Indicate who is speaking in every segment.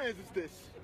Speaker 1: man's is this?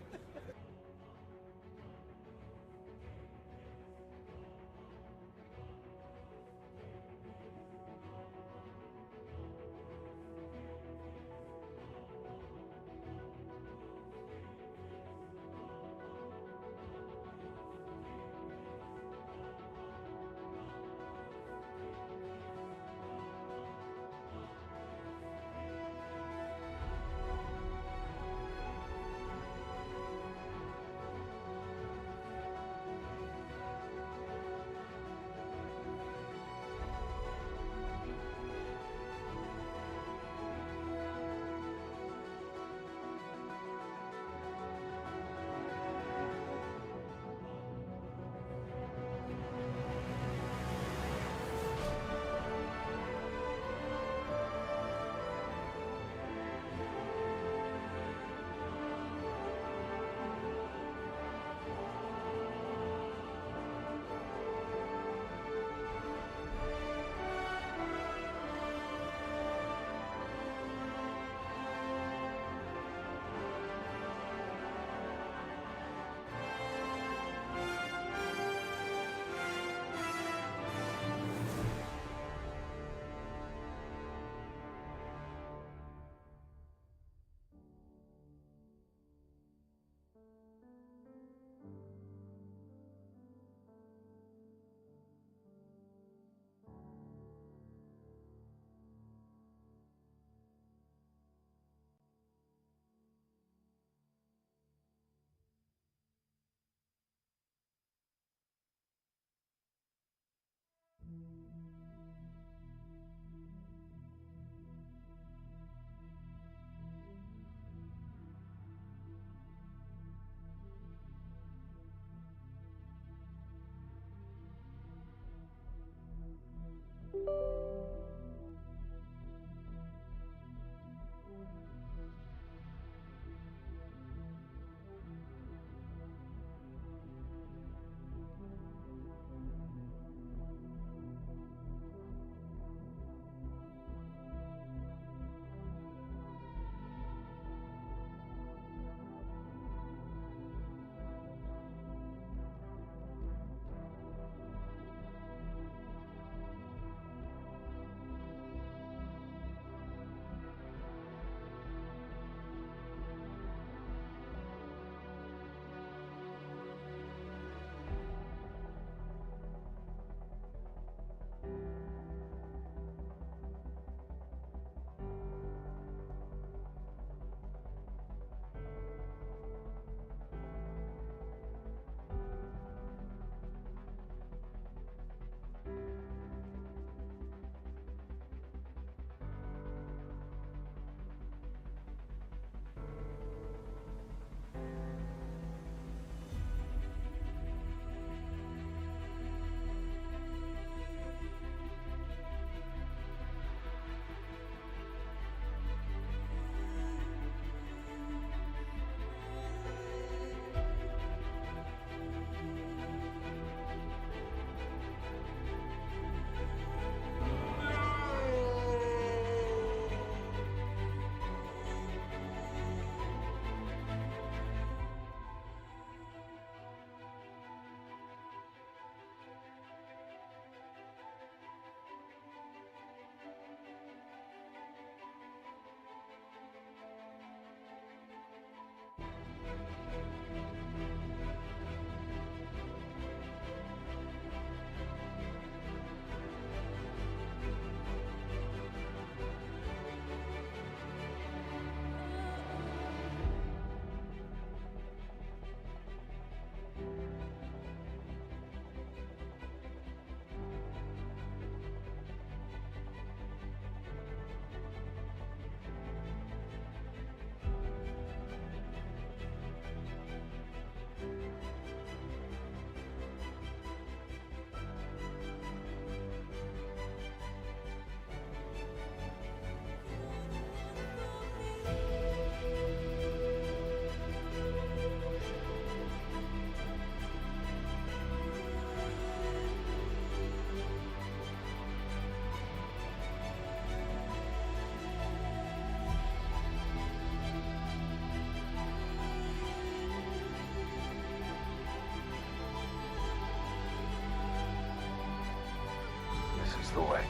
Speaker 1: is the way.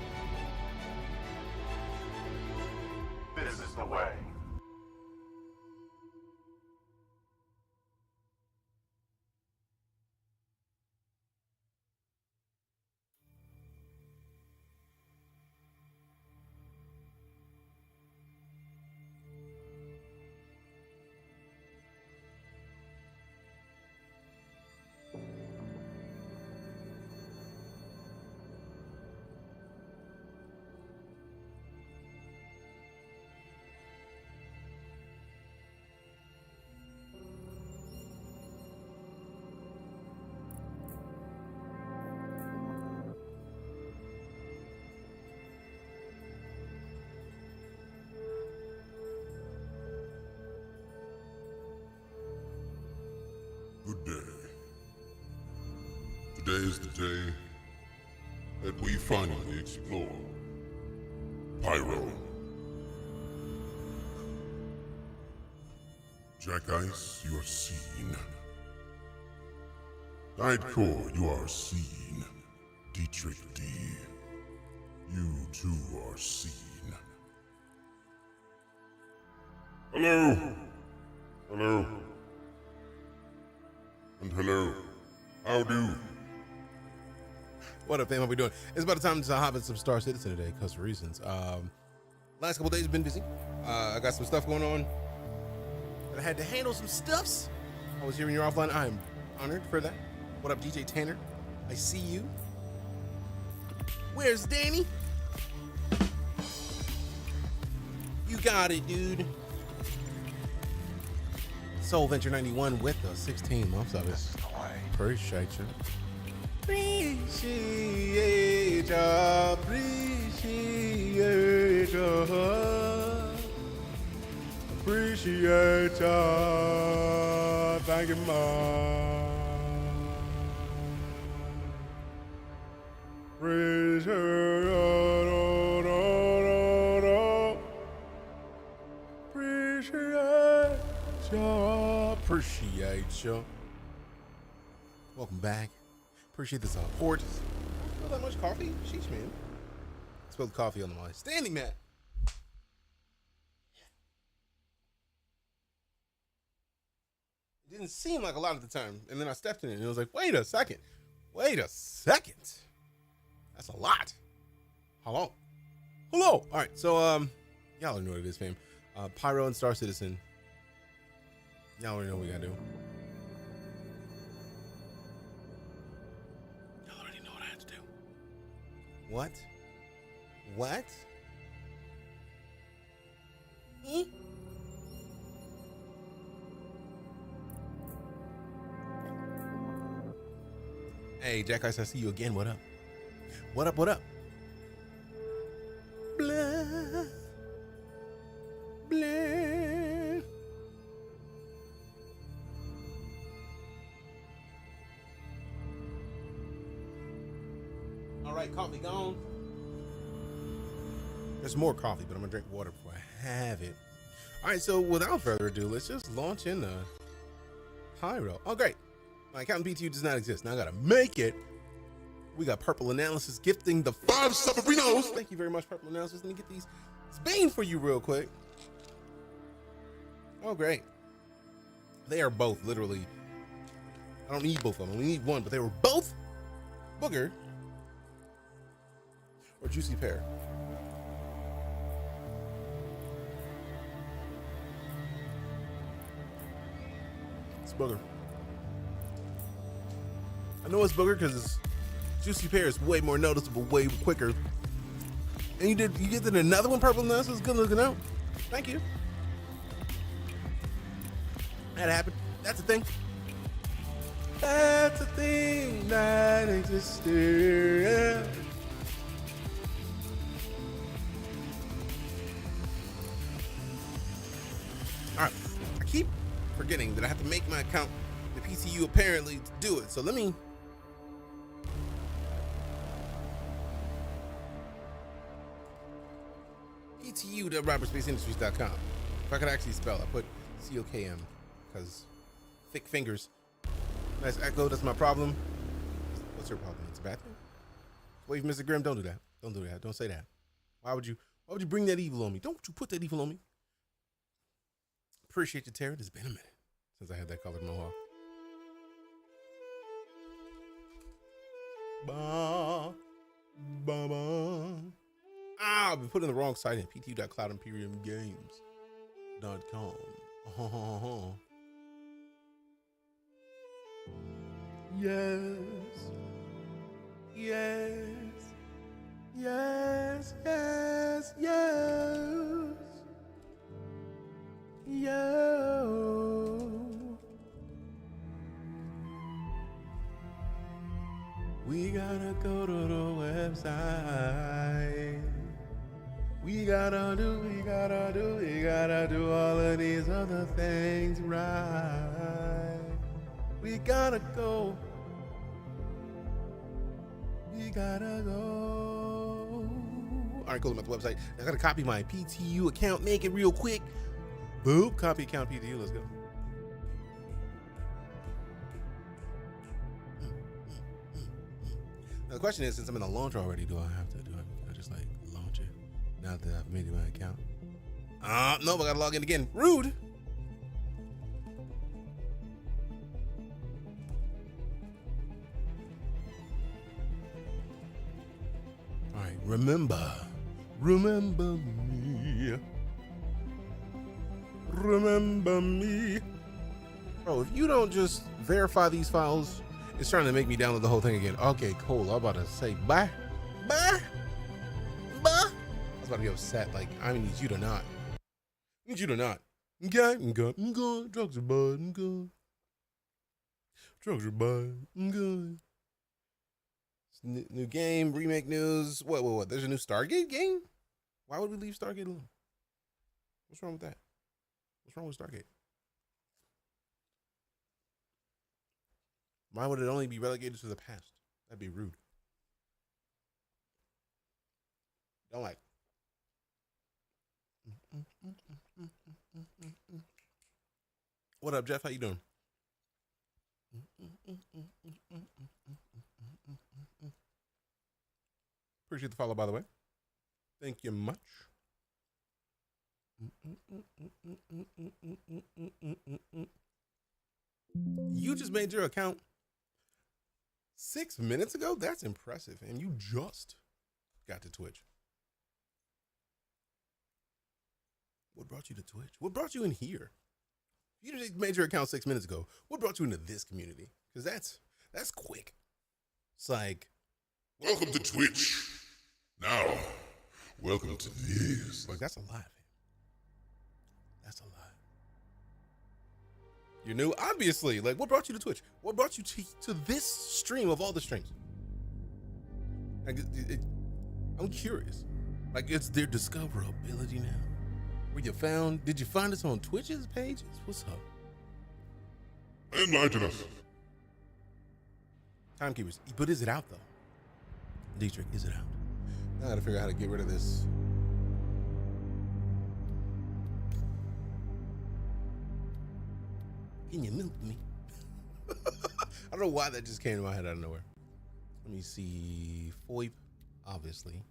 Speaker 1: This is the way.
Speaker 2: Good day. Today is the day that we finally explore Pyro. Jack Ice, you are seen. Nightcore, you are seen. D, you too are seen. Hello. Hello. And hello. How do?
Speaker 3: What up, fam? How we doing? It's about the time to hop in some Star Citizen today, because for reasons. Last couple days been busy. I got some stuff going on. I had to handle some stuffs. I was hearing your offline. I am honored for that. What up, DJ Tanner? I see you. Where's Danny? You got it, dude. Soul Venture 91 with the 16 months of it.
Speaker 1: This is the way.
Speaker 3: Appreciate you. Appreciate ya. Appreciate ya. Appreciate ya. Thank you, Mom. Appreciate ya. Appreciate you. Welcome back. Appreciate the support. Not that much coffee? Sheesh, man. Spilled coffee on my standing mat. It didn't seem like a lot at the time. And then I stepped in it and it was like, wait a second. Wait a second. That's a lot. Hello. Hello. All right. So, y'all already know what it is, fam. Pyro and Star Citizen. Y'all already know what we gotta do. Y'all already know what I have to do. What? What? Eh? Hey, Jack Ice, I see you again. What up? What up? What up? Blah. Blah. All right, coffee gone. There's more coffee, but I'm gonna drink water before I have it. All right, so without further ado, let's just launch in Pyro. Oh, great. My account PTU does not exist. Now I gotta make it. We got Purple Analysis gifting the 5 Submarinos. Thank you very much, Purple Analysis. Let me get these Bane for you real quick. Oh, great. They are both literally. I don't need both of them. I only need one, but they were both Booger or Juicy Pear. It's Booger. I know it's Booger because Juicy Pear is way more noticeable, way quicker. And you did another one, Purple Nuts. It's good looking out. Thank you. That happened. That's a thing. That's a thing that existed. All right. I keep forgetting that I have to make my account the PCU apparently to do it. So let me. PTU.RobertSpaceIndustries.com. If I could actually spell, I put COKM because thick fingers. Nice echo. That's my problem. What's your problem? It's a bad thing. Wave, Mr. Grimm. Don't do that. Don't do that. Don't say that. Why would you bring that evil on me? Don't you put that evil on me. Appreciate you, Tara. It's been a minute since I had that colored mohawk. Ba, ba, ba. I've been putting the wrong site in. pt.cloudimperiumgames.com. Yes. Yes. Yes. Yes. Yes. Yo. We gotta go to the website. We gotta do all of these other things right. We gotta go. We gotta go. All right, cool. I'm at the website. I gotta copy my PTU account. Make it real quick. Boop. Copy account PTU. Let's go. Now the question is, since I'm in the launch already, do I have to do it? Can I just like launch it now that I've made my account? No, I gotta log in again. Rude. All right, remember me. Remember me. Bro, if you don't just verify these files, it's trying to make me download the whole thing again. Okay, cool. I'm about to say bye. I was about to be upset. Like, I need you to not. Okay? I'm good. Drugs are bad. I'm good. I'm good. New game, remake news. What? There's a new Stargate game? Why would we leave Stargate alone? What's wrong with that? What's wrong with Stargate? Why would it only be relegated to the past? That'd be rude. Don't like. What up, Jeff? How you doing? Appreciate the follow, by the way. Thank you much. You just made your account 6 minutes ago? That's impressive. And you just got to Twitch. What brought you to Twitch? What brought you in here? You just made your account 6 minutes ago. What brought you into this community? Because that's quick. It's like,
Speaker 2: Welcome to Twitch. Now, welcome to this.
Speaker 3: like that's a lot. That's a lot. You're new, obviously. Like, what brought you to Twitch? What brought you to this stream of all the streams? Like, I'm curious. Like, it's their discoverability now. Did you find us on Twitch's pages? What's up?
Speaker 2: Enlighten us.
Speaker 3: Timekeepers. But is it out, though? Dietrich, is it out? Now I gotta figure out how to get rid of this. Can you milk me? I don't know why that just came to my head out of nowhere. Let me see. FOIP, obviously.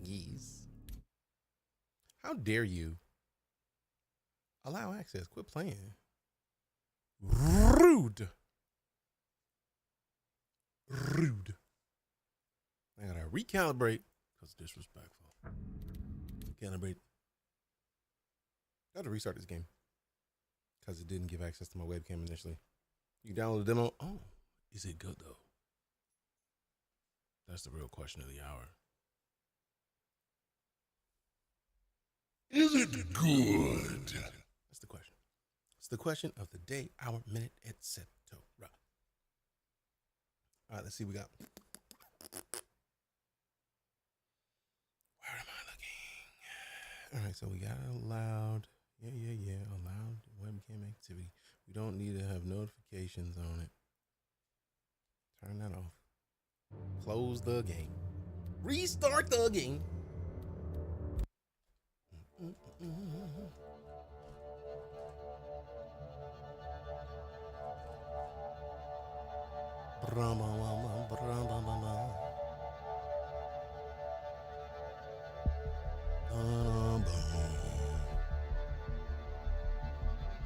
Speaker 3: Yes. How dare you allow access? Quit playing. Rude. I gotta recalibrate because disrespectful. Calibrate. Gotta restart this game because it didn't give access to my webcam initially. You download the demo. Oh, is it good though? That's the real question of the hour.
Speaker 2: Is it good?
Speaker 3: That's the question. It's the question of the day, hour, minute, etc. All right, let's see what we got. Where am I looking? All right, so we got allowed. Yeah. Allowed webcam activity. We don't need to have notifications on it. Turn that off. Close the game. Restart the game.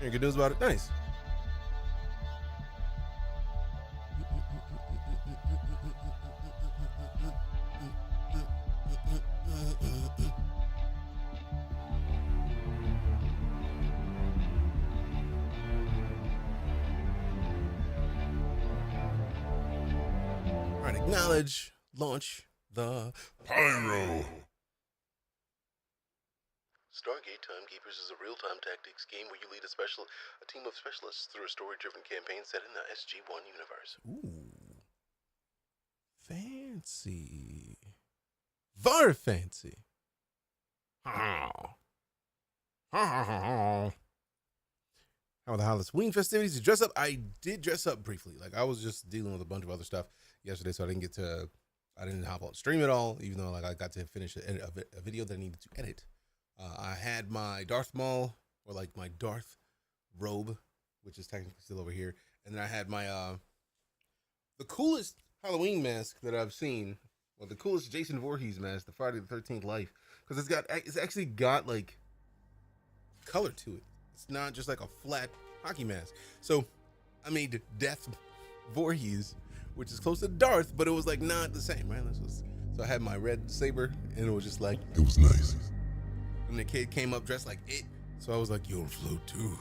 Speaker 3: Any good news about it? Nice. All right, acknowledge, launch the
Speaker 2: Pyro!
Speaker 3: Stargate Timekeepers is a real-time tactics game where you lead a team of specialists through a story-driven campaign set in the SG-1 universe. Ooh. Fancy. Var fancy. How are the Halloween festivities? You dress up? I did dress up briefly. Like, I was just dealing with a bunch of other stuff yesterday, so I didn't hop on stream at all, even though like I got to finish a video that I needed to edit. I had my Darth Maul, or like my Darth robe, which is technically still over here. And then I had my, the coolest Halloween mask that I've seen. Well, the coolest Jason Voorhees mask, the Friday the 13th life. Because it's actually got like color to it. It's not just like a flat hockey mask. So I made Death Voorhees, which is close to Darth, but it was like not the same, right? So I had my red saber, and it was just like,
Speaker 2: It was nice.
Speaker 3: and the kid came up dressed like it. So I was like, you'll float too.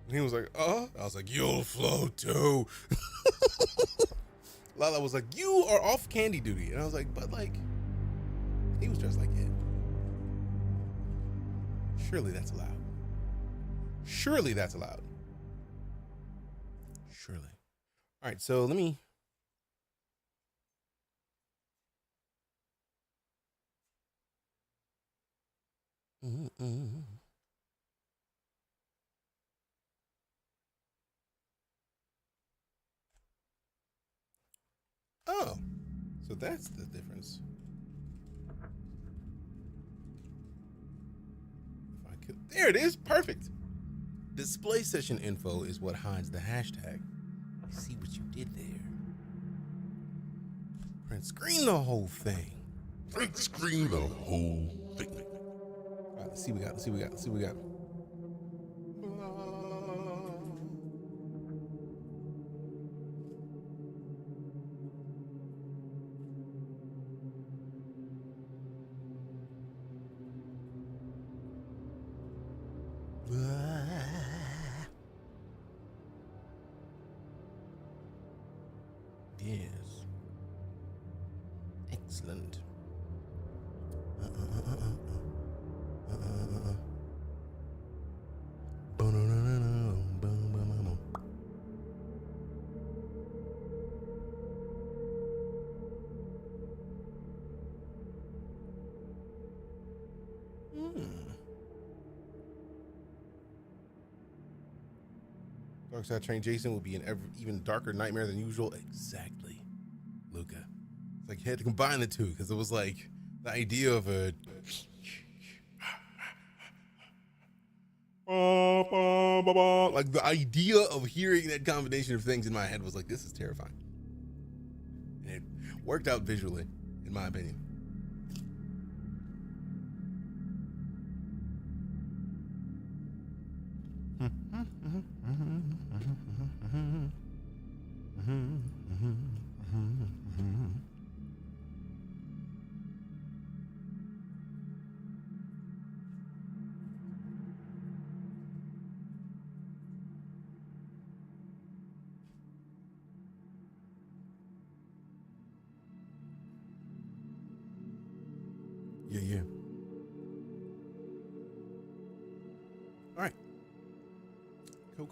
Speaker 3: And he was like, I was like, you'll float too. Lala was like, you are off candy duty. And I was like, but like, he was dressed like it. Surely that's allowed. Surely that's allowed. Surely. All right, so let me. Oh, so that's the difference. If I could, there it is, perfect. Display session info is what hides the hashtag. I see what you did there. Print screen the whole thing.
Speaker 2: Print screen the whole thing.
Speaker 3: All right, let's see what we got. Yes. Excellent. Darkside Train Jason will be an even darker nightmare than usual. Exactly, Luca. It's like you had to combine the two because it was like the idea of a like the idea of hearing that combination of things in my head was like, this is terrifying. And it worked out visually, in my opinion. Yeah. All right. Go.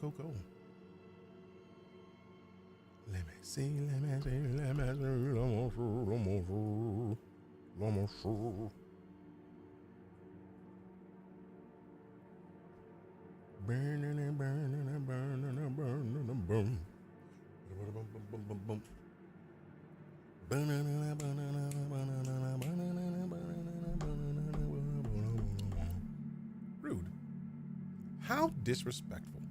Speaker 3: Let me see. Rude. How disrespectful.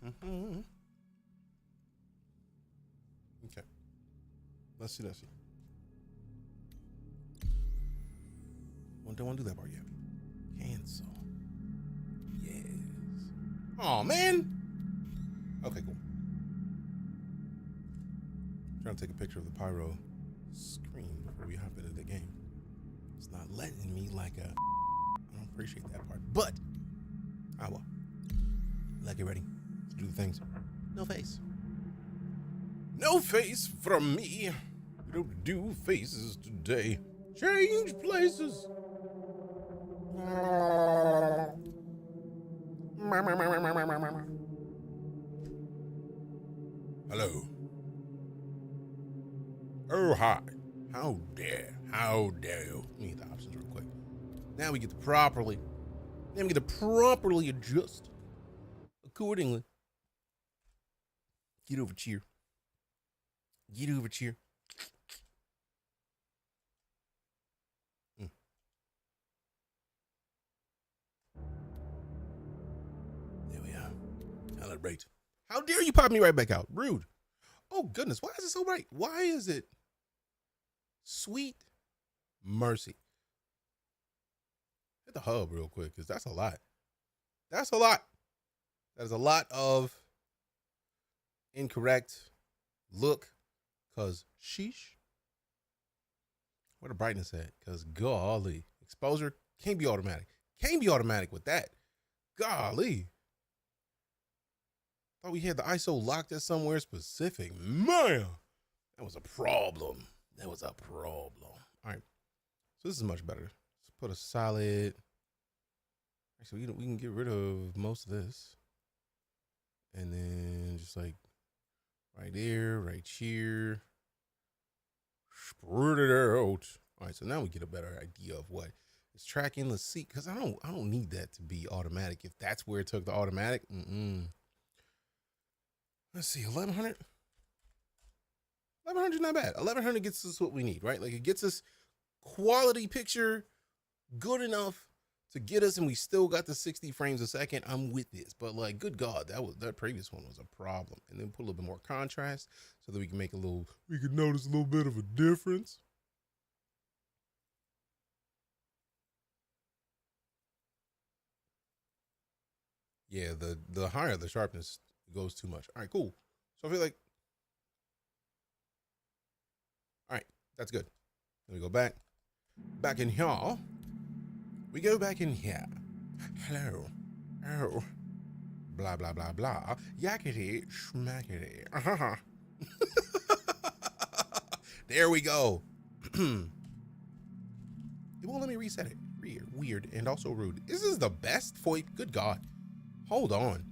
Speaker 3: Okay. Let's see. Don't want to do that part yet. Cancel. Yes. Oh man. Okay, cool. I'm trying to take a picture of the pyro screen before we hop into the game. It's not letting me like a. I don't appreciate that part, but I will. Like it ready to do the things. No face. No face from me. We don't do faces today. Change places. Hello. Oh, hi. How dare you? Let me get the options real quick. Now we get to properly adjust accordingly. Get over cheer. There we are. Celebrate. How dare you pop me right back out? Rude. Oh, goodness. Why is it so bright? Why is it? Sweet mercy. Hit the hub real quick, because that's a lot. That is a lot of incorrect look, because sheesh. Where the brightness at? Because golly. Exposure can't be automatic. Can't be automatic with that. Golly. Thought we had the ISO locked at somewhere specific. Man, that was a problem. All right. So this is much better. Let's put a solid. Actually, we can get rid of most of this. And then just like right there, right here. Spread it out. All right, so now we get a better idea of what is tracking the seat, because I don't need that to be automatic. If that's where it took the automatic, Let's see, 1100. 1100 is not bad. 1100 gets us what we need, right? Like it gets us quality picture, good enough to get us, and we still got the 60 frames a second. I'm with this, but like, good God, that previous one was a problem. And then put a little bit more contrast so that we can notice a little bit of a difference. Yeah, the higher the sharpness goes too much. All right, cool. So I feel like, all right, that's good. Let me go back in here. We go back in here. Hello. Oh. Blah, blah, blah, blah. Yakety, schmackety. Uh-huh. There we go. It won't let me reset it. Weird and also rude. This is the best FOIP. Good God. Hold on.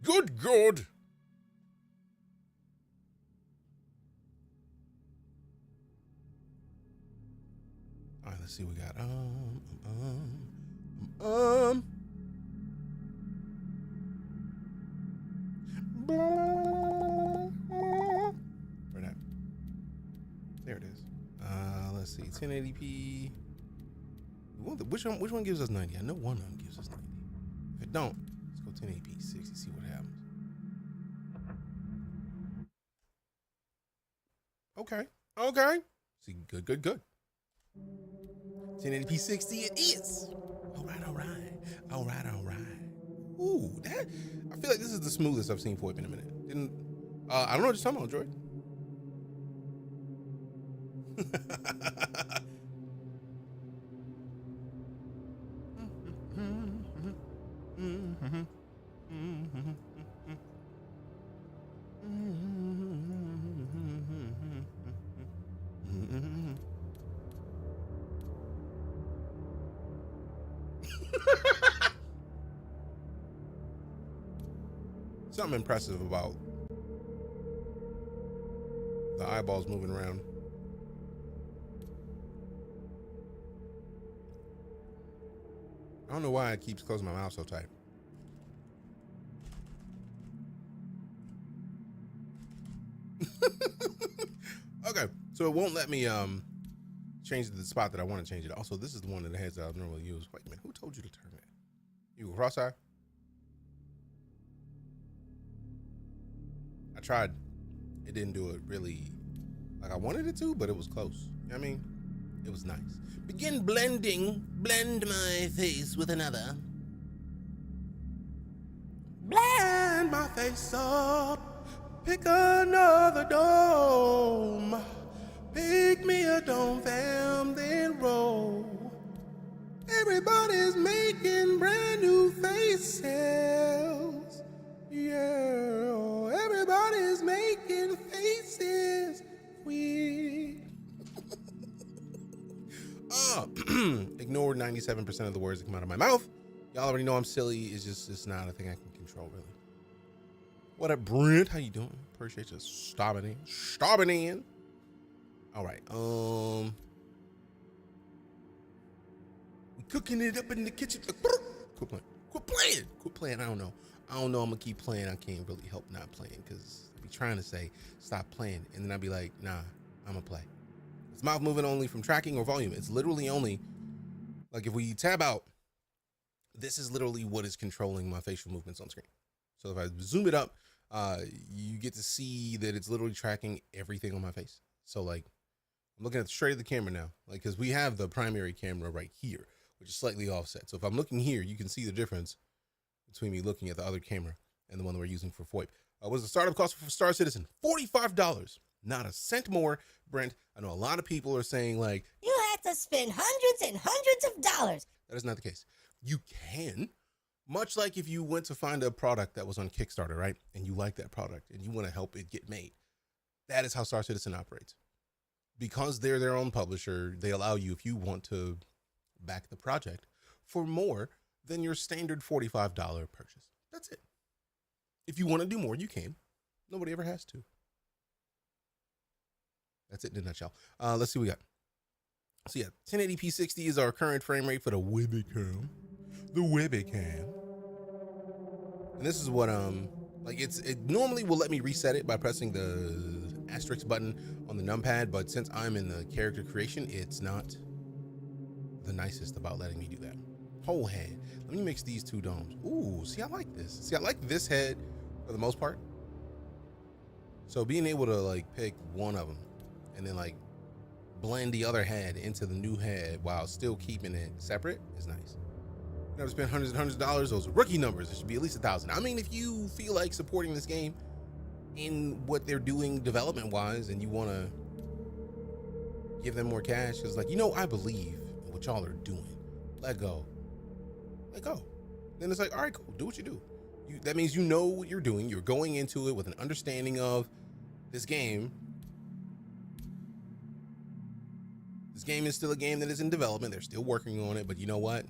Speaker 3: Good God. All right, let's see what we got. Where that? There it is. Let's see. 1080p. Which one gives us 90? I know one of them gives us 90. If it don't, let's go 1080p 60, see what happens. Okay. See, good. 1080p 60 it is. All right. Ooh, that, I feel like this is the smoothest I've seen FOIP in a minute. I don't know what you're talking about, Droid. Something impressive about the eyeballs moving around. I don't know why it keeps closing my mouth so tight. Okay, so it won't let me change the spot that I want to change it. Also, this is the one that has that I normally use. Wait a minute, who told you to turn that? You go cross-eye. I tried. It didn't do it really like I wanted it to, but it was close. You know what I mean? It was nice. Begin blending. Blend my face with another. Blend my face up. Pick another dome. Pick me a dome, fam, then roll. Everybody's making brand new faces. Yeah, everybody's making faces. Ignore 97% of the words that come out of my mouth. Y'all already know I'm silly. It's not a thing I can control, really. What up, Brent? How you doing? Appreciate you stopping in. All right. We cooking it up in the kitchen. Quit playing. I don't know. I'm gonna keep playing. I can't really help not playing because I be trying to say stop playing, and then I'd be like, nah, I'm gonna play. It's mouth movement only from tracking or volume. It's literally only like if we tab out, this is literally what is controlling my facial movements on screen. So if I zoom it up, you get to see that it's literally tracking everything on my face. So like I'm looking at straight at the camera now, like because we have the primary camera right here, which is slightly offset. So if I'm looking here, you can see the difference between me looking at the other camera and the one that we're using for VoIP. Was the startup cost for Star Citizen $45? Not a cent more, Brent. I know a lot of people are saying like, you have to spend hundreds and hundreds of dollars. That is not the case. You can, much like if you went to find a product that was on Kickstarter, right? And you like that product and you want to help it get made. That is how Star Citizen operates. Because they're their own publisher, they allow you, if you want to back the project for more than your standard $45 purchase. That's it. If you want to do more, you can. Nobody ever has to. That's it in a nutshell. Let's see what we got. So yeah, 1080p 60 is our current frame rate for the webcam. The webcam. And this is what like it normally will let me reset it by pressing the asterisk button on the numpad, but since I'm in the character creation, it's not the nicest about letting me do that. Whole head. Let me mix these two domes. Ooh, see, I like this. See, I like this head for the most part. So being able to like pick one of them and then like blend the other head into the new head while still keeping it separate is nice. You never spend hundreds and hundreds of dollars. Those are rookie numbers. It should be at least 1,000. I mean, if you feel like supporting this game in what they're doing development wise and you want to give them more cash, because like, you know, I believe in what y'all are doing. Let go. Then it's like, all right, cool. Do what you do. That means you know what you're doing. You're going into it with an understanding of this game. This game is still a game that is in development. They're still working on it, but you know what?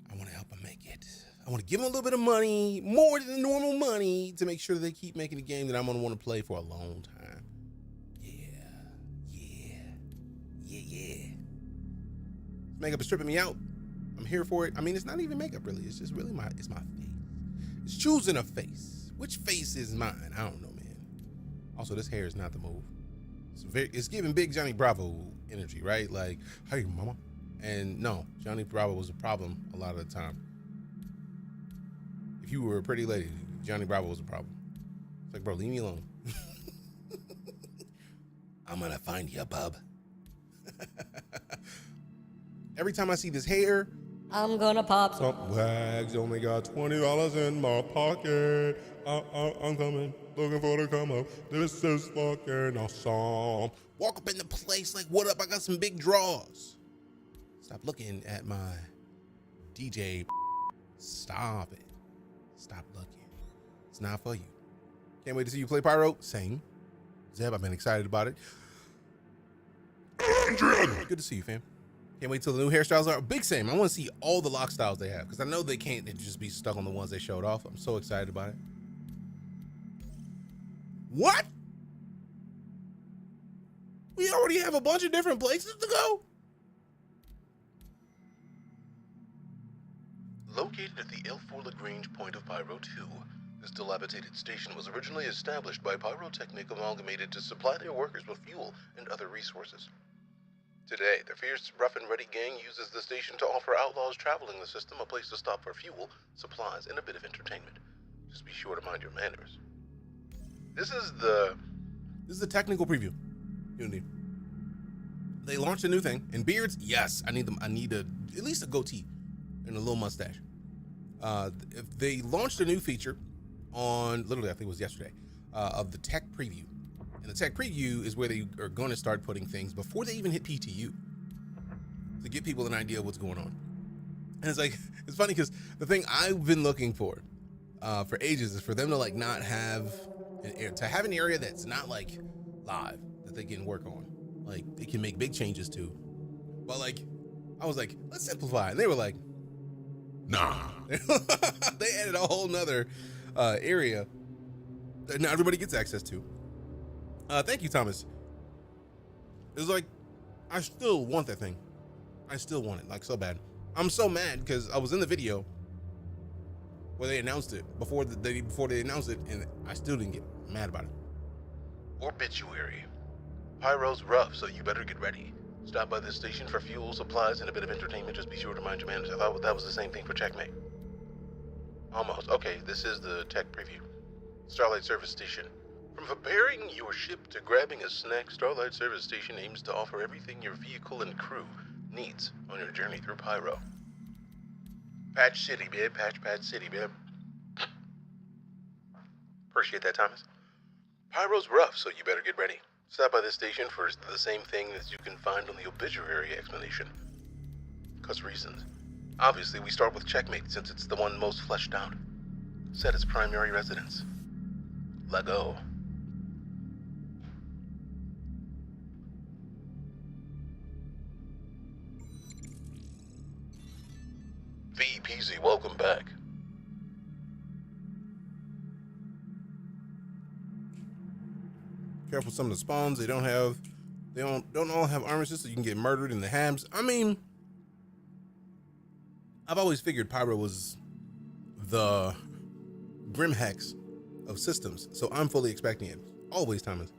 Speaker 3: I want to help them make it. I want to give them a little bit of money, more than normal money, to make sure they keep making a game that I'm going to want to play for a long time. Yeah. Makeup is tripping me out. I'm here for it. I mean, it's not even makeup, really. It's just really it's my face. It's choosing a face. Which face is mine? I don't know, man. Also, this hair is not the move. It's giving big Johnny Bravo energy, right? Like, hey, mama. And no, Johnny Bravo was a problem a lot of the time. If you were a pretty lady, Johnny Bravo was a problem. It's like, bro, leave me alone. I'm gonna find you, bub. Every time I see this hair,
Speaker 4: I'm gonna pop
Speaker 3: some wags. Only got $20 in my pocket. I'm coming, looking for the come up. This is fucking awesome. Walk up in the place like, what up? I got some big draws. Stop looking at my DJ. Stop it. Stop looking. It's not for you. Can't wait to see you play Pyro. Same. Zeb, I've been excited about it. Good to see you, fam. Can't wait till the new hairstyles are big. Same. I want to see all the lock styles they have because I know they can't just be stuck on the ones they showed off. I'm so excited about it. What? We already have a bunch of different places to go.
Speaker 5: Located at the Ilford Lagrange point of Pyro 2, this dilapidated station was originally established by Pyrotechnic Amalgamated to supply their workers with fuel and other resources. Today, the fierce, rough and ready gang uses the station to offer outlaws traveling the system a place to stop for fuel, supplies, and a bit of entertainment. Just be sure to mind your manners. This is the
Speaker 3: technical preview. Unity. They launched a new thing, and beards, yes, I need them. I need at least a goatee and a little mustache. If they launched a new feature on, literally, I think it was yesterday, of the tech preview. And the tech preview is where they are going to start putting things before they even hit PTU to give people an idea of what's going on. And it's like, it's funny because the thing I've been looking for ages is for them to like not have, to have an area that's not like live that they can work on. Like they can make big changes to. But like, I was like, let's simplify. And they were like, nah. They added a whole nother area that not everybody gets access to. Thank you, Thomas. It was like, I still want that thing. I still want it, like so bad. I'm so mad because I was in the video where they announced it before they announced it, and I still didn't get mad about it.
Speaker 5: Obituary. Pyro's rough, so you better get ready. Stop by this station for fuel, supplies, and a bit of entertainment. Just be sure to mind your manners. I thought that was the same thing for Checkmate. Almost. Okay, this is the tech preview. Starlight Service Station. From preparing your ship to grabbing a snack, Starlight Service Station aims to offer everything your vehicle and crew needs on your journey through Pyro. Patch City, babe. Patch City, babe. Appreciate that, Thomas. Pyro's rough, so you better get ready. Stop by this station for the same thing as you can find on the obituary explanation. 'Cause reasons. Obviously, we start with Checkmate since it's the one most fleshed out. Set its primary residence. Lego. VPZ, welcome back.
Speaker 3: Careful some of the spawns. They don't all have armor systems, so you can get murdered in the habs. I mean, I've always figured Pyro was the Grim Hex of systems, so I'm fully expecting it. Always, Thomas.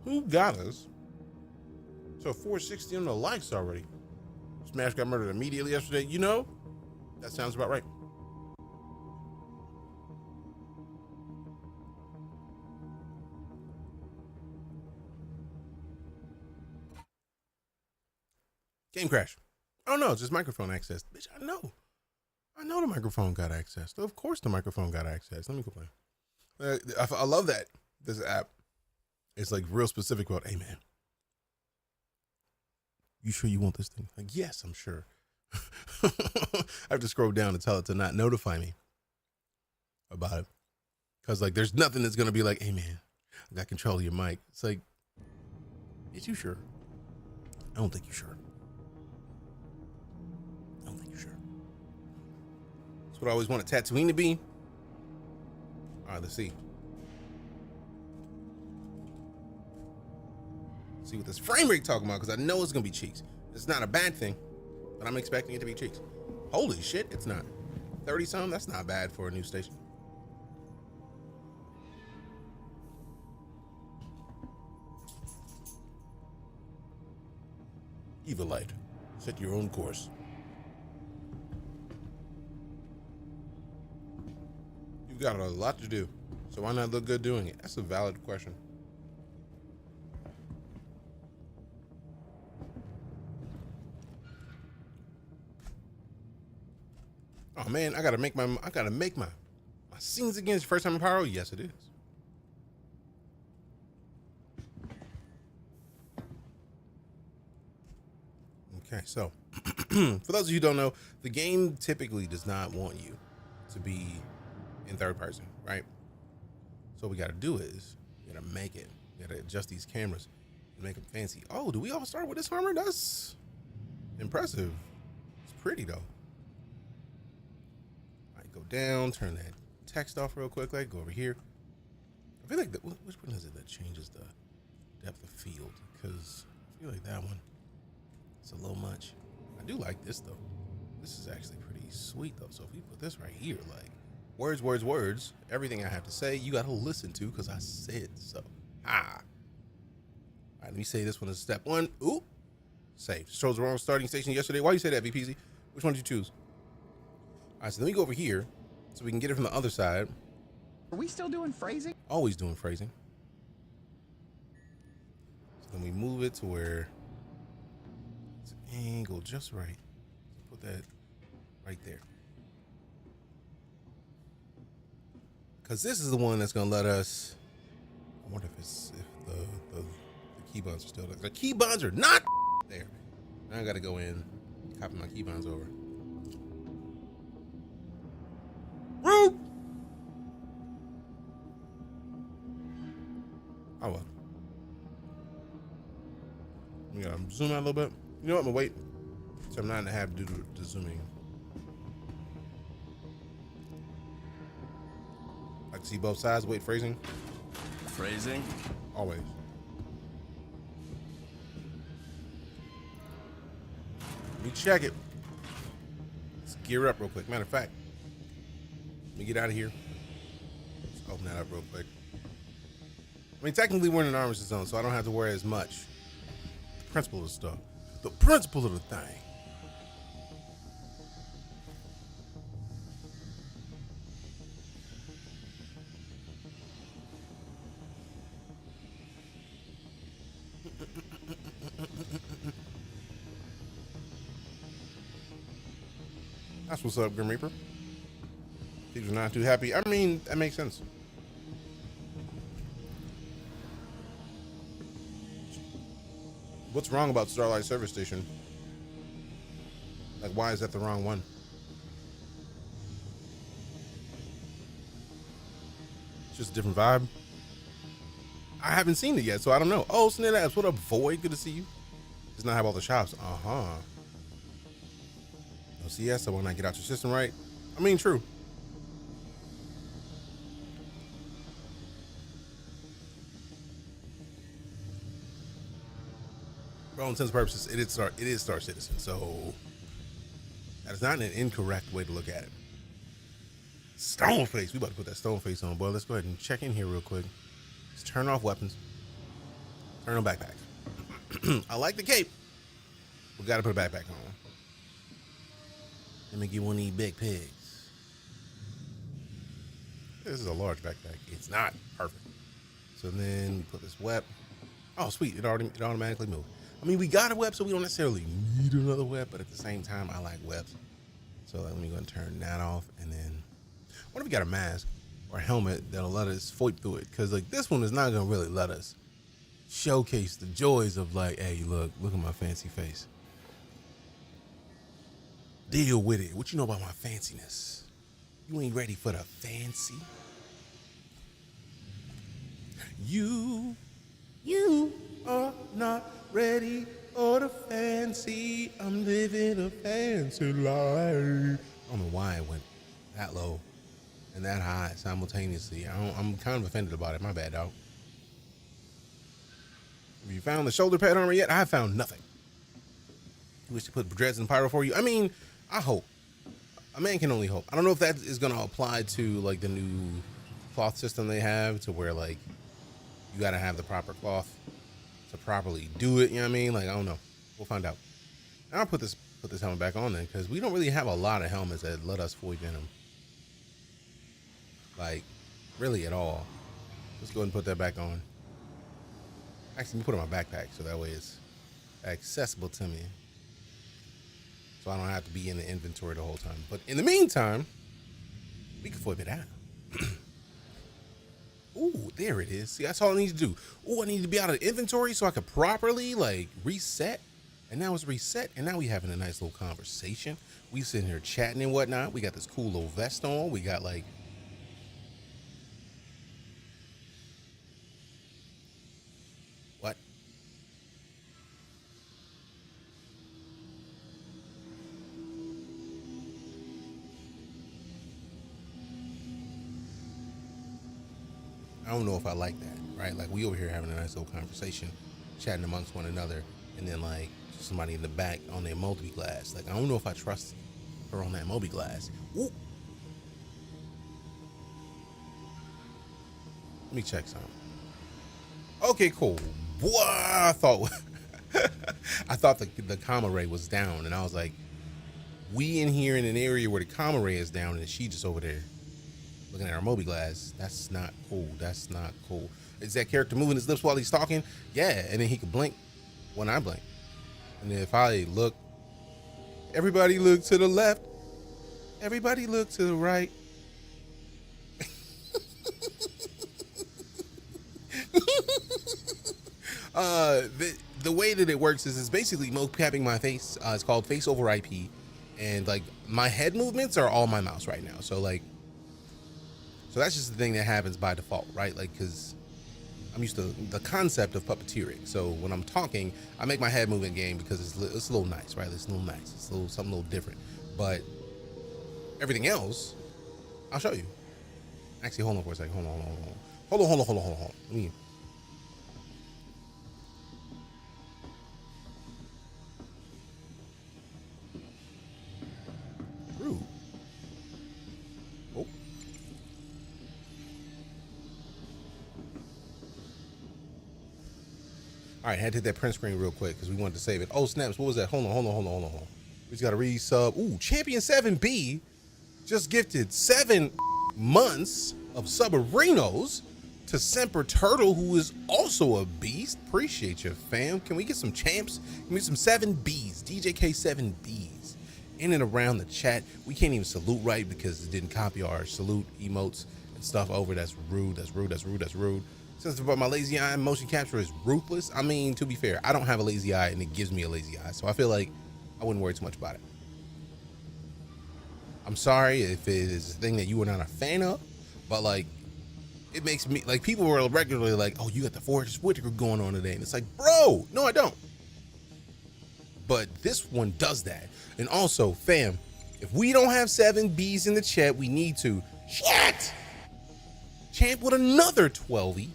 Speaker 3: Who got us? So 460 on the likes already. Smash got murdered immediately yesterday. You know, that sounds about right. Game crash. Oh no, it's just microphone access. Bitch, I know the microphone got access. Of course the microphone got access. Let me complain. I love that this app is like real specific about, hey man, you sure you want this thing? Like, yes, I'm sure. I have to scroll down and tell it to not notify me about it. Cause like there's nothing that's gonna be like, hey man, I got control of your mic. It's like, is you sure? I don't think you're sure. That's what I always wanted Tatooine to be. All right, let's see. See what this frame rate talking about, because I know it's gonna be cheeks. It's not a bad thing, but I'm expecting it to be cheeks. Holy shit, it's not. 30 something, that's not bad for a new station. Evilite, set your own course. You've got a lot to do, so why not look good doing it? That's a valid question. Oh man, I gotta make my scenes again. First time in Pyro? Yes, it is. Okay, so for those of you who don't know, the game typically does not want you to be in third person, right? So what we gotta do is we gotta make it. We gotta adjust these cameras and make them fancy. Oh, do we all start with this armor? That's impressive. It's pretty though. All right, go down, turn that text off real quick. Like, go over here. I feel like which one is it that changes the depth of field? Because I feel like that one. It's a little much. I do like this though. This is actually pretty sweet though. So if we put this right here, like words, words, words, everything I have to say, you got to listen to because I said so. Ah. All right, let me say this one is step one. Ooh. Save. Chose the wrong starting station yesterday. Why you say that, VPZ? Which one did you choose? All right, so let me go over here so we can get it from the other side.
Speaker 4: Are we still doing phrasing?
Speaker 3: Always doing phrasing. So then we move it to where it's angled just right. So put that right there. Because this is the one that's going to let us. I wonder if the keybinds are still there. The keybinds are not there. Now I got to go in, copy my keybinds over. Rude. Oh well. We gotta zoom out a little bit. You know what? I'm gonna wait. So I'm 9.5 to do the zooming. I can see both sides. Wait, phrasing.
Speaker 4: Phrasing?
Speaker 3: Always. Let me check it. Let's gear up real quick. Matter of fact, let me get out of here. Let's open that up real quick. I mean, technically we're in an armistice zone, so I don't have to worry as much. The principle of the stuff. The principle of the thing. That's what's up, Grim Reaper. People are not too happy. I mean, that makes sense. What's wrong about Starlight Service Station? Like, why is that the wrong one? It's just a different vibe. I haven't seen it yet, so I don't know. Oh, Snid-Abs, what up, Void? Good to see you. Does not have all the shops. No CS, so when I get out your system right. I mean, true. For all intents and purposes, it is Star Citizen, so that is not an incorrect way to look at it. Stone face. We about to put that stone face on, boy. Let's go ahead and check in here real quick. Let's turn off weapons. Turn on backpack. I like the cape. We got to put a backpack on. Let me get one of these big pigs. This is a large backpack. It's not perfect. So then we put this web. Oh, sweet. It automatically moved. I mean, we got a web, so we don't necessarily need another web, but at the same time, I like webs. So let me go and turn that off, and then what if we got a mask or a helmet that'll let us foip through it? Because like this one is not gonna really let us showcase the joys of like, hey, look at my fancy face. Deal with it. What you know about my fanciness? You ain't ready for the fancy. You are not ready for the fancy. I'm living a fancy life. I don't know why it went that low and that high simultaneously. I'm kind of offended about it. My bad, dog. Have you found the shoulder pad armor yet? I have found nothing. You wish to put dreads in pyro for you? I mean, I hope. A man can only hope. I don't know if that is going to apply to like the new cloth system they have, to where like you got to have the proper cloth to properly do it. You know what I mean? Like, I don't know. We'll find out. And I'll put this helmet back on then, because we don't really have a lot of helmets that let us foip in them. Like, really at all. Let's go ahead and put that back on. Actually, let me put it in my backpack so that way it's accessible to me. So I don't have to be in the inventory the whole time. But in the meantime, we can foip it out. Ooh, there it is. See, that's all I need to do. Ooh, I need to be out of the inventory so I could properly like reset. And now it's reset. And now we having a nice little conversation. We sitting here chatting and whatnot. We got this cool little vest on. We got like, what? I don't know if I like that, right? Like we over here having a nice little conversation, chatting amongst one another, and then like somebody in the back on their multi-glass. Like I don't know if I trust her on that multi-glass. Ooh. Let me check something. Okay, cool. Boy, I thought the comma ray was down, and I was like, we in here in an area where the comma ray is down, and she just over there looking at our Moby glass. That's not cool. That's not cool. Is that character moving his lips while he's talking? Yeah, and then he could blink when I blink. And then if I look, everybody look to the left, everybody look to the right. The way that it works is it's basically mocapping my face. It's called face over IP, and like my head movements are all my mouse right now. So like, so that's just the thing that happens by default, right? Like, cause I'm used to the concept of puppeteering. So when I'm talking, I make my head move in game because it's a little nice, right? It's a little nice. It's a little something a little different. But everything else, I'll show you. Actually, hold on for a second. Hold on. Let me. Rude. Oh. All right, had to hit that print screen real quick because we wanted to save it. Oh, snaps. What was that? Hold on. We just got to resub. Ooh, Champion 7B just gifted 7 months of submarinos to Semper Turtle, who is also a beast. Appreciate you, fam. Can we get some champs? Can we get some 7Bs, DJK 7Bs in and around the chat? We can't even salute right because it didn't copy our salute emotes and stuff over. That's rude. Since my lazy eye motion capture is ruthless, I mean, to be fair, I don't have a lazy eye and it gives me a lazy eye. So I feel like I wouldn't worry too much about it. I'm sorry if it is a thing that you were not a fan of, but like, it makes me, like, people were regularly like, oh, you got the Forrest Whitaker going on today. And it's like, bro, no, I don't. But this one does that. And also, fam, if we don't have 7Bs in the chat, we need to. Shit! Champ with another 12E.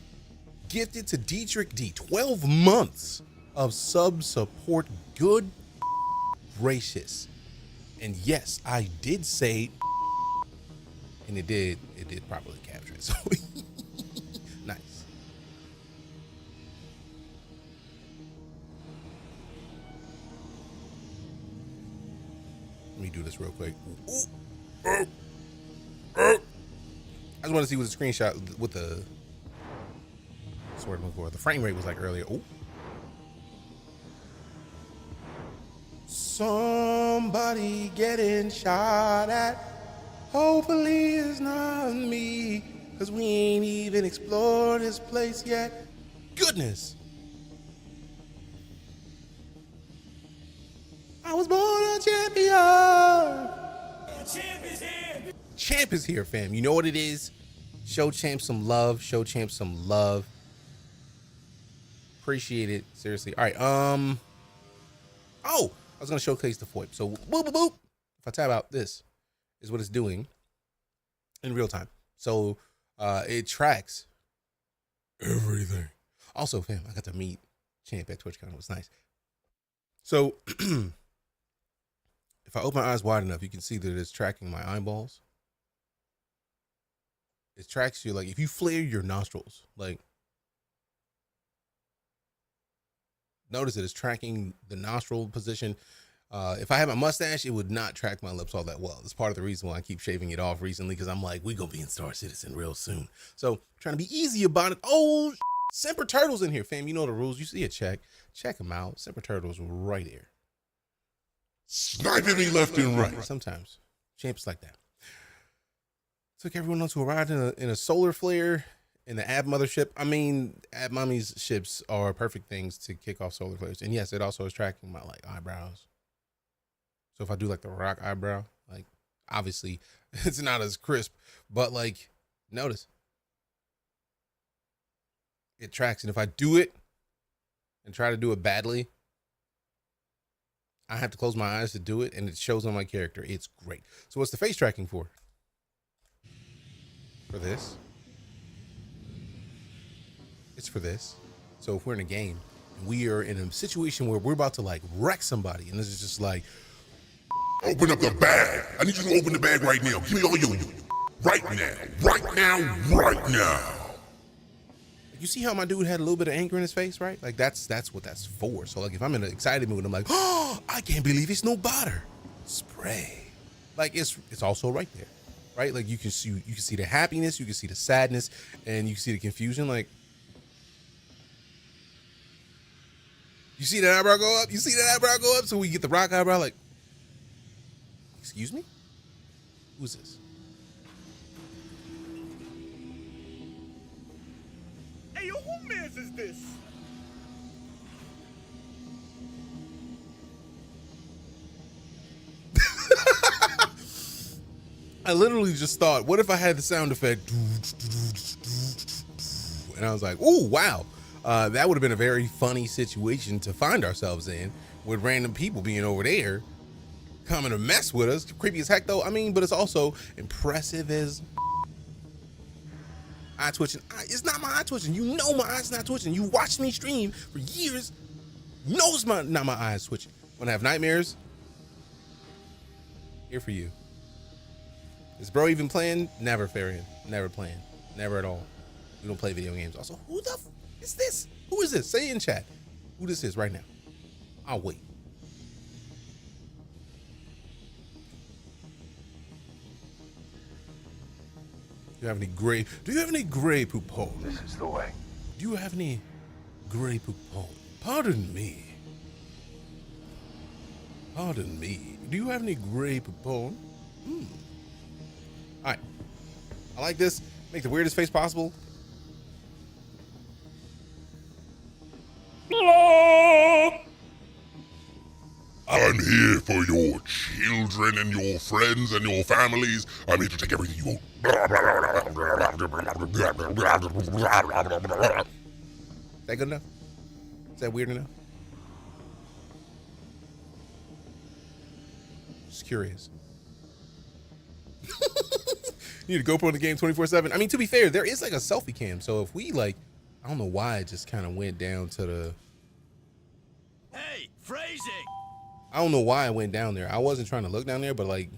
Speaker 3: Gifted to Dietrich D. 12 months of sub support. Good gracious. And yes, I did say, and it did properly capture it. So nice. Let me do this real quick. I just want to see what the screenshot with the sword before. The frame rate was like earlier. Ooh. Somebody getting shot at. Hopefully it's not me, cause we ain't even explored this place yet. Goodness. I was born a champion. Champ is here. Champ is here, fam. You know what it is? Show Champ some love. Show Champ some love. Appreciate it. Seriously. All right. Oh, I was gonna showcase the FOIP. So boop boop boop. If I tab out, this is what it's doing in real time. So it tracks everything. Also, fam, I got to meet Champ at TwitchCon. It was nice. So if I open my eyes wide enough, you can see that it's tracking my eyeballs. It tracks you, like if you flare your nostrils, like notice that it's tracking the nostril position. If I had my mustache, it would not track my lips all that well. That's part of the reason why I keep shaving it off recently, because I'm like, we gonna be in Star Citizen real soon. So trying to be easy about it. Oh, Semper Turtle's in here, fam. You know the rules. You see a check them out. Semper Turtle's right there.
Speaker 2: Sniping me left and right.
Speaker 3: Sometimes Champ's like that. Took everyone else who arrived in a solar flare in the Ab Mothership. I mean, Ab Mommy's ships are perfect things to kick off solar flares. And yes, it also is tracking my like eyebrows. So if I do like the rock eyebrow, like obviously it's not as crisp, but like notice it tracks. And if I do it and try to do it badly, I have to close my eyes to do it, and it shows on my character. It's great. So what's the face tracking for? For this. It's for this. So if we're in a game We are in a situation where we're about to like wreck somebody, and this is just like,
Speaker 2: Open up the bag. I need you to open the bag right now. Give me all your right now. Right now. Right now.
Speaker 3: you see how my dude had a little bit of anger in his face, right? Like that's what that's for. So like if I'm in an excited mood, I'm like, oh, I can't believe it's no butter. Spray. Like it's also right there, right? Like you can see the happiness, you can see the sadness, and you can see the confusion. Like you see that eyebrow go up, you see that eyebrow go up, so we get the rock eyebrow. Like, excuse me, who's this?
Speaker 6: Hey, yo, who mans is this?
Speaker 3: I literally just thought, what if I had the sound effect? And I was like, ooh, wow. That would have been a very funny situation to find ourselves in, with random people being over there coming to mess with us. Creepy as heck, though. I mean, but it's also impressive as eye twitching. It's not my eye twitching. You know my eye's not twitching. You watched me stream for years. You know it's not my eyes twitching. When I have nightmares, here for you. Is bro even playing? Never, Farian. Never playing. Never at all. We don't play video games. Also, who the is this? Who is this? Say it in chat who this is right now. I'll wait. Do you have any gray poupon?
Speaker 1: This is the way.
Speaker 3: Do you have any gray poupon? Pardon me. Pardon me. Do you have any gray poupon? All right. I like this. Make the weirdest face possible.
Speaker 2: I'm here for your children and your friends and your families. I'm here to take everything you want.
Speaker 3: Is that good enough? Is that weird enough? Just curious. You need a GoPro in the game 24/7. I mean, to be fair, there is like a selfie cam. So if we like, I don't know why it just kind of went down to the.
Speaker 4: Hey, phrasing.
Speaker 3: I don't know why I went down there. I wasn't trying to look down there, but like,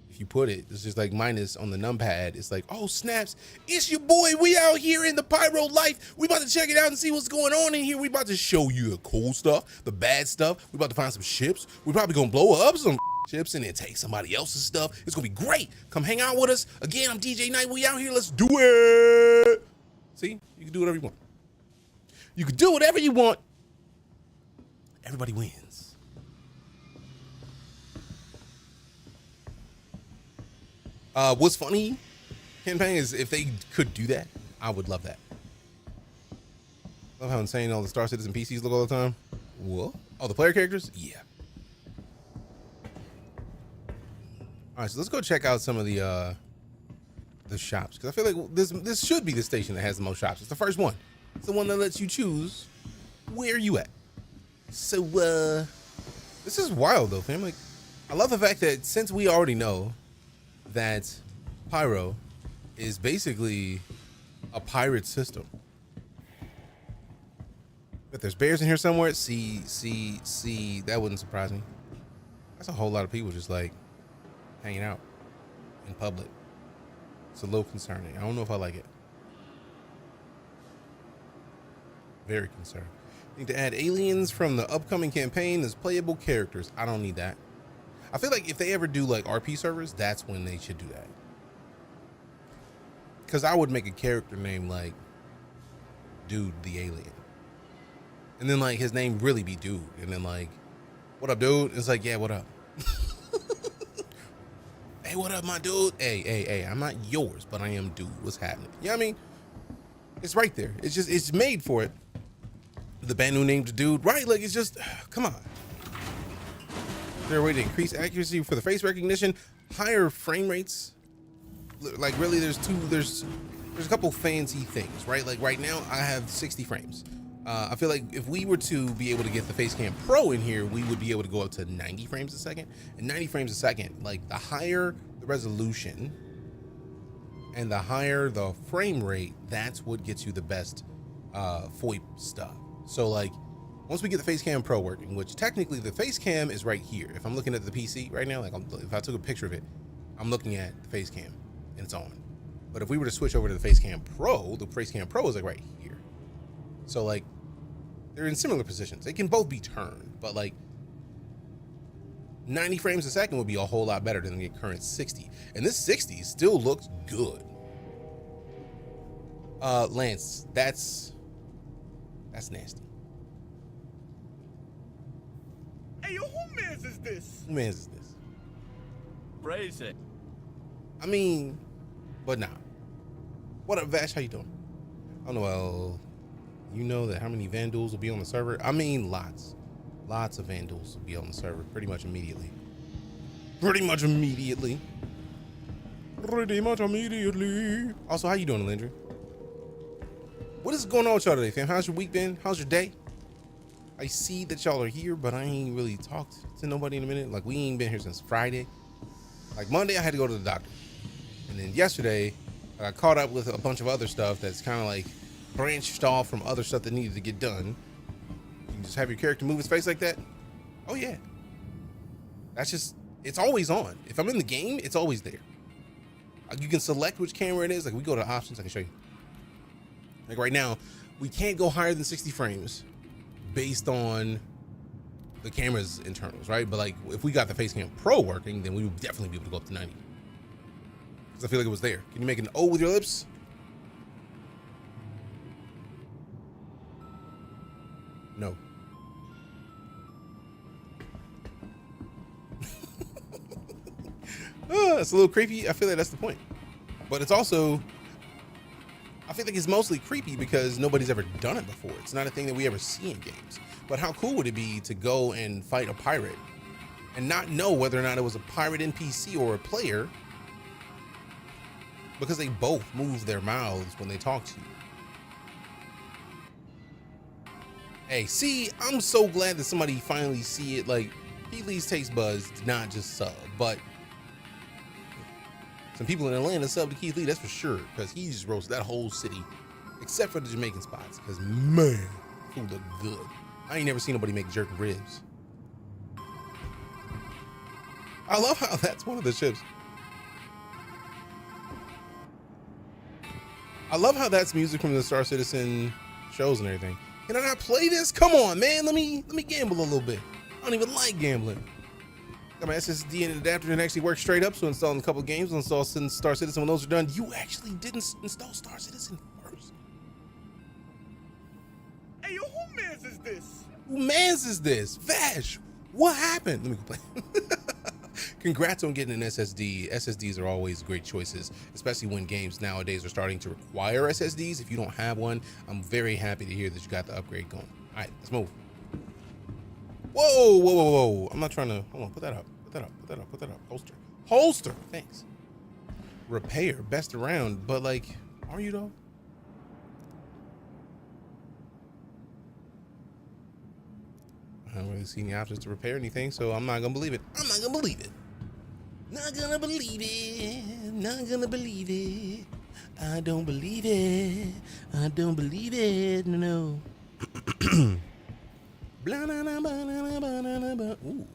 Speaker 3: if you put it, it's just like minus on the numpad. It's like, oh snaps, it's your boy. We out here in the pyro life. We about to check it out and see what's going on in here. We about to show you the cool stuff, the bad stuff. We about to find some ships. We probably gonna blow up some ships and then take somebody else's stuff. It's gonna be great. Come hang out with us. Again, I'm DeejayKnight. We out here. Let's do it. See, you can do whatever you want. You can do whatever you want. Everybody wins. What's funny, campaign, is if they could do that, I would love that. Love how insane all the Star Citizen PCs look all the time. What? Oh, the player characters? Yeah. All right, so let's go check out some of the shops, because I feel like this should be the station that has the most shops. It's the first one. It's the one that lets you choose where you at. So this is wild though, fam. Like, I love the fact that since we already know that Pyro is basically a pirate system, but there's bears in here somewhere. See, that wouldn't surprise me. That's a whole lot of people just like hanging out in public. It's a little concerning. I don't know if I like it. Very concerned. Need to add aliens from the upcoming campaign as playable characters. I don't need that. I feel like if they ever do like RP servers, that's when they should do that. Because I would make a character name like Dude the Alien. And then like his name really be Dude. And then like, what up, dude? It's like, yeah, what up? Hey, what up, my dude? Hey, I'm not yours, but I am Dude. What's happening? You know what I mean? It's right there. It's just, it's made for it. The band new named Dude, right? Like, it's just, come on. Is there a way to increase accuracy for the face recognition? Higher frame rates? Like, really, there's a couple fancy things, right? Like right now I have 60 frames. I feel like if we were to be able to get the Facecam Pro in here, we would be able to go up to 90 frames a second. And 90 frames a second, like the higher the resolution and the higher the frame rate, that's what gets you the best FOIP stuff. So like once we get the Face Cam Pro working, which technically the Face Cam is right here. If I'm looking at the PC right now, like if I took a picture of it, I'm looking at the Face Cam and it's on. But if we were to switch over to the Face Cam Pro, the Face Cam Pro is like right here. So like they're in similar positions. They can both be turned, but like 90 frames a second would be a whole lot better than the current 60. And this 60 still looks good. Lance, that's nasty.
Speaker 6: Hey, yo, who mans is this?
Speaker 3: Who mans is this?
Speaker 4: Crazy.
Speaker 3: I mean, but nah. What up, Vash? How you doing? Oh no, well, you know that how many Vandals will be on the server? I mean, lots of Vandals will be on the server pretty much immediately. Also, how you doing, Landry? What is going on with y'all today, fam? How's your week been? How's your day? I see that y'all are here, but I ain't really talked to nobody in a minute. Like, we ain't been here since Friday. Like, Monday, I had to go to the doctor. And then yesterday, I got caught up with a bunch of other stuff that's kind of like branched off from other stuff that needed to get done. You can just have your character move his face like that. Oh, yeah. That's just, it's always on. If I'm in the game, it's always there. You can select which camera it is. Like, we go to options, I can show you. Like right now, we can't go higher than 60 frames based on the camera's internals, right? But like, if we got the Face Cam Pro working, then we would definitely be able to go up to 90. Because I feel like it was there. Can you make an O with your lips? No. It's a little creepy. I feel like that's the point. But it's also, I feel like it's mostly creepy because nobody's ever done it before. It's not a thing that we ever see in games. But how cool would it be to go and fight a pirate and not know whether or not it was a pirate NPC or a player, because they both move their mouths when they talk to you. Hey, see, I'm so glad that somebody finally see it. Like, Keith Lee's taste buds did not just sub, but some people in Atlanta sub to Keith Lee, that's for sure, because he just roasted that whole city, except for the Jamaican spots, because man, food look good. I ain't never seen nobody make jerk ribs. I love how that's one of the chips. I love how that's music from the Star Citizen shows and everything. Can I not play this? Come on, man. Let me gamble a little bit. I don't even like gambling. Got my SSD and adapter and actually works straight up, so installing a couple games, install Star Citizen when those are done. You actually didn't install Star Citizen first.
Speaker 6: Hey, yo, who mans is this?
Speaker 3: Who mans is this? Vash, what happened? Let me go play. Congrats on getting an SSD. SSDs are always great choices, especially when games nowadays are starting to require SSDs. If you don't have one, I'm very happy to hear that you got the upgrade going. All right, let's move. Whoa, whoa, whoa, whoa. I'm not trying to, hold on, put that up. Holster. Holster, thanks. Repair, best around, but like, are you though? I haven't really seen the options to repair anything, so I'm not gonna believe it. Not gonna believe it. Not gonna believe it. I don't believe it. No. Ooh.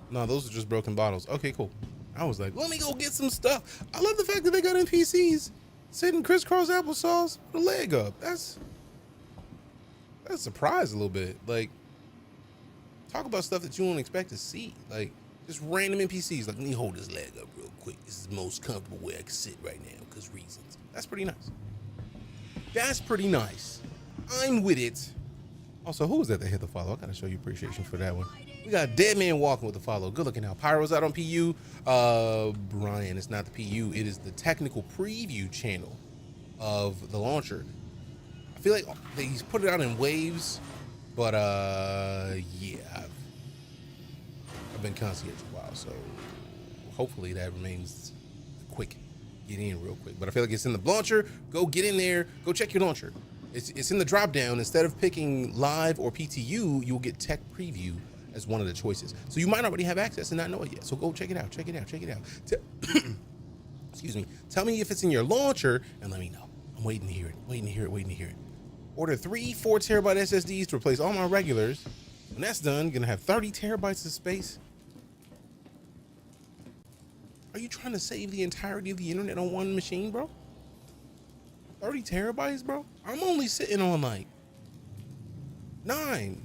Speaker 3: No, those are just broken bottles. Okay, cool. I was like, let me go get some stuff. I love the fact that they got NPCs sitting crisscross applesauce with a leg up. That's a surprise a little bit. Like, talk about stuff that you won't expect to see. Like, just random NPCs. Like, let me hold this leg up real quick. This is the most comfortable way I can sit right now because reasons. That's pretty nice. That's pretty nice. I'm with it. Also, who was that hit the follow? I gotta show you appreciation for that one. We got Dead Man Walking with the follow. Good looking out. Pyro's out on PU. Brian, it's not the PU. It is the technical preview channel of the launcher. I feel like he's put it out in waves, but yeah, I've been concierge a while, so hopefully that remains quick. Get in real quick. But I feel like it's in the launcher. Go get in there. Go check your launcher. It's in the drop down. Instead of picking live or PTU, you'll get tech preview as one of the choices. So you might already have access and not know it yet. So go check it out. Excuse me. Tell me if it's in your launcher and let me know. I'm waiting to hear it. Order 3 4 terabyte SSDs to replace all my regulars. When that's done, gonna have 30 terabytes of space. Are you trying to save the entirety of the internet on one machine, bro? 30 terabytes, bro? I'm only sitting on like 9,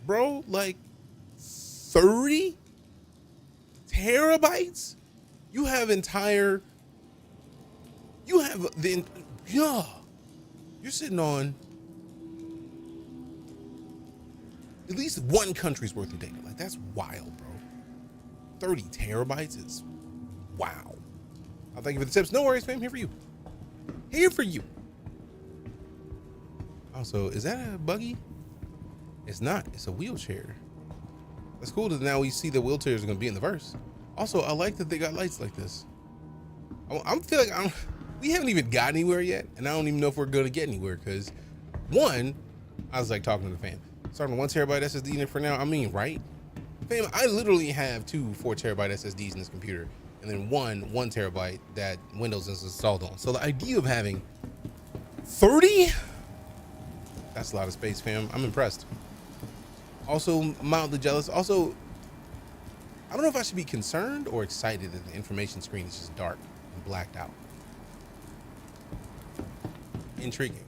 Speaker 3: bro. Like 30 terabytes? You have you're sitting on at least one country's worth of data. Like, that's wild, bro. 30 terabytes is wow. I'll thank you for the tips. No worries, fam. Here for you. Here for you. Also, is that a buggy? It's not. It's a wheelchair. That's cool that now we see that wheelchairs are going to be in the verse. Also, I like that they got lights like this. We haven't even got anywhere yet, and I don't even know if we're going to get anywhere because, one, I was like talking to the fam. Starting 1 terabyte SSD in it for now. I mean, right? Fam, I literally have 2 4 terabyte SSDs in this computer, and then one 1 terabyte that Windows is installed on. So the idea of having 30? That's a lot of space, fam. I'm impressed. Also, mildly jealous. Also, I don't know if I should be concerned or excited that the information screen is just dark and blacked out. Intriguing.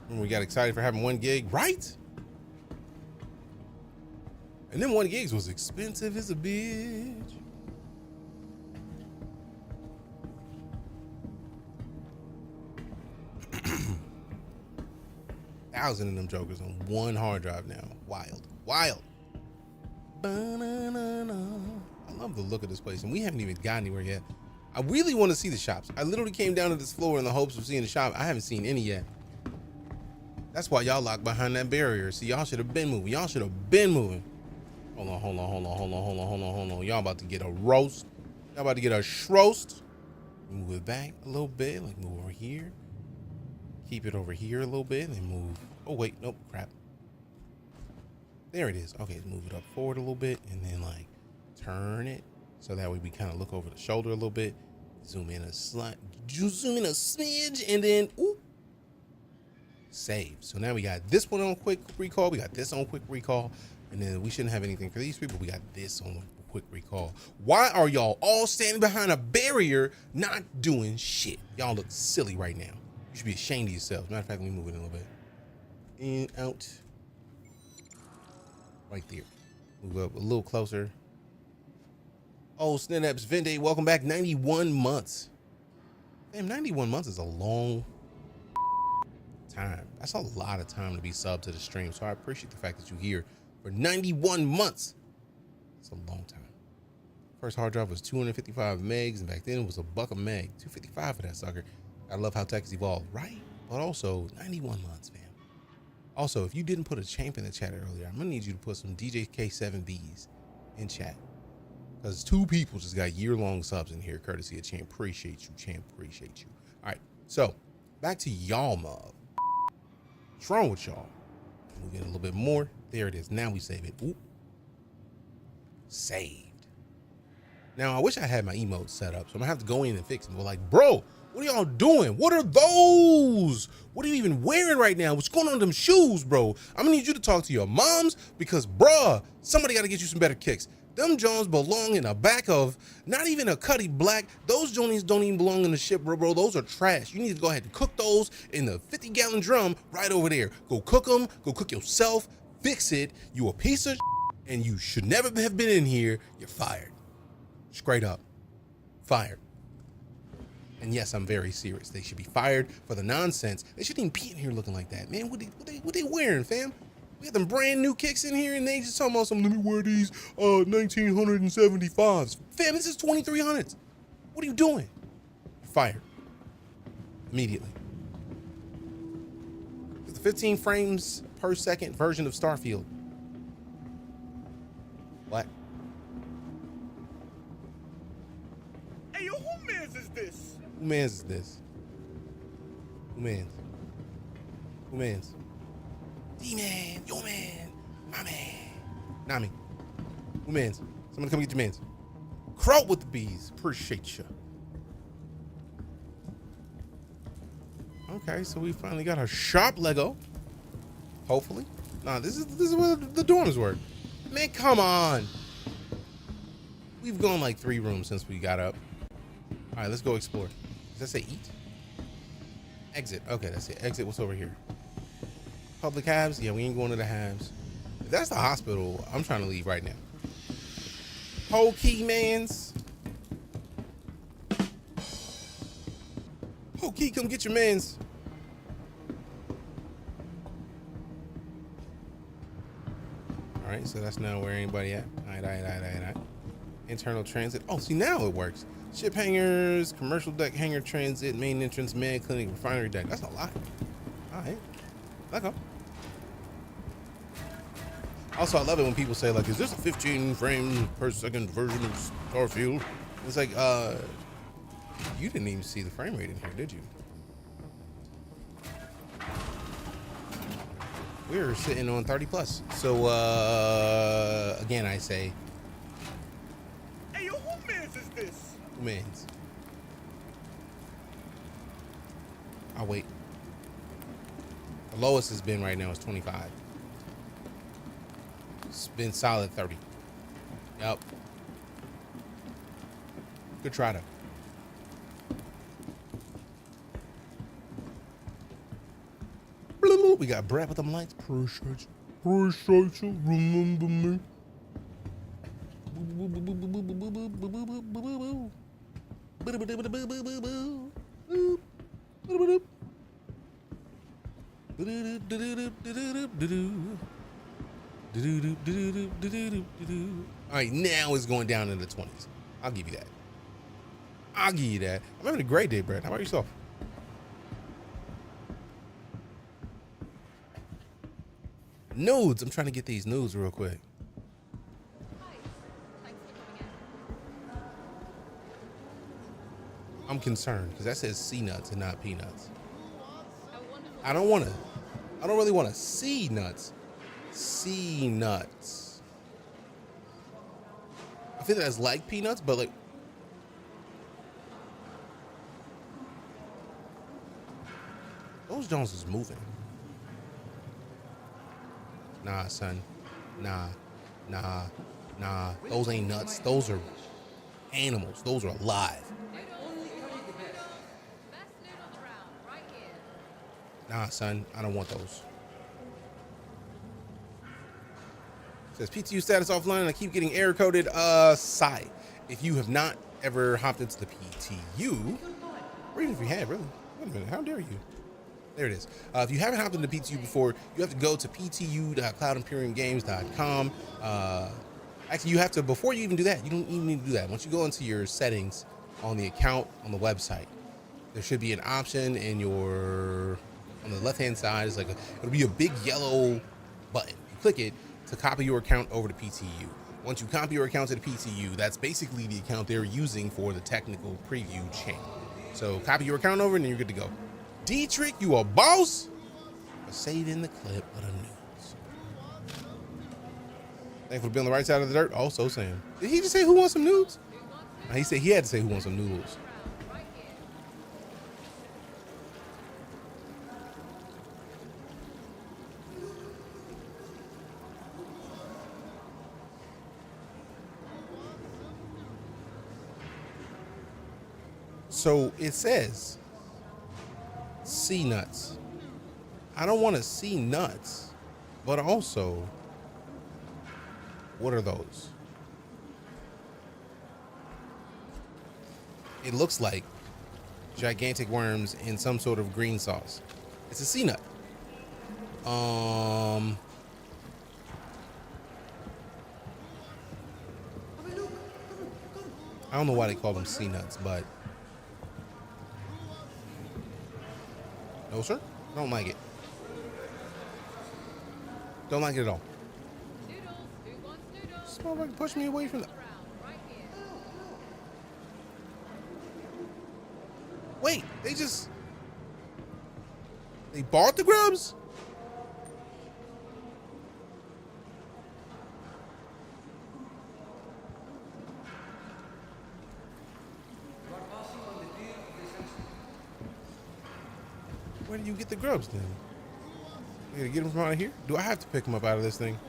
Speaker 3: When we got excited for having 1 gig, right? And then 1 gig was expensive as a bitch. Thousand of them jokers on 1 hard drive now. Wild. Wild. Ba-na-na-na. I love the look of this place, and we haven't even got anywhere yet. I really want to see the shops. I literally came down to this floor in the hopes of seeing the shop. I haven't seen any yet. That's why y'all locked behind that barrier. See, y'all should have been moving. Y'all should have been moving. Hold on. Y'all about to get a roast. Y'all about to get a shroast. Move it back a little bit. Like, move over here. Keep it over here a little bit and then move. Oh, wait. Nope. Crap. There it is. Okay, move it up forward a little bit and then, like, turn it. So that way we kind of look over the shoulder a little bit. Zoom in a smidge, and then, ooh, save. So now we got this one on quick recall. We got this on quick recall. And then we shouldn't have anything for these people. We got this on quick recall. Why are y'all all standing behind a barrier not doing shit? Y'all look silly right now. You should be ashamed of yourselves. Matter of fact, let me move it in a little bit. In, out. Right there. Move up a little closer. Oh, Snaps Vende, welcome back. 91 months. Damn, 91 months is a long time. That's a lot of time to be subbed to the stream. So I appreciate the fact that you're here for 91 months. It's a long time. First hard drive was 255 megs, and back then it was $1 a meg. 255 for that sucker. I love how tech has evolved, right? But also 91 months, man. Also, if you didn't put a champ in the chat earlier, I'm gonna need you to put some DJK7Bs in chat. Because 2 people just got year-long subs in here, courtesy of Champ. Appreciate you, Champ. Appreciate you. All right, so back to y'all mob. What's wrong with y'all? We'll get a little bit more. There it is. Now we save it. Oop. Saved. Now, I wish I had my emotes set up, so I'm going to have to go in and fix them. We're like, bro, what are y'all doing? What are those? What are you even wearing right now? What's going on with them shoes, bro? I'm going to need you to talk to your moms because, bruh, somebody got to get you some better kicks. Them Jones belong in the back of not even a Cuddy Black. Those Jones don't even belong in the ship, bro. Those are trash. You need to go ahead and cook those in the 50-gallon drum right over there. Go cook them. Go cook yourself. Fix it. You a piece of and you should never have been in here. You're fired. Straight up. Fired. And yes, I'm very serious. They should be fired for the nonsense. They shouldn't even be in here looking like that, man. What they wearing, fam? We got them brand new kicks in here and they just talking about some, let me wear these 1975s. Fam, this is 2300s. What are you doing? You're fired. Immediately. It's the 15 frames per second version of Starfield. What?
Speaker 6: Hey, yo, who mans is this?
Speaker 3: Who mans is this? Who mans? Who mans? D-man, yo man, my man. Nami. Who mans? Somebody come get your mans. Kraut with the bees. Appreciate you. I Okay, so we finally got our shop Lego. Hopefully. Nah, this is where the dorms work. Man, come on. We've gone like 3 rooms since we got up. All right, let's go explore. Does that say eat? Exit. Okay, that's it. Exit. What's over here? Public halves? Yeah, we ain't going to the halves. If that's the hospital, I'm trying to leave right now. Whole key mans. Whole key, come get your mans. All right, so that's not where anybody at. All right. Internal transit. Oh, see, now it works. Ship hangars, commercial deck hangar transit, main entrance, med clinic, refinery deck. That's a lot. All right, let go. Also, I love it when people say, like, is this a 15 frame per second version of Starfield? It's like, you didn't even see the frame rate in here, did you? We're sitting on 30 plus. So, again, I say,
Speaker 6: Hey, yo, who mans is this?
Speaker 3: who mans? I'll wait. The lowest has been right now is 25. It's been solid 30. Yep. Good try though. We got Brad with them lights. Appreciate you. Remember me. All right, now it's going down in the 20s. I'll give you that. I'm having a great day, Brad. How about yourself? Nudes. I'm trying to get these nudes real quick. I'm concerned because that says C nuts and not peanuts. I don't really want to see nuts. C nuts. I feel that's like peanuts, but like, those Jones is moving. Nah, son. Nah. Those ain't nuts. Those are animals. Those are alive. Nah, son. I don't want those. Says PTU status offline and I keep getting error coded. Sigh. If you have not ever hopped into the PTU, or even if you have, really. Wait a minute. How dare you? There it is. If you haven't hopped into PTU before, you have to go to ptu.cloudimperiumgames.com. Actually, you have to, before you even do that, you don't even need to do that. Once you go into your settings on the account on the website, there should be an option in your, on the left-hand side, it's like it'll be a big yellow button. You click it to copy your account over to PTU. Once you copy your account to the PTU, that's basically the account they're using for the technical preview channel. So copy your account over and then you're good to go. D-Trick, you a boss? But say it in the clip of the news. Thankful to be on the right side of the dirt. Also Sam. Did he just say who wants some nudes? He said he had to say who wants some noodles. So it says sea nuts. I don't want to see nuts, but also, what are those? It looks like gigantic worms in some sort of green sauce. It's a sea nut. I don't know why they call them sea nuts, but no, sir. Don't like it. Don't like it at all. This motherfucker pushed me away from the... Wait, they bought the grubs? Where do you get the grubs then? I gotta get them from out of here? Do I have to pick them up out of this thing?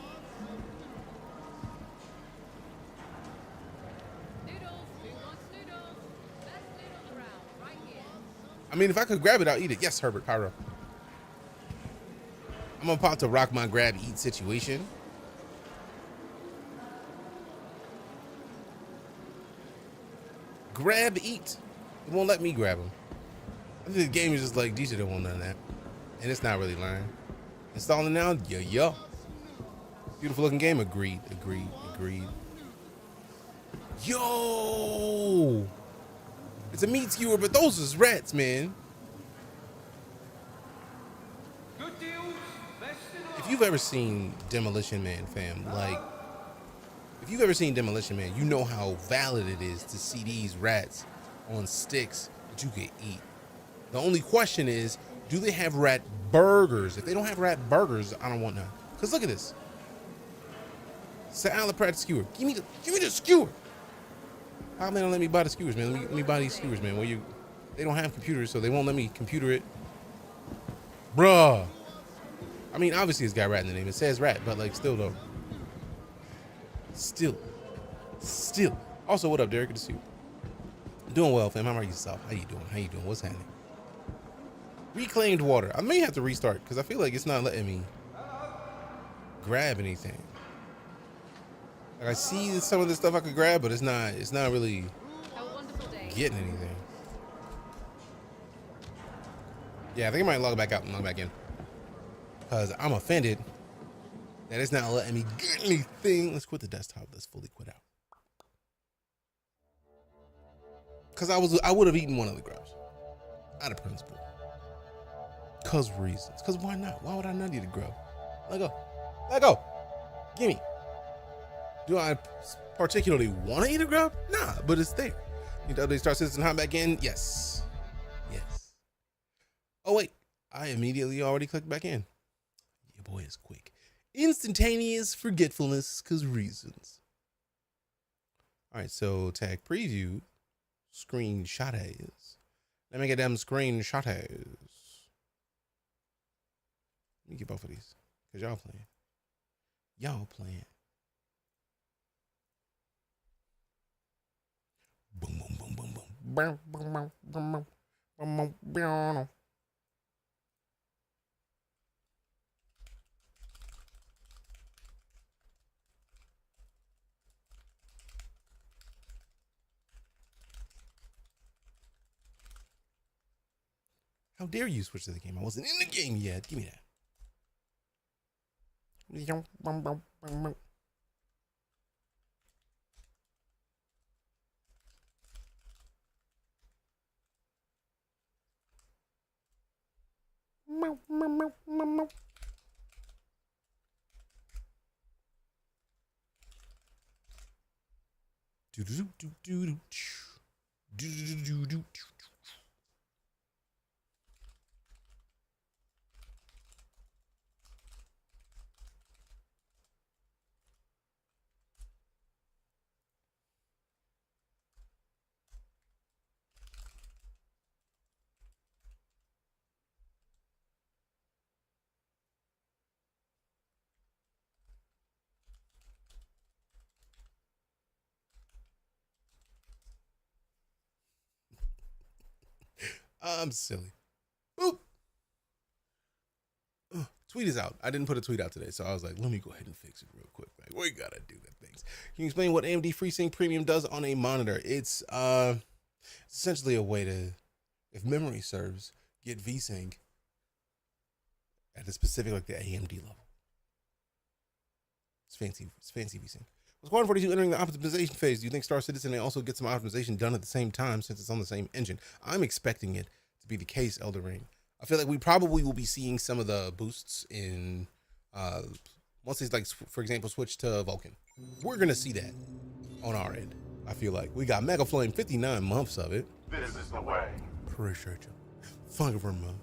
Speaker 3: I mean, if I could grab it, I'll eat it. Yes, Herbert, Pyro. I'm about to rock my grab eat situation. Grab eat. It won't let me grab them. I think the game is just like, DJ don't want none of that. And it's not really learning. Installing now? Yeah. Beautiful looking game. Agreed. Yo! It's a meat skewer, but those is rats, man. If you've ever seen Demolition Man, fam, like, if you've ever seen Demolition Man, you know how valid it is to see these rats on sticks that you can eat. The only question is, do they have rat burgers? If they don't have rat burgers, I don't want none. Cause look at this. It's an Alaprat skewer. Give me the skewer. How they don't let me buy the skewers, man? Let me buy these skewers, man. They don't have computers, so they won't let me computer it. Bruh. I mean, obviously it's got rat in the name. It says rat, but like still though. Still. Also, what up, Derek? Good to see you. Doing well, fam. How about yourself? How you doing? What's happening? Reclaimed water. I may have to restart because I feel like it's not letting me grab anything. Like I see some of the stuff I could grab, but it's not really getting anything. Yeah, I think I might log back out and log back in. Because I'm offended that it's not letting me get anything. Let's quit the desktop. Let's fully quit out. Because I would have eaten one of the grubs. Out of principle. Because reasons. Because why not? Why would I not eat a grub? Let go. Gimme. Do I particularly want to eat a grub? Nah, but it's there. Need to update Star Citizen hop back in? Yes. Oh, wait. I immediately already clicked back in. Your boy is quick. Instantaneous forgetfulness because reasons. All right, so tag preview. Screenshotters. Let me get them screenshotters. Let me get both of these. Because y'all playing. Boom, boom, boom, boom, boom. Boom, boom, boom, boom, boom, boom, boom. How dare you switch to the game? I wasn't in the game yet. Give me that. I'm silly. Boop. Tweet is out. I didn't put a tweet out today, so I was like, let me go ahead and fix it real quick. Like, we gotta do the things. Can you explain what AMD FreeSync Premium does on a monitor? It's essentially a way to, if memory serves, get VSync at a specific, like the AMD level. It's fancy VSync. With Squadron 42 entering the optimization phase, do you think Star Citizen may also get some optimization done at the same time since it's on the same engine? I'm expecting it to be the case, Elder Ring. I feel like we probably will be seeing some of the boosts in once it's like, for example, switch to Vulcan. We're gonna see that on our end. I feel like we got Mega Flame, 59 months of it.
Speaker 1: This is the way.
Speaker 3: Appreciate you. Thank you very much.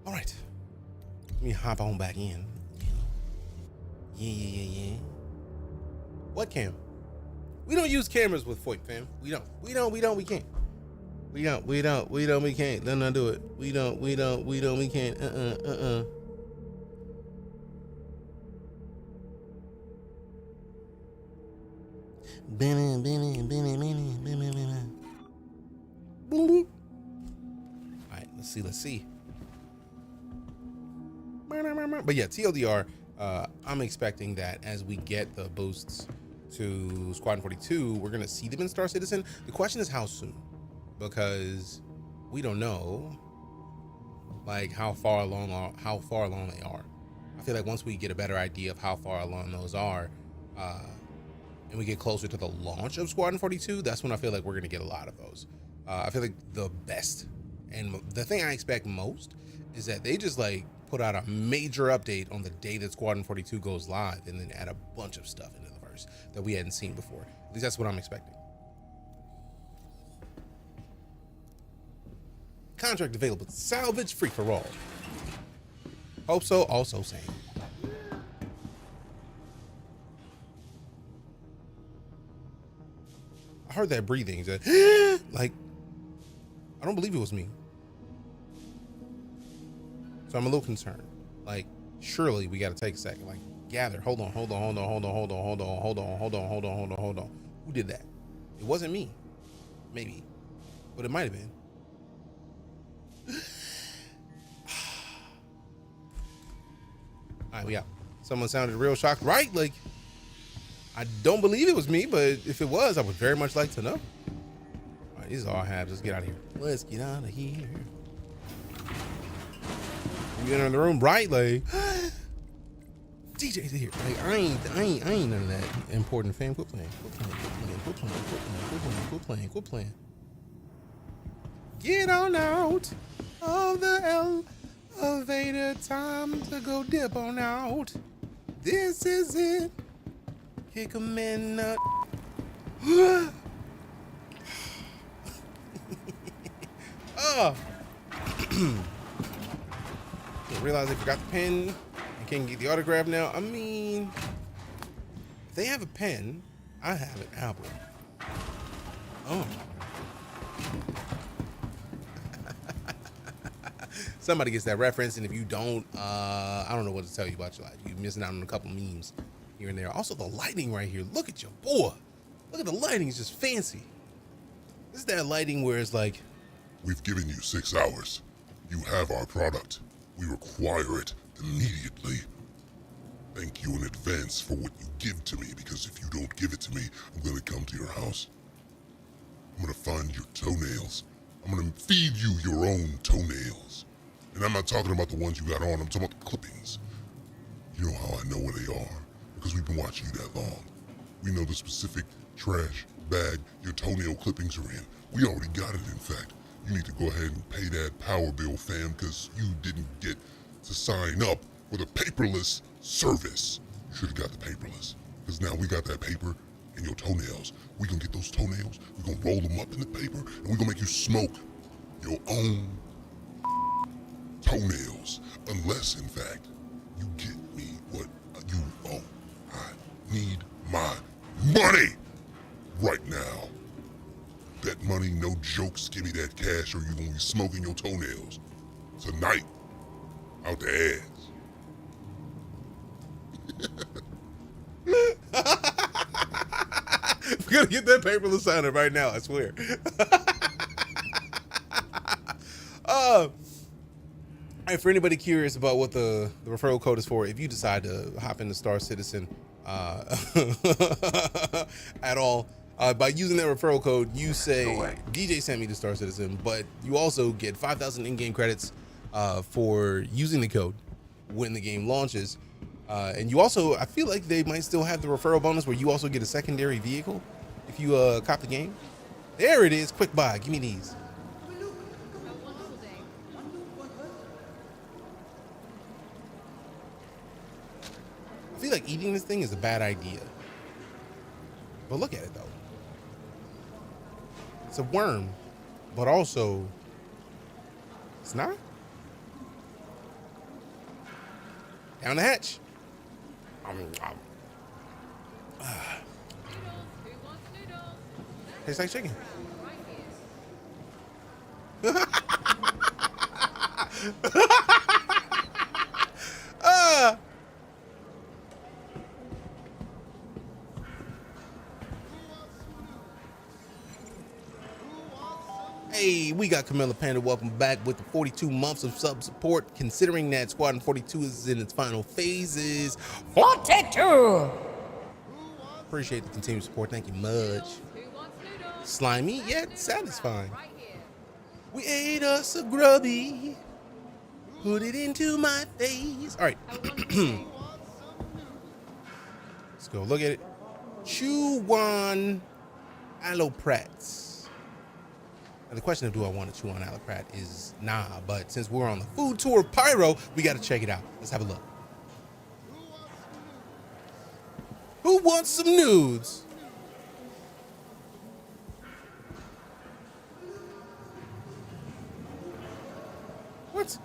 Speaker 3: All right, let me hop on back in. Yeah. What cam? We don't use cameras with FOIP, fam. We can't. We can't. No, do it. We can't. All right, let's see. But yeah, TLDR, I'm expecting that as we get the boosts to Squadron 42, we're gonna see them in Star Citizen. The question is how soon, because we don't know like how far along they are. I feel like once we get a better idea of how far along those are, and we get closer to the launch of Squadron 42, that's when I feel like we're gonna get a lot of those. I feel like the best and the thing I expect most is that they just like put out a major update on the day that Squadron 42 goes live, and then add a bunch of stuff into the verse that we hadn't seen before. At least that's what I'm expecting. Contract available. Salvage free for all. Hope so. Also same. I heard that breathing. Like, I don't believe it was me. So I'm a little concerned. Like, surely we got to take a second. Like, gather. Hold on. Who did that? It wasn't me. Maybe. But it might have been. All right, we out. Someone sounded real shocked, right? Like, I don't believe it was me, but if it was, I would very much like to know. All right, these are all I have. Let's get out of here. Let's get out of here. You enter in the room, right? Like, DJ's here. Like, I ain't none of that important, fam. Quit playing. Quit playing. Get on out of the elevator. Time to go dip on out. This is it. Kick 'em in the. Oh. Realize they forgot the pen and can't get the autograph now. I mean, if they have a pen, I have an album. Oh. Somebody gets that reference, and if you don't, I don't know what to tell you about your life. You're missing out on a couple memes here and there. Also, the lighting right here. Look at your boy. Look at the lighting. It's just fancy. This is that lighting where it's like,
Speaker 2: We've given you 6 hours. You have our product. We require it immediately. Thank you in advance for what you give to me, because if you don't give it to me, I'm gonna come to your house. I'm gonna find your toenails. I'm gonna feed you your own toenails. And I'm not talking about the ones you got on, I'm talking about the clippings. You know how I know where they are, because we've been watching you that long. We know the specific trash bag your toenail clippings are in. We already got it, in fact. You need to go ahead and pay that power bill, fam, because you didn't get to sign up for the paperless service. You should have got the paperless, because now we got that paper and your toenails. We gonna get those toenails, we gonna roll them up in the paper, and we gonna make you smoke your own toenails. Unless, in fact, you get me what you owe. I need my money right now. That money, no jokes, give me that cash or you're gonna be smoking your toenails. Tonight, out the ass.
Speaker 3: we're gonna get that paperless signer right now, I swear. And for anybody curious about what the referral code is for, if you decide to hop into Star Citizen at all, by using that referral code, you say, DJ sent me to Star Citizen, but you also get 5,000 in-game credits for using the code when the game launches. And you also, I feel like they might still have the referral bonus where you also get a secondary vehicle if you cop the game. There it is. Quick buy. Give me these. I feel like eating this thing is a bad idea. But look at it, though. It's a worm, but also it's not. Down the hatch. Tastes like chicken. Hey, we got Camilla Panda. Welcome back with the 42 months of sub support. Considering that Squadron 42 is in its final phases. 42. Appreciate the continued support. Thank you much. Slimy yet satisfying. We ate us a grubby. Put it into my face. All right. Let's go look at it. Chew-on alloprats. The question of do I want to chew on alloprat is nah, but since we're on the food tour of Pyro, we got to check it out. Let's have a look. Who wants some nudes? What?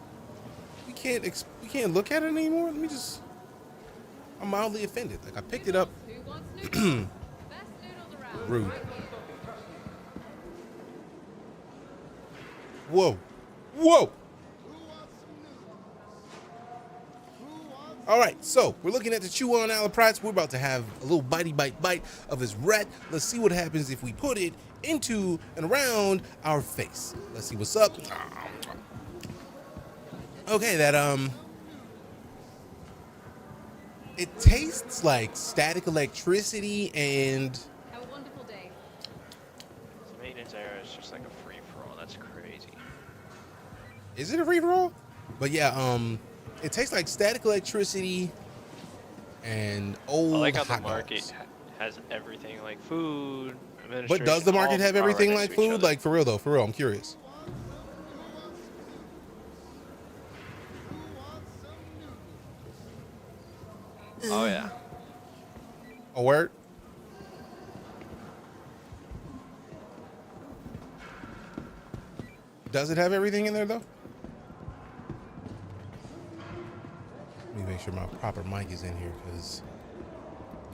Speaker 3: We can't look at it anymore? Let me just. I'm mildly offended. Like I picked it up. Rude. Whoa. Whoa. All right, so we're looking at the chew-on alloprats. We're about to have a little bitey bite of this rat. Let's see what happens if we put it into and around our face. Let's see what's up. Okay, that it tastes like static electricity and
Speaker 7: Have a wonderful day.
Speaker 8: The maintenance era is just like a free-for-all. That's crazy.
Speaker 3: is it a free-for-all? But yeah, it tastes like static electricity and old
Speaker 8: I like how
Speaker 3: hot
Speaker 8: the market
Speaker 3: dogs.
Speaker 8: has everything like food.
Speaker 3: But does the market have everything like food? Like for real though, for real, I'm curious.
Speaker 8: Oh yeah.
Speaker 3: A word? Does it have everything in there though? Let me make sure my proper mic is in here because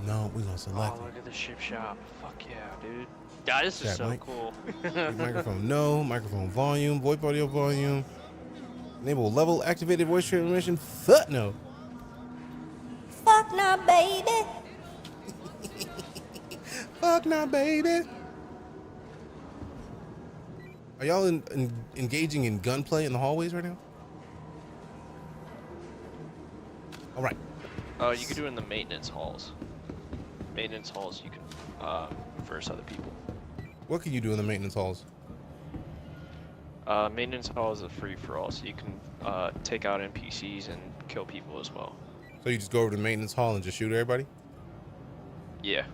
Speaker 3: no, we're gonna select
Speaker 8: Oh,
Speaker 3: it.
Speaker 8: look at the ship shop. Fuck yeah, dude. Yeah, this is
Speaker 3: Chat
Speaker 8: so
Speaker 3: mic.
Speaker 8: cool.
Speaker 3: Microphone no, microphone volume, VoIP audio volume. Enable level activated voice transmission. Fuck no.
Speaker 9: Fuck nah, baby.
Speaker 3: Fuck nah, baby. Are y'all engaging in gunplay in the hallways right now? All right.
Speaker 8: You can do it in the maintenance halls. Maintenance halls, you can verse other people.
Speaker 3: What can you do in the maintenance halls?
Speaker 8: Maintenance hall is a free-for-all, so you can take out NPCs and kill people as well.
Speaker 3: So you just go over to the maintenance hall and just shoot everybody?
Speaker 8: Yeah.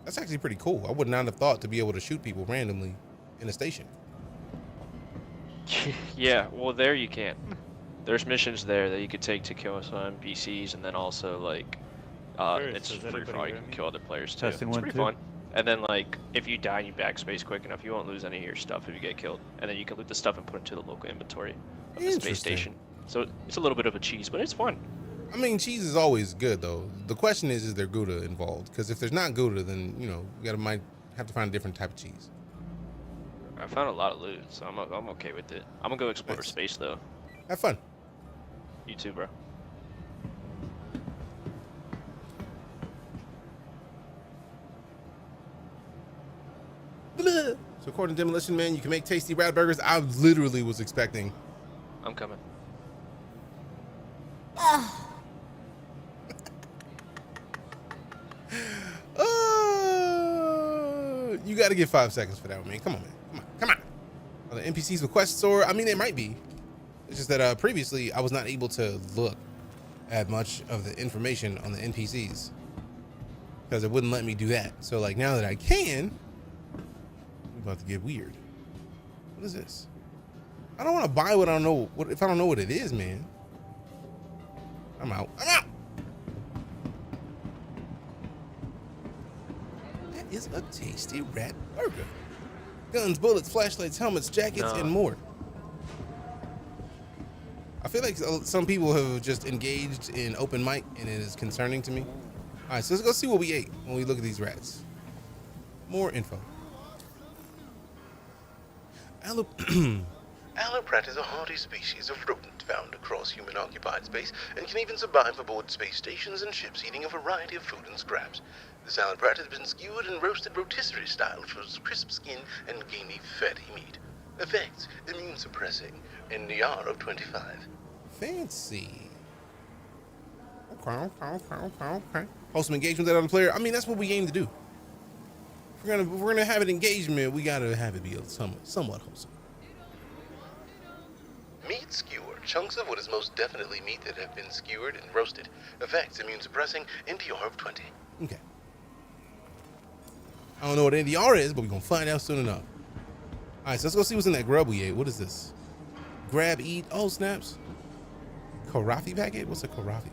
Speaker 3: That's actually pretty cool. I would not have thought to be able to shoot people randomly in a station.
Speaker 8: Yeah, well there you can. There's missions there that you could take to kill some NPCs, and then also like it's free for all. You can kill other players too.
Speaker 10: Testing
Speaker 8: It's
Speaker 10: one,
Speaker 8: pretty
Speaker 10: two.
Speaker 8: fun. And then like if you die and you backspace quick enough, you won't lose any of your stuff if you get killed. And then you can loot the stuff and put it into the local inventory of the space
Speaker 3: Interesting.
Speaker 8: station. So it's a little bit of a cheese, but it's fun.
Speaker 3: I mean, cheese is always good though. The question is there Gouda involved? Because if there's not Gouda, then you know you might have to find a different type of cheese.
Speaker 8: I found a lot of loot, so I'm okay with it. I'm gonna go explore
Speaker 3: Nice.
Speaker 8: space though.
Speaker 3: Have fun.
Speaker 8: You too, bro.
Speaker 3: So according to Demolition Man, you can make tasty rat burgers. I literally was expecting.
Speaker 8: I'm coming.
Speaker 3: You got to get 5 seconds for that one, man. Come on, man. Come on. Are the NPCs with quests, or I mean, it might be. It's just that previously I was not able to look at much of the information on the NPCs because it wouldn't let me do that. So like now that I can, we're about to get weird. What is this? I don't want to buy what I don't know. What if I don't know what it is, man? I'm out. That is a tasty rat burger. Guns, bullets, flashlights, helmets, jackets, and more. I feel like some people have just engaged in open mic, and it is concerning to me. All right, so let's go see what we ate when we look at these rats. More info.
Speaker 5: Alloprat is a hardy species of rodent found across human-occupied space and can even survive aboard space stations and ships, eating a variety of food and scraps. This alloprat has been skewered and roasted rotisserie style for its crisp skin and gamey, fatty meat. Effects: immune suppressing. NDR of 25.
Speaker 3: Fancy. Okay. Wholesome engagement with that other player. I mean, that's what we aim to do. If we're gonna have an engagement, we gotta have it be somewhat wholesome.
Speaker 5: Meat skewer. Chunks of what is most definitely meat that have been skewered and roasted. Effects: immune suppressing. NDR of 20.
Speaker 3: Okay. I don't know what NDR is, but we're gonna find out soon enough. All right, so let's go see what's in that grub we ate. What is this? Grab, eat. Oh, snaps. Karafi packet? What's a karafi?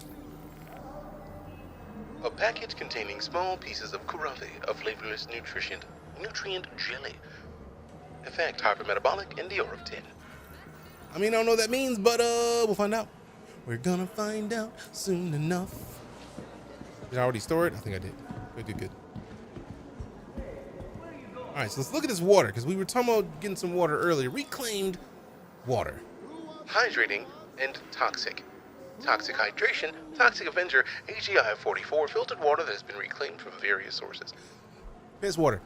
Speaker 5: A package containing small pieces of karafi, a flavorless nutrient jelly. Effect: hypermetabolic. NDR of 10.
Speaker 3: I mean, I don't know what that means, but we'll find out. We're gonna find out soon enough. Did I already store it? I think I did. Good. All right, so let's look at this water, because we were talking about getting some water earlier. Reclaimed water.
Speaker 5: Hydrating and toxic. Toxic hydration, toxic Avenger, AGI of 44, filtered water that has been reclaimed from various sources.
Speaker 3: Piss water.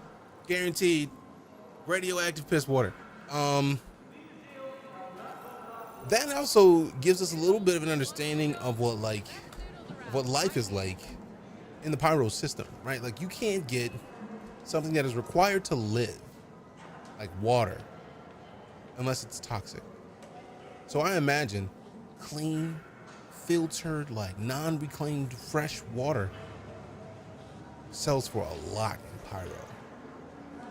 Speaker 3: Guaranteed. Radioactive piss water. That also gives us a little bit of an understanding of what life is like in the pyro system, right? Like, you can't get something that is required to live, like water, unless it's toxic. So I imagine clean, filtered, like non-reclaimed fresh water sells for a lot in pyro.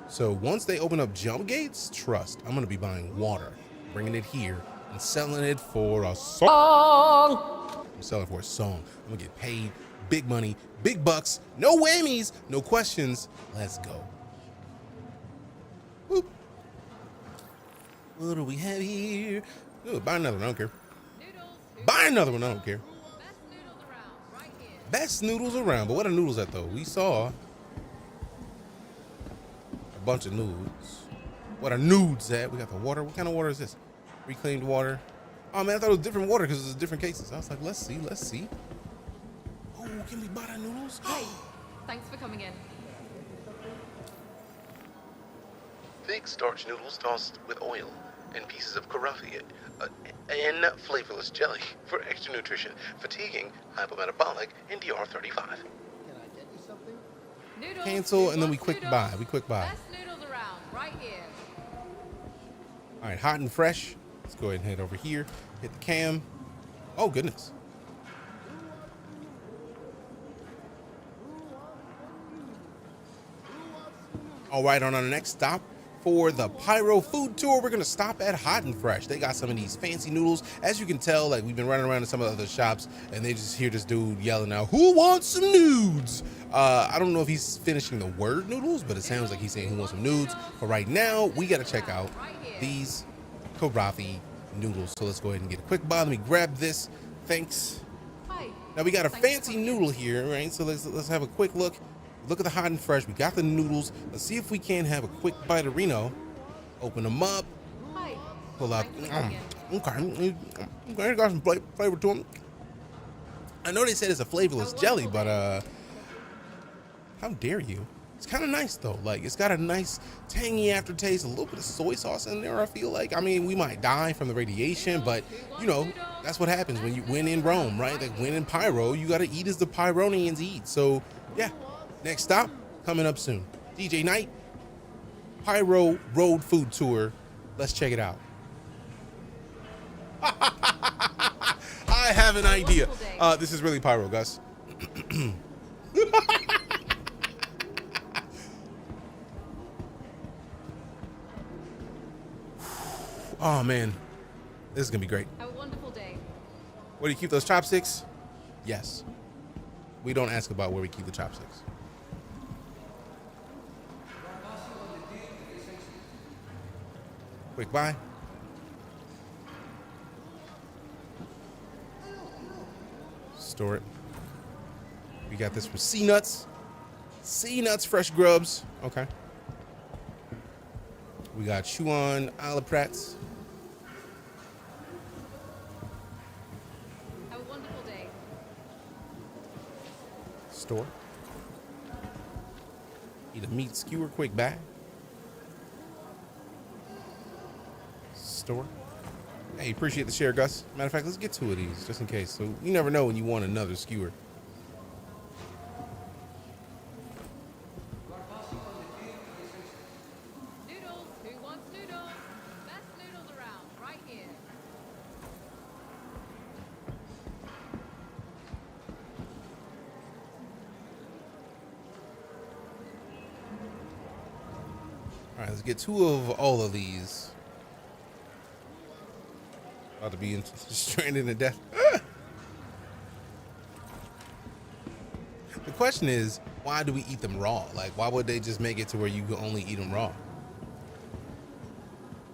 Speaker 3: So once they open up jump gates, trust, I'm gonna be buying water, bringing it here, and selling it for a song. I'm selling for a song. I'm gonna get paid big money, big bucks, no whammies, no questions. Let's go. Whoop. What do we have here? Ooh, buy another one, I don't care. Buy another one, I don't care. Best noodles around, but what are noodles at though? We saw a bunch of nudes. What are nudes at? We got the water. What kind of water is this? Reclaimed water. Oh man, I thought it was different water because it's different cases. I was like, let's see. Oh, can we buy the noodles?
Speaker 7: Hey, thanks for coming in.
Speaker 5: Thick starch noodles tossed with oil and pieces of karafi and flavorless jelly for extra nutrition, fatiguing, hypometabolic, NDR 35.
Speaker 6: Can I get you something?
Speaker 7: Noodles,
Speaker 3: Cancel, and then we
Speaker 7: wants
Speaker 3: quick
Speaker 7: noodles?
Speaker 3: buy. We quick buy.
Speaker 7: Best noodles around, right here.
Speaker 3: All right, hot and fresh. Let's go ahead and head over here. Hit the cam. Oh, goodness. All right, on our next stop for the Pyro food tour, we're going to stop at Hot and Fresh. They got some of these fancy noodles. As you can tell, like, we've been running around in some of the other shops, and they just hear this dude yelling out, "Who wants some nudes?" I don't know if he's finishing the word noodles, but it sounds like he's saying who wants some nudes. But right now, we got to check out these karafi noodles. So let's go ahead and get a quick buy. Let me grab this. Thanks.
Speaker 7: Hi.
Speaker 3: Now we got a fancy noodle here, right? So let's have a quick look. Look at the Hot and Fresh. We got the noodles. Let's see if we can have a quick bite of Reno. Open them up.
Speaker 7: Hi.
Speaker 3: Pull out.
Speaker 7: Thanks for coming in.
Speaker 3: Okay, got some flavor to them. I know they said it's a flavorless jelly, but how dare you? It's kind of nice though. Like, it's got a nice tangy aftertaste, a little bit of soy sauce in there. I feel like. I mean, we might die from the radiation, but you know that's what happens when you win in Rome, right? Like, when in Pyro, you gotta eat as the Pyronians eat. So yeah. Next stop, coming up soon. DeejayKnight, Pyro Road Food Tour. Let's check it out. I have an idea. This is really Pyro, Gus. Oh, man. This is going to be great.
Speaker 7: Have a wonderful day.
Speaker 3: Where do you keep those chopsticks? Yes. We don't ask about where we keep the chopsticks. Quick buy. Store it. We got this from C-Nuts. C-Nuts Fresh Grubs. Okay. We got Chuan, Isle of Prats.
Speaker 7: Have a wonderful day.
Speaker 3: Store. Eat a meat skewer quick buy. Store. Hey, appreciate the share, Gus. Matter of fact, let's get two of these just in case. So you never know when you want another skewer.
Speaker 7: Noodles. Who wants noodles? Best noodles around. Right here.
Speaker 3: All right, let's get two of all of these. About to be stranded to death. The question is, why do we eat them raw? Like, why would they just make it to where you can only eat them raw?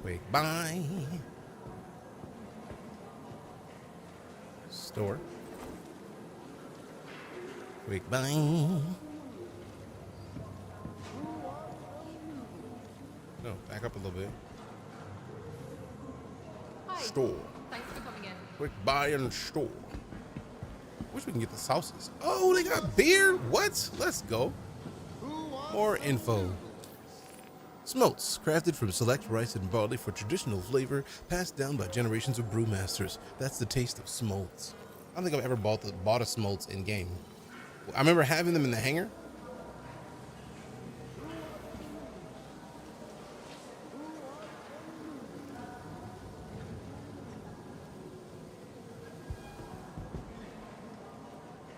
Speaker 3: Wait, bye. Store. Quick bye. No, back up a little bit.
Speaker 7: Hi.
Speaker 3: Store.
Speaker 7: Thanks for coming in.
Speaker 3: Quick buy and store. Wish we can get the sauces. Oh, they got beer? What? Let's go. More info. Smoltz, crafted from select rice and barley for traditional flavor, passed down by generations of brewmasters. That's the taste of Smoltz. I don't think I've ever bought a Smoltz in game. I remember having them in the hangar.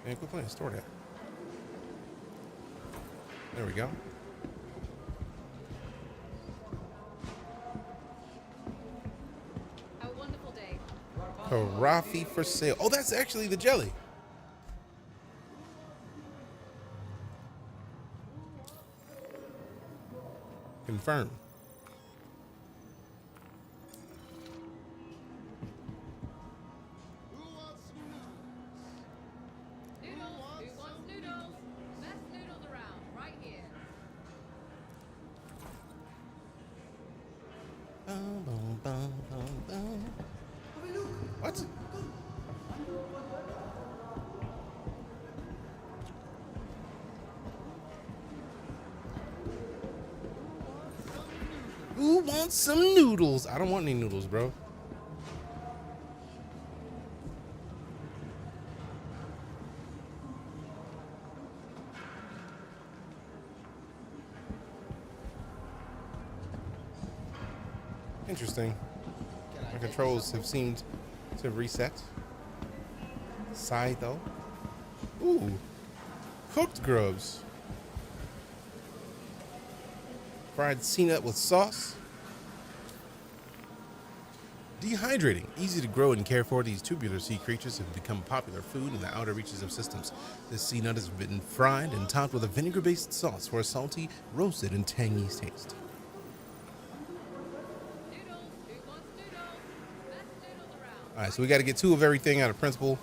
Speaker 3: Man, quit playing. Store that. There we go.
Speaker 7: Have a wonderful day.
Speaker 3: Karafi for sale. Oh, that's actually the jelly. Confirm.
Speaker 7: Noodles. Who wants noodles? Best noodles around. Right here.
Speaker 3: What? Who wants some noodles? I don't want any noodles, bro. Interesting. My controls have seemed to reset. Side though. Ooh. Cooked grubs. Fried sea nut with sauce. Dehydrating. Easy to grow and care for, these tubular sea creatures have become popular food in the outer reaches of systems. This sea nut has been fried and topped with a vinegar-based sauce for a salty, roasted, and tangy taste.
Speaker 7: Noodles. Who wants noodles? Best noodles around.
Speaker 3: All right, so we got to get two of everything out of principle.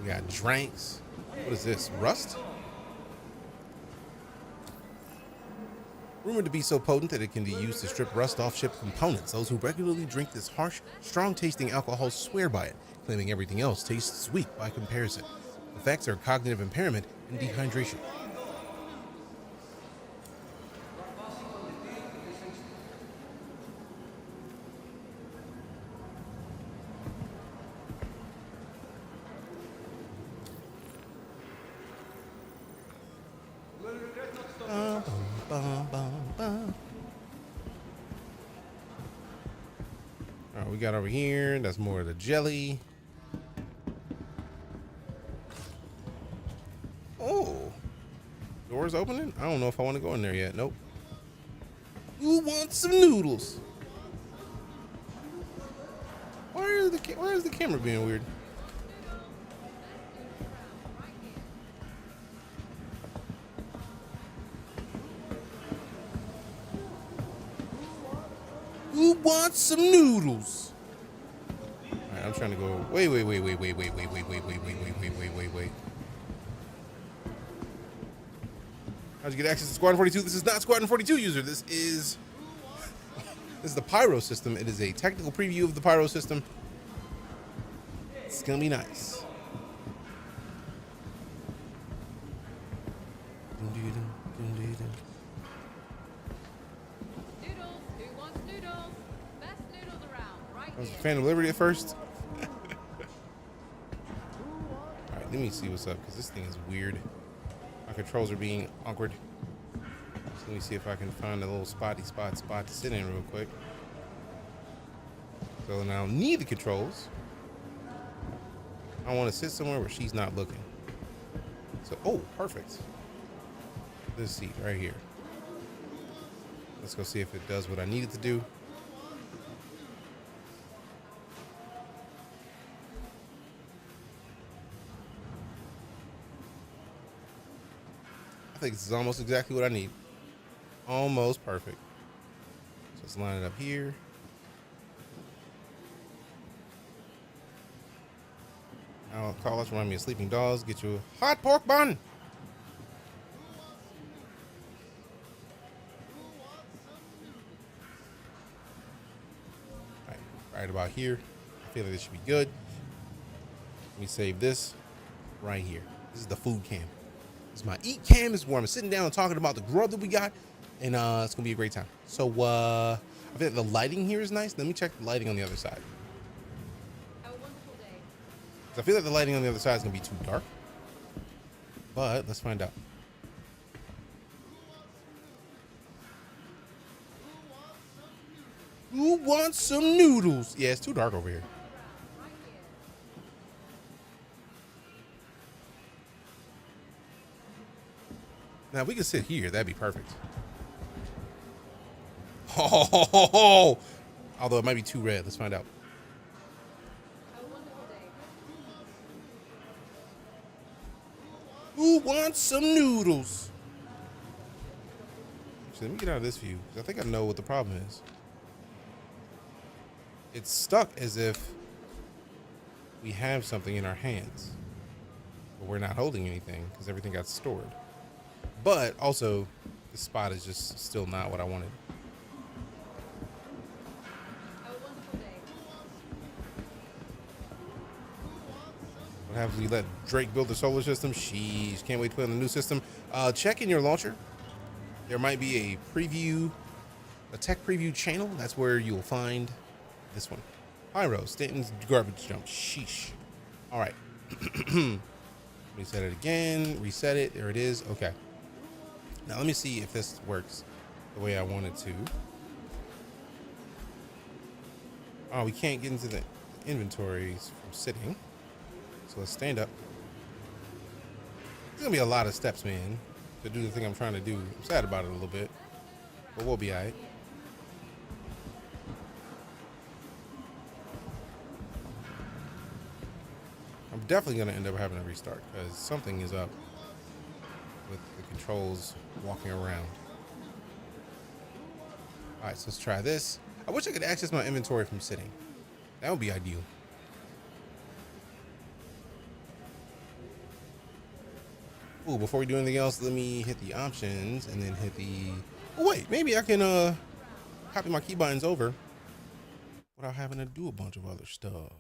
Speaker 3: We got drinks. What is this? Rust? Rumored to be so potent that it can be used to strip rust off ship components. Those who regularly drink this harsh, strong-tasting alcohol swear by it, claiming everything else tastes weak by comparison. Effects are cognitive impairment and dehydration. All right, we got over here. That's more of the jelly. Oh, door's opening. I don't know if I want to go in there yet. Nope. Who wants some noodles? Why is the camera being weird? Who wants some noodles? right, I'm trying to go. Wait. How'd you get access to Squadron 42? This is not Squadron 42 user. This is the Pyro system. It is a technical preview of the Pyro system. It's gonna be nice.
Speaker 7: Noodles. Who wants noodles? Best noodles around. Right
Speaker 3: I was
Speaker 7: here.
Speaker 3: Phantom Liberty at first. Alright, let me see what's up, because this thing is weird. My controls are being awkward. So let me see if I can find a little spot to sit in real quick. So now I don't need the controls. I want to sit somewhere where she's not looking. So, oh, perfect. This seat right here. Let's go see if it does what I need it to do. I think this is almost exactly what I need. Almost perfect. So let's line it up here. I'll call us, remind me of Sleeping Dogs. Get you a hot pork bun. Right about here. I feel like this should be good. Let me save this right here. This is the food cam. This is my eat cam. This is where I'm sitting down and talking about the grub that we got. And it's going to be a great time. So I feel like the lighting here is nice. Let me check the lighting on the other side.
Speaker 7: Have a wonderful day.
Speaker 3: I feel like the lighting on the other side is going to be too dark. But let's find out. Who wants some noodles? Yeah, it's too dark over here. Now, if we could sit here, that'd be perfect. Oh, although it might be too red. Let's find out.
Speaker 7: Have a wonderful day.
Speaker 3: Who wants some noodles? Actually, let me get out of this view, because I think I know what the problem is. It's stuck as if we have something in our hands, but we're not holding anything because everything got stored. But also, the spot is just still not what I wanted.
Speaker 7: Have a wonderful day.
Speaker 3: What happens when you let Drake build the solar system? Sheesh, can't wait to play on the new system. Check in your launcher. There might be a preview, a tech preview channel. That's where you'll find this one. Pyro, Stanton's garbage dump. Sheesh. All right. Reset it again. Reset it. There it is. Okay. Now let me see if this works the way I want it to. Oh, we can't get into the inventories from sitting. So let's stand up. There's gonna be a lot of steps, man, to do the thing I'm trying to do. I'm sad about it a little bit, but we'll be all right. I'm definitely gonna end up having to restart because something is up with the controls walking around. All right, so let's try this. I wish I could access my inventory from sitting. That would be ideal. Ooh, before we do anything else, let me hit the options and then hit the... Oh, wait, maybe I can copy my keybinds over without having to do a bunch of other stuff.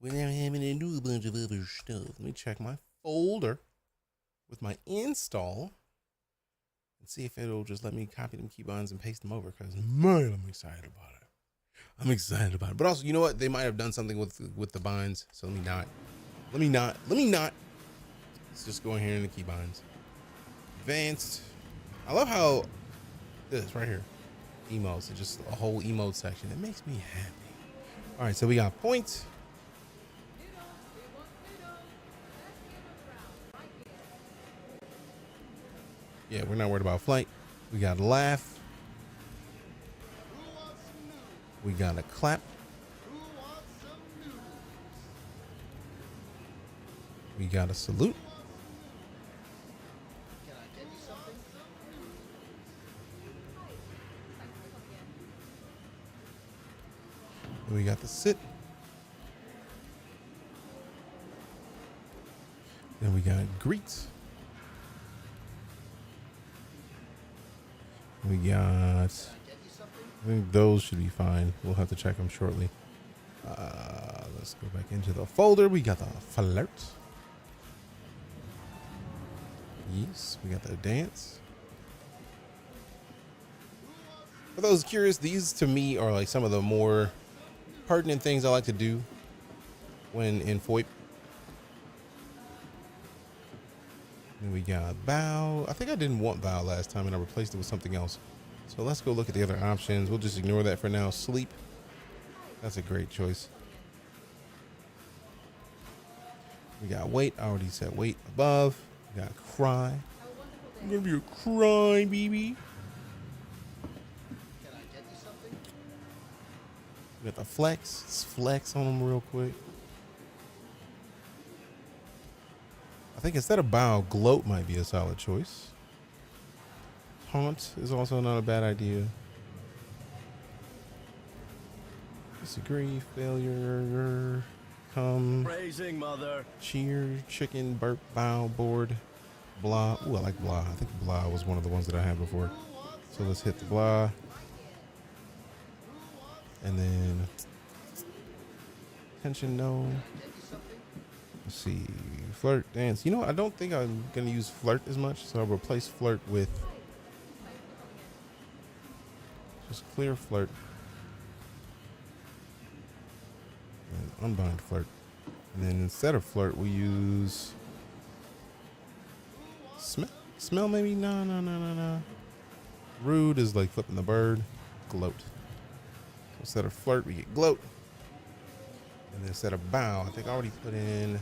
Speaker 3: Without having to do a bunch of other stuff. Let me check my folder with my install and see if it'll just let me copy them keybinds and paste them over, because man, I'm excited about it. I'm excited about it. But also, you know what? They might have done something with the binds, so let me not. Let's just go in here in the keybinds. Advanced. I love how this right here, emotes, it's just a whole emote section. It makes me happy. All right, so we got points. Yeah, we're not worried about flight. We got a laugh. We got a clap. We got a salute. And we got the sit. Then we got Greet. We got, I think those should be fine. We'll have to check them shortly. Let's go back into the folder. We got the flirt. Yes, we got the dance. For those curious, these to me are like some of the more pertinent things I like to do when in FOIP. Then we got bow. I think I didn't want bow last time and I replaced it with something else. So let's go look at the other options. We'll just ignore that for now. Sleep. That's a great choice. We got wait. I already said wait above. We got cry. I'm gonna be a crying baby. We got the flex. Let's flex on them real quick. I think instead of bow, gloat might be a solid choice. Taunt is also not a bad idea. Disagree, failure, come,
Speaker 4: Praising mother.
Speaker 3: cheer, chicken, burp, bow, board, blah. Ooh, I like blah. I think blah was one of the ones that I had before. So let's hit the blah. And then tension, no. Let's see, flirt, dance. You know, I don't think I'm gonna use flirt as much, so I'll replace flirt with just clear flirt and unbind flirt. And then instead of flirt, we use smell. Smell maybe? No. Rude is like flipping the bird. Gloat. Instead of flirt, we get gloat. And then instead of bow, I think I already put in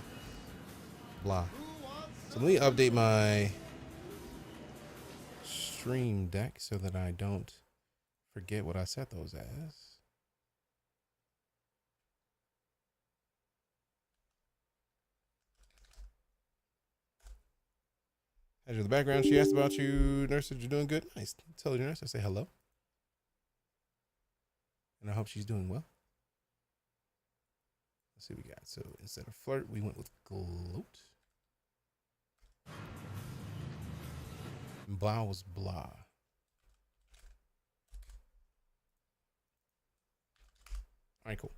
Speaker 3: blah. So let me update my stream deck so that I don't forget what I set those as. As you're in the background, she asked about you. Nurse said you're doing good. Nice. Tell your nurse I say hello. And I hope she's doing well. Let's see what we got. So instead of flirt, we went with gloat. And blah was blah. All right, cool.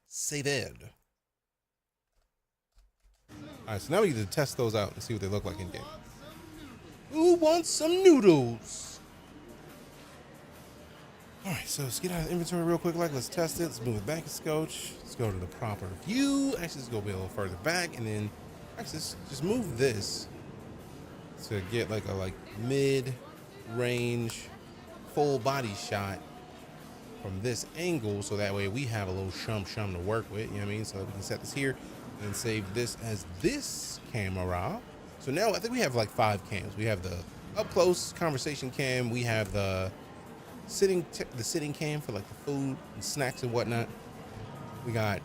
Speaker 3: Save it. All right, so now we need to test those out and see what they look like in game. Who wants some noodles? All right, so let's get out of the inventory real quick. Let's test it. Let's move it back a scotch. Let's go to the proper view. Actually, let's go a little further back, and then actually just move this to get like a mid-range full body shot from this angle, so that way we have a little shum to work with. You know what I mean? So we can set this here and save this as this camera. So now I think we have like 5 cams. We have the up close conversation cam. We have the sitting cam for like the food and snacks and whatnot. We got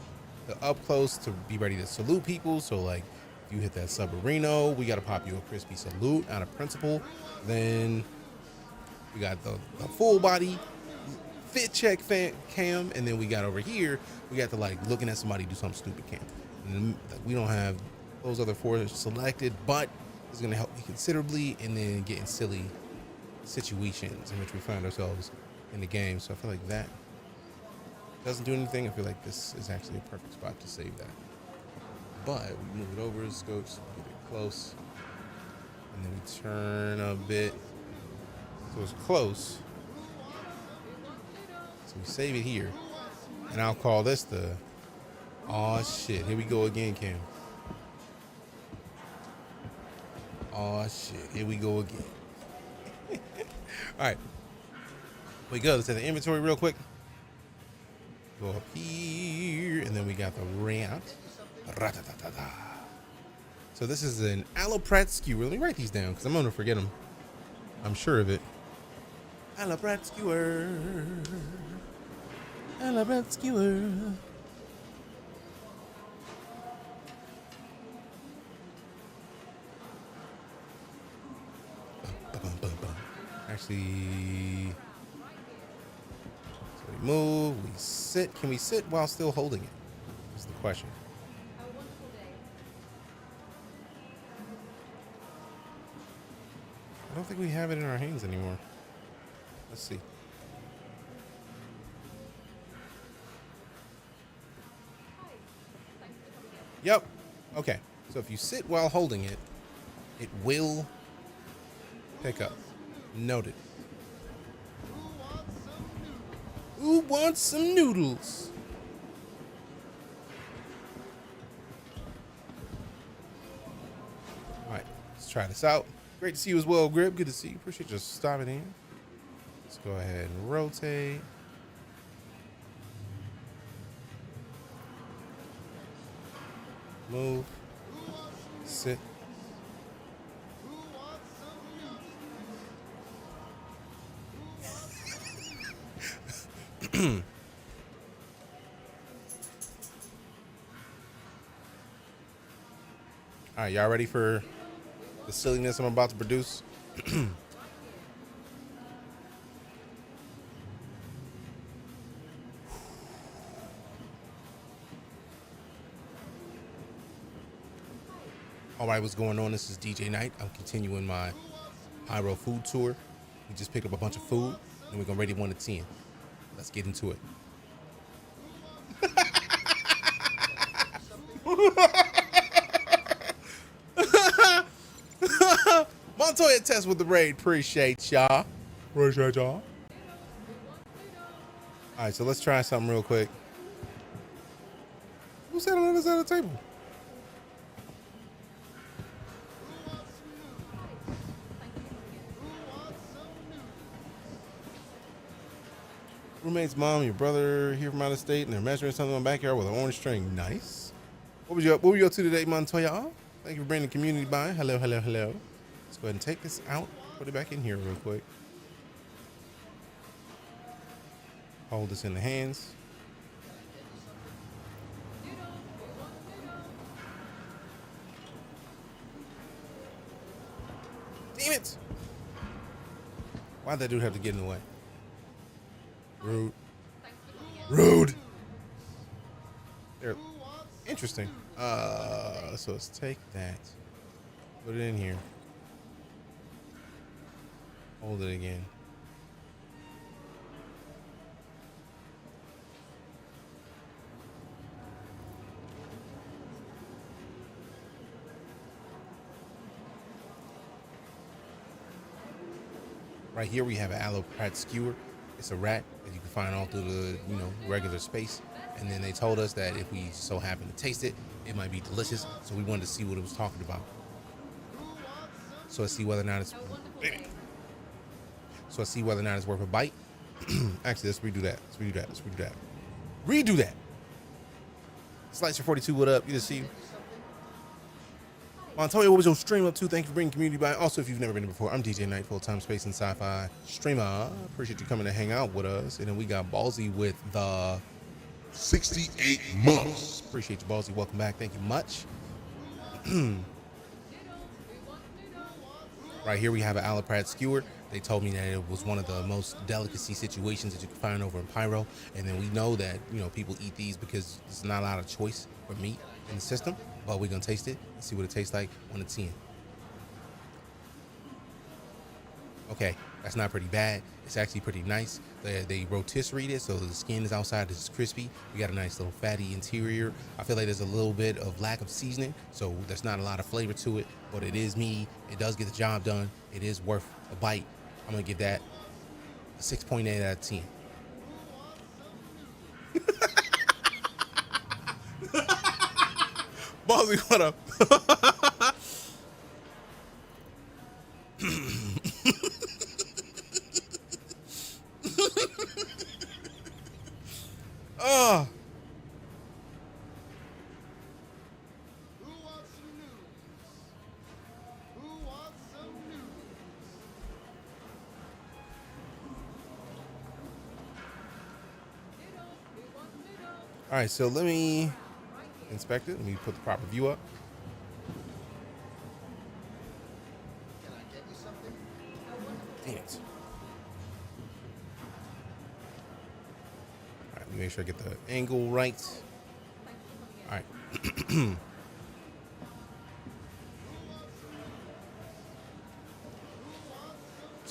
Speaker 3: the up close to be ready to salute people. So like if you hit that submarino, we got to pop you a crispy salute out of principle. Then we got the full body fit check cam, and then we got over here, we got the like looking at somebody do something stupid cam. And then, we don't have those other 4 selected, but it's gonna help me considerably, and then getting silly situations in which we find ourselves in the game. So I feel like that doesn't do anything. I feel like this is actually a perfect spot to save that. But we move it over, scopes, get it close, and then we turn a bit so it's close. So we save it here, and I'll call this the, oh shit, here we go again, Cam. Oh shit, here we go again. All right, we go. Let's hit the inventory real quick. Go up here, and then we got the ramp. So this is an Alloprat skewer. Let me write these down because I'm gonna forget them. I'm sure of it. Alloprat skewer. Alloprat skewer. Actually, so we move, we sit. Can we sit while still holding it? Is the question. don't think we have it in our hands anymore. Let's see. Yep. Okay. So if you sit while holding it, it will pick up. Noted. Who wants some noodles? All right, let's try this out. Great to see you as well, Grib. Good to see you. Appreciate you stopping in. Let's go ahead and rotate. Move. Sit. All right, y'all ready for the silliness I'm about to produce? All right, what's going on? This is DeejayKnight. I'm continuing my Pyro food tour. We just picked up a bunch of food, and we're gonna rate it 1 to 10. Let's get into it. Montoya test with the raid. Appreciate y'all. Appreciate y'all. All right, so let's try something real quick. Who's sat on the other side of the table? Roommate's mom, your brother here from out of state, and they're measuring something in the backyard with an orange string. Nice. What were you up to today, Montoya? Thank you for bringing the community by. Hello, hello, hello. Let's go ahead and take this out. Put it back in here real quick. Hold this in the hands. Damn it! Why'd that dude have to get in the way? Rude. Rude. There. Interesting. So let's take that. Put it in here. Hold it again. Right here we have an aloe rat skewer. It's a rat that you can find all through the, regular space. And then they told us that if we so happen to taste it, it might be delicious. So we wanted to see what it was talking about. So let's see whether or not it's worth a bite. Actually, let's redo that. Redo that. Slicer42, what up? Good to see you. Montoya, what was your stream up to? Thank you for bringing community by. Also, if you've never been here before, I'm DeejayKnight, full-time space and sci-fi streamer. Appreciate you coming to hang out with us. And then we got Ballsy with the
Speaker 2: 68 months.
Speaker 3: Appreciate you, Ballsy. Welcome back. Thank you much. Right here we have an aloe rat skewer. They told me that it was one of the most delicacy situations that you can find over in Pyro. And then we know that, people eat these because there's not a lot of choice for meat in the system. But we're going to taste it and see what it tastes like 1 to 10. Okay, that's not pretty bad. It's actually pretty nice. They rotisserie it, so the skin is outside, is crispy. We got a nice little fatty interior. I feel like there's a little bit of lack of seasoning, so there's not a lot of flavor to it, but it is meaty. It does get the job done. It is worth a bite. I'm going to give that a 6.8 out of 10. Ballsy, what up? Oh. All right, so let me inspect it. Let me put the proper view up. Damn it. All right, let me make sure I get the angle right. All right.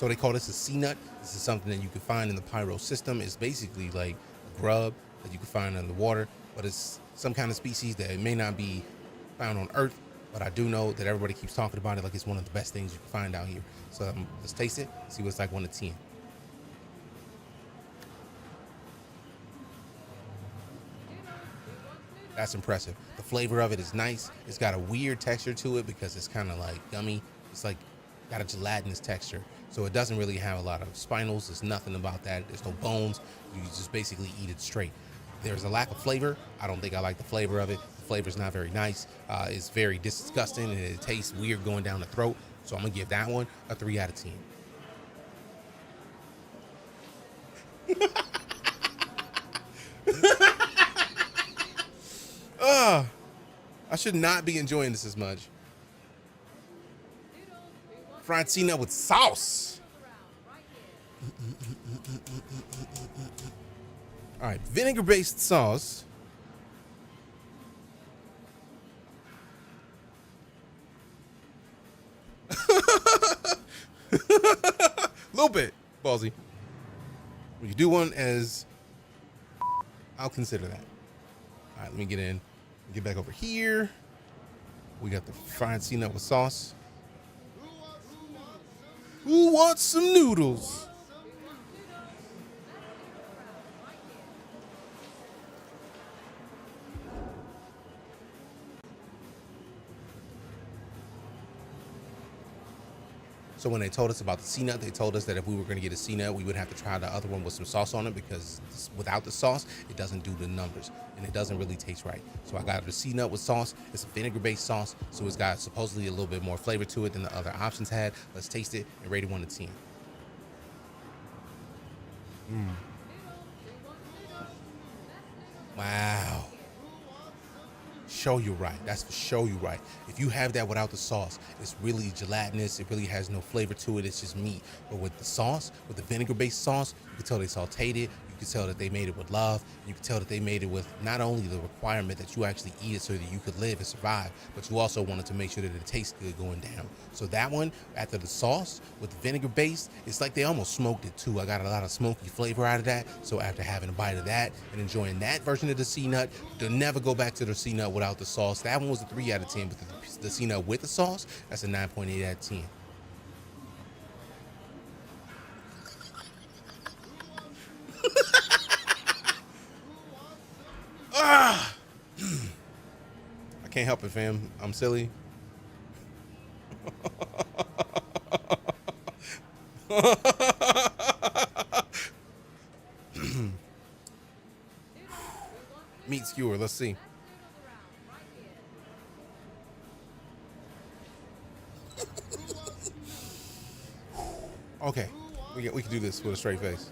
Speaker 3: So they call this a sea nut. This is something that you can find in the pyro system. It's basically like grub that you can find in the water, but it's some kind of species that may not be found on Earth. But I do know that everybody keeps talking about it like it's one of the best things you can find out here. So let's taste it, see what it's like 1 to 10. That's impressive. The flavor of it is nice. It's got a weird texture to it because it's kind of like gummy. It's like got a gelatinous texture. So it doesn't really have a lot of spinals. There's nothing about that. There's no bones. You just basically eat it straight. There's a lack of flavor. I don't think I like the flavor of it. The flavor's not very nice. It's very disgusting and it tastes weird going down the throat. So I'm gonna give that one a 3 out of 10. I should not be enjoying this as much. Fried sea nut with sauce. All right, vinegar-based sauce. A little bit ballsy. When you do one as, I'll consider that. All right, let me get in. Get back over here. We got the fried sea nut with sauce. Who wants some noodles? So when they told us about the sea nut, they told us that if we were going to get a sea nut, we would have to try the other one with some sauce on it because without the sauce, it doesn't do the numbers and it doesn't really taste right. So I got the sea nut with sauce. It's a vinegar-based sauce, so it's got supposedly a little bit more flavor to it than the other options had. Let's taste it and rate it 1 to 10. Wow. Show you right. That's for show you right. If you have that without the sauce, it's really gelatinous. It really has no flavor to it. It's just meat. But with the sauce, with the vinegar-based sauce, you can tell they sauteed it. You can tell that they made it with love. You can tell that they made it with not only the requirement that you actually eat it so that you could live and survive, but you also wanted to make sure that it tastes good going down. So that one, after the sauce with the vinegar-based, it's like they almost smoked it too. I got a lot of smoky flavor out of that. So after having a bite of that and enjoying that version of the sea nut, they'll never go back to the sea nut without the sauce. That one was a 3 out of 10, but the sea nut with the sauce, that's a 9.8 out of 10. I can't help it, fam. I'm silly. Meat skewer, let's see. Okay, we can do this with a straight face.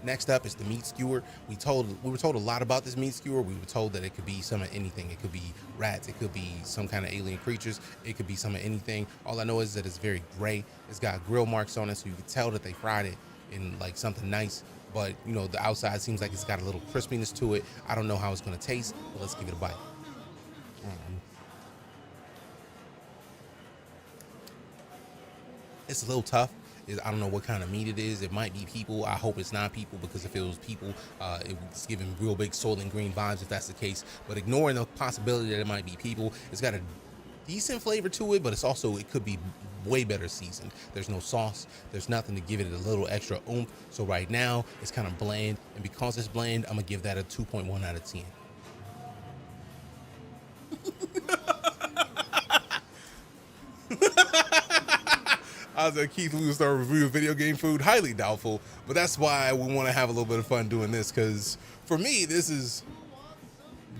Speaker 3: Next up is the meat skewer. We were told a lot about this meat skewer. We were told that it could be some of anything. It could be rats. It could be some kind of alien creatures. It could be some of anything. All I know is that it's very gray. It's got grill marks on it, so you can tell that they fried it in like something nice. But you know, the outside seems like it's got a little crispiness to it. I don't know how it's gonna taste, but let's give it a bite. It's a little tough. I don't know what kind of meat it is. It might be people. I hope it's not people, because if it was people, it's giving real big Soylent Green vibes if that's the case. But ignoring the possibility that it might be people, it's got a decent flavor to it, but it could be way better seasoned. There's no sauce. There's nothing to give it a little extra oomph. So right now, it's kind of bland. And because it's bland, I'm going to give that a 2.1 out of 10. I was like, Keith, we will start reviewing video game food. Highly doubtful, but that's why we want to have a little bit of fun doing this, because for me, this is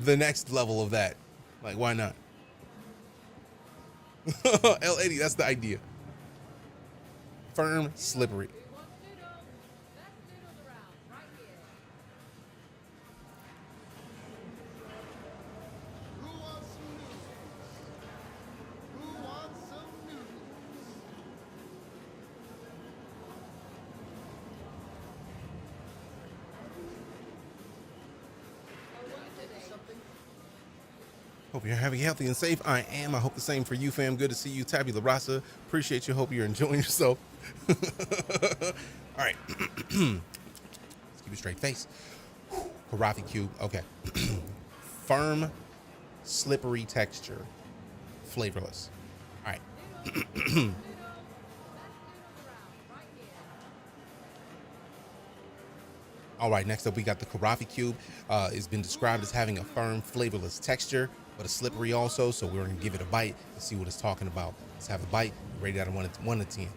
Speaker 3: the next level of that. Like, why not? L80, that's the idea. Firm, slippery. Hope you're having healthy and safe. I am. I hope the same for you, fam. Good to see you, Tabula Rasa. Appreciate you. Hope you're enjoying yourself. All right. Let's keep a straight face. Karafi cube. Okay. Firm, slippery texture. Flavorless. All right. All right, next up we got the Karafi cube. It's been described as having a firm, flavorless texture, but a slippery also. So we're gonna give it a bite and see what it's talking about. Let's have a bite. Rate it out of 1 to 10.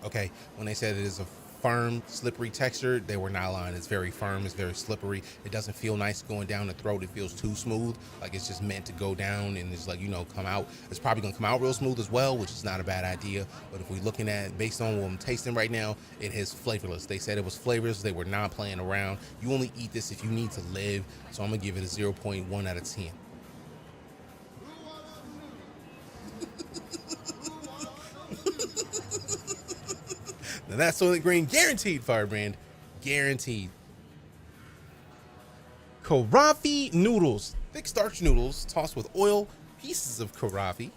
Speaker 3: Okay, when they said it is a firm, slippery texture, they were not lying. It's very firm, it's very slippery. It doesn't feel nice going down the throat. It feels too smooth, like it's just meant to go down and it's like, you know, come out. It's probably gonna come out real smooth as well, which is not a bad idea. But if we're looking at, based on what I'm tasting right now, it is flavorless. They said it was flavorless. They were not playing around. You only eat this if you need to live. So I'm gonna give it a 0.1 out of 10. Now that's Soylent Green, guaranteed, Firebrand, guaranteed. Karafi noodles, thick starch noodles tossed with oil, pieces of karafi,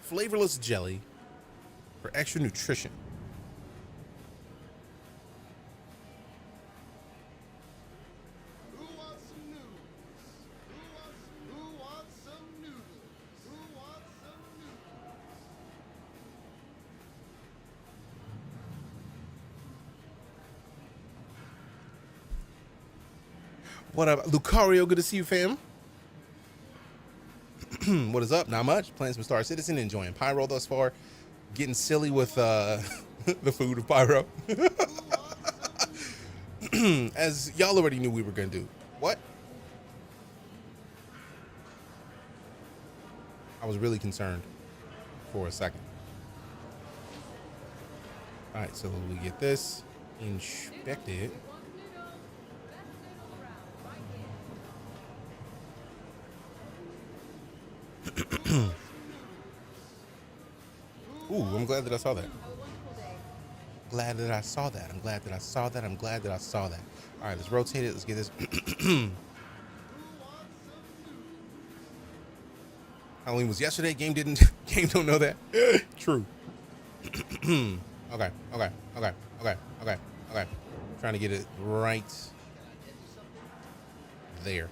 Speaker 3: flavorless jelly for extra nutrition. What up, Lucario? Good to see you, fam. What is up? Not much. Playing some Star Citizen, enjoying Pyro thus far. Getting silly with the food of Pyro. As y'all already knew we were going to do. What? I was really concerned for a second. All right, so we get this inspected. Ooh, I'm glad that I saw that. Glad that I saw that. I'm glad that I saw that. I'm glad that I saw that. All right, let's rotate it. Let's get this. Halloween was yesterday. Game don't know that. True. Okay. Trying to get it right there.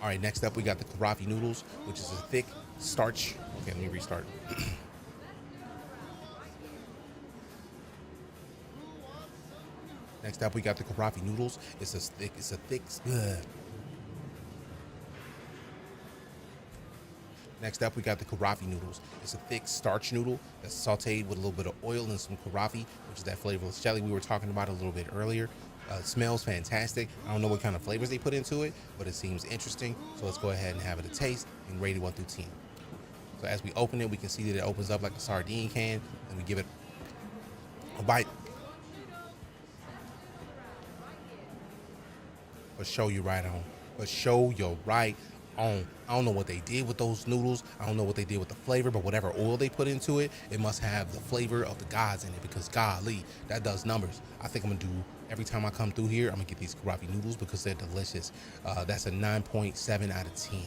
Speaker 3: All right, next up we got the Karafi noodles, which is a thick starch. Okay, let me restart. Next up we got the Karafi noodles. It's a thick. Next up we got the Karafi noodles. It's a thick starch noodle that's sauteed with a little bit of oil and some Karafi, which is that flavorless jelly we were talking about a little bit earlier. It smells fantastic. I don't know what kind of flavors they put into it, but it seems interesting. So let's go ahead and have it a taste and rate it 1 through 10. So as we open it, we can see that it opens up like a sardine can, and we give it a bite. But show you right on. But show you right on. I don't know what they did with those noodles. I don't know what they did with the flavor, but whatever oil they put into it, it must have the flavor of the gods in it, because golly, that does numbers. I think I'm gonna do, every time I come through here, I'm gonna get these Karafi noodles because they're delicious. That's a 9.7 out of 10.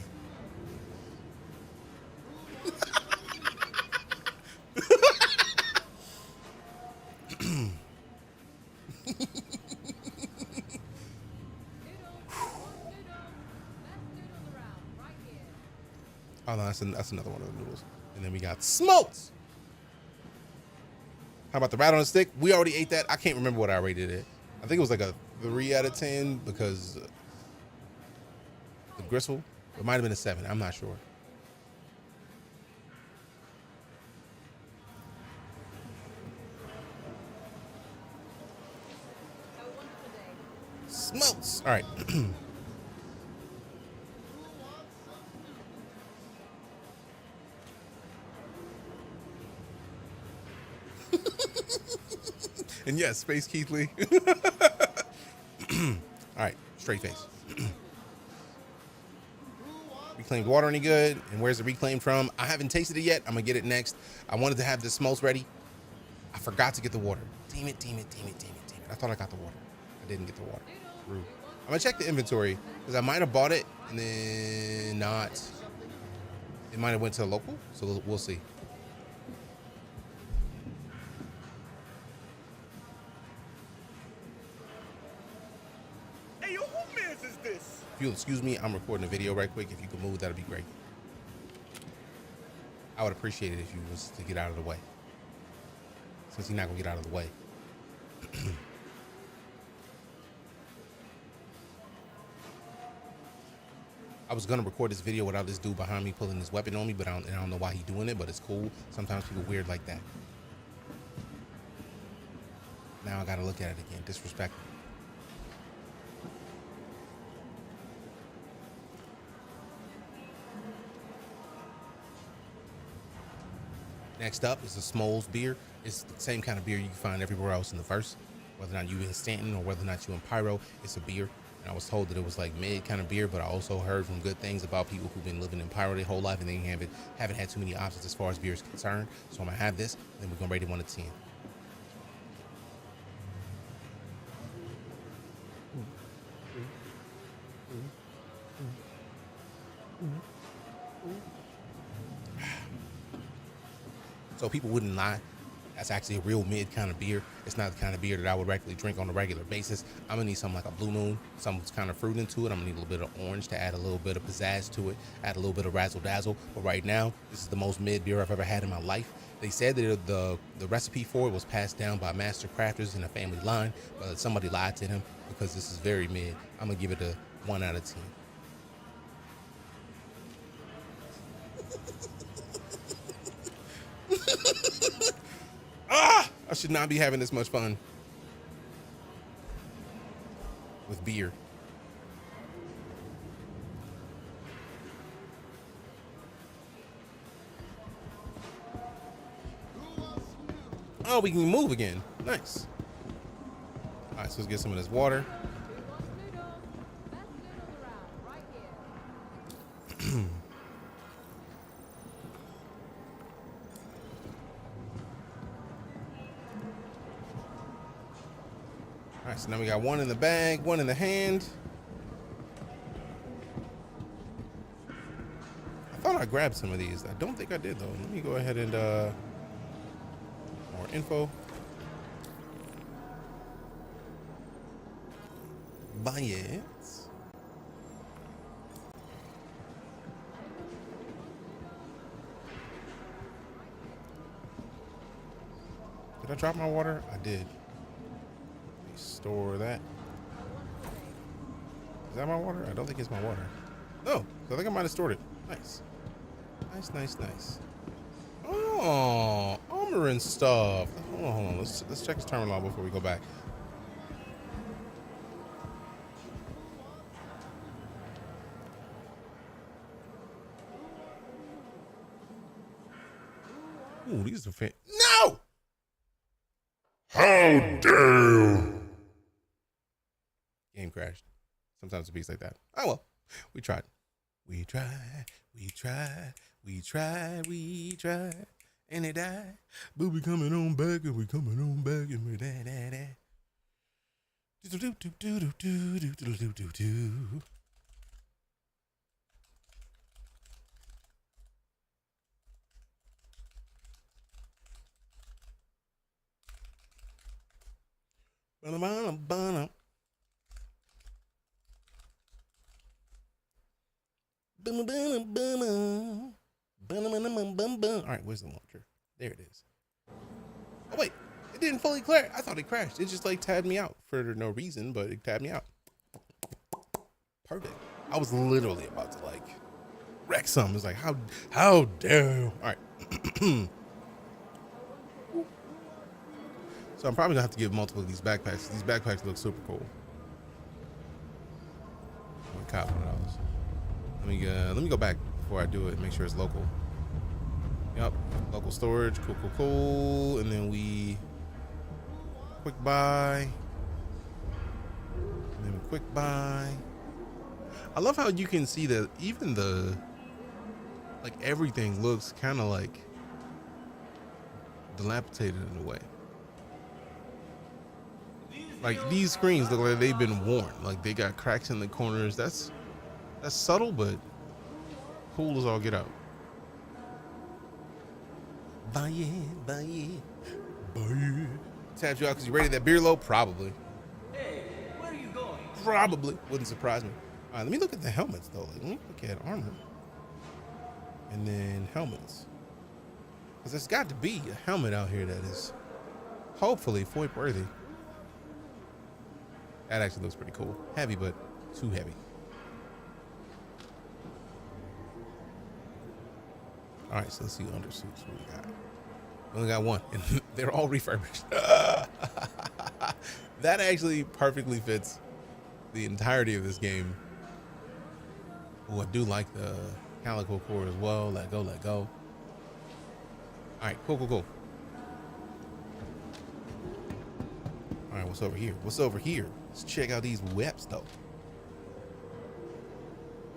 Speaker 3: Oh no, that's another one of the noodles. And then we got smoked. How about the rat on a stick? We already ate that. I can't remember what I rated it. I think it was like a 3 out of 10 because the gristle. It might have been a 7. I'm not sure. Smokes. All right. And yes, Space Keith Lee. All right, straight face. reclaimed water any good? And where's it reclaimed from? I haven't tasted it yet. I'm gonna get it next. I wanted to have the smokes ready. I forgot to get the water. Damn it. I thought I got the water. I didn't get the water. Rude. I'm gonna check the inventory because I might have bought it and then not. It might have went to the local, so we'll see.
Speaker 6: Hey, yo, who mans is this?
Speaker 3: If you'll excuse me, I'm recording a video right quick. If you could move, that'd be great. I would appreciate it if you was to get out of the way. Since he's not gonna get out of the way. I was gonna record this video without this dude behind me pulling his weapon on me, but I don't know why he's doing it, but it's cool. Sometimes people weird like that. Now I gotta look at it again. Disrespectful. Next up is the Smoles beer. It's the same kind of beer you can find everywhere else in the verse. Whether or not you in Stanton or whether or not you in Pyro, it's a beer. And I was told that it was like mid kind of beer, but I also heard from good things about people who've been living in Pyro their whole life and they haven't had too many options as far as beer is concerned. So I'm gonna have this, and then we're gonna rate it 1 to 10. So people wouldn't lie. That's actually a real mid kind of beer. It's not the kind of beer that I would regularly drink on a regular basis. I'm gonna need something like a Blue Moon, some kind of fruit into it. I'm gonna need a little bit of orange to add a little bit of pizzazz to it, add a little bit of razzle dazzle. But right now, this is the most mid beer I've ever had in my life. They said that the recipe for it was passed down by master crafters in a family line, but somebody lied to them because this is very mid. I'm gonna give it a 1 out of 10. I should not be having this much fun with beer. Oh, we can move again. Nice. All right, so let's get some of this water. All right, so now we got 1 in the bag, 1 in the hand. I thought I grabbed some of these. I don't think I did though. Let me go ahead and more info. Buy it. Did I drop my water? I did. Store that. Is that my water? I don't think it's my water. Oh, so I think I might have stored it. Nice. Nice. Oh, armor and stuff. Hold on. Let's check his terminal before we go back. Ooh, these are No!
Speaker 2: How dare you!
Speaker 3: Game crashed. Sometimes it beats like that. Oh well, we tried. And it died. But we coming on back and we coming on back and we da. All right, where's the launcher? There it is. Oh wait, it didn't fully clear. I thought it crashed. It just like tabbed me out for no reason, but it tabbed me out. Perfect. I was literally about to like wreck something. It's like how dare you? All right. So I'm probably gonna have to give multiple of these backpacks. These backpacks look super cool. I'm gonna cop one of those. Let me go back before I do it. Make sure it's local. Yep, local storage. Cool. And then we quick buy. And then quick buy. I love how you can see that even the like everything looks kind of like dilapidated in a way. Like these screens look like they've been worn. Like they got cracks in the corners. That's subtle, but cool as all get out. Buy it, buy it, buy it. Tapped you out because you rated that beer low? Probably.
Speaker 6: Hey, where are you going?
Speaker 3: Probably. Wouldn't surprise me. All right, let me look at the helmets though. Like, let me look at armor. And then helmets. Because there's got to be a helmet out here that is hopefully FOIP worthy. That actually looks pretty cool. Heavy, but too heavy. All right, so let's see undersuits. What we got? We only got one, and they're all refurbished. That actually perfectly fits the entirety of this game. Oh, I do like the calico core as well. Let go, let go. All right, cool, cool, cool. All right, what's over here? What's over here? Let's check out these whips, though.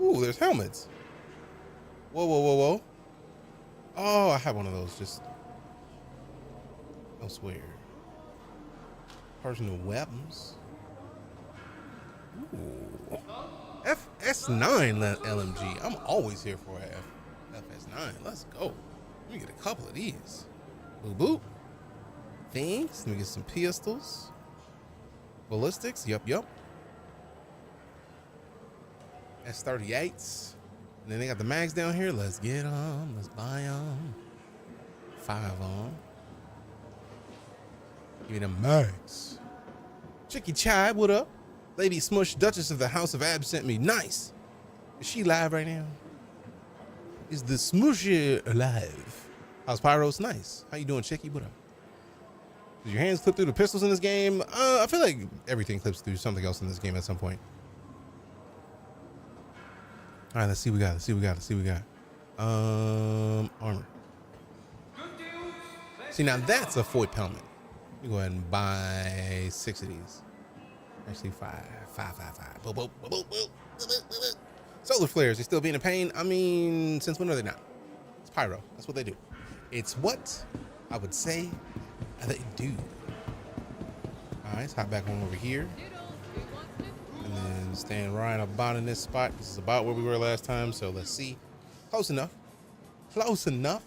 Speaker 3: Ooh, there's helmets. Whoa, whoa, whoa, whoa. Oh, I have one of those just elsewhere. Personal weapons. Ooh. FS9 LMG. I'm always here for a FS9. Let's go. Let me get a couple of these. Boop, boop. Things. Let me get some pistols. Ballistics. Yup, yup. S38s. And then they got the mags down here. Let's get them. Let's buy them. 5 on. Give me them mags. Chicky Chai, what up? Lady Smush, Duchess of the House of Ab sent me. Nice. Is she live right now? Is the Smushy alive? How's Pyros? Nice. How you doing, Chicky? What up? Does your hands clip through the pistols in this game? I feel like everything clips through something else in this game at some point. All right, let's see what we got. Let's see what we got. Let's see what we got. Armor. See, now that's a FOIP helmet. Let me go ahead and buy 6 of these. Actually, 5. Boop, boop, boop, boop, boop, boop, boop. Solar flares, they still being a pain? I mean, since when are they not? It's pyro. That's what they do. It's what I would say they do. All right, let's hop back on over here. And then stand right about in this spot. This is about where we were last time, so let's see. Close enough. Close enough.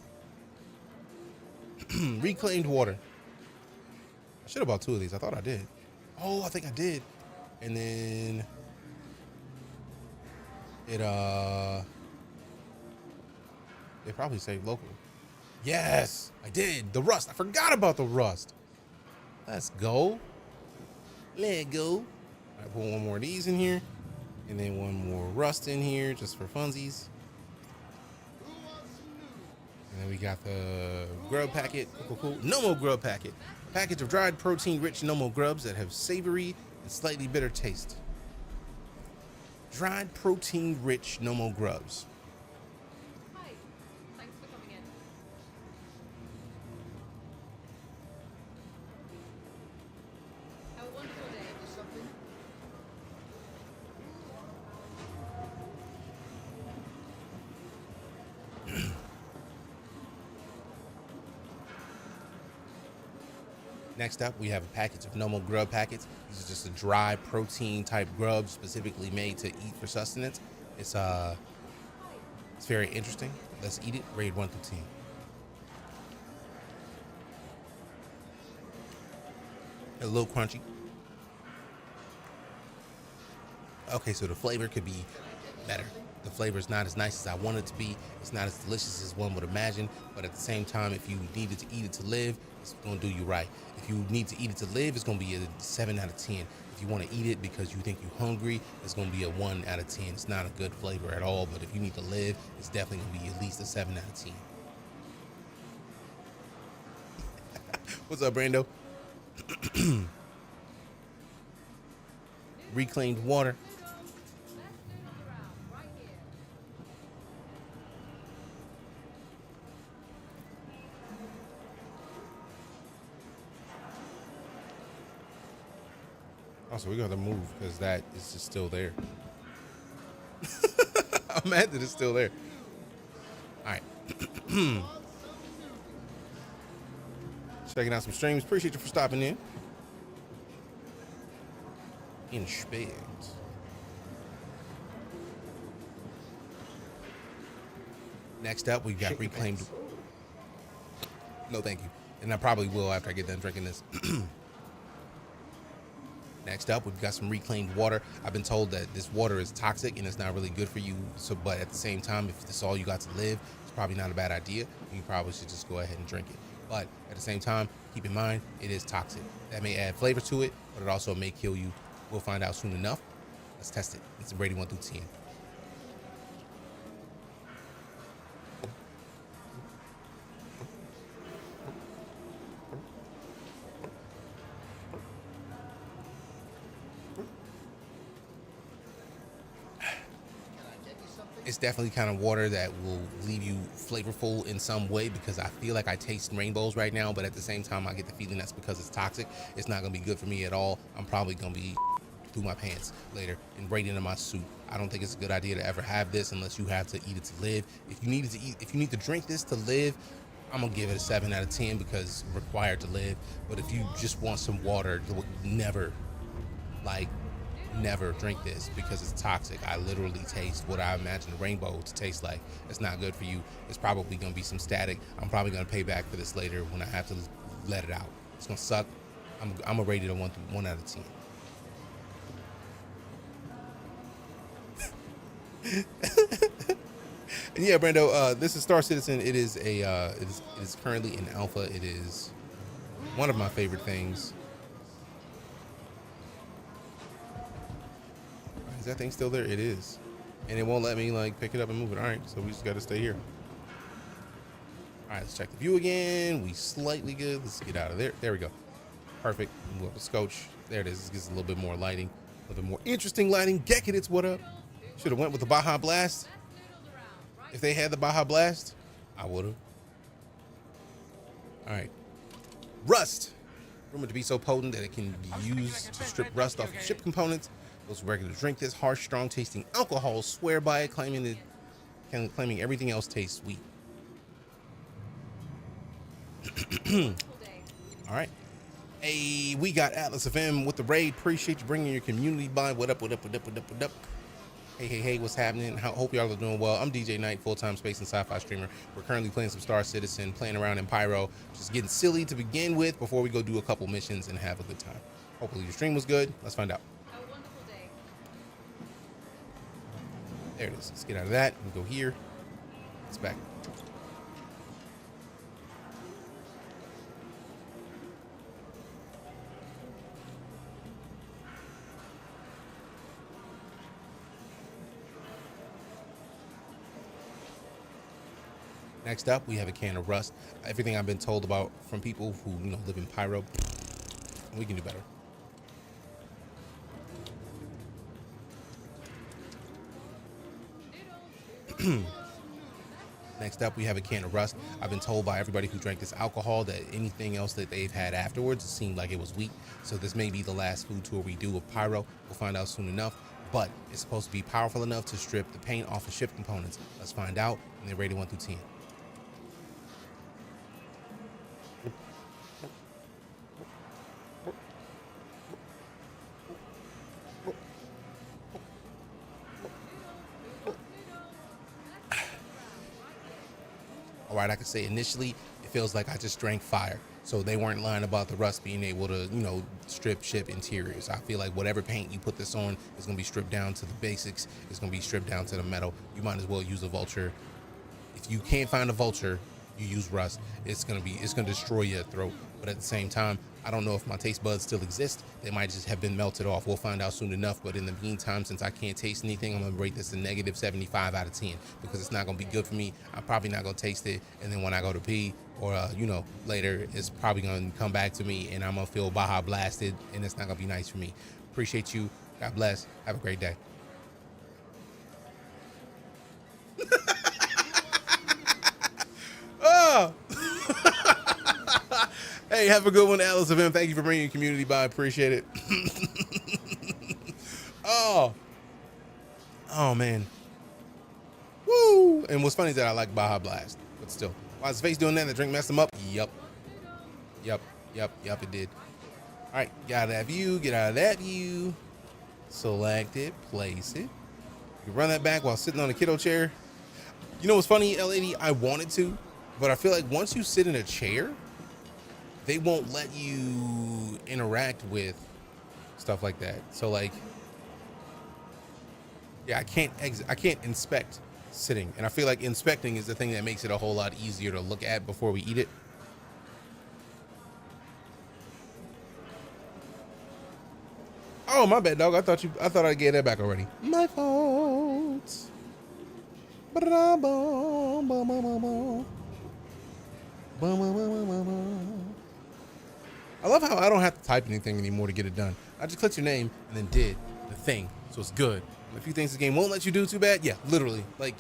Speaker 3: Reclaimed water. I should have bought 2 of these. I thought I did. Oh, I think I did. And then it they probably say local. Yes, I did. The rust. I forgot about the rust. Let's go. Let go. I put one more of these in here, and then one more rust in here just for funsies. And then we got the grub packet. Cool, cool. Nomo grub packet. A package of dried protein-rich Nomo grubs that have savory and slightly bitter taste. Dried protein-rich Nomo grubs.
Speaker 7: Hi. Thanks for coming in. Have a wonderful day. Something?
Speaker 3: Next up, we have a package of Nomo grub packets. This is just a dry protein type grub specifically made to eat for sustenance. It's very interesting. Let's eat it. Rated 1 through 10. A little crunchy. Okay, so the flavor could be better. The flavor is not as nice as I want it to be. It's not as delicious as one would imagine. But at the same time, if you needed to eat it to live, it's going to do you right. If you need to eat it to live, it's going to be a 7 out of 10. If you want to eat it because you think you're hungry, it's going to be a 1 out of 10. It's not a good flavor at all. But if you need to live, it's definitely going to be at least a 7 out of 10. What's up, Brando? Reclaimed water. Also, we gotta move because that is just still there. I'm mad that it's still there. All Checking out some streams. Appreciate you for stopping in. Inspect. Next up, we've got reclaimed. No, thank you. And I probably will after I get done drinking this. Next up, we've got some reclaimed water. I've been told that this water is toxic and it's not really good for you. So, but at the same time, if this is all you got to live, it's probably not a bad idea. You probably should just go ahead and drink it. But at the same time, keep in mind, it is toxic. That may add flavor to it, but it also may kill you. We'll find out soon enough. Let's test it. It's a rating 1 through 10. It's definitely kind of water that will leave you flavorful in some way because I feel like I taste rainbows right now, but at the same time, I get the feeling that's because it's toxic. It's not going to be good for me at all. I'm probably going to be through my pants later and right into my soup. I don't think it's a good idea to ever have this unless you have to eat it to live. If you need to drink this to live, I'm going to give it a 7 out of 10 because required to live. But if you just want some water, never drink this because it's toxic. I literally taste what I imagine a rainbow to taste like. It's not good for you. It's probably going to be some static. I'm probably going to pay back for this later when I have to let it out. It's going to suck. I'm going to rate it a 1 out of 10. And yeah, Brando, this is Star Citizen. It is it is currently in alpha. It is one of my favorite things. Is that thing still there? It is. And it won't let me like pick it up and move it. All right, so we just got to stay here. All right, let's check the view again. We slightly good. Let's get out of there. There we go. Perfect. Move up the scotch. There it is. This gives a little bit more lighting. A little bit more interesting lighting. Gekidits, what up? Should have went with the Baja Blast. If they had the Baja Blast, I would have. All right. Rust. Rumored to be so potent that it can be used to strip rust off of ship components. Those who regularly drink this harsh, strong tasting alcohol swear by it, claiming everything else tastes sweet. All right. Hey, we got Atlas FM with the raid. Appreciate you bringing your community by. What up, what up, what up, what up, what up? Hey, what's happening? Hope y'all are doing well. I'm DeejayKnight, full-time space and sci-fi streamer. We're currently playing some Star Citizen, playing around in Pyro, just getting silly to begin with before we go do a couple missions and have a good time. Hopefully your stream was good. Let's find out. There it is. Let's get out of that and go here. It's back. Next up, we have a can of rust. Everything I've been told about from people who live in Pyro, we can do better. Next up, we have a can of rust. I've been told by everybody who drank this alcohol that anything else that they've had afterwards, it seemed like it was weak. So this may be the last food tour we do of Pyro. We'll find out soon enough. But it's supposed to be powerful enough to strip the paint off of ship components. Let's find out. And they're rated 1 through 10. All right, I could say initially it feels like I just drank fire. So they weren't lying about the rust being able to, strip ship interiors. I feel like whatever paint you put this on is going to be stripped down to the basics. It's going to be stripped down to the metal. You might as well use a vulture. If you can't find a vulture, you use rust. It's going to destroy your throat. But at the same time, I don't know if my taste buds still exist. They might just have been melted off. We'll find out soon enough. But in the meantime, since I can't taste anything, I'm going to rate this a negative 75 out of 10 because it's not going to be good for me. I'm probably not going to taste it. And then when I go to pee or, later, it's probably going to come back to me and I'm going to feel Baja blasted and it's not going to be nice for me. Appreciate you. God bless. Have a great day. Oh! Hey, have a good one, Alice of M. Thank you for bringing your community by. I appreciate it. Oh, man. Woo! And what's funny is that I like Baja Blast. But still. Why is his face doing that? The drink messed him up? Yup. Yup. Yup. Yup, it did. Alright, get out of that view. Get out of that view. Select it. Place it. You run that back while sitting on a kiddo chair. You know what's funny, L80? I wanted to, but I feel like once you sit in a chair, they won't let you interact with stuff like that. So like, yeah, I can't inspect sitting. And I feel like inspecting is the thing that makes it a whole lot easier to look at before we eat it. Oh, my bad, dog. I thought I gave that back already. My fault. I love how I don't have to type anything anymore to get it done. I just click your name and then did the thing, so it's good. And a few things the game won't let you do too bad. Yeah, literally. Like,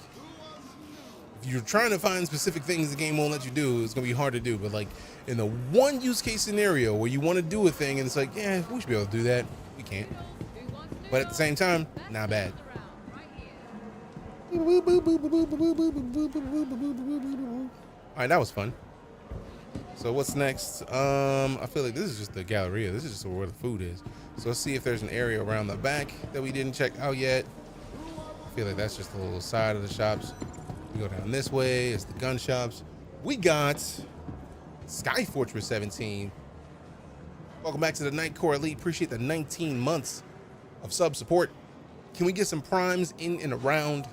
Speaker 3: if you're trying to find specific things the game won't let you do, it's gonna be hard to do. But like in the one use case scenario where you want to do a thing and it's like, yeah, we should be able to do that. We can't. But at the same time, not bad. All right, that was fun. So what's next? I feel like this is just the Galleria. This is just where the food is. So let's see if there's an area around the back that we didn't check out yet. I feel like that's just a little side of the shops. We go down this way. It's the gun shops. We got Sky Fortress 17. Welcome back to the Night Core Elite. Appreciate the 19 months of sub support. Can we get some primes in and around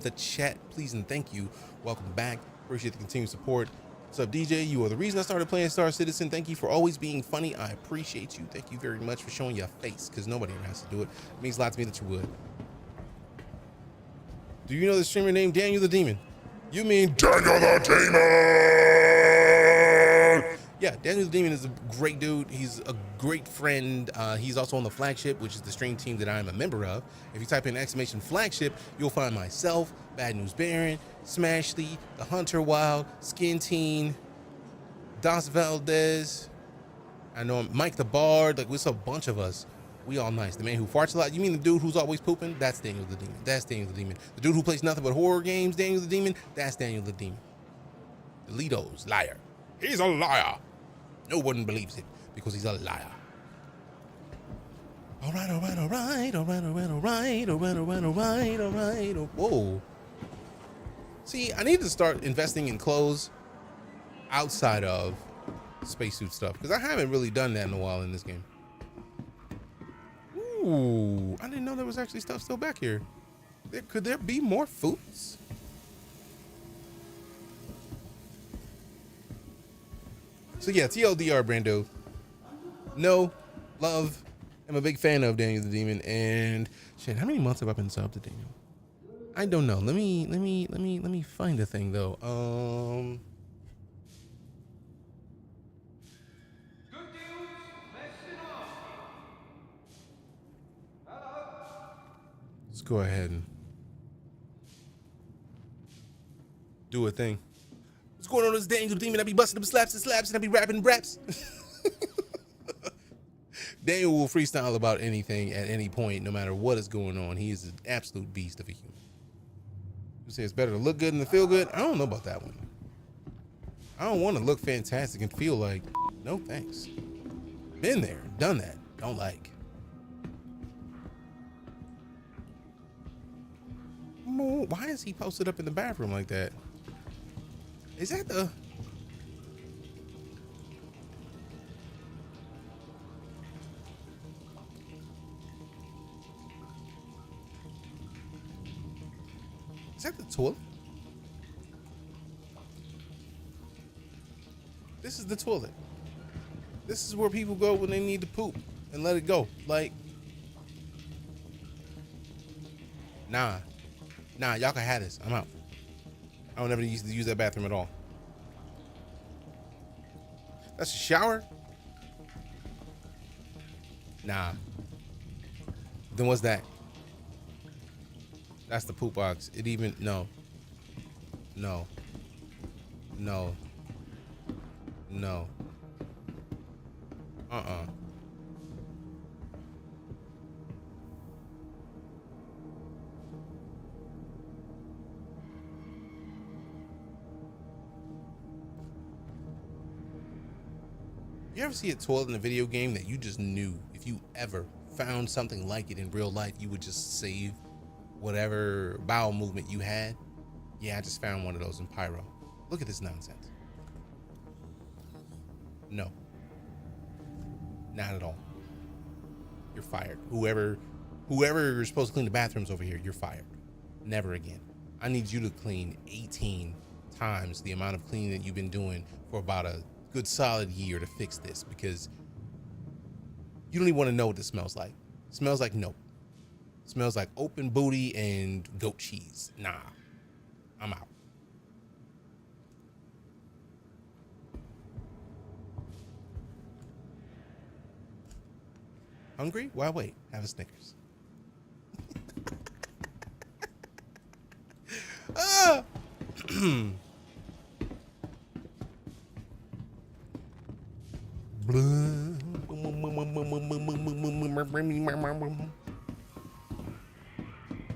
Speaker 3: the chat, please and thank you. Welcome back. Appreciate the continued support. What's up, DJ? You are the reason I started playing Star Citizen. Thank you for always being funny. I appreciate you. Thank you very much for showing your face, because nobody ever has to do it. It means a lot to me that you would. Do you know the streamer named Daniel the Demon? You mean Daniel the Demon? Yeah, Daniel the Demon is a great dude. He's a great friend. He's also on the Flagship, which is the stream team that I'm a member of. If you type in exclamation Flagship, you'll find myself, Bad News Baron, Smashley, The Hunter Wild, Skin Teen, Das Valdez. I know him, Mike the Bard. Like, it's a bunch of us. We all nice. The man who farts a lot. You mean the dude who's always pooping? That's Daniel the Demon. That's Daniel the Demon. The dude who plays nothing but horror games, Daniel the Demon. That's Daniel the Demon. Delitos, liar. He's a liar. No one believes it because he's a liar. All right, all right, all right, all right, all right, all right, all right, all right, all right, all right. Whoa. See, I need to start investing in clothes outside of spacesuit stuff because I haven't really done that in a while in this game. Ooh, I didn't know there was actually stuff still back here. Could there be more foods? So yeah, TLDR, Brando. No, love. I'm a big fan of Daniel the Demon, and shit, how many months have I been subbed to Daniel? I don't know. Let me find a thing though. Let's go ahead and do a thing. What's going on with this Daniel the Demon? I be busting them slaps and slaps, and I be rapping raps. Daniel will freestyle about anything at any point, no matter what is going on. He is an absolute beast of a human. You say it's better to look good than to feel good? I don't know about that one. I don't want to look fantastic and feel like, no thanks. Been there, done that, don't like. Why is he posted up in the bathroom like that? Is that the... Is that the toilet? This is the toilet. This is where people go when they need to poop and let it go. Like, nah, y'all can have this. I'm out. I don't ever used to use that bathroom at all. That's a shower? Nah. Then what's that? That's the poop box. It even, no. No. No. No. You ever see a toilet in a video game that you just knew if you ever found something like it in real life, you would just save whatever bowel movement you had? Yeah, I just found one of those in Pyro. Look at this nonsense. No. Not at all. You're fired. Whoever is supposed to clean the bathrooms over here, you're fired. Never again. I need you to clean 18 times the amount of cleaning that you've been doing for about a good solid year to fix this, because you don't even want to know what this smells like. It smells like nope. It smells like open booty and goat cheese. Nah, I'm out. Hungry? Why wait? Have a Snickers. Ah!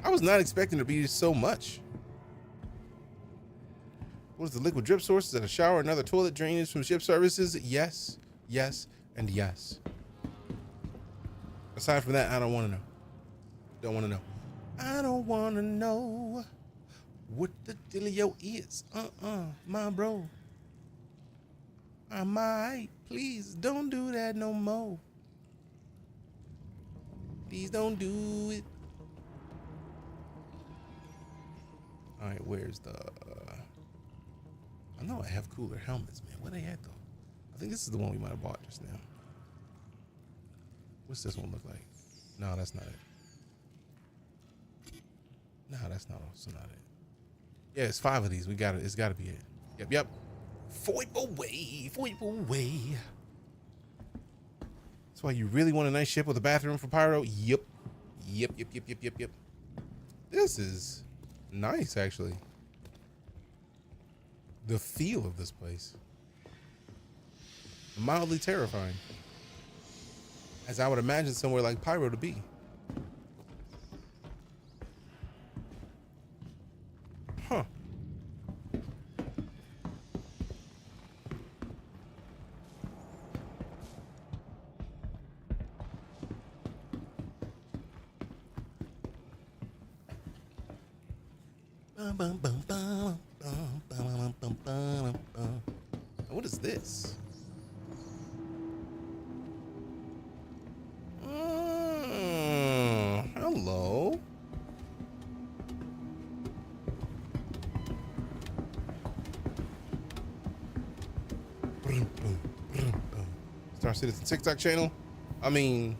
Speaker 3: I was not expecting to be so much. What is the liquid drip source? Is that a shower, another toilet, drainage from ship services? Yes, yes, and yes. Aside from that, I don't want to know. Don't want to know. I don't want to know what the dealio is. My bro. I might. Please don't do that no more. Please don't do it. All right, where's the... I know I have cooler helmets, man. Where they at, though? I think this is the one we might have bought just now. What's this one look like? No, that's not it. No, that's not also not it. Yeah, it's 5 of these. We got it. It's got to be it. Yep. 4 away. That's why you really want a nice ship with a bathroom for Pyro? Yep. This is nice, actually. The feel of this place. Mildly terrifying. As I would imagine somewhere like Pyro to be. Huh. What is this? Hello. Star Citizen TikTok channel. I mean,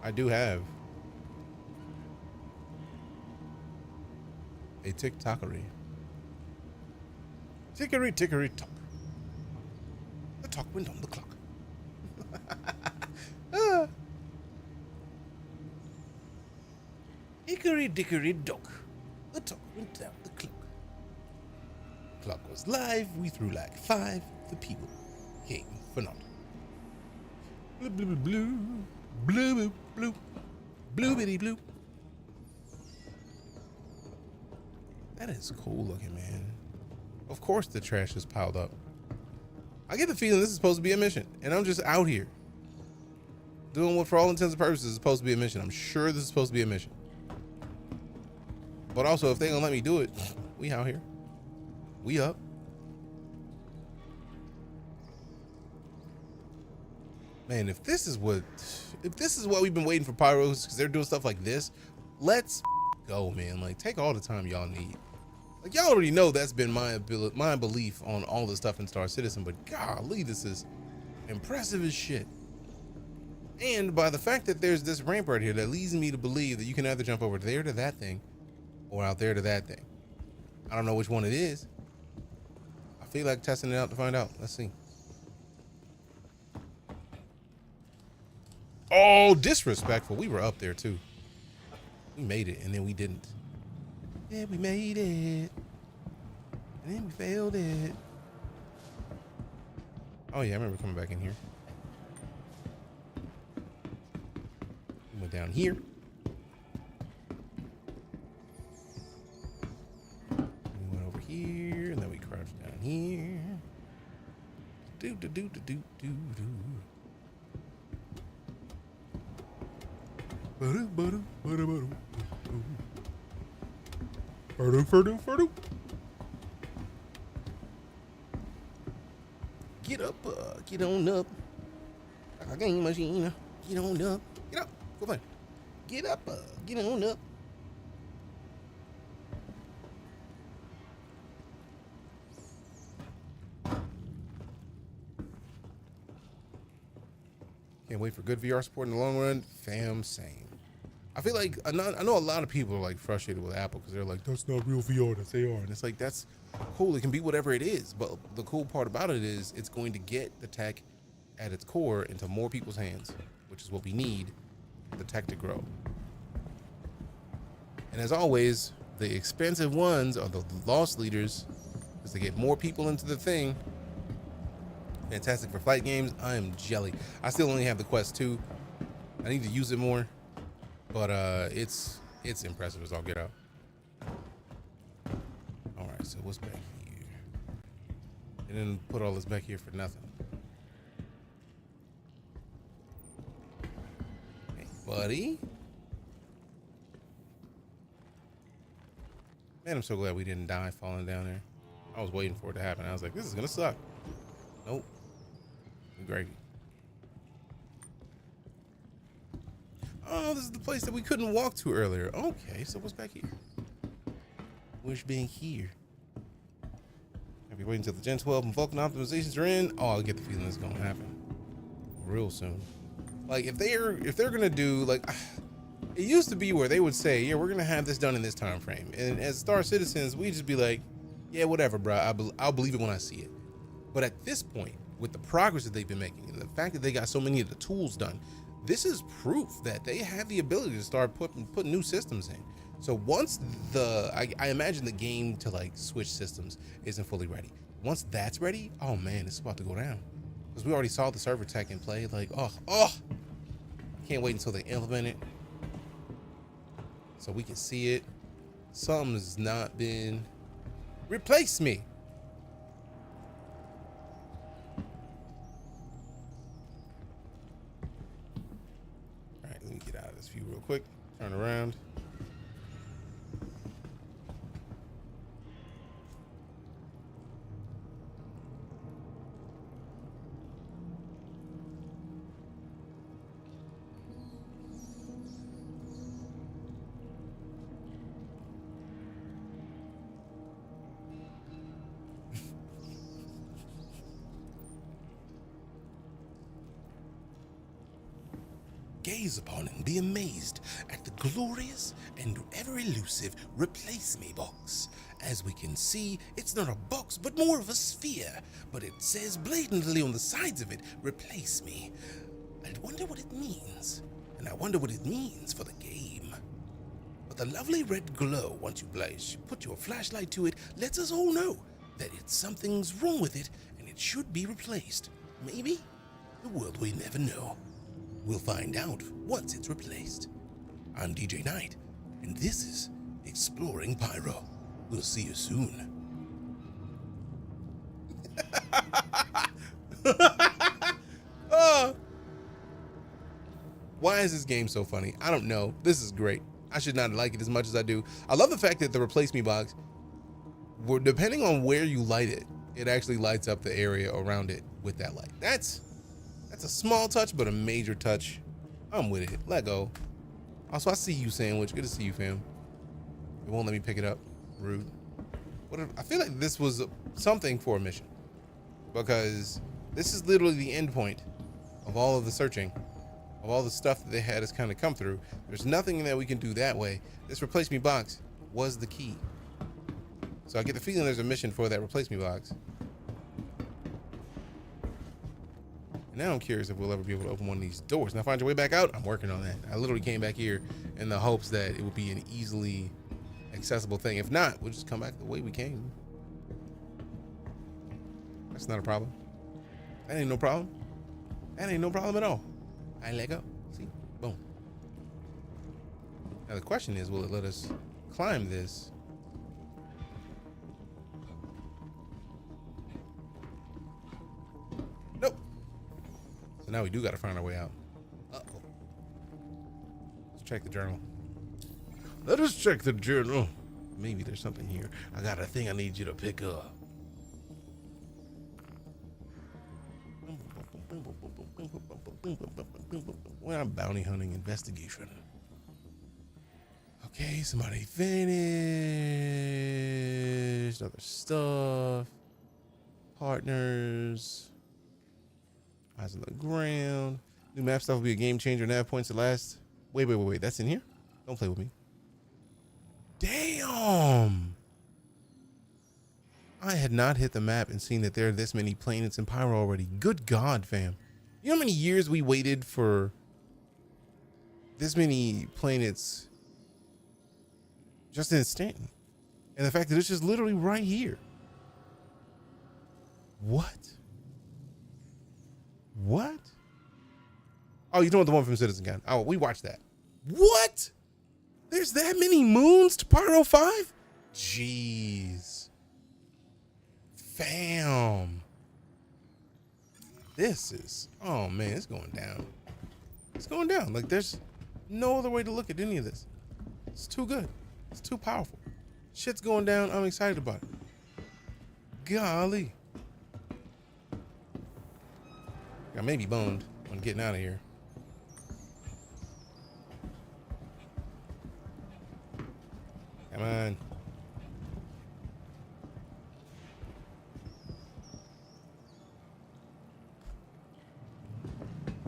Speaker 3: I do have a TikTokery. Tickery talk. The talk went on the clock. Hickory dickory dock. The talk went down the clock. Clock was live. We threw like 5. The people came for naught. Blue blue blue blue blue blue blue bitty blue. That is cool looking, man. Of course the trash is piled up. I get the feeling this is supposed to be a mission, and I'm just out here doing what for all intents and purposes is supposed to be a mission. I'm sure this is supposed to be a mission. But also, if they gonna let me do it, we out here. We up. Man, if this is what we've been waiting for Pyros, because they're doing stuff like this, let's go, man. Like, take all the time y'all need. Like, y'all already know that's been my belief on all the stuff in Star Citizen, but golly, this is impressive as shit. And by the fact that there's this ramp right here that leads me to believe that you can either jump over there to that thing or out there to that thing. I don't know which one it is. I feel like testing it out to find out. Let's see. Oh, disrespectful. We were up there too. We made it and then we didn't. Yeah, we made it. And then we failed it. Oh yeah, I remember coming back in here. We went down here. We went over here, and then we crouched down here. Get up, get on up. Like a game machine. Get on up. Get up. Go play. Get up, get on up. Can't wait for good VR support in the long run. Fam, same. I feel like I know a lot of people are like frustrated with Apple because they're like, that's not real VR, that's AR. And it's like, that's cool. It can be whatever it is. But the cool part about it is it's going to get the tech at its core into more people's hands, which is what we need for the tech to grow. And as always, the expensive ones are the loss leaders because they get more people into the thing. Fantastic for flight games. I am jelly. I still only have the Quest 2. I need to use it more, but it's impressive as all get out. All right, so what's back here? And then put all this back here for nothing. Hey, buddy. Man, I'm so glad we didn't die falling down there. I was waiting for it to happen. I was like, this is gonna suck. Nope. Gravy. Oh, this is the place that we couldn't walk to earlier. Okay, so what's back here? What's back here? I'll be waiting until the Gen 12 and Vulcan optimizations are in. Oh, I get the feeling it's gonna happen real soon. Like if they're gonna do like, it used to be where they would say, yeah, we're gonna have this done in this time frame, and as Star Citizens, we just be like, yeah, whatever, bro. I'll believe it when I see it. But at this point, with the progress that they've been making and the fact that they got so many of the tools done, this is proof that they have the ability to start putting new systems in. So once I imagine the game to like switch systems isn't fully ready. Once that's ready, oh man, it's about to go down. Because we already saw the server tech in play. Like, oh, can't wait until they implement it so we can see it. Something's not been. Replace me. Get out of this view real quick. Turn around. Gaze upon and be amazed at the glorious and ever elusive Replace Me box. As we can see, it's not a box but more of a sphere, but it says blatantly on the sides of it, Replace Me. I wonder what it means, and I wonder what it means for the game. But the lovely red glow once you put your flashlight to it lets us all know that something's wrong with it and it should be replaced. Maybe? The world will never know. We'll find out once it's replaced. I'm DeejayKnight, and this is Exploring Pyro. We'll see you soon. Why is this game so funny? I don't know. This is great. I should not like it as much as I do. I love the fact that the Replace Me box, depending on where you light it, it actually lights up the area around it with that light. That's a small touch, but a major touch. I'm with it. Let go. Also, I see you, Sandwich. Good to see you, fam. It won't let me pick it up. Rude. I feel like this was something for a mission, because this is literally the end point of all of the searching, of all the stuff that they had us kind of come through. There's nothing that we can do that way. This Replace Me box was the key. So I get the feeling there's a mission for that Replace Me box. And now I'm curious if we'll ever be able to open one of these doors. Now, find your way back out. I'm working on that. I literally came back here in the hopes that it would be an easily accessible thing. If not, we'll just come back the way we came. That's not a problem. That ain't no problem. That ain't no problem at all. I let go. See? Boom. Now the question is, will it let us climb this? So now we do got to find our way out. Uh-oh. Let's check the journal. Let us check the journal. Maybe there's something here. I got a thing I need you to pick up. We're on bounty hunting investigation. Okay, somebody vanished. Other stuff. Partners. Eyes on the ground. New map stuff will be a game changer. Nav points to last. Wait. That's in here? Don't play with me. Damn. I had not hit the map and seen that there are this many planets in Pyro already. Good God, fam. You know how many years we waited for this many planets just in Stanton? And the fact that it's just literally right here. What? What? Oh, you know what, the one from Citizen Gun. Oh, we watched that. What? There's that many moons to Pyro 5? Jeez. Fam. This is, oh man, it's going down. It's going down. Like, there's no other way to look at any of this. It's too good. It's too powerful. Shit's going down. I'm excited about it. Golly. I may be boned on getting out of here. Come on.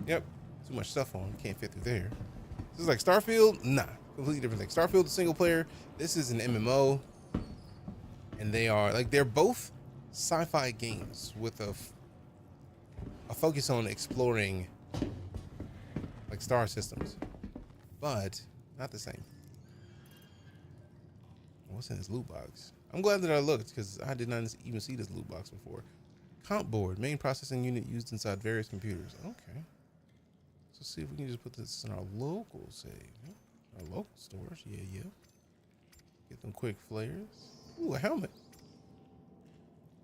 Speaker 3: Yep. Too much stuff on. Can't fit through there. This is like Starfield? Nah. Completely different thing. Starfield is single player. This is an MMO. And they are, like, they're both sci-fi games with a focus on exploring, like, star systems. But not the same. What's in this loot box? I'm glad that I looked because I did not even see this loot box before. Comp board, main processing unit used inside various computers. Okay. So let's see if we can just put this in our local save. Our local stores. Yeah. Get them quick flares. Ooh, a helmet.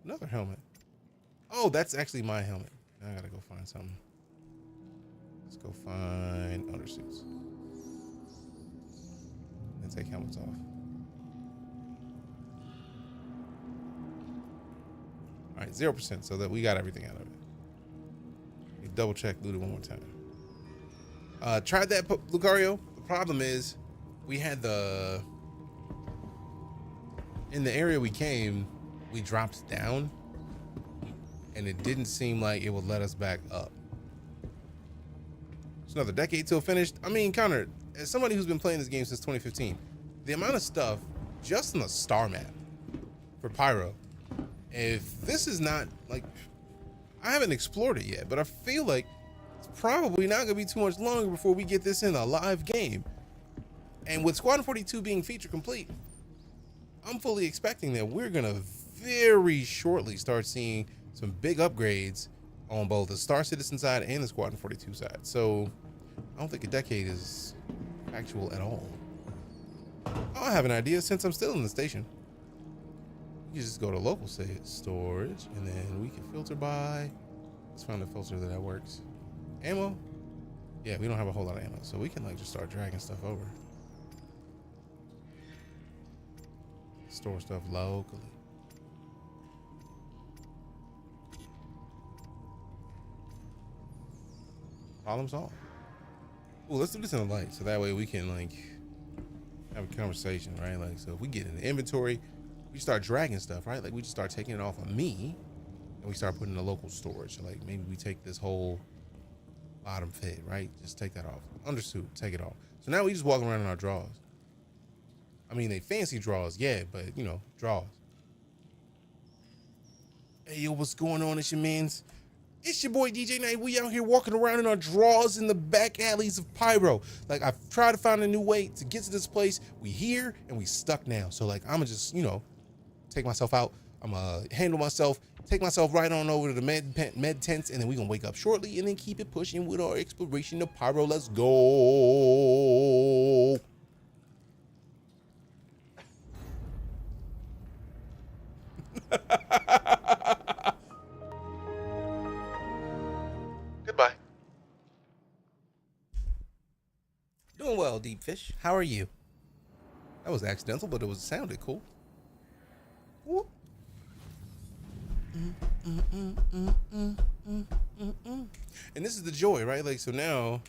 Speaker 3: Another helmet. Oh, that's actually my helmet. Now I gotta go find something. Let's go find undersuits. And take helmets off. All right, 0%, so that we got everything out of it. We double check, loot it one more time. Tried that, Lucario. The problem is, we had in the area we came, we dropped down, and it didn't seem like it would let us back up. It's another decade till finished. I mean, Connor, as somebody who's been playing this game since 2015, the amount of stuff just on the star map for Pyro, if this is not, like, I haven't explored it yet, but I feel like it's probably not gonna be too much longer before we get this in a live game. And with Squadron 42 being feature complete, I'm fully expecting that we're gonna very shortly start seeing some big upgrades on both the Star Citizen side and the Squadron 42 side. So I don't think a decade is factual at all. I have an idea since I'm still in the station. You just go to local storage, and then we can filter by. Let's find a filter that works. Ammo? Yeah, we don't have a whole lot of ammo, so we can, like, just start dragging stuff over. Store stuff locally. Problem solved. Ooh, let's do this in the light, so that way we can, like, have a conversation, right? Like, so if we get in the inventory, we start dragging stuff, right? Like, we just start taking it off of me, and we start putting in the local storage. So, like, maybe we take this whole bottom fit, right? Just take that off. Undersuit, take it off. So now we just walk around in our drawers. I mean, they fancy drawers, yeah, but, you know, drawers. Hey, yo, what's going on? It's your mans. It's your boy DeejayKnight. We out here walking around in our drawers in the back alleys of Pyro. Like, I've tried to find a new way to get to this place. We here and we stuck now. So, like, I'ma just, you know, take myself out. I'ma handle myself, take myself right on over to the med tents, and then we gonna wake up shortly and then keep it pushing with our exploration of Pyro. Let's go.
Speaker 5: Goodbye.
Speaker 3: doing well, Deep Fish. How are you? That was accidental, but it sounded cool. Whoop. And this is the joy, right? Like, so now,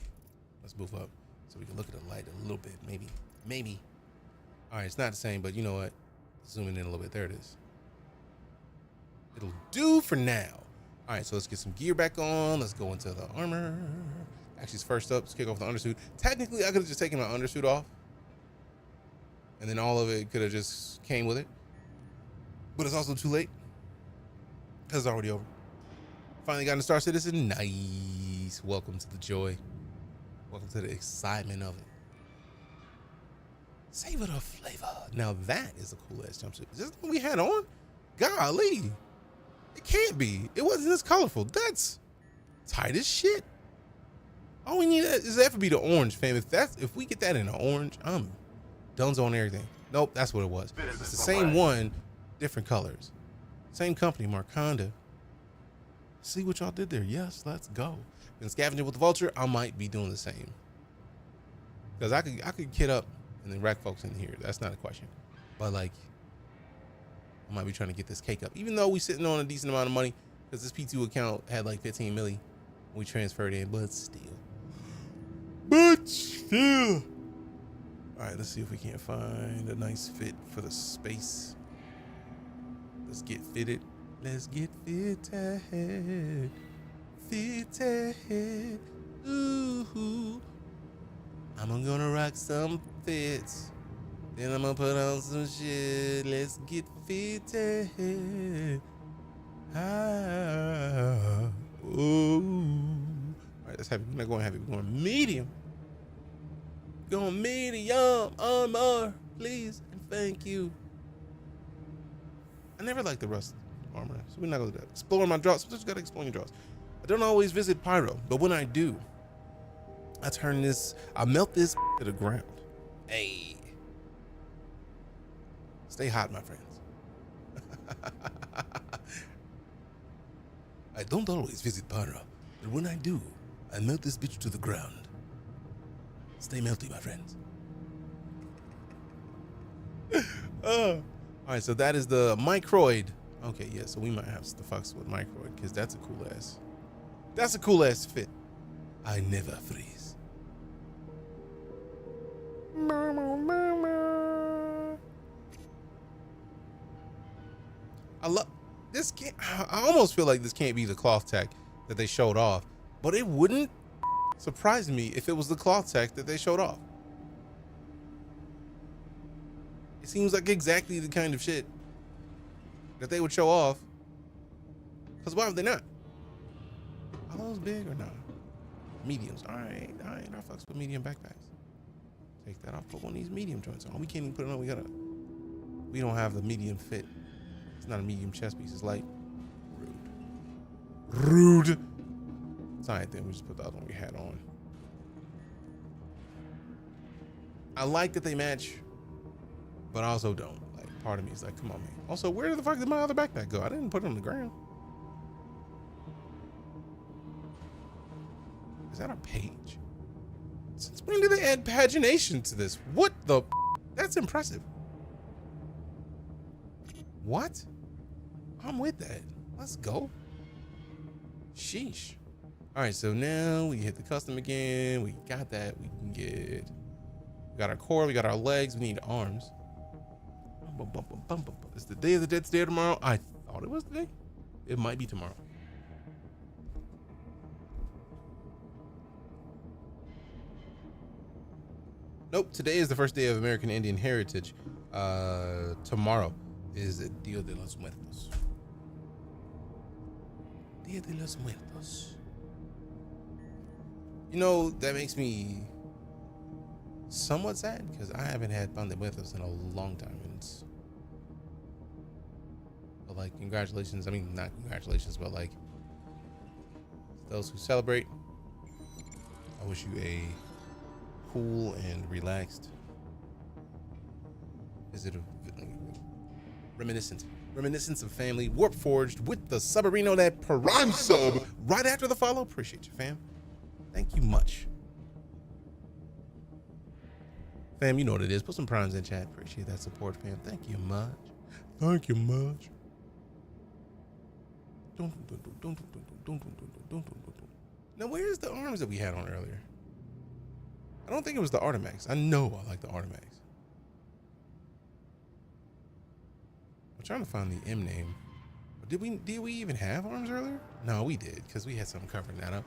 Speaker 3: let's move up so we can look at the light a little bit, maybe. All right, it's not the same, but you know what? Zooming in a little bit. There it is. It'll do for now. All right, so let's get some gear back on. Let's go into the armor. Actually, first up, let's kick off the undersuit. Technically, I could have just taken my undersuit off, and then all of it could have just came with it. But it's also too late, because it's already over. Finally got a Star Citizen. Nice. Welcome to the joy. Welcome to the excitement of it. Savor the flavor. Now that is a cool ass jumpsuit. Is this what we had on? Golly. It can't be. It wasn't this colorful. That's tight as shit. All we need is that to be the orange, fam. If we get that in the orange, I'm done on everything. Nope, that's what it was. It's the same one, different colors. Same company, Marconda. See what y'all did there. Yes, let's go. And scavenging with the vulture, I might be doing the same. Because I could kit up and then rack folks in here. That's not a question. But like, I might be trying to get this cake up. Even though we sitting on a decent amount of money, because this P2 account had like 15 milli. We transferred in, but still. All right, let's see if we can't find a nice fit for the space. Let's get fitted. Let's get fitted. Fitted. Ooh. I'm gonna rock some fits. Then I'm gonna put on some shit. Let's get fitted. Ooh. All right, that's heavy. We're not going heavy. We're going medium. Going medium armor, please and thank you. I never liked the rust armor, so we're not gonna do that. Exploring my draws. Sometimes you gotta explore your draws. I don't always visit Pyro, but when I do, I melt this to the ground. Hey. Stay hot, my friends. I don't always visit Pyro, but when I do, I melt this bitch to the ground. Stay melty, my friends. All right, so that is the microid. Okay, yeah, so we might have to fucks with microid because that's a cool ass fit. I never freeze. I love this. I almost feel like this can't be the cloth tech that they showed off, but it wouldn't surprise me if it was the cloth tech that they showed off. It seems like exactly the kind of shit that they would show off. Because why would they not? Are those big or not? Mediums. All right. I fucks with medium backpacks. Take that off. Put one of these medium joints on. We can't even put it on. We don't have the medium fit. It's not a medium chest piece. It's light. Rude. It's all right then. We just put the other one we had on. I like that they match, but I also don't. Like, part of me is like, come on, man. Also, where the fuck did my other backpack go? I didn't put it on the ground. Is that a page? Since when did they add pagination to this? What the? That's impressive. What? I'm with that. Let's go. Sheesh. All right, so now we hit the custom again. We got that. We got our core. We got our legs. We need arms. It's the Day of the Dead's Day tomorrow. I thought it was today. It might be tomorrow. Nope, today is the first day of American Indian Heritage. Tomorrow is el Dia de los Muertos. Dia de los Muertos. You know, that makes me somewhat sad because I haven't had Pan de Muertos in a long time. But like, congratulations. I mean, not congratulations, but like, those who celebrate, I wish you a cool and relaxed visit of reminiscence of family. Warp Forged with the Subarino, that Prime sub right after the follow. Appreciate you, fam. Thank you much. Fam, you know what it is. Put some primes in chat. Appreciate that support, fam. Thank you much. Thank you much. Now, where's the arms that we had on earlier? I don't think it was the Artimax. I know I like the Artimax. I'm trying to find the M name. Did we even have arms earlier? No, we did, because we had something covering that up.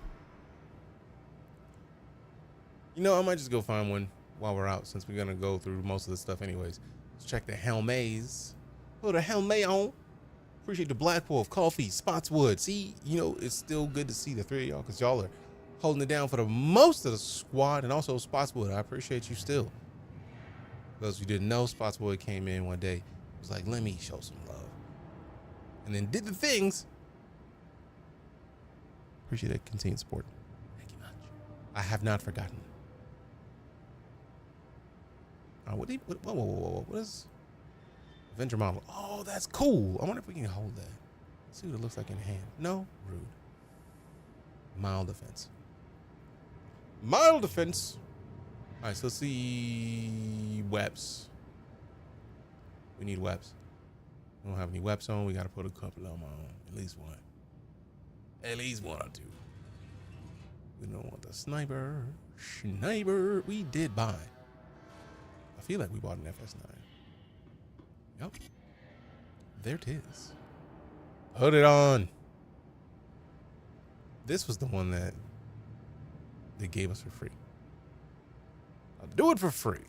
Speaker 3: You know, I might just go find one while we're out, since we're gonna go through most of the stuff anyways. Let's check the helmets. Put a helmet on. Appreciate the Black Wolf, Coffee, Spotswood. See, you know, it's still good to see the three of y'all, because y'all are holding it down for the most of the squad, and also Spotswood. I appreciate you still. For those of you who didn't know, Spotswood came in one day, was like, let me show some love, and then did the things. Appreciate that continued support. Thank you much. I have not forgotten. What is Avenger model? Oh, that's cool. I wonder if we can hold that. Let's see what it looks like in hand. No, rude. Mild defense. Mild defense. All right, so let's see webs. We need webs. We don't have any webs on. We got to put a couple of them on. At least one. At least one or two. We don't want the sniper. Sniper. We did buy. I feel like we bought an FS9. Yep. There it is. Put it on. This was the one that they gave us for free. I'll do it for free.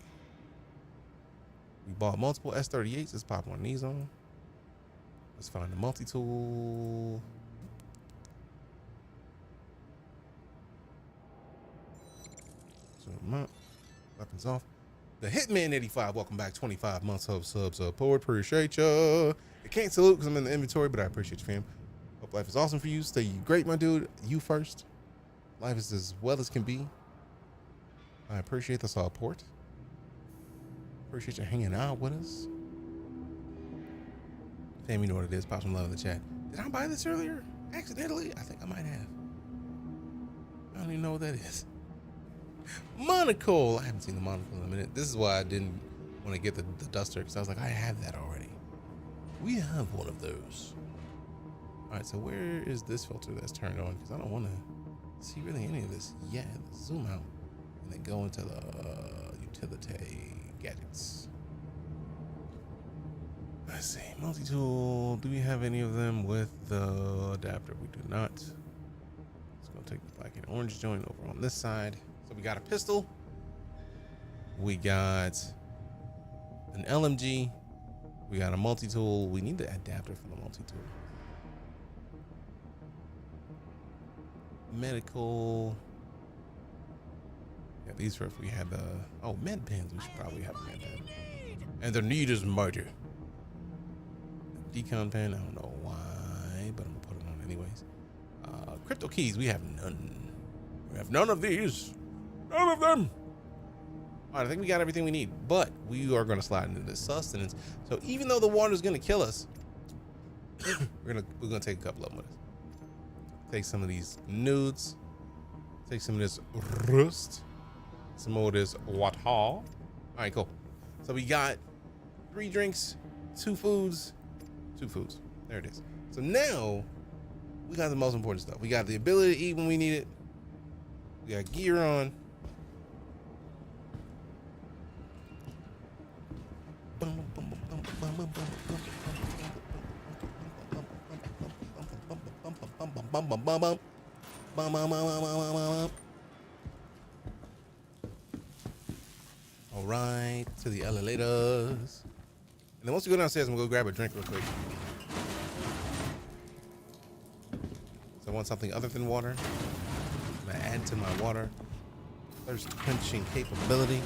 Speaker 3: We bought multiple S38s. Let's pop one of these on. Let's find the multi-tool. So, weapons off. The Hitman 85, welcome back. 25 months of sub support. Appreciate ya. I can't salute because I'm in the inventory, but I appreciate you, fam. Hope life is awesome for you. Stay great, my dude. You first. Life is as well as can be. I appreciate the support. Appreciate you hanging out with us. Fam, you know what it is. Pop some love in the chat. Did I buy this earlier? Accidentally? I think I might have. I don't even know what that is. Monocle. I haven't seen the monocle in a minute. This is why I didn't want to get the duster, because I was like, I have that already. We have one of those. All right, so where is this filter that's turned on? Because I don't want to see really any of this yet. Let's zoom out and then go into the utility gadgets. Let's see, multi-tool. Do we have any of them with the adapter? We do not. Let's go take the black and orange joint over on this side. So we got a pistol. We got an LMG. We got a multi-tool. We need the adapter for the multi-tool. Medical. Yeah, these are if we had the med pens. We should probably have a med pen. And the need is murder. Decon pen. I don't know why, but I'm gonna put it on anyways. Crypto keys. We have none. We have none of these. None of them. All right, I think we got everything we need, but we are going to slide into this sustenance. So even though the water is going to kill us, we're gonna take a couple of them with us. Take some of these nudes. Take some of this rust. Some more of this water. All right, cool. So we got 3 drinks, 2 foods, 2 foods. There it is. So now we got the most important stuff. We got the ability to eat when we need it. We got gear on. All right, to the elevators. And then once we go downstairs, I'm gonna go grab a drink real quick. So I want something other than water. I'm gonna add to my water thirst quenching capability.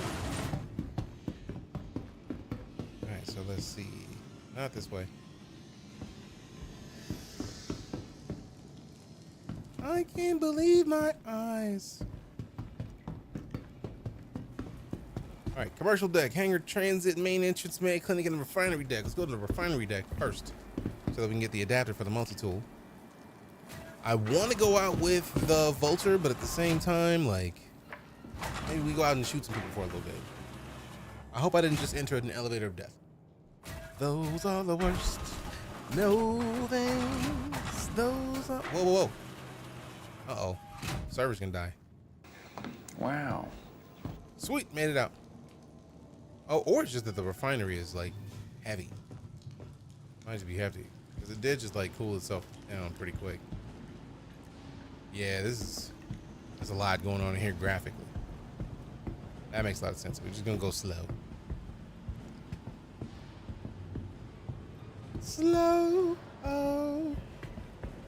Speaker 3: All right, so let's see. Not this way. I can't believe my eyes. All right, commercial deck, hangar, transit, main entrance, main clinic, and the refinery deck. Let's go to the refinery deck first so that we can get the adapter for the multi-tool. I want to go out with the Vulture, but at the same time, like, maybe we go out and shoot some people for a little bit. I hope I didn't just enter an elevator of death. Those are the worst. No thanks. Those are. Whoa, whoa, whoa. Uh-oh. Server's gonna die.
Speaker 10: Wow.
Speaker 3: Sweet, made it out. Oh, or it's just that the refinery is like heavy. Might just be heavy. Because it did just like cool itself down pretty quick. Yeah, there's a lot going on in here graphically. That makes a lot of sense. We're just gonna go slow. Slow, oh,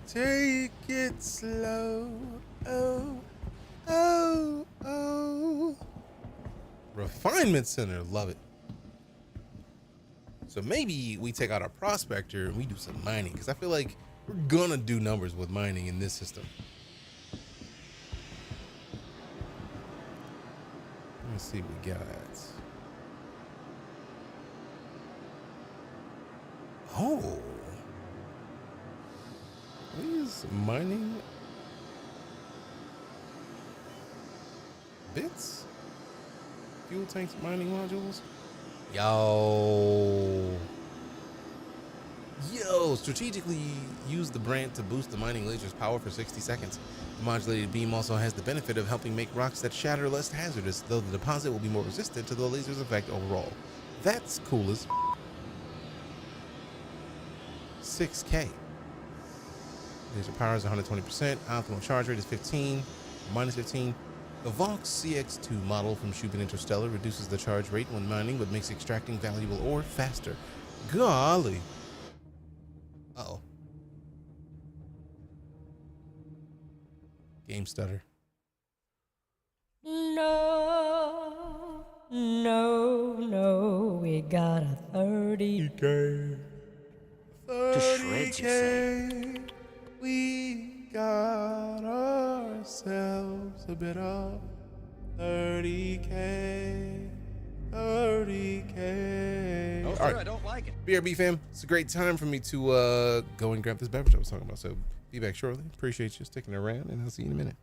Speaker 3: take it slow, oh, oh, oh. Refinement Center, love it. So maybe we take out our prospector and we do some mining, because I feel like we're gonna do numbers with mining in this system. Let's see what we got. Oh, these mining bits, fuel tanks, mining modules. Yo, strategically use the brand to boost the mining laser's power for 60 seconds. The modulated beam also has the benefit of helping make rocks that shatter less hazardous, though the deposit will be more resistant to the laser's effect overall. That's cool as 6K. Laser power is 120%. Optimal charge rate is 15, minus 15. The Vox CX2 model from Shubin Interstellar reduces the charge rate when mining, but makes extracting valuable ore faster. Golly. Uh-oh. Game stutter.
Speaker 9: No, no, no, we got a 30K.
Speaker 10: To shreds, you say?
Speaker 3: We got ourselves a bit of 30K. 30K.
Speaker 6: Oh,
Speaker 3: All
Speaker 6: sir,
Speaker 3: right.
Speaker 6: I don't like it.
Speaker 3: BRB fam, it's a great time for me to go and grab this beverage I was talking about. So be back shortly. Appreciate you sticking around, and I'll see you in a minute.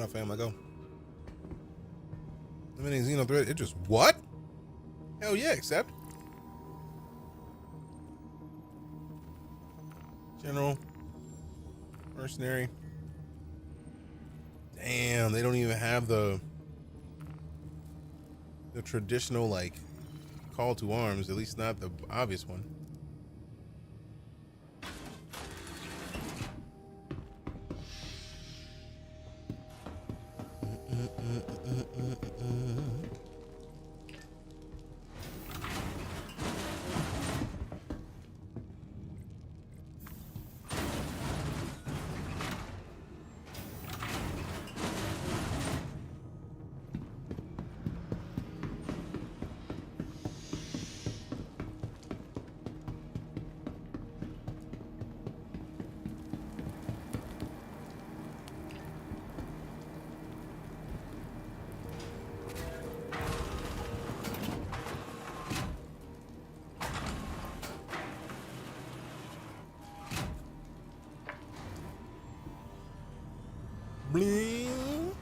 Speaker 3: What up, fam? Let go. Limiting Xeno threat. It just what? Hell yeah, accept. General. Mercenary. Damn, they don't even have the traditional like call to arms, at least not the obvious one. Bling.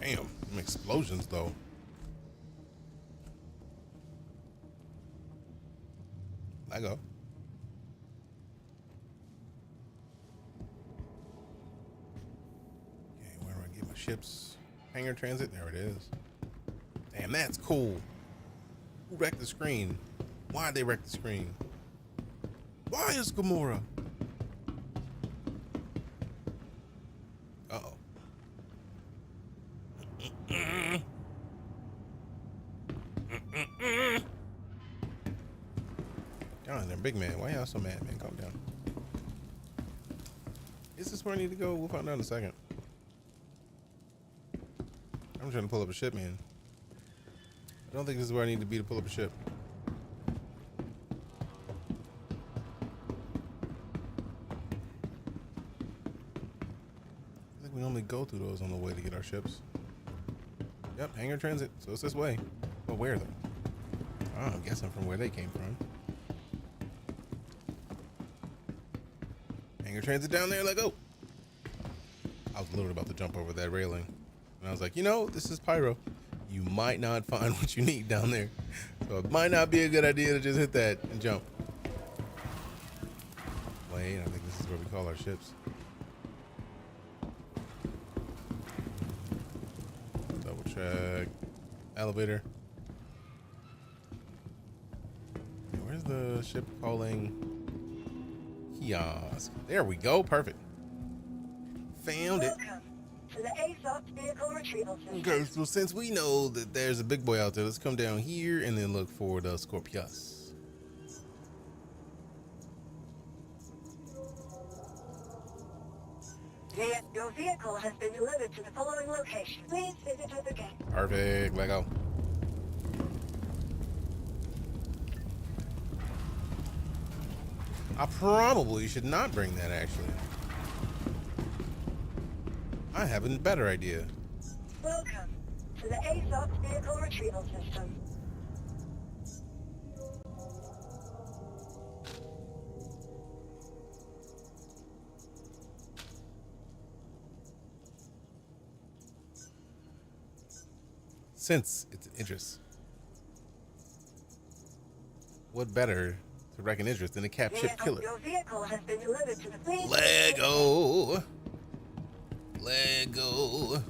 Speaker 3: Damn, some explosions though. Let go. Okay, where do I get my ships? Hangar transit, there it is. Damn, that's cool. Who wrecked the screen? Why'd they wreck the screen? Why is Gamora? Uh-oh. God, they're big man. Why y'all so mad, man? Calm down. Is this where I need to go? We'll find out in a second. I'm trying to pull up a ship, man. I don't think this is where I need to be to pull up a ship. I think we normally go through those on the way to get our ships. Yep, hangar transit. So it's this way. But where though? Oh, I'm guessing from where they came from. Hangar transit down there. Let go. I was literally about to jump over that railing, and I was like, you know, this is Pyro. You might not find what you need down there. So it might not be a good idea to just hit that and jump. Wait, I think this is where we call our ships. Double check. Elevator. Where's the ship calling? Kiosk. There we go. Perfect. Found it.
Speaker 11: To the ASOP vehicle retrieval system.
Speaker 3: Okay, so since we know that there's a big boy out there, let's come down here and then look for the Scorpius.
Speaker 11: Your vehicle has been delivered to the following location. Please visit at the gate.
Speaker 3: Perfect, let go. I probably should not bring that, actually. I have a better idea.
Speaker 11: Welcome to the ASOP vehicle retrieval system.
Speaker 3: Since it's an Idris, what better to wreck an Idris than a cap ship killer?
Speaker 11: Your vehicle has been delivered to the police.
Speaker 3: Lego. Lego.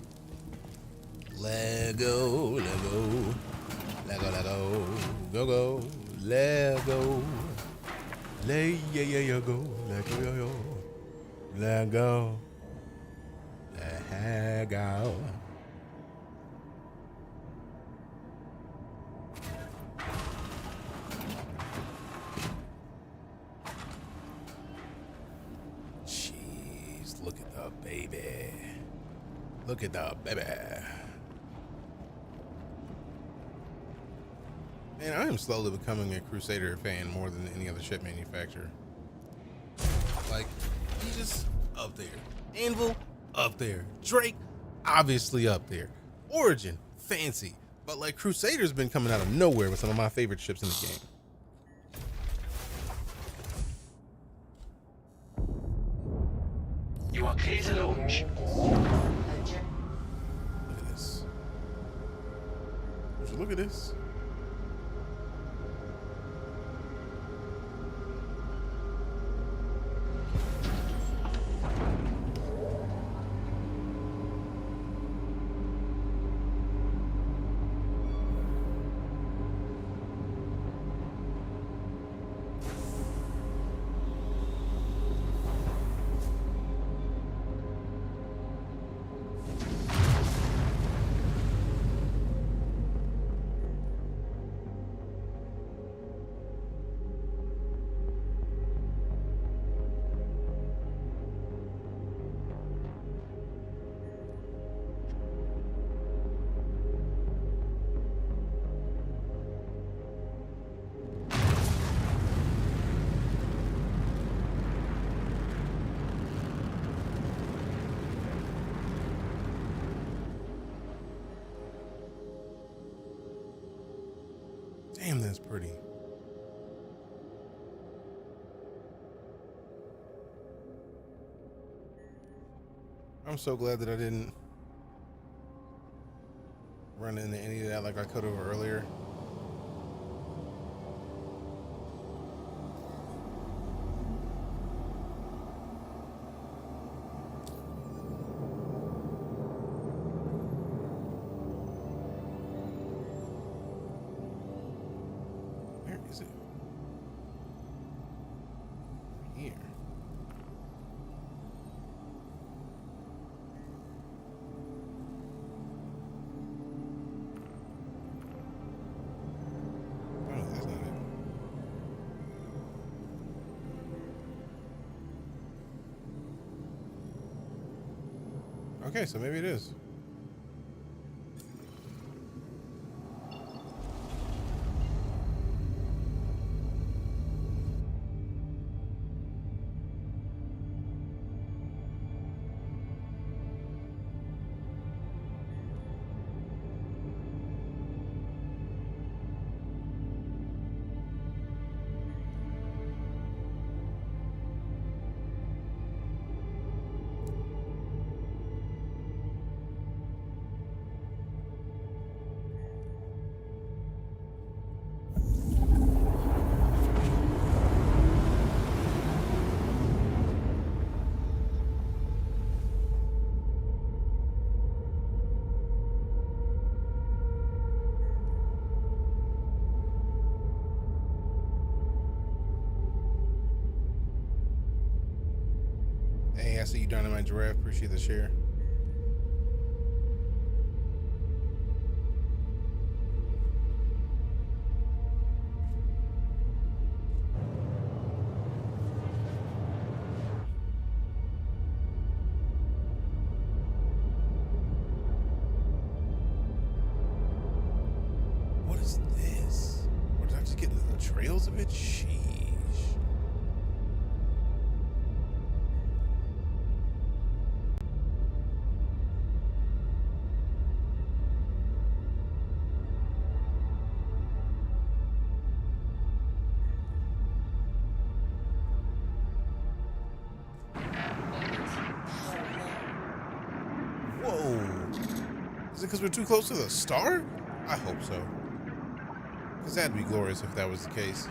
Speaker 3: Lego. Lego. Lego. Lego. Go go. Lego. Lego. Lego. Lego. Lego. Jeez, look at the baby. Look at the baby. Man, I am slowly becoming a Crusader fan more than any other ship manufacturer. Like, he's just up there. Anvil, up there. Drake, obviously up there. Origin, fancy. But like Crusader's been coming out of nowhere with some of my favorite ships in the game.
Speaker 10: You are clear to launch.
Speaker 3: Look at this. Would you look at this? Damn, that's pretty. I'm so glad that I didn't run into any of that like I could have earlier. Where is it? Here. Oh, that's not it. Okay, so maybe it is. Hey, I see you down in my giraffe. Appreciate the share. What is this? Or did I just get into the trails of it? Sheesh. Whoa. Is it because we're too close to the star? I hope so. Because that'd be glorious if that was the case.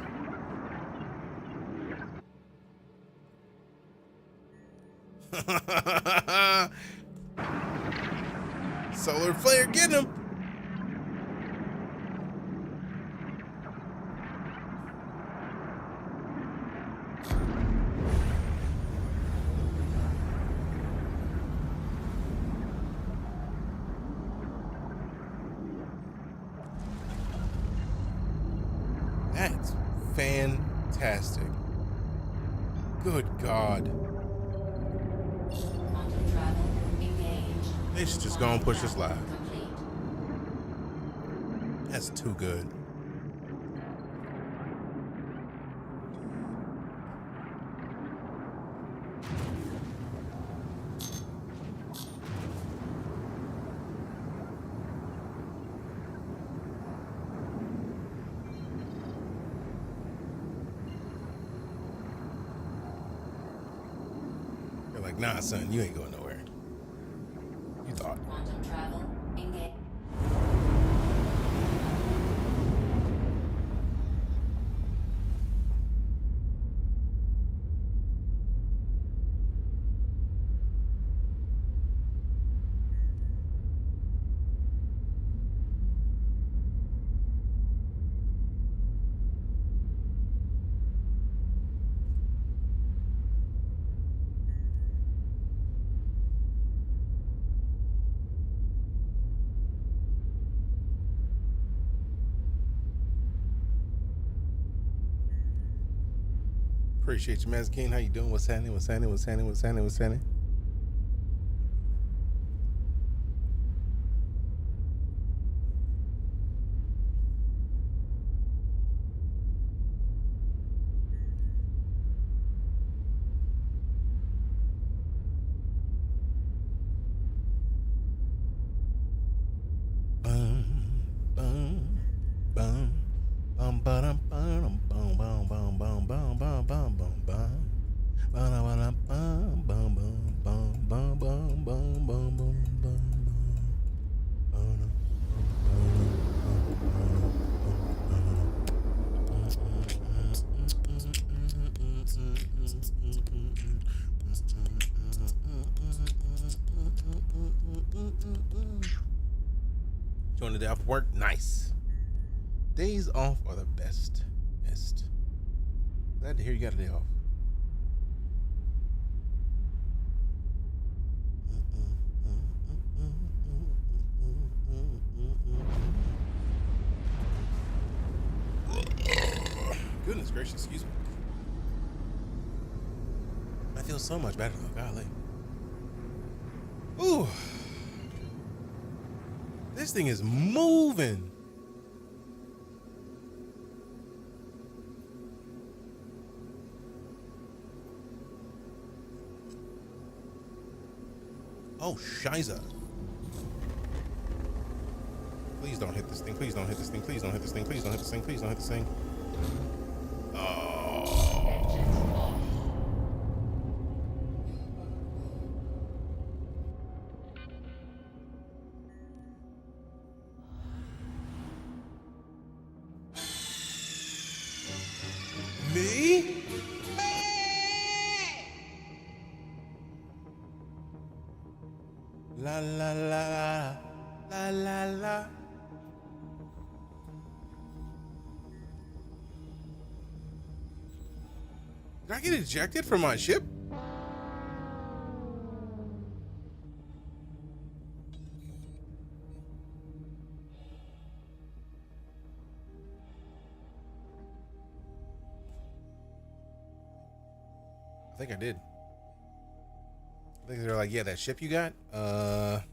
Speaker 3: Solar flare, get him! That's fantastic. Good God. They should just go and push this live. That's too good. nah, son, you ain't going nowhere. You thought.
Speaker 12: Quantum travel engage.
Speaker 3: Appreciate you, Maz King. How you doing? What's happening? What's happening? What's happening? What's happening? What's happening? Join the day off of work. Nice. Days off are the best. Best. Glad to hear you got a day off. Goodness gracious, excuse me. I feel so much better though, golly. Ooh. This thing is moving. Oh, shiza. Please don't hit this thing. Please don't hit this thing. Please don't hit this thing. Please don't hit this thing. Please don't hit this thing. Oh. Me? La la la la la la. Did I get ejected from my ship? I think I did. I think they're like, yeah, that ship you got, gonna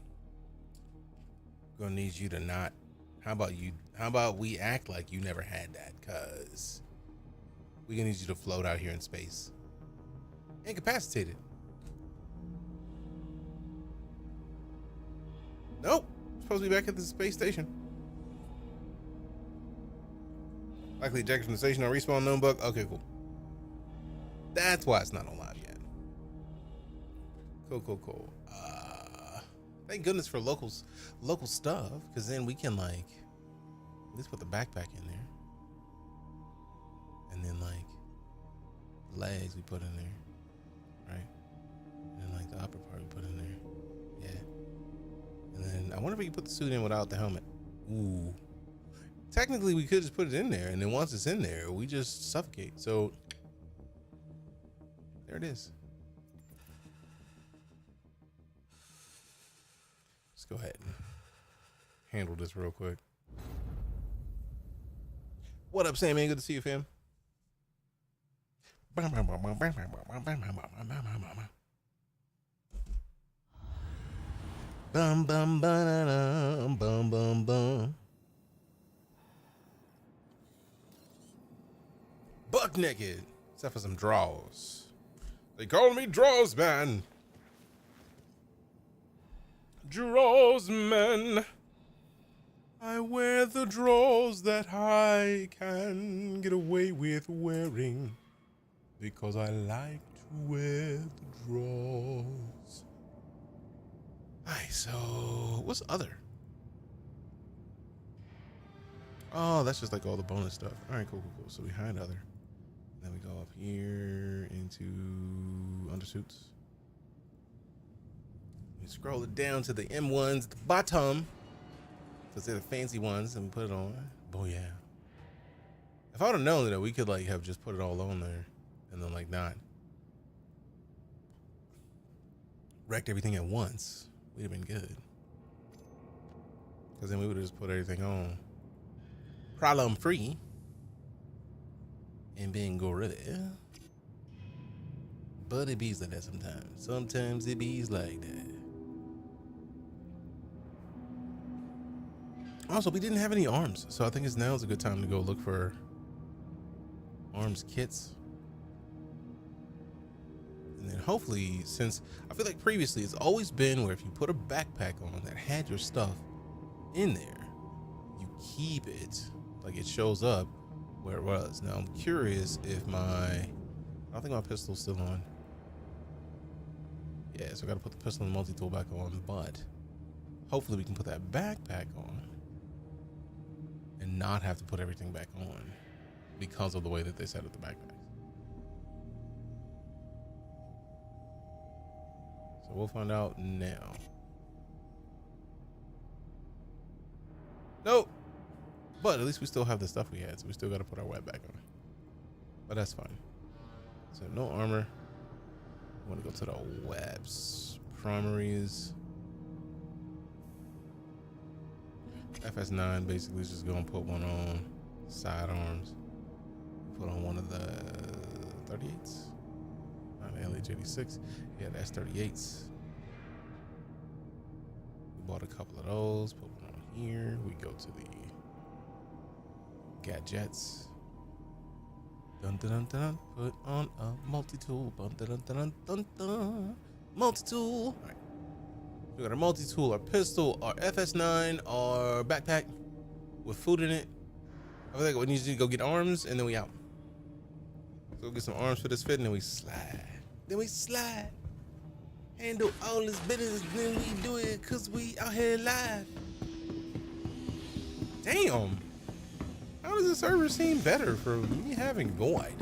Speaker 3: need you to not. How about we act like you never had that, cause we gonna need you to float out here in space. Incapacitated. Nope. Supposed to be back at the space station. Likely ejected from the station on respawn known bug. Okay, cool. That's why it's not on live yet. Cool. Thank goodness for local stuff, because then we can like at least put the backpack in there, and then like legs we put in there, right? And then like the upper part we put in there, yeah. And then I wonder if we can put the suit in without the helmet. Ooh. Technically, we could just put it in there, and then once it's in there, we just suffocate. So there it is. Let's go ahead and handle this real quick. What up, Sam? Man, good to see you, fam. Bum bum bum bum bum bum. Buck naked, except for some draws. They call me Draws Man. Draws Man. I wear the drawers that I can get away with wearing because I like wear the draws. Alright, so what's other? Oh, that's just like all the bonus stuff. Alright, cool. So we hide other. Then we go up here into undersuits. We scroll it down to the M1s at the bottom. So they're the fancy ones, and we put it on. Oh yeah. If I would have known that we could like have just put it all on there and then like not wrecked everything at once, we'd have been good. Because then we would have just put everything on problem free and been gorilla. But it bees like that sometimes. Sometimes it bees like that. Also, we didn't have any arms, so I think now is a good time to go look for arms kits. And then hopefully, since I feel like previously it's always been where if you put a backpack on that had your stuff in there, you keep it like it shows up where it was. Now I'm curious if I don't think my pistol's still on. Yeah, so I gotta put the pistol and the multi-tool back on, but hopefully we can put that backpack on and not have to put everything back on because of the way that they set up the backpacks. So we'll find out now. Nope. But at least we still have the stuff we had, so we still got to put our web back on. But that's fine. So no armor. I want to go to the webs. Primaries. FS9 basically is just going to put one on. Sidearms. Put on one of the 38s. Not LH86. Yeah, that's 38s. We bought a couple of those. Put one on here. We go to the gadgets. Dun dun dun dun. Put on a multi-tool. Dun dun dun dun dun. Multi-tool. All right. We got our multi-tool, our pistol, our FS9, our backpack with food in it. I feel like we need to go get arms and then we out. So we'll get some arms for this fit and then we slide. Handle all this business, then we do it cause we out here live. Damn. How does the server seem better for me having void?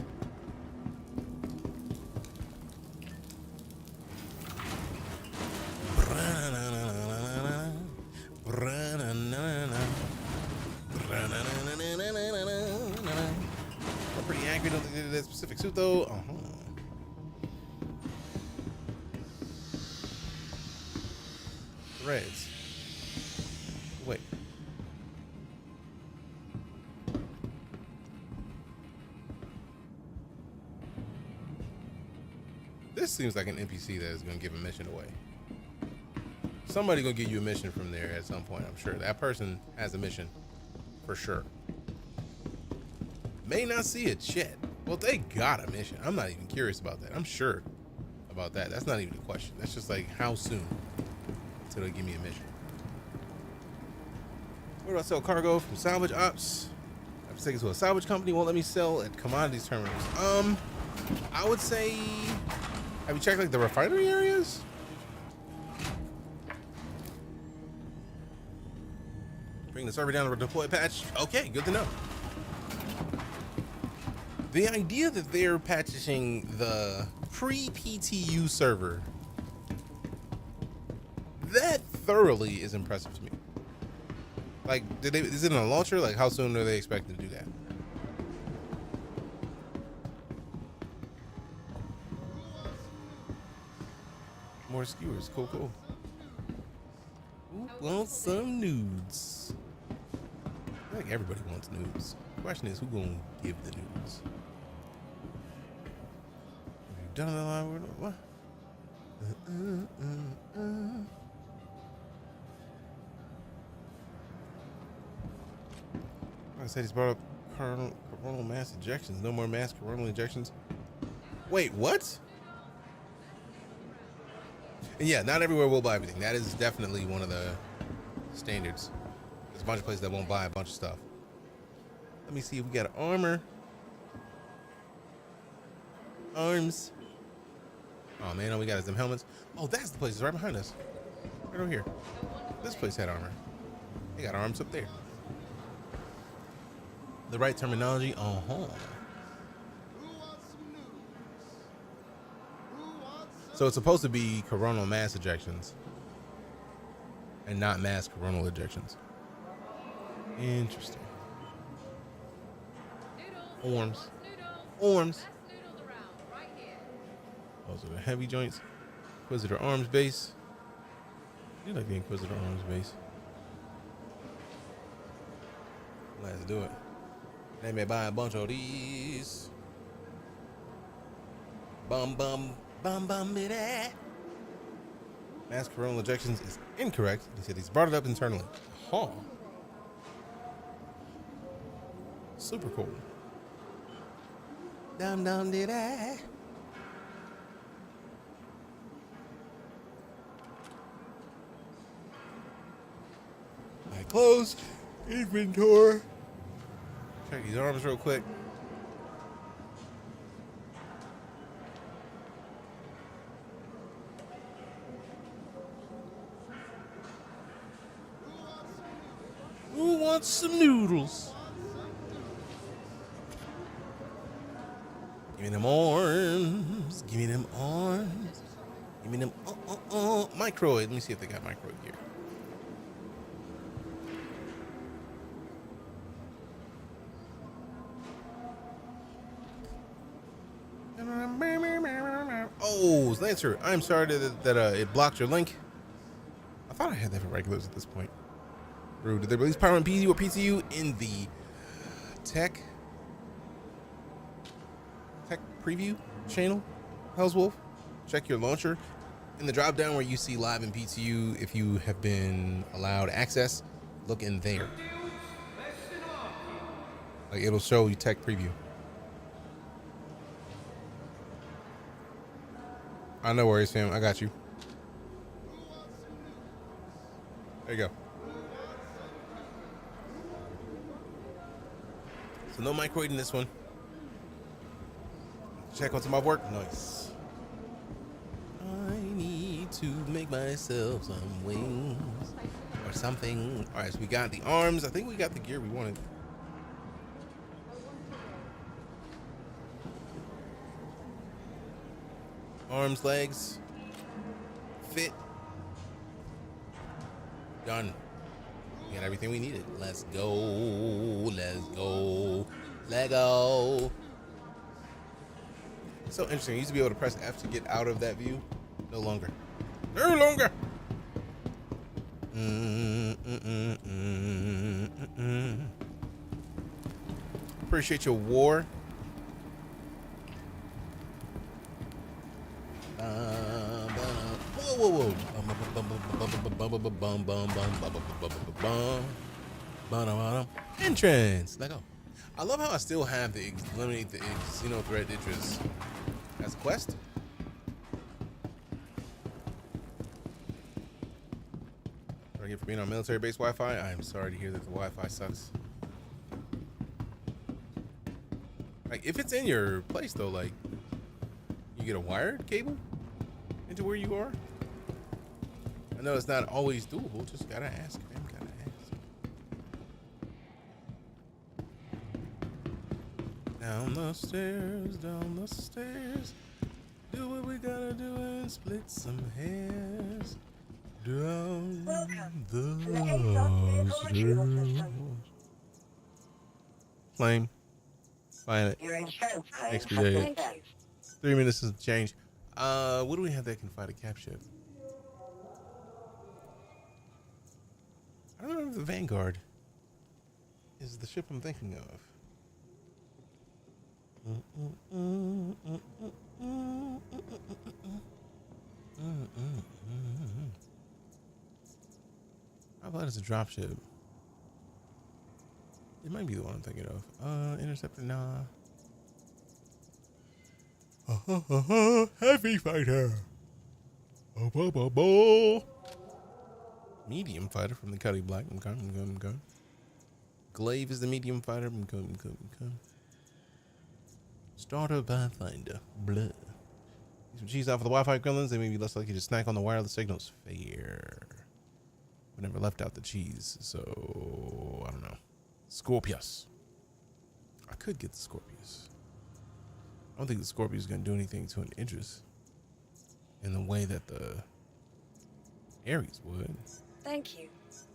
Speaker 3: Pretty accurate. Don't think they did that specific suit though. Threads. Wait. This seems like an NPC that is going to give a mission away. Somebody going to give you a mission from there at some point, I'm sure. That person has a mission for sure. May not see it yet. Well, they got a mission. I'm not even curious about that. I'm sure about that. That's not even a question. That's just like how soon until they give me a mission. Where do I sell cargo from salvage ops? I have to take it to a salvage company. Won't let me sell at commodities terminals. I would say, have you checked like the refinery areas? Bring the server down to a deploy patch. Okay, good to know. The idea that they're patching the pre-PTU server, that thoroughly is impressive to me. Like, is it in a launcher? Like, how soon are they expecting to do that? More skewers. Cool. Who wants some nudes? I think everybody wants nudes. The question is, who gonna give the nudes? Have you done the line? What? Like I said, he's brought up coronal mass ejections. No more mass coronal ejections. Wait, what? And yeah, not everywhere will buy everything. That is definitely one of the standards. There's a bunch of places that won't buy a bunch of stuff. Let me see if we got armor. Arms. Oh man, all we got is them helmets. Oh, that's the place. It's right behind us. Right over here. This place had armor. They got arms up there. The right terminology. So it's supposed to be coronal mass ejections and not mass coronal ejections. Interesting. Arms. Those are the heavy joints. Inquisitor arms base. I do like the Inquisitor arms base. Let's do it. Let me buy a bunch of these. Bum bitty. Mass coronal ejections is incorrect. They said he's brought it up internally. Huh. Super cool. Dum did I? I closed inventory. Check these arms real quick. Who wants some noodles? Give me them arms. Give me them arms. Give me them microid. Let me see if they got microid here. Oh, Lancer, I'm sorry that it blocked your link. I thought I had that for regulars at this point. Rude. Did they release Power and PCU or PCU in the tech preview channel? Hell's Wolf? Check your launcher. In the drop down where you see live and PCU, if you have been allowed access, look in there. Like it'll show you tech preview. No worries, fam. I got you. There you go. So no microid in this one. Check on some of work. Nice. I need to make myself some wings or something. All right, so we got the arms. I think we got the gear we wanted. Arms, legs, fit, done. We got everything we needed. Let's go, let's go, Lego. So interesting. You used to be able to press F to get out of that view. No longer. No longer. Appreciate your war. Whoa. Entrance. Let go. I love how I still have the eliminate the Xeno threat interest as a quest. What I get for being on military base Wi-Fi? I am sorry to hear that the Wi-Fi sucks. Like if it's in your place though, like you get a wired cable into where you are. I know it's not always doable. Just gotta ask, man. Gotta ask. Down the stairs, down the stairs. Do what we gotta do and split some hairs. Down the stairs. Flame. Violet. Expedited. 3 minutes has changed. What do we have that can fight a cap ship? I don't know if the Vanguard is the ship I'm thinking of. How about it's a drop ship? It might be the one I'm thinking of. Interceptor, nah. Heavy fighter. Medium fighter from the Cuddy Black. Glaive is the medium fighter. Starter Pathfinder. Blah. Some cheese out for the Wi-Fi gremlins. They may be less likely to snack on the wireless signals. Fair. We never left out the cheese, so I don't know. Scorpius. I could get the Scorpius. I don't think the Scorpius is going to do anything to an Idris in the way that the Ares would.
Speaker 11: Thank you.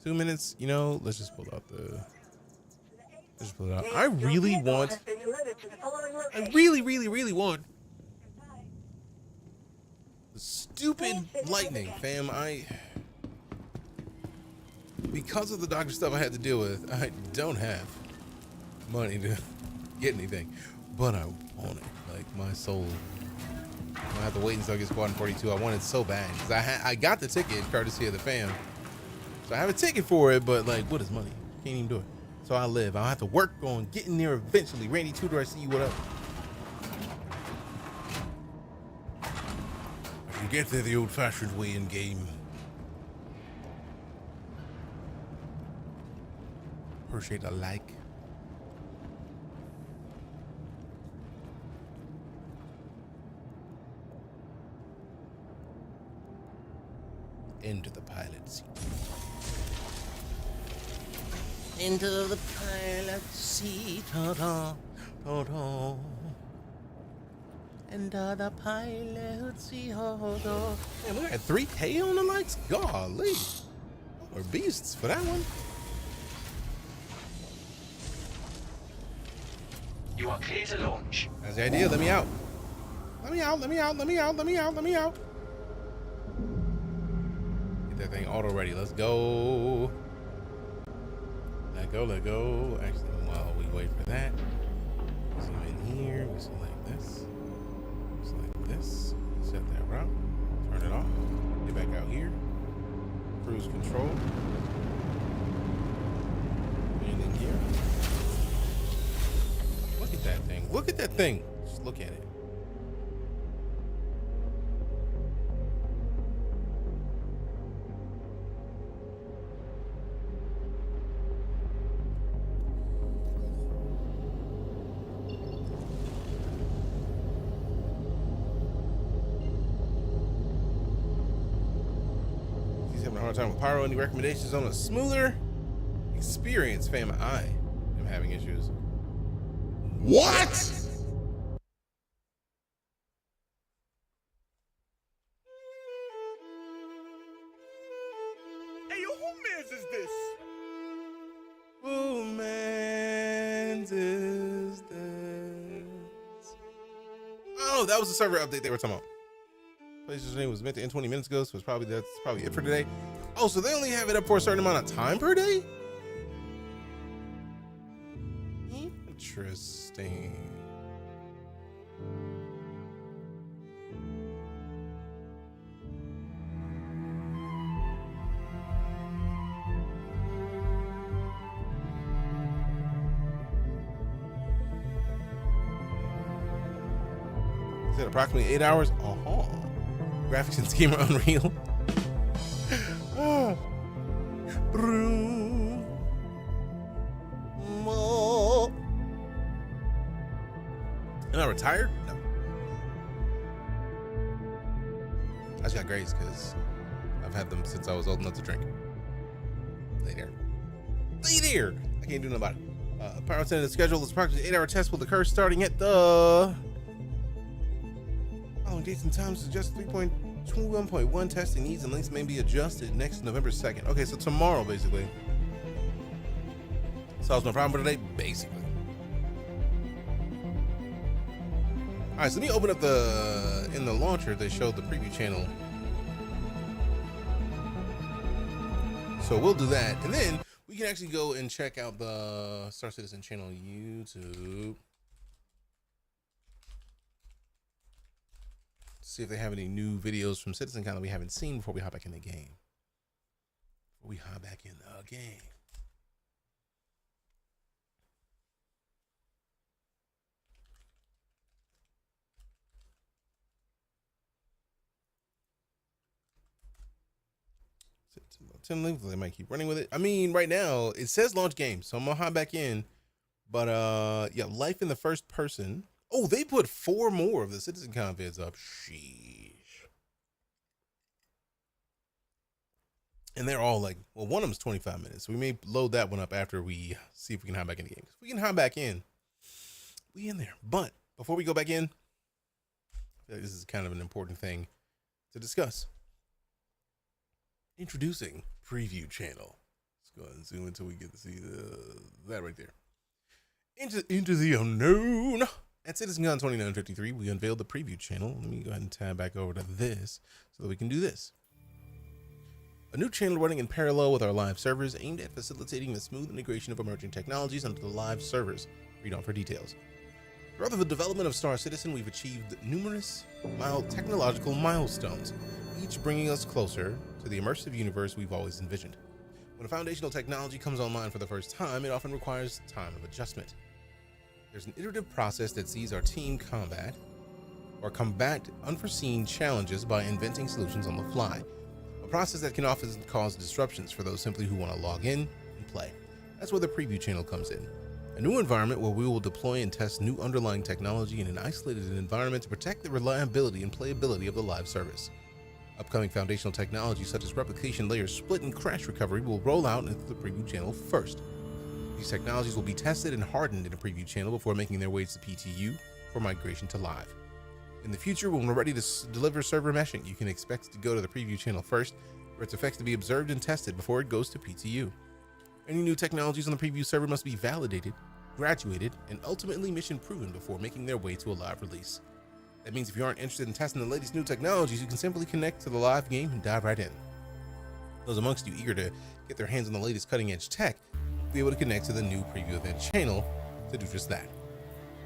Speaker 3: 2 minutes, you know, let's just pull out the... Let's just pull it out. I really want... I really want... the stupid lightning, fam. Because of the doctor stuff I had to deal with, I don't have money to get anything. But I want it. Like, my soul. I have to wait until I get Squadron 42. I want it so bad. Because I got the ticket, courtesy of the fam. So I have a ticket for it, but, like, what is money? Can't even do it. So I live. I'll have to work on getting there eventually. Randy Tudor, I see you. What up? I can get there the old-fashioned way in game. Appreciate a like. Into the pilot seat. Into the pilot seat. Ta-da, ta-da. Into the pilot seat. Ta-da. Man, we got 3K on the likes? Golly. We're beasts for that one.
Speaker 10: You are clear to launch.
Speaker 3: That's the idea. Let me out. Let me out. Let me out. Let me out. Let me out. Let me out. Get that thing auto ready. Let's go. Let go. Let go. Actually, while we wait for that, zoom in here. We select this. Select this. Set that route. Turn it off. Get back out here. Cruise control. And in here. Look at that thing. Look at that thing. Just look at it. He's having a hard time with Pyro. Any recommendations on a smoother experience, fam? I am having issues. What?
Speaker 6: Hey, yo, who mans is this?
Speaker 3: Who mans is this? Oh, that was the server update they were talking about. PlayStation name was meant to end 20 minutes ago, so that's probably it for today. Oh, so they only have it up for a certain amount of time per day? Interesting. Is it approximately 8 hours? Uh-huh. Graphics and scheme are unreal. Am I retired? No. I just got grades because I've had them since I was old enough to drink. Lay there. Lay there! I can't do nothing about it. Pyro tentative schedule is approximately 8-hour test will occur starting at the... following dates and times suggest 3.21.1 testing needs and links may be adjusted next November 2nd. Okay, so tomorrow, basically. Solves no problem for today, basically. All right, so let me open up in the launcher, they showed the preview channel. So we'll do that. And then we can actually go and check out the Star Citizen channel on YouTube. See if they have any new videos from CitizenCon that we haven't seen before we hop back in the game. They might keep running with it. I mean, right now it says launch game, so I'm gonna hop back in. But yeah, life in the first person Oh, they put 4 more of the CitizenCon vids up. Sheesh. And they're all like, well, one of them's 25 minutes. We may load that one up after we see if we can hop back in the game. If we can hop back in, we in there. But before we go back in, I feel like this is kind of an important thing to discuss. Introducing Preview Channel. Let's go ahead and zoom until we get to see that right there. Into the unknown. At CitizenCon 2953, we unveiled the Preview Channel. Let me go ahead and tab back over to this so that we can do this. A new channel running in parallel with our live servers aimed at facilitating the smooth integration of emerging technologies onto the live servers. Read on for details. Throughout the development of Star Citizen, we've achieved numerous technological milestones, each bringing us closer to the immersive universe we've always envisioned. When a foundational technology comes online for the first time, it often requires time of adjustment. There's an iterative process that sees our team combat unforeseen challenges by inventing solutions on the fly. A process that can often cause disruptions for those simply who want to log in and play. That's where the Preview Channel comes in. A new environment where we will deploy and test new underlying technology in an isolated environment to protect the reliability and playability of the live service. Upcoming foundational technologies such as replication layers, split, and crash recovery will roll out into the Preview Channel first. These technologies will be tested and hardened in a Preview Channel before making their way to PTU for migration to live. In the future, when we're ready to deliver server meshing, you can expect to go to the Preview Channel first for its effects to be observed and tested before it goes to PTU. Any new technologies on the Preview server must be validated, graduated, and ultimately mission proven before making their way to a live release. That means if you aren't interested in testing the latest new technologies, you can simply connect to the live game and dive right in. Those amongst you eager to get their hands on the latest cutting edge tech will be able to connect to the new Preview event channel to do just that.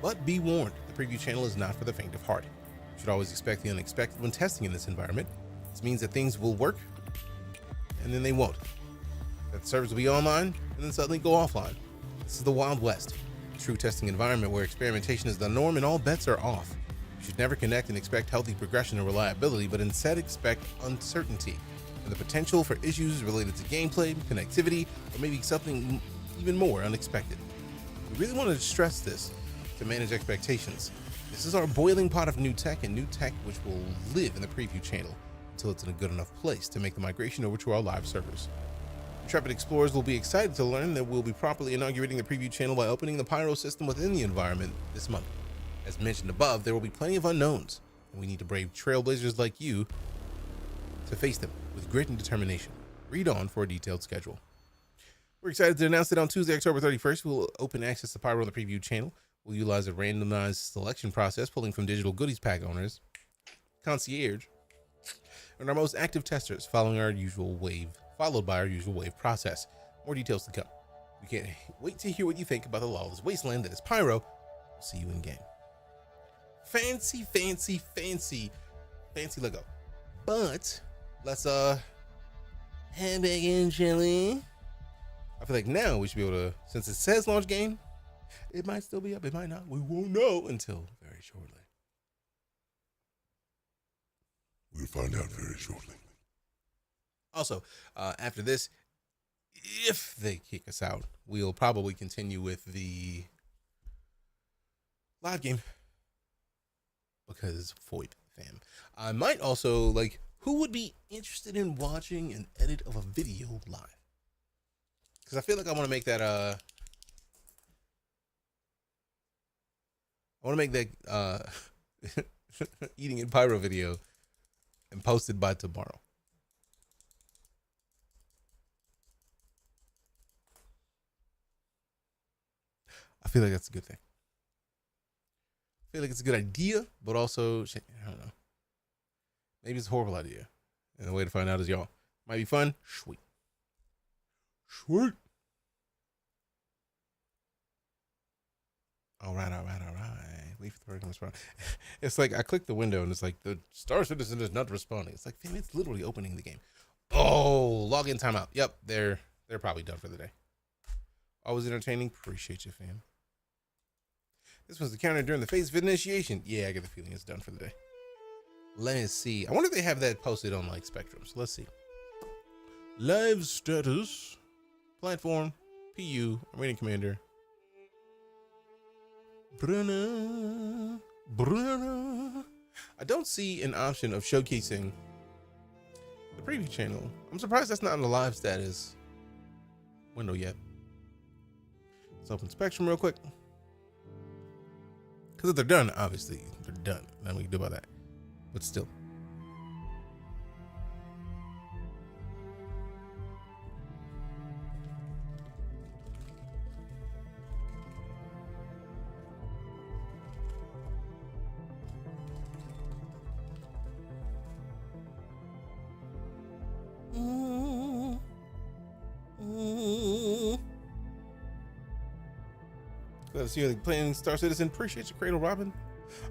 Speaker 3: But be warned, the Preview Channel is not for the faint of heart. You should always expect the unexpected when testing in this environment. This means that things will work and then they won't. That servers will be online and then suddenly go offline. This is the Wild West, a true testing environment where experimentation is the norm and all bets are off. You should never connect and expect healthy progression or reliability, but instead expect uncertainty and the potential for issues related to gameplay, connectivity, or maybe something even more unexpected. We really want to stress this to manage expectations. This is our boiling pot of new tech which will live in the Preview Channel until it's in a good enough place to make the migration over to our live servers. Intrepid explorers will be excited to learn that we'll be properly inaugurating the Preview Channel by opening the Pyro system within the environment this month. As mentioned above, there will be plenty of unknowns, and we need to brave trailblazers like you to face them with grit and determination. Read on for a detailed schedule. We're excited to announce that on Tuesday, October 31st, we'll open access to Pyro on the Preview Channel. We'll utilize a randomized selection process, pulling from digital goodies pack owners, concierge, and our most active testers, followed by our usual wave process. More details to come. We can't wait to hear what you think about the lawless wasteland that is Pyro. We'll see you in game. Fancy Lego. But let's head back in, shall we? I feel like now we should be able to, since it says launch game, it might still be up, it might not. We won't know until very shortly.
Speaker 2: We'll find out very shortly.
Speaker 3: Also, after this, if they kick us out, we'll probably continue with the live game. Because FOIP fam. I might also, who would be interested in watching an edit of a video live? Because I feel like I want to make that, eating in Pyro video and post it by tomorrow. I feel like that's a good thing. I feel like it's a good idea, but also, I don't know. Maybe it's a horrible idea. And the way to find out is y'all. Might be fun. Sweet. All right. Wait for the person to respond. It's like I clicked the window and it's like the Star Citizen is not responding. It's like, fam, it's literally opening the game. Oh, login timeout. Yep, they're probably done for the day. Always entertaining. Appreciate you, fam. This was the counter during the phase of initiation. Yeah, I get the feeling it's done for the day. Let me see. I wonder if they have that posted on Spectrum. So let's see. Live status. Platform. PU. Arena Commander. Bruna. I don't see an option of showcasing the preview channel. I'm surprised that's not in the live status window yet. Let's open Spectrum real quick. Because if they're done, obviously, they're done. Nothing we can do about that. But still. So you're playing Star Citizen. Appreciate your Cradle Robin.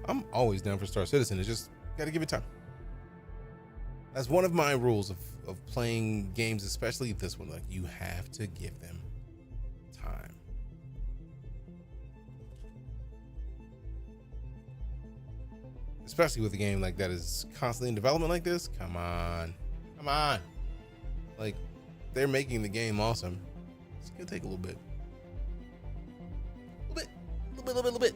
Speaker 3: I'm always down for Star Citizen. It's just gotta give it time. That's one of my rules of playing games, especially this one. Like, you have to give them time. Especially with a game like that is constantly in development like this. Come on. Like, they're making the game awesome. It's gonna take a little bit. A little bit.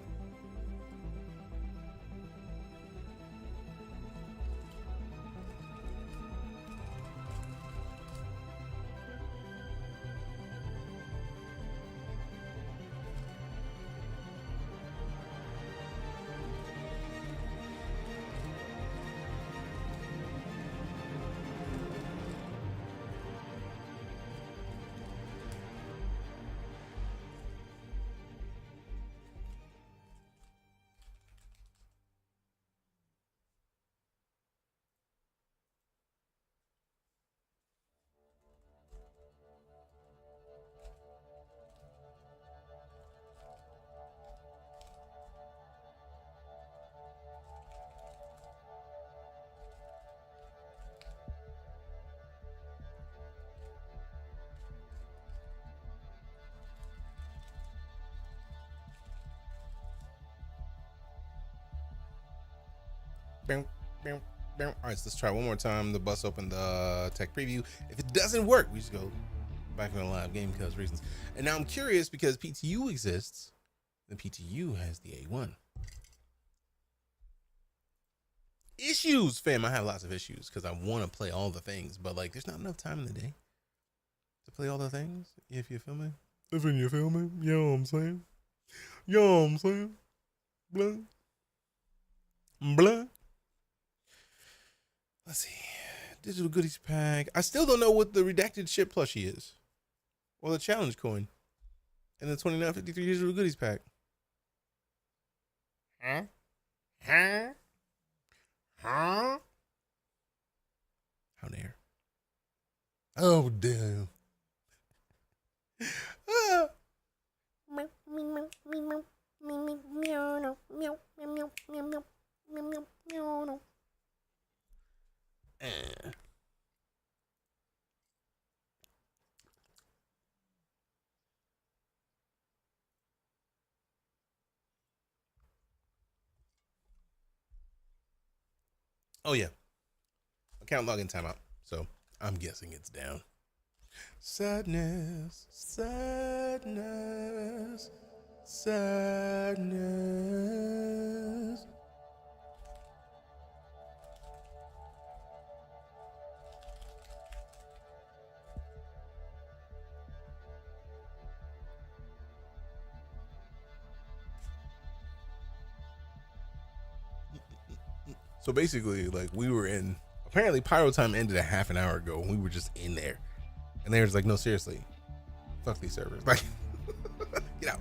Speaker 3: All right, so let's try one more time to bust open the tech preview. If it doesn't work, we just go back in the live game because reasons. And now I'm curious because PTU exists, and PTU has the A1. Issues, fam. I have lots of issues because I want to play all the things, but like, there's not enough time in the day to play all the things. If you feel me, you know what I'm saying? Blah. Let's see. Digital goodies pack. I still don't know what the redacted ship plushie is. Or the challenge coin. And the 2953 digital goodies pack. Huh? How dare. Oh, damn. Oh yeah, account login timeout. So I'm guessing it's down. Sadness. So basically, like, we were in, apparently Pyro time ended a half an hour ago and we were just in there. And they was like, no, seriously, fuck these servers. Like, get out.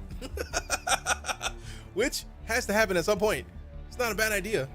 Speaker 3: Which has to happen at some point. It's not a bad idea.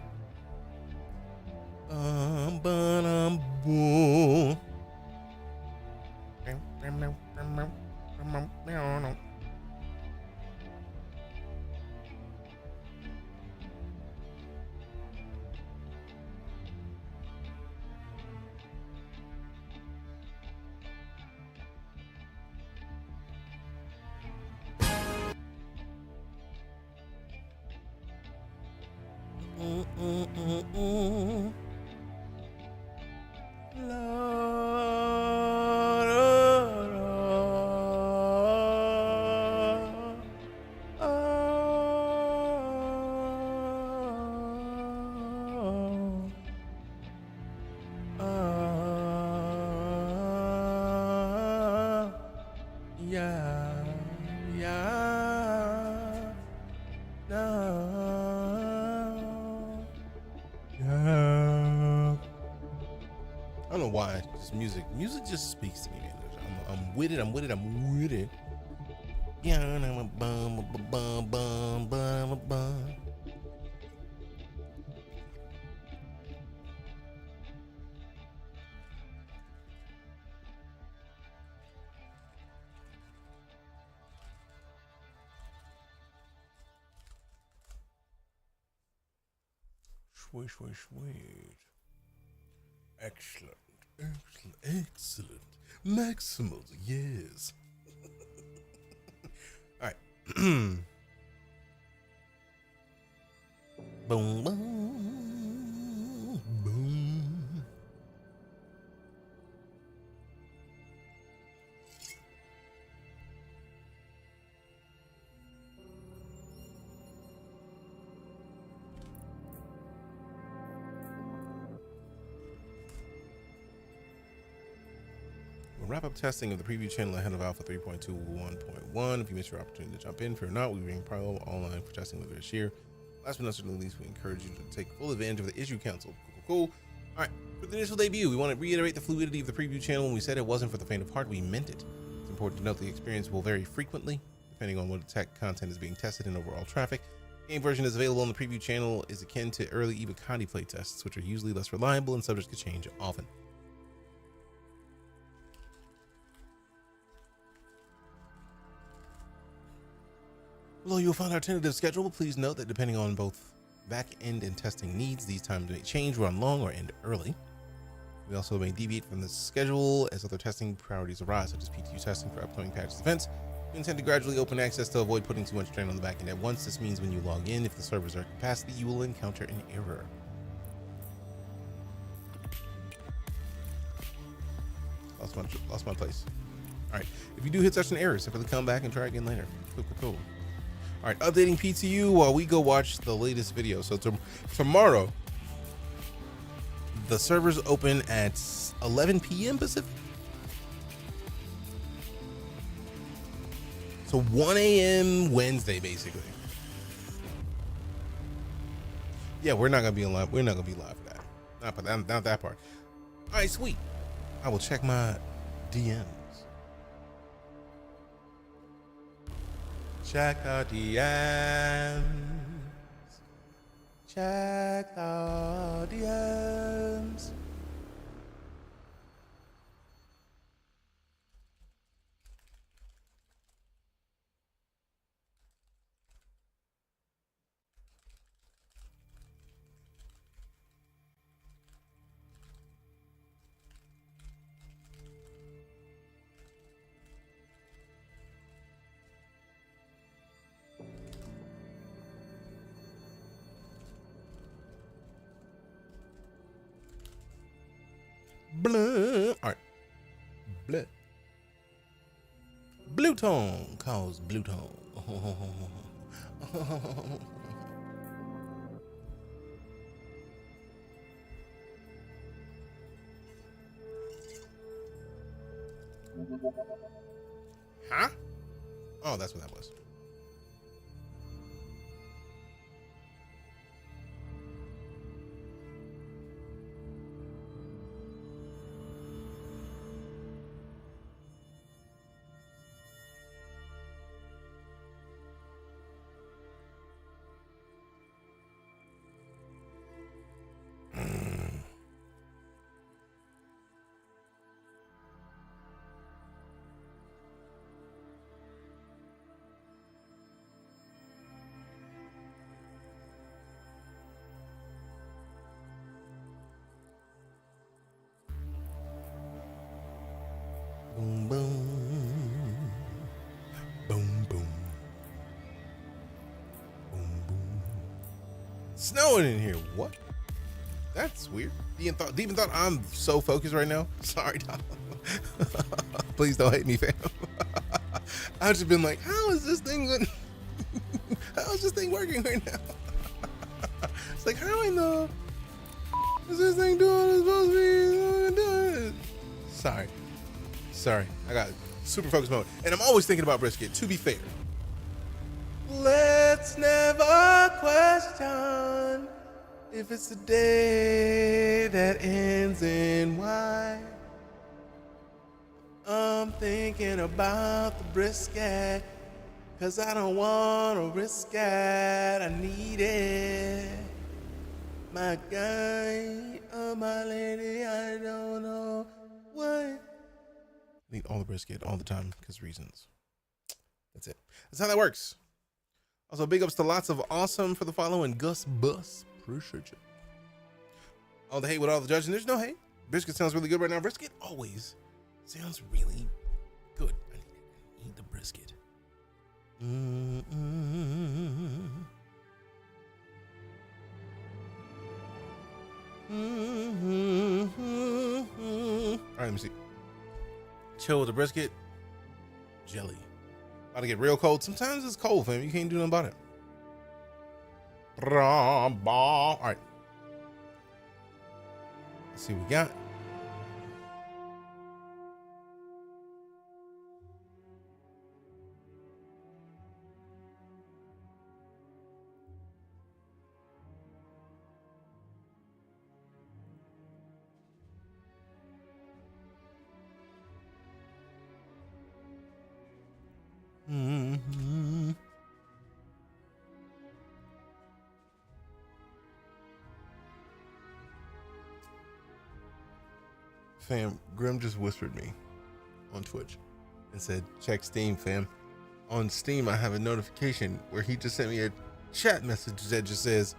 Speaker 3: don't know why. Just music. Music just speaks to me, man. I'm with it. I'm with it. I'm with it. Yeah, I'm a bum, bum, bum, bum, bum. Sweet, sweet, sweet. Excellent, excellent, excellent. Maximals, yes. All right. Boom, boom, boom. We'll wrap up testing of the preview channel ahead of Alpha 3.2.1.1. If you missed your opportunity to jump in, fear not, we bring Prilo online for testing later this year. Last but not certainly least, we encourage you to take full advantage of the issue council. Cool. All right, for the initial debut, we want to reiterate the fluidity of the preview channel. When we said it wasn't for the faint of heart, we meant it. It's important to note the experience will vary frequently, depending on what tech content is being tested and overall traffic. The game version is available on the preview channel is akin to early Ibukati playtests, which are usually less reliable and subject to change often. Below you'll find our tentative schedule. Please note that depending on both back-end and testing needs, these times may change, run long, or end early. We also may deviate from the schedule as other testing priorities arise, such as PTU testing for upcoming patches events. We intend to gradually open access to avoid putting too much strain on the back end at once. This means when you log in, if the servers are at capacity, you will encounter an error. Lost my place. All right, if you do hit such an error, simply come back and try again later. Cool. All right, updating PTU while we go watch the latest video. So tomorrow, the servers open at 11 p.m. Pacific. So 1 a.m. Wednesday, basically. Yeah, we're not gonna be live. We're not gonna be live for that. Not that part. All right, sweet. I will check my DMs. Check the DMs. Check the DMs. Blah. All right. Blah. Blue tone calls blue tone. Huh? Oh, that's what that was. Boom, boom. Boom, boom. Boom, boom. Snowing in here. What? That's weird. Demon thought I'm so focused right now. Sorry, Dom. Please don't hate me, fam. I've just been like, how is this thing working right now? It's like, how in the is this thing doing what it's supposed to be doing? Sorry. I got super focused mode. And I'm always thinking about brisket, to be fair. Let's never question if it's the day that ends in Y. thinking about the brisket, 'cause I don't want to risk it. I need it. My guy, oh my lady, I don't know what. I need all the brisket all the time because reasons. That's it. That's how that works. Also, big ups to Lots of Awesome for the follow and Gus Bus. Appreciate you. All the hate with all the judging. There's no hate. Brisket sounds really good right now. Brisket always sounds really good. I need the brisket. All right, let me see. Chill with the brisket. Jelly. About to get real cold. Sometimes it's cold, fam. You can't do nothing about it. All right. Let's see what we got. Fam, Grim just whispered me on Twitch and said, check Steam, fam. On Steam, I have a notification where he just sent me a chat message that just says,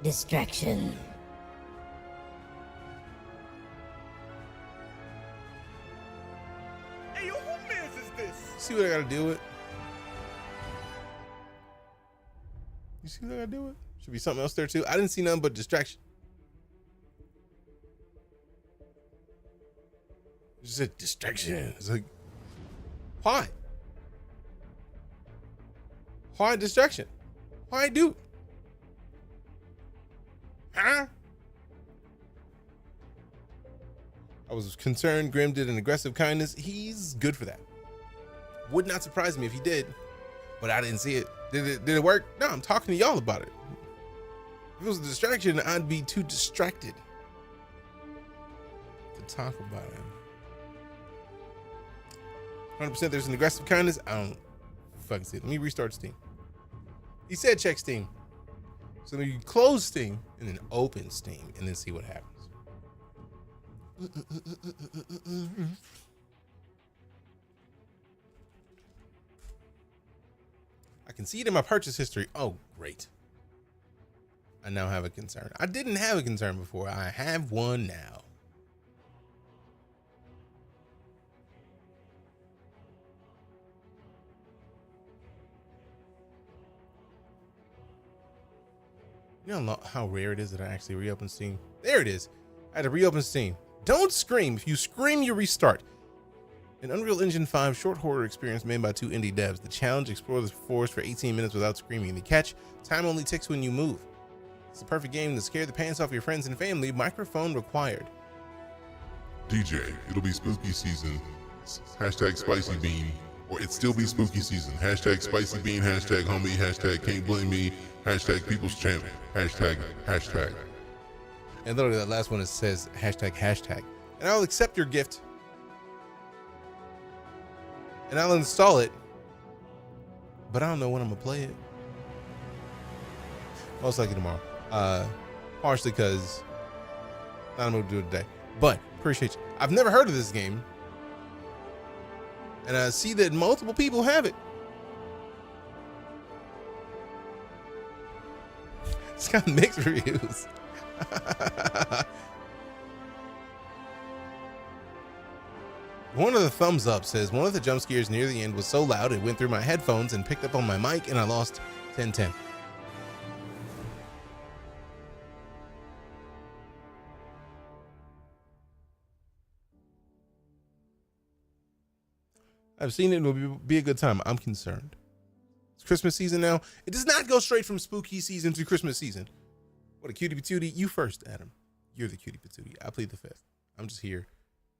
Speaker 9: distraction.
Speaker 6: Hey, yo, who mans is this?
Speaker 3: See what I gotta do with? You see what I gotta do with? Should be something else there too. I didn't see nothing but distraction. It just said distraction. It's like, why? Why distraction? Why do? Huh? I was concerned Grim did an aggressive kindness. He's good for that. Would not surprise me if he did, but I didn't see it. Did it work? No, I'm talking to y'all about it. If it was a distraction, I'd be too distracted to talk about it. 100% there's an aggressive kindness. I don't fucking see it. Let me restart Steam. He said check Steam. So then you close Steam and then open Steam and then see what happens. I can see it in my purchase history. Oh, great. I now have a concern. I didn't have a concern before. I have one now. You know how rare it is that I actually reopen Steam? There it is. I had to reopen Steam. Don't scream. If you scream, you restart. An Unreal Engine 5 short horror experience made by 2 indie devs. The challenge: explore the forest for 18 minutes without screaming. The catch: time only ticks when you move. It's the perfect game to scare the pants off your friends and family. Microphone required.
Speaker 2: DJ, it'll be spooky season. Hashtag spicy bean. Or it still be spooky season. Hashtag spicy bean. Hashtag homie. Hashtag can't blame me. Hashtag people's champ. Hashtag.
Speaker 3: And literally that last one, it says hashtag. And I'll accept your gift. And I'll install it. But I don't know when I'm gonna play it. Most likely tomorrow. Partially because I'm gonna do it today. But appreciate you. I've never heard of this game. And I see that multiple people have it. It's got mixed reviews. One of the thumbs up says, one of the jump scares near the end was so loud it went through my headphones and picked up on my mic and I lost 10/10. I've seen it. It will be a good time. I'm concerned. It's Christmas season now. It does not go straight from spooky season to Christmas season. What a cutie patootie. You first, Adam. You're the cutie patootie. I plead the fifth. I'm just here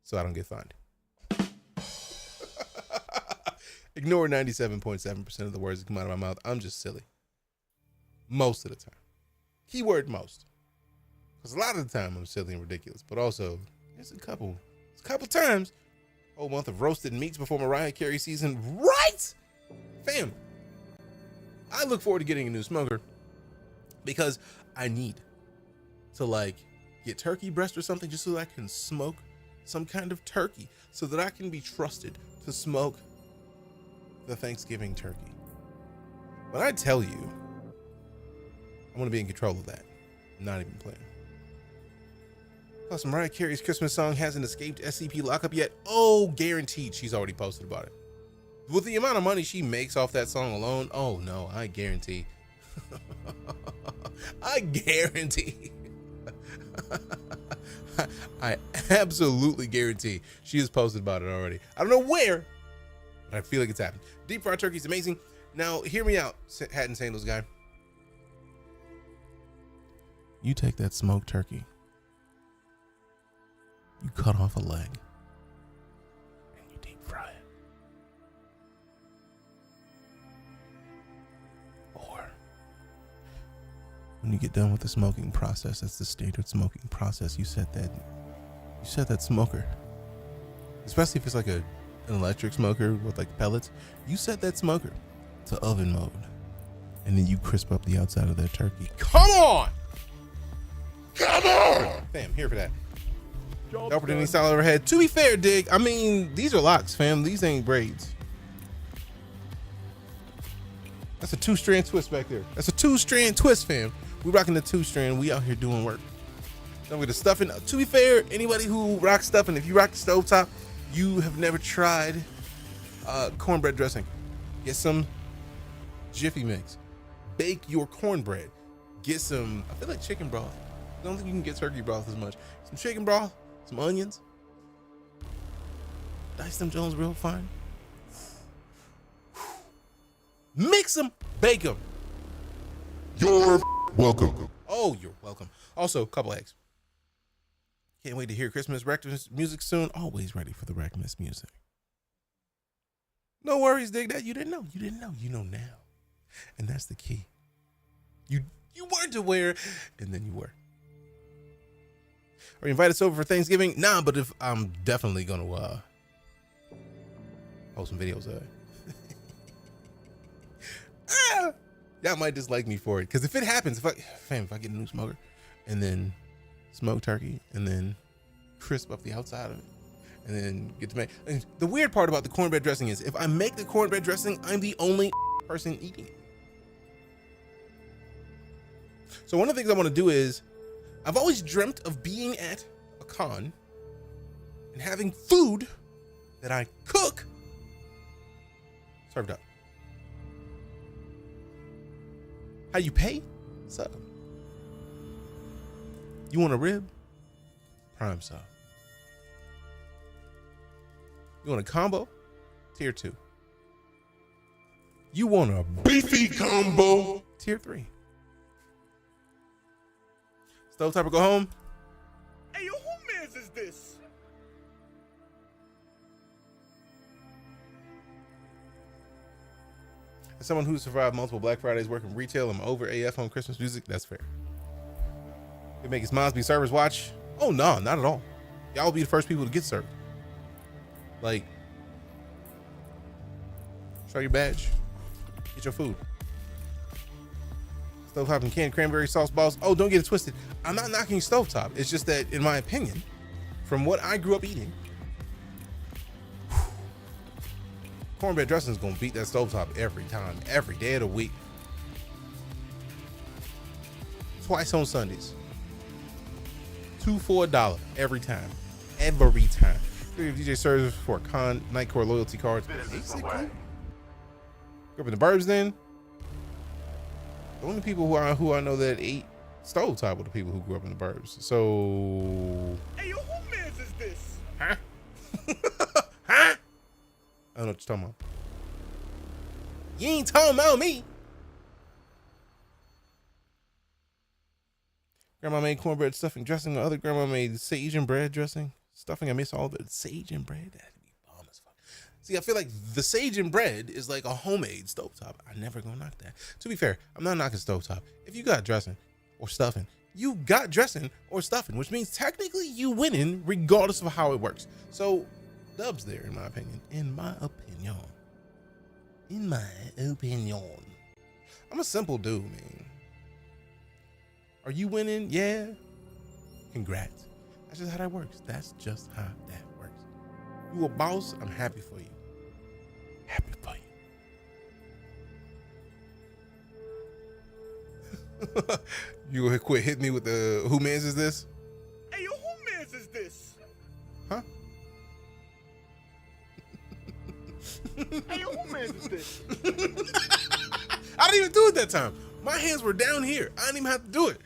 Speaker 3: so I don't get fined. Ignore 97.7% of the words that come out of my mouth. I'm just silly. Most of the time. Keyword most. Because a lot of the time I'm silly and ridiculous. But also, there's a couple times Whole month of roasted meats before Mariah Carey season, right? Fam, I look forward to getting a new smoker because I need to like get turkey breast or something just so that I can smoke some kind of turkey so that I can be trusted to smoke the Thanksgiving turkey. When I tell you, I want to be in control of that. I'm not even playing. Plus, Mariah Carey's Christmas song hasn't escaped SCP lockup yet. Oh, guaranteed she's already posted about it. With the amount of money she makes off that song alone, oh no, I guarantee. I guarantee. I absolutely guarantee she has posted about it already. I don't know where, but I feel like it's happened. Deep fried turkey is amazing. Now, hear me out, hat and sandals guy. You take that smoked turkey, you cut off a leg, and you deep fry it. Or when you get done with the smoking process, that's the standard smoking process. You set that smoker, especially if it's like an electric smoker with like pellets. You set that smoker to oven mode, and then you crisp up the outside of that turkey. Come on! Come on! Fam, here for that. Y'all put any style overhead. To be fair, Dig, I mean, these are locks, fam. These ain't braids. That's a 2-strand twist back there. That's a 2-strand twist, fam. We rocking the 2-strand. We out here doing work. Don't get the stuffing. To be fair, anybody who rocks stuffing, if you rock the stovetop, you have never tried cornbread dressing. Get some Jiffy Mix. Bake your cornbread. Get some, I feel like chicken broth. I don't think you can get turkey broth as much. Some chicken broth, some onions. Dice them Jones real fine. Mix them, bake them.
Speaker 2: You're welcome.
Speaker 3: Oh, you're welcome. Also, a couple eggs. Can't wait to hear Christmas Rectmas music soon. Always ready for the Rectmas music. No worries, Dig, that you didn't know. You didn't know. You know now. And that's the key. You weren't aware, and then you were. Are you invited us over for Thanksgiving? Nah, but if I'm definitely gonna post some videos of it. Y'all might dislike me for it, because if it happens, if I get a new smoker and then smoke turkey and then crisp up the outside of it and then get to make, and the weird part about the cornbread dressing is if I make the cornbread dressing, I'm the only person eating it. So one of the things I want to do is, I've always dreamt of being at a con and having food that I cook served up. How you pay? Sub. You want a rib? Prime sub. You want a combo? Tier 2. You want a beefy combo? Tier 3. Stovetop or go home?
Speaker 6: Hey, yo, who mans is this?
Speaker 3: As someone who survived multiple Black Fridays working retail, I'm over AF on Christmas music. That's fair. They make his moms be servers watch. Oh, no, not at all. Y'all will be the first people to get served. Like, show your badge. Get your food. Stovetop and canned cranberry sauce balls. Oh, don't get it twisted. I'm not knocking stovetop. It's just that, in my opinion, from what I grew up eating, cornbread dressing is gonna beat that stovetop every time, every day of the week. Twice on Sundays. 2 for $1 every time. Every time. DJ serves for con Nightcore loyalty cards. Basically. Grew up in the burbs then. The only people who I know that ate stovetop were the people who grew up in the burbs. So,
Speaker 6: hey, yo, who mans is this?
Speaker 3: huh? Huh? I don't know what you're talking about. You ain't talking about me. Grandma made cornbread stuffing dressing. Other grandma made sage and bread dressing. Stuffing, I miss all of it. Sage and bread, that'd be bomb as fuck. See, I feel like the sage and bread is like a homemade stovetop. I'm never gonna knock that. To be fair, I'm not knocking stovetop. If you got dressing or stuffing, you got dressing or stuffing, which means technically you winning regardless of how it works. So dubs there, in my opinion. In my opinion. In my opinion. I'm a simple dude, man. Are you winning? Yeah. Congrats. That's just how that works. That's just how that works. You a boss? I'm happy for you. Happy for you. You gonna quit hitting me with the who mans is this?
Speaker 6: Hey, yo, who mans is this?
Speaker 3: Huh?
Speaker 6: Hey, yo, who mans is this?
Speaker 3: I didn't even do it that time. My hands were down here. I didn't even have to do it.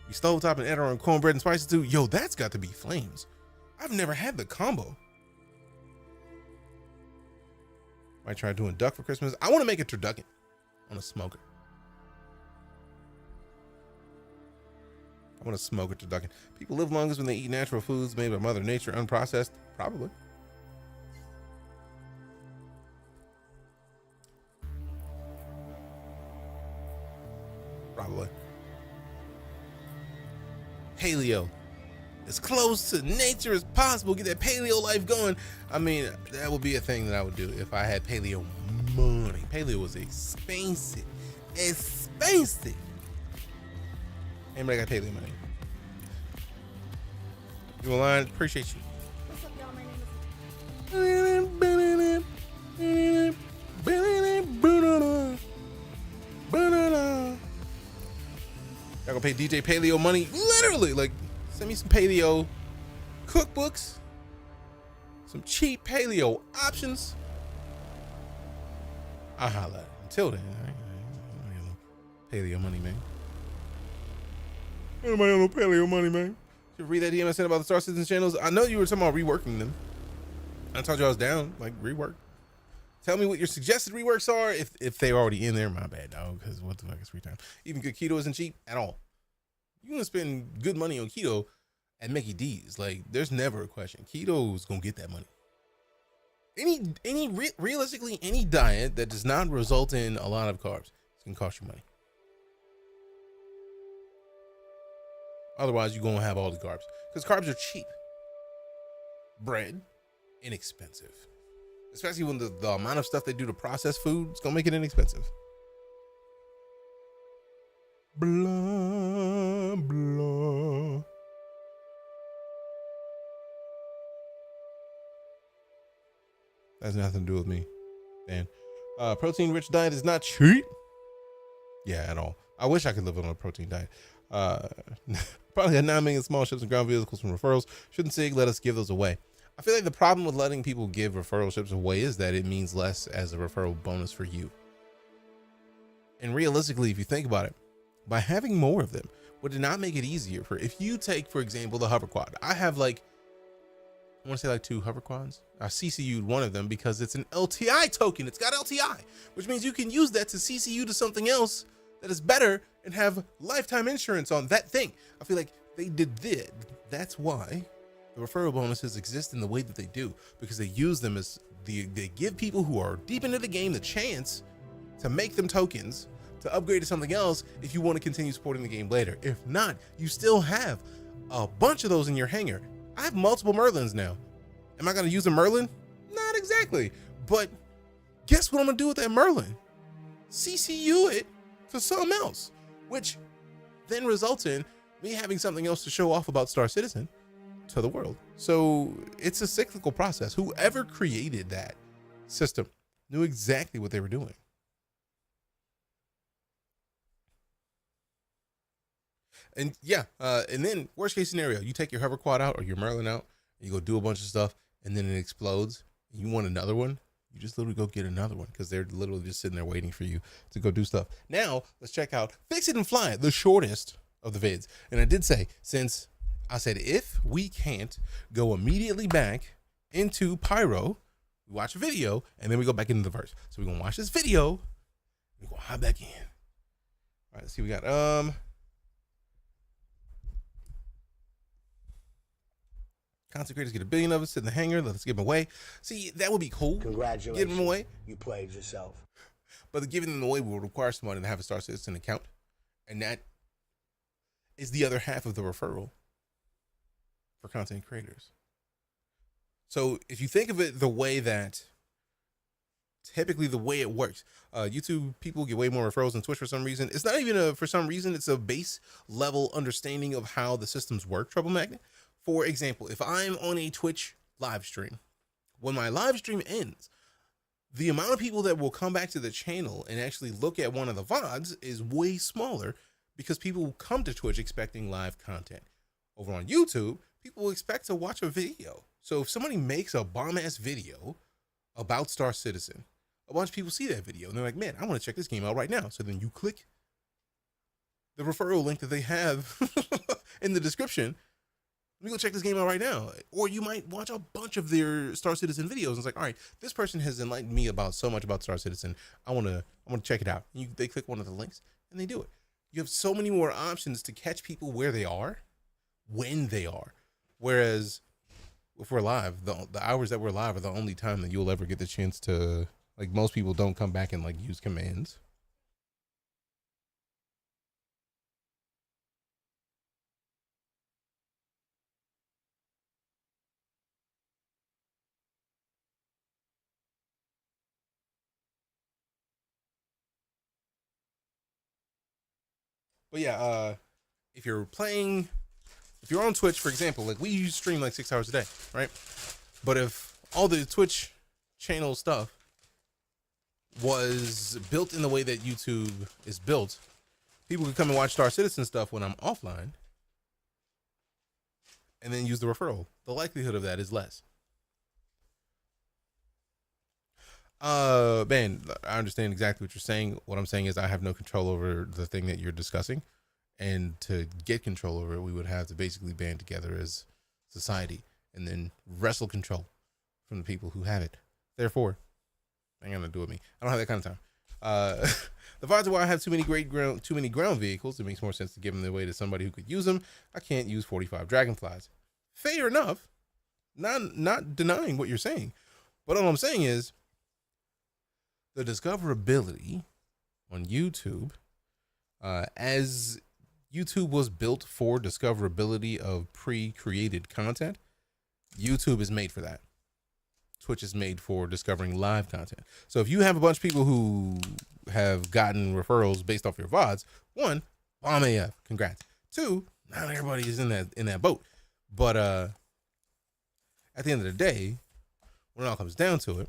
Speaker 3: You stovetop and editor on cornbread and spices too. Yo, that's got to be flames. I've never had the combo. Might try doing duck for Christmas. I want to make a turducken on a smoker. I want to smoke a turducken. People live longest when they eat natural foods made by Mother Nature, unprocessed. Probably. Probably. Paleo. As close to nature as possible. Get that paleo life going. I mean, that would be a thing that I would do if I had paleo money. Paleo was expensive. Expensive. Anybody got paleo money? You online? Appreciate you.
Speaker 13: What's up, y'all? My name is...
Speaker 3: Y'all gonna pay DJ Paleo money? Literally, like, send me some paleo cookbooks, some cheap paleo options. I'll holla. Until then, I ain't no paleo money, man. Anybody on no paleo money, man? You read that DM I sent about the Star Citizen channels? I know you were talking about reworking them. I told you I was down, like, rework. Tell me what your suggested reworks are if they're already in there. My bad, dog, because what the fuck is free time? Even good keto isn't cheap at all. You want to spend good money on keto at Mickey D's. Like, there's never a question. Keto's going to get that money. Realistically, any diet that does not result in a lot of carbs, it's going to cost you money. Otherwise, you're going to have all the carbs. Because carbs are cheap. Bread, inexpensive. Especially when the amount of stuff they do to process food, it's going to make it inexpensive. Blah, blah. That has nothing to do with me, man. Protein-rich diet is not cheap. Yeah, at all. I wish I could live on a protein diet. Probably had 9 million small ships and ground vehicles from referrals. Shouldn't SIG let us give those away? I feel like the problem with letting people give referral ships away is that it means less as a referral bonus for you. And realistically, if you think about it, by having more of them, would it not make it easier for, if you take, for example, the hover quad? I have like, I want to say like 2 hover quads. I CCU'd one of them because it's an LTI token. It's got LTI, which means you can use that to CCU to something else that is better and have lifetime insurance on that thing. I feel like they did this. That's why the referral bonuses exist in the way that they do, because they use them as they give people who are deep into the game the chance to make them tokens to upgrade to something else if you want to continue supporting the game later. If not, you still have a bunch of those in your hangar. I have multiple Merlins now. Am I going to use a Merlin? Not exactly. But guess what I'm going to do with that Merlin? CCU it to something else, which then results in me having something else to show off about Star Citizen to the world. So it's a cyclical process. Whoever created that system knew exactly what they were doing. And yeah, and then worst case scenario, you take your hover quad out or your Merlin out, and you go do a bunch of stuff, and then it explodes, and you want another one, you just literally go get another one, because they're literally just sitting there waiting for you to go do stuff. Now, let's check out Fix It and Fly It, the shortest of the vids. And I did say, since I said if we can't go immediately back into Pyro, we watch a video, and then we go back into the verse. So we're going to watch this video, and we're going to hop back in. All right, let's see what we got. Content creators get 1 billion of us in the hangar. Let's give them away. See, that would be cool.
Speaker 14: Congratulations.
Speaker 3: Give them away.
Speaker 14: You played yourself.
Speaker 3: But giving them away will require someone to have a Star Citizen account. And that is the other half of the referral for content creators. So if you think of it the way that typically the way it works, YouTube people get way more referrals than Twitch for some reason. It's not even for some reason, it's a base level understanding of how the systems work, Trouble Magnet. For example, if I'm on a Twitch live stream, when my live stream ends, the amount of people that will come back to the channel and actually look at one of the VODs is way smaller because people come to Twitch expecting live content. Over on YouTube, people expect to watch a video. So if somebody makes a bomb-ass video about Star Citizen, a bunch of people see that video and they're like, man, I want to check this game out right now. So then you click the referral link that they have in the description. Let me go check this game out right now. Or you might watch a bunch of their Star Citizen videos. And it's like, all right, this person has enlightened me about so much about Star Citizen. I want to check it out. They click one of the links and they do it. You have so many more options to catch people where they are, when they are. Whereas if we're live, the hours that we're live are the only time that you'll ever get the chance to, like, most people don't come back and like use commands. But yeah, if you're on Twitch, for example, like we stream like 6 hours a day, right? But if all the Twitch channel stuff was built in the way that YouTube is built, people could come and watch Star Citizen stuff when I'm offline and then use the referral. The likelihood of that is less. Man, I understand exactly what you're saying. What I'm saying is I have no control over the thing that you're discussing. And to get control over it, we would have to basically band together as society and then wrestle control from the people who have it. Therefore, ain't gonna do with me. I don't have that kind of time. The VODs are why I have too many ground vehicles. It makes more sense to give them away to somebody who could use them. I can't use 45 dragonflies. Fair enough. Not denying what you're saying. But all I'm saying is the discoverability on YouTube, as YouTube was built for discoverability of pre-created content, YouTube is made for that. Twitch is made for discovering live content. So if you have a bunch of people who have gotten referrals based off your VODs, one, bomb AF, congrats. Two, not everybody is in that boat. But at the end of the day, when it all comes down to it,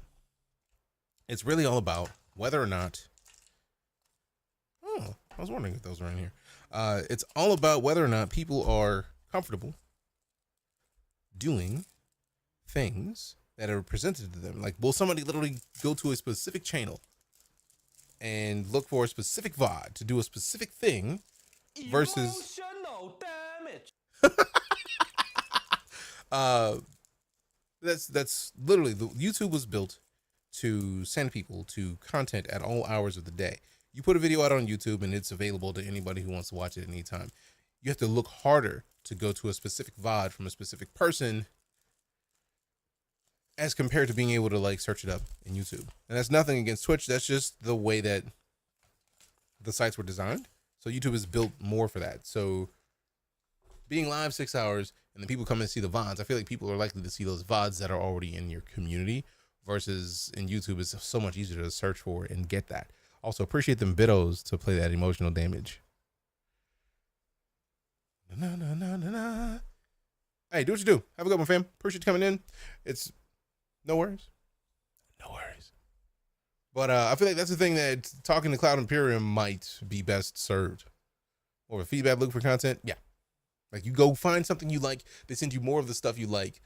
Speaker 3: it's really all about whether or not, oh, I was wondering if those were in here. It's all about whether or not people are comfortable doing things that are presented to them. Like, will somebody literally go to a specific channel and look for a specific VOD to do a specific thing versus
Speaker 4: emotional damage.
Speaker 3: That's literally, the YouTube was built to send people to content at all hours of the day. You put a video out on YouTube and it's available to anybody who wants to watch it at any time. You have to look harder to go to a specific VOD from a specific person as compared to being able to like search it up in YouTube. And that's nothing against Twitch. That's just the way that the sites were designed. So YouTube is built more for that. So being live 6 hours and then people come and see the VODs, I feel like people are likely to see those VODs that are already in your community versus in YouTube. It's so much easier to search for and get that. Also, appreciate them biddos to play that emotional damage. Na, na, na, na, na. Hey, do what you do. Have a good one, fam. Appreciate you coming in. It's no worries. No worries. But I feel like that's the thing that talking to Cloud Imperium might be best served. Or a feedback loop for content. Yeah. Like, you go find something you like. They send you more of the stuff you like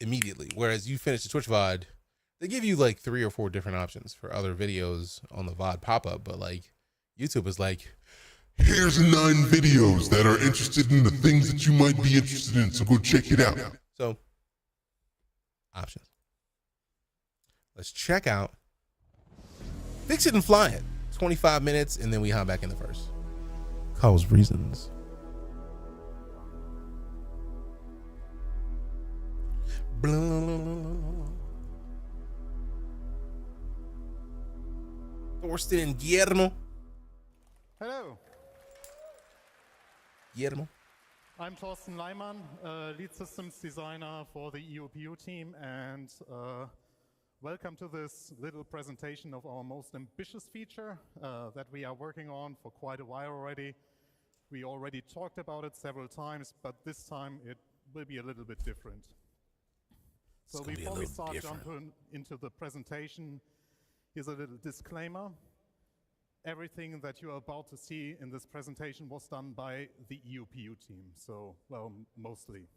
Speaker 3: immediately. Whereas you finish the Twitch VOD, they give you like 3 or 4 different options for other videos on the VOD pop-up, but like YouTube is like,
Speaker 2: here's 9 videos that are interested in the things that you might be interested in, so go check it out.
Speaker 3: So, options. Let's check out Fix It and Fly It. 25 minutes, and then we hop back in the first. Cause reasons. Thorsten and Guillermo.
Speaker 14: Hello.
Speaker 3: Guillermo.
Speaker 14: I'm Thorsten Leimann, lead systems designer for the EUPU team, and welcome to this little presentation of our most ambitious feature that we are working on for quite a while already. We already talked about it several times, but this time it will be a little bit different. So before we start jumping into the presentation, here's a little disclaimer. Everything that you're about to see in this presentation was done by the EUPU team, so, well, mostly.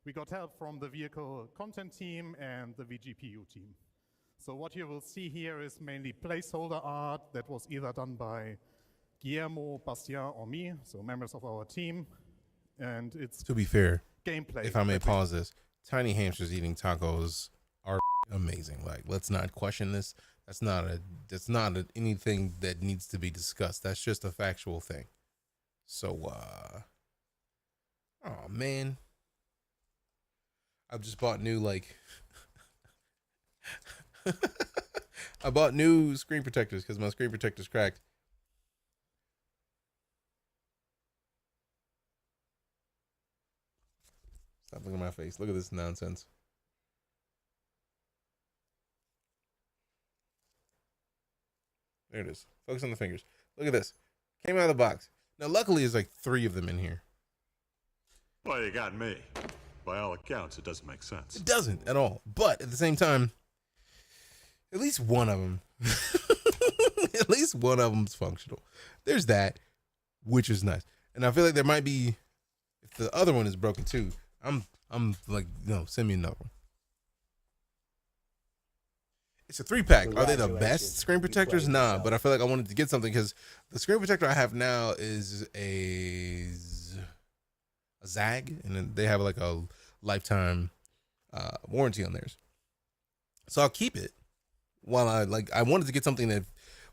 Speaker 14: We got help from the vehicle content team and the VGPU team. So what you will see here is mainly placeholder art that was either done by Guillermo, Bastien, or me, so members of our team, and it's
Speaker 3: to be fair,
Speaker 14: gameplay.
Speaker 3: If I may pause this, tiny hamsters eating tacos are amazing. Like, let's not question this. That's not anything that needs to be discussed. That's just a factual thing. So, oh man, I've just bought new I bought new screen protectors because my screen protector's cracked. Stop looking at my face. Look at this nonsense. There it is. Focus on the fingers. Look at this. Came out of the box. Now, luckily, there's like 3 of them in here.
Speaker 1: Well, you got me. By all accounts, it doesn't make sense.
Speaker 3: It doesn't at all. But at the same time, at least one of them, at least one of them's functional. There's that, which is nice. And I feel like there might be, if the other one is broken too, I'm like, no, send me another one. It's a 3-pack. Are they the best screen protectors? Nah, but I feel like I wanted to get something because the screen protector I have now is a ZAG, and then they have like a lifetime warranty on theirs. So I'll keep it while I wanted to get something that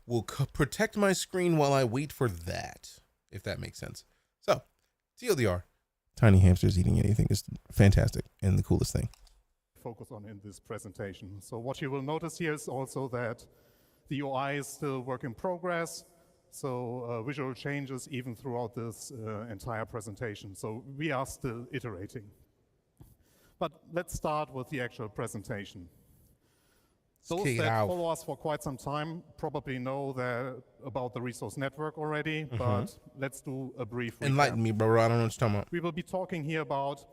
Speaker 3: will protect my screen while I wait for that, if that makes sense. So, TLDR, tiny hamsters eating anything is fantastic and the coolest thing.
Speaker 14: Focus on in this presentation. So what you will notice here is also that the UI is still work in progress, so visual changes even throughout this entire presentation. So we are still iterating. But let's start with the actual presentation. Those that follow us for quite some time probably know about the resource network already, but let's do a brief recap.
Speaker 3: Enlighten me, bro. I don't know what you're talking about.
Speaker 14: We will be talking here about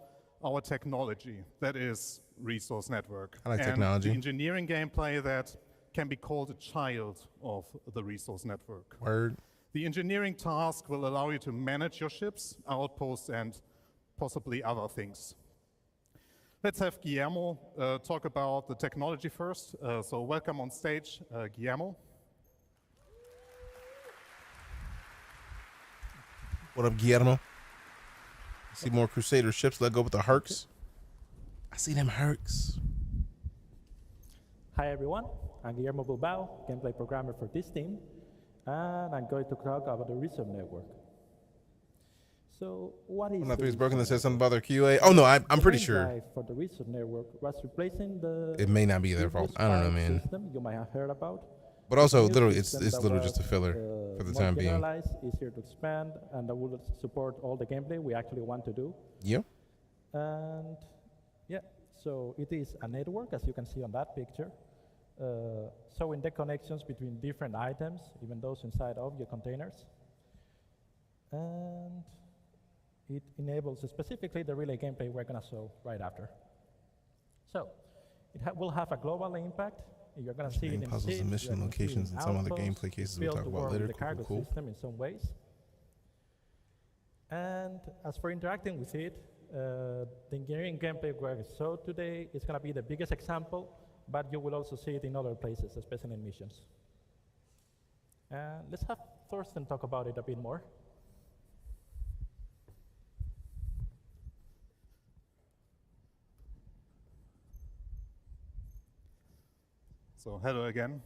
Speaker 14: our technology, that is resource network.
Speaker 3: I like
Speaker 14: and
Speaker 3: technology.
Speaker 14: The engineering gameplay that can be called a child of the resource network.
Speaker 3: Word.
Speaker 14: The engineering task will allow you to manage your ships, outposts, and possibly other things. Let's have Guillermo talk about the technology first. So welcome on stage, Guillermo.
Speaker 3: What up, Guillermo? I see more Crusader ships. Let go with the Hercs. I see them Hercs.
Speaker 15: Hi everyone, I'm Guillermo Bilbao, gameplay programmer for this team, and I'm going to talk about the resource network. So what is
Speaker 3: Nothing is broken that says something about their QA. Oh no, I'm pretty sure.
Speaker 15: For the resource network was replacing the.
Speaker 3: It may not be their fault. I don't know, man.
Speaker 15: System you might have heard about.
Speaker 3: But also, literally, it's literally just a filler for the time being.
Speaker 15: Easier to expand, and that will support all the gameplay we actually want to do.
Speaker 3: Yep.
Speaker 15: And yeah, so it is a network, as you can see on that picture, showing the connections between different items, even those inside of your containers. And it enables specifically the relay gameplay we're going to show right after. So it will have a global impact. You're going to see it in
Speaker 3: puzzles and mission locations and some other gameplay cases we'll talk about later.
Speaker 15: The cargo system in some ways. And as for interacting with it, the engineering gameplay we're going to show today is going to be the biggest example, but you will also see it in other places, especially in missions. Let's have Thorsten talk about it a bit more.
Speaker 14: So hello again.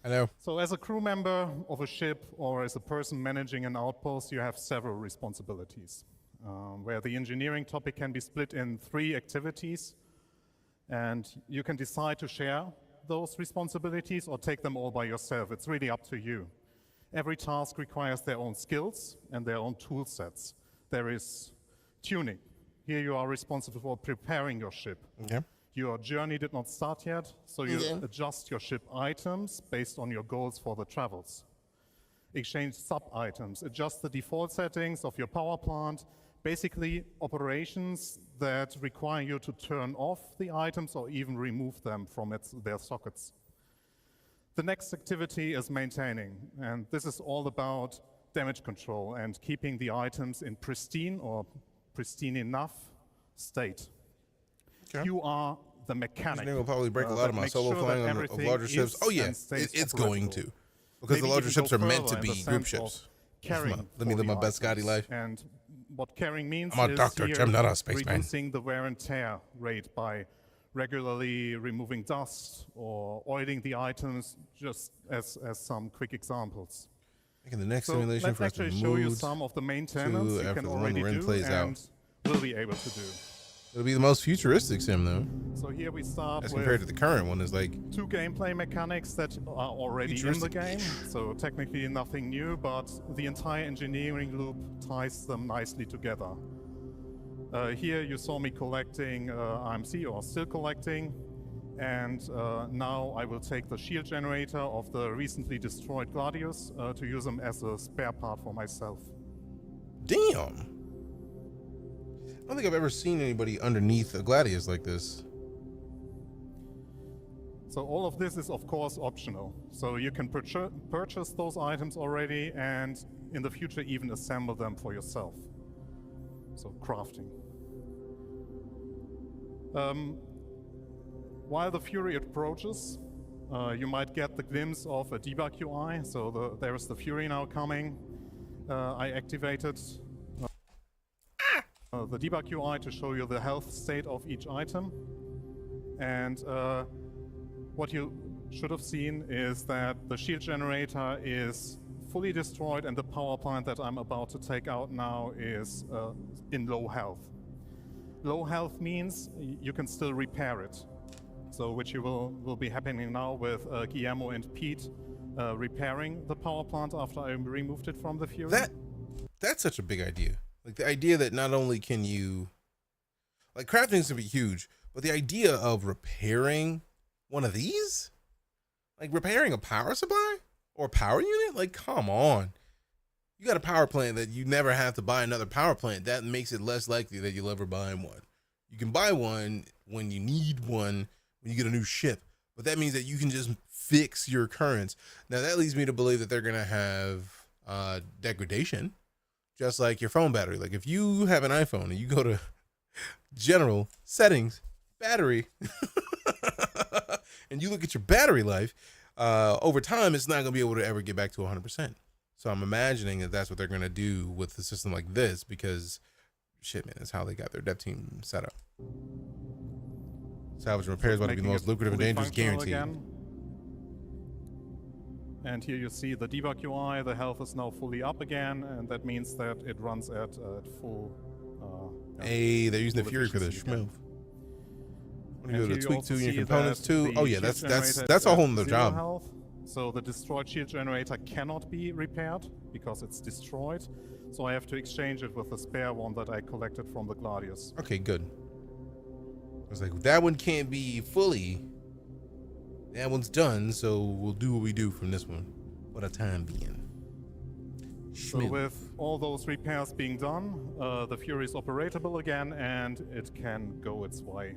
Speaker 3: Hello.
Speaker 14: So as a crew member of a ship or as a person managing an outpost, you have several responsibilities, where the engineering topic can be split in 3 activities, and you can decide to share those responsibilities or take them all by yourself. It's really up to you. Every task requires their own skills and their own tool sets. there is tuning. Here you are responsible for preparing your ship.
Speaker 3: Okay.
Speaker 14: Your journey did not start yet, so you adjust your ship items based on your goals for the travels. Exchange sub-items, adjust the default settings of your power plant, basically operations that require you to turn off the items or even remove them from their sockets. The next activity is maintaining, and this is all about damage control and keeping the items in pristine or pristine enough state. Okay. You are the mechanic.
Speaker 3: This will probably break a lot of my solo flying of larger ships. Oh yeah, it's going to. Because the larger ships are meant to be group ships. Let me live my best Scotty life.
Speaker 14: And what carrying means
Speaker 3: I'm a doctor, I'm not a spaceman.
Speaker 14: Reducing the wear and tear rate by regularly removing dust or oiling the items, just as some quick examples.
Speaker 3: Making the next simulation for us to
Speaker 14: let's actually show you some of the maintenance you can already do and will be able to do.
Speaker 3: It'll be the most futuristic sim though.
Speaker 14: So here we start
Speaker 3: as compared to the current one is like
Speaker 14: 2 gameplay mechanics that are already in the game. So technically nothing new, but the entire engineering loop ties them nicely together. Here you saw me collecting IMC, or still collecting, and now I will take the shield generator of the recently destroyed Gladius to use them as a spare part for myself.
Speaker 3: Damn! I don't think I've ever seen anybody underneath a Gladius like this.
Speaker 14: So all of this is of course optional. So you can purchase those items already and in the future even assemble them for yourself. So crafting. While the Fury approaches, you might get the glimpse of a debug UI. So there's the Fury now coming. I activated the debug UI to show you the health state of each item. And what you should have seen is that the shield generator is fully destroyed and the power plant that I'm about to take out now is in low health. Low health means you can still repair it. So which you will be happening now with Guillermo and Pete repairing the power plant after I removed it from the Fury.
Speaker 3: That's such a big idea. Like the idea that not only can you, like crafting is gonna be huge, but the idea of repairing one of these, like repairing a power supply or a power unit, like come on. You got a power plant that you never have to buy another power plant. That makes it less likely that you'll ever buy one. You can buy one when you need one, when you get a new ship, but that means that you can just fix your currents. Now that leads me to believe that they're gonna have degradation. Just like your phone battery. Like if you have an iPhone and you go to general settings, battery, and you look at your battery life, over time, it's not going to be able to ever get back to 100%. So I'm imagining that that's what they're going to do with a system like this because, shit, man, that's how they got their dev team set up. Salvage and repair is about to be the most lucrative and dangerous, guaranteed. Again.
Speaker 14: And here you see the debug UI, the health is now fully up again, and that means that it runs at full...
Speaker 3: hey, they're using the Fury for this. Schmoof. What do you do to tweak to your components too? Oh yeah, that's a whole nother job.
Speaker 14: Health. So the destroyed shield generator cannot be repaired because it's destroyed. So I have to exchange it with the spare one that I collected from the Gladius.
Speaker 3: Okay, good. I was like, that one can't be fully... That one's done, so we'll do what we do from this one for the time being.
Speaker 14: So with all those repairs being done, the Fury is operatable again and it can go its way.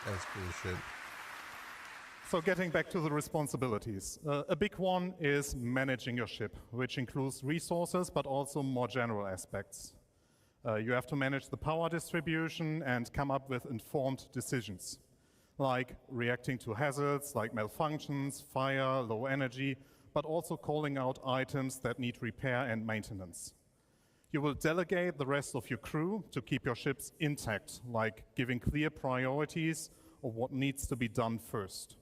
Speaker 3: That's cool shit.
Speaker 14: So getting back to the responsibilities. A big one is managing your ship, which includes resources, but also more general aspects. You have to manage the power distribution and come up with informed decisions, like reacting to hazards like malfunctions, fire, low energy, but also calling out items that need repair and maintenance. You will delegate the rest of your crew to keep your ships intact, like giving clear priorities of what needs to be done first.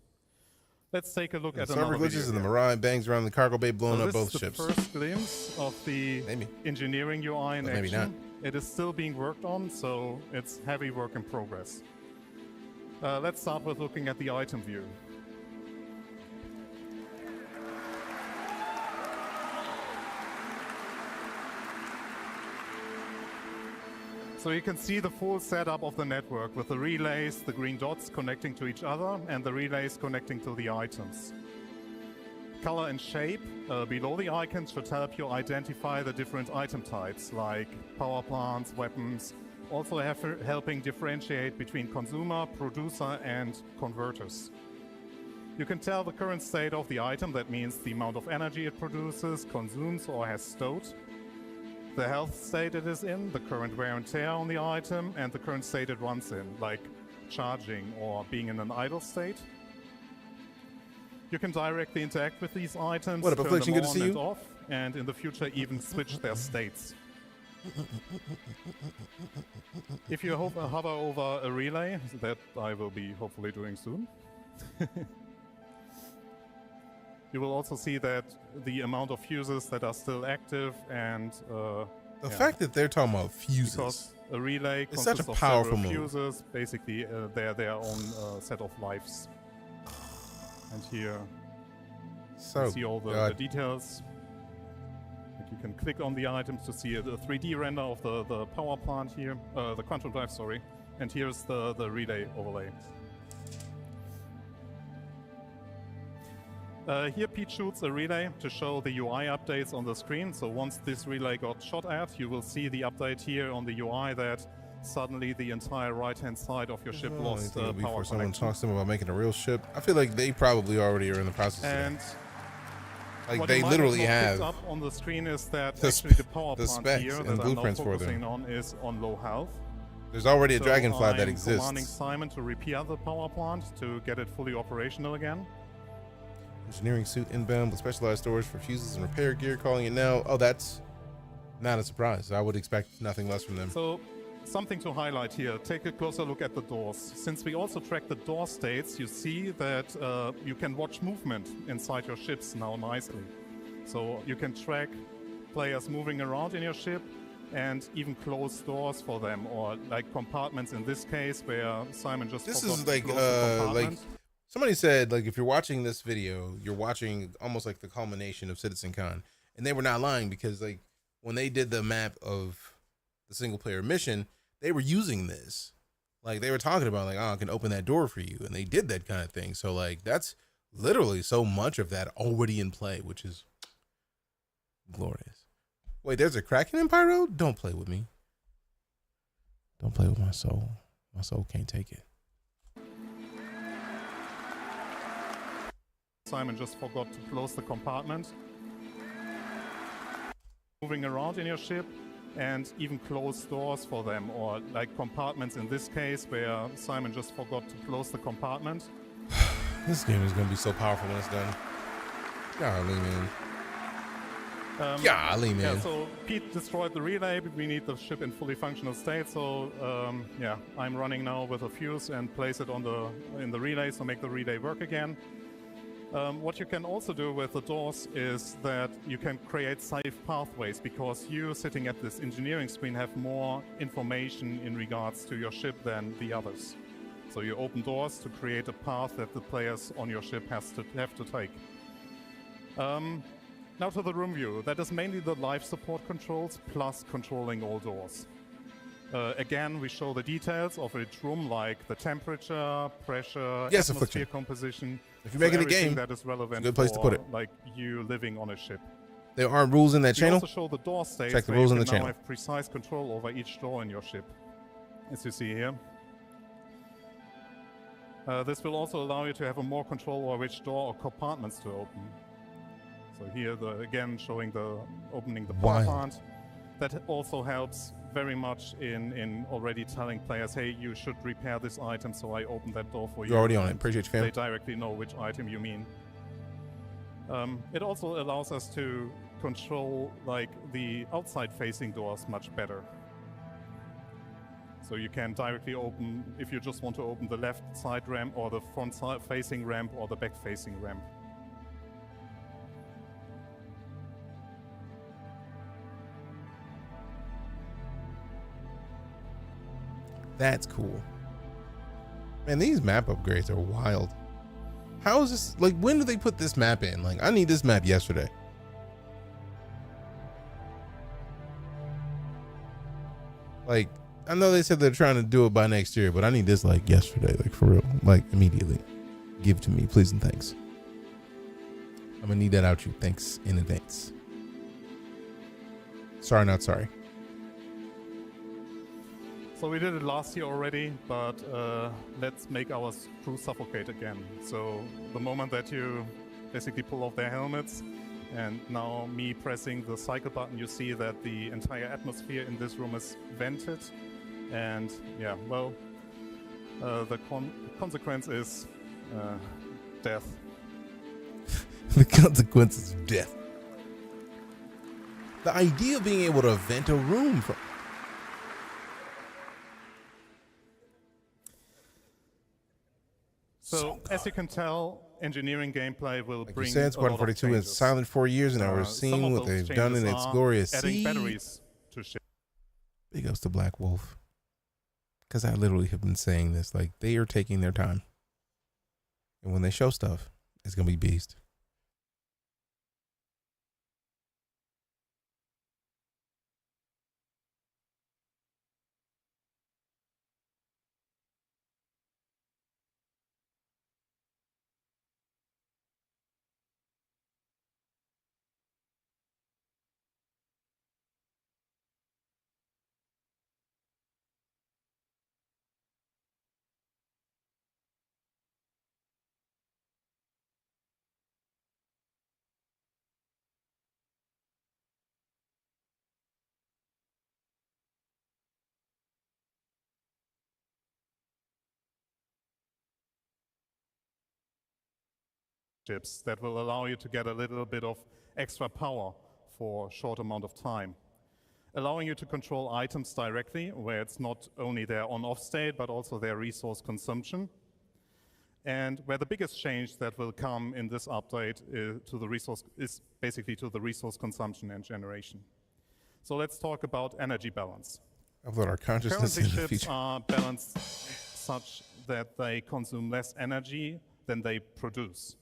Speaker 14: let's take a look at
Speaker 3: server
Speaker 14: another
Speaker 3: glitches
Speaker 14: video
Speaker 3: and the
Speaker 14: here.
Speaker 3: Mirage bangs around the cargo bay, blowing up both
Speaker 14: This is
Speaker 3: ships.
Speaker 14: the first glimpse of the engineering UI in
Speaker 3: But maybe
Speaker 14: action. It is still being worked on, so it's heavy work in progress. Let's start with looking at the item view. So you can see the full setup of the network with the relays, the green dots connecting to each other, and the relays connecting to the items. Color and shape below the icons should help you identify the different item types, like power plants, weapons, also helping differentiate between consumer, producer, and converters. You can tell the current state of the item, that means the amount of energy it produces, consumes, or has stored, the health state it is in, the current wear and tear on the item, and the current state it runs in, like charging or being in an idle state. You can directly interact with these items,
Speaker 3: What up,
Speaker 14: turn
Speaker 3: Affliction?
Speaker 14: them
Speaker 3: Good to
Speaker 14: on
Speaker 3: see
Speaker 14: and
Speaker 3: you.
Speaker 14: off, and in the future even switch their states. If you hover over a relay, that I will be hopefully doing soon, you will also see that the amount of fuses that are still active and
Speaker 3: The fact that they're talking about fuses.
Speaker 14: Because a relay
Speaker 3: It's
Speaker 14: consists
Speaker 3: such a
Speaker 14: of
Speaker 3: powerful
Speaker 14: several
Speaker 3: move.
Speaker 14: fuses, basically they're their own set of lives. And here you see all the details. And you can click on the items to see a 3D render of the power plant here, the control drive, sorry. And here's the relay overlay. Here Pete shoots a relay to show the UI updates on the screen. So once this relay got shot at, you will see the update here on the UI that suddenly the entire right-hand side of your ship lost power
Speaker 3: before someone
Speaker 14: connection.
Speaker 3: talks to them about making a real ship. I feel like they probably already are in the process
Speaker 14: And
Speaker 3: of that. Like
Speaker 14: what
Speaker 3: they
Speaker 14: you might
Speaker 3: literally
Speaker 14: not
Speaker 3: have
Speaker 14: picked up on the screen is that
Speaker 3: the
Speaker 14: actually the power
Speaker 3: the
Speaker 14: plant
Speaker 3: specs
Speaker 14: here
Speaker 3: and
Speaker 14: that I'm now
Speaker 3: blueprints for them.
Speaker 14: focusing on is on low health.
Speaker 3: There's already a
Speaker 14: So
Speaker 3: dragonfly that
Speaker 14: I'm
Speaker 3: exists.
Speaker 14: commanding Simon to repair the power plant to get it fully operational again.
Speaker 3: Engineering suit inbound with specialized storage for fuses and repair gear, calling it now. Oh, that's not a surprise. I would expect nothing less from them.
Speaker 14: So something to highlight here, take a closer look at the doors. Since we also track the door states, you see that you can watch movement inside your ships now nicely. So you can track players moving around in your ship and even close doors for them, or like compartments in this case where Simon just
Speaker 3: This
Speaker 14: forgot
Speaker 3: is
Speaker 14: to
Speaker 3: like
Speaker 14: close the compartment.
Speaker 3: somebody said, like, if you're watching this video, you're watching almost like the culmination of CitizenCon. And they were not lying, because like when they did the map of the single player mission, they were using this. Like they were talking about like, oh, I can open that door for you. And they did that kind of thing. So like that's literally so much of that already in play, which is glorious. Wait, there's a Kraken in Pyro? Don't play with me. Don't play with my soul. My soul can't take it.
Speaker 14: Simon just forgot to close the compartment. Moving around in your ship and even close doors for them, or like compartments in this case where Simon just forgot to close the compartment.
Speaker 3: This game is going to be so powerful when it's done. Golly, man. Golly, man.
Speaker 14: Yeah, so Pete destroyed the relay. We need the ship in fully functional state. So yeah, I'm running now with a fuse and place it on in the relay, so make the relay work again. What you can also do with the doors is that you can create safe pathways, because you sitting at this engineering screen have more information in regards to your ship than the others. So you open doors to create a path that the players on your ship have to take. Now to the room view. That is mainly the life support controls plus controlling all doors. Again, we show the details of each room, like the temperature, pressure,
Speaker 3: Yes,
Speaker 14: atmosphere
Speaker 3: Affliction.
Speaker 14: composition.
Speaker 3: If you're making a
Speaker 14: everything
Speaker 3: game,
Speaker 14: that is relevant
Speaker 3: it's a good place to put
Speaker 14: for,
Speaker 3: it.
Speaker 14: like you living on a ship.
Speaker 3: There aren't rules in that
Speaker 14: We
Speaker 3: channel.
Speaker 14: also show the door states.
Speaker 3: Check the
Speaker 14: where
Speaker 3: rules
Speaker 14: you
Speaker 3: in the
Speaker 14: can now
Speaker 3: channel.
Speaker 14: have precise control over each door in your ship, as you see here. This will also allow you to have more control over which door or compartments to open. So here, again, showing the opening the power
Speaker 3: Wild.
Speaker 14: plant. That also helps very much in already telling players, hey, you should repair this item, so I open that door for you.
Speaker 3: You're already on it.
Speaker 14: and
Speaker 3: Appreciate you, fam.
Speaker 14: They directly know which item you mean. It also allows us to control like the outside-facing doors much better. So So you can directly open, if you just want to open the left side ramp or the front side facing ramp or the back facing ramp.
Speaker 3: That's cool. Man, these map upgrades are wild. How is this, like, when do they put this map in? Like, I need this map yesterday. Like, I know they said they're trying to do it by next year, but I need this like yesterday, like for real, like immediately. Give to me, please and thanks. I'm gonna need that out you. Thanks in advance. Sorry, not sorry.
Speaker 14: So we did it last year already, but let's make our crew suffocate again. So the moment that you basically pull off their helmets, and now me pressing the cycle button, you see that the entire atmosphere in this room is vented. And yeah, well, the consequence is death.
Speaker 3: The consequences of death. The idea of being able to vent a room from...
Speaker 14: So as you can tell, engineering gameplay will
Speaker 3: Like
Speaker 14: bring
Speaker 3: you said, Squadron 42 is silent 4 years, and now we're seeing what they've done in its glorious
Speaker 14: adding
Speaker 3: seed.
Speaker 14: batteries to ship.
Speaker 3: Big ups to Black Wolf. Because I literally have been saying this. Like, they are taking their time. And when they show stuff, it's going to be beast.
Speaker 14: Chips that will allow you to get a little bit of extra power for a short amount of time, allowing you to control items directly, where it's not only their on-off state but also their resource consumption, and where the biggest change that will come in this update is basically to the resource consumption and generation. So let's talk about energy balance.
Speaker 3: I've got our consciousness in the
Speaker 14: Currently, ships
Speaker 3: future.
Speaker 14: are balanced such that they consume less energy than they produce.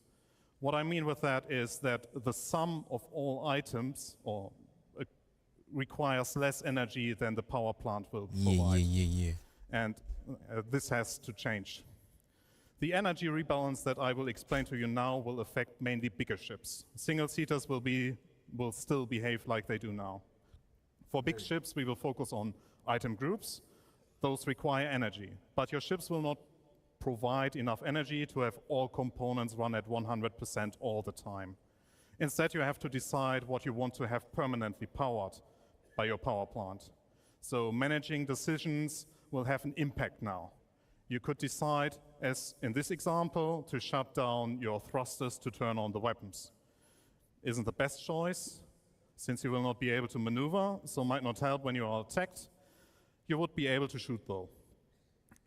Speaker 14: What I mean with that is that the sum of all items requires less energy than the power plant will provide.
Speaker 3: Yeah.
Speaker 14: And this has to change. The energy rebalance that I will explain to you now will affect mainly bigger ships. Single-seaters will still behave like they do now. For big ships, we will focus on item groups. Those require energy, but your ships will not provide enough energy to have all components run at 100% all the time. Instead, you have to decide what you want to have permanently powered by your power plant. So managing decisions will have an impact now. You could decide, as in this example, to shut down your thrusters to turn on the weapons. Isn't the best choice, since you will not be able to maneuver, so might not help when you are attacked. You would be able to shoot though.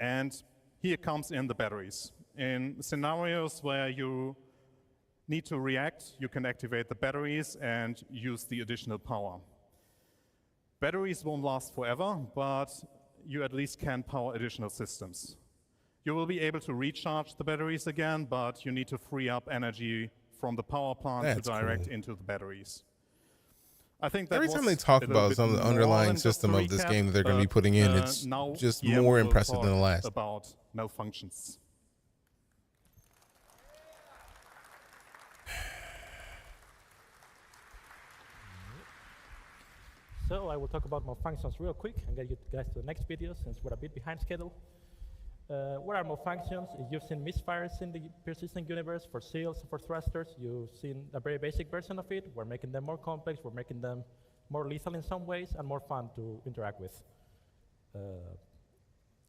Speaker 14: And here comes in the batteries. In scenarios where you need to react, you can activate the batteries and use the additional power. Batteries won't last forever, but you at least can power additional systems. You will be able to recharge the batteries again, but you need to free up energy from the power plant to direct into the batteries. I think that
Speaker 3: every time they talk about some of the underlying system of this game that they're going to be putting in, it's just more impressive than the last.
Speaker 14: About malfunctions.
Speaker 15: So I will talk about malfunctions real quick and get you guys to the next video since we're a bit behind schedule. What are malfunctions? You've seen misfires in the persistent universe for seals, for thrusters. You've seen a very basic version of it. We're making them more complex. We're making them more lethal in some ways and more fun to interact with.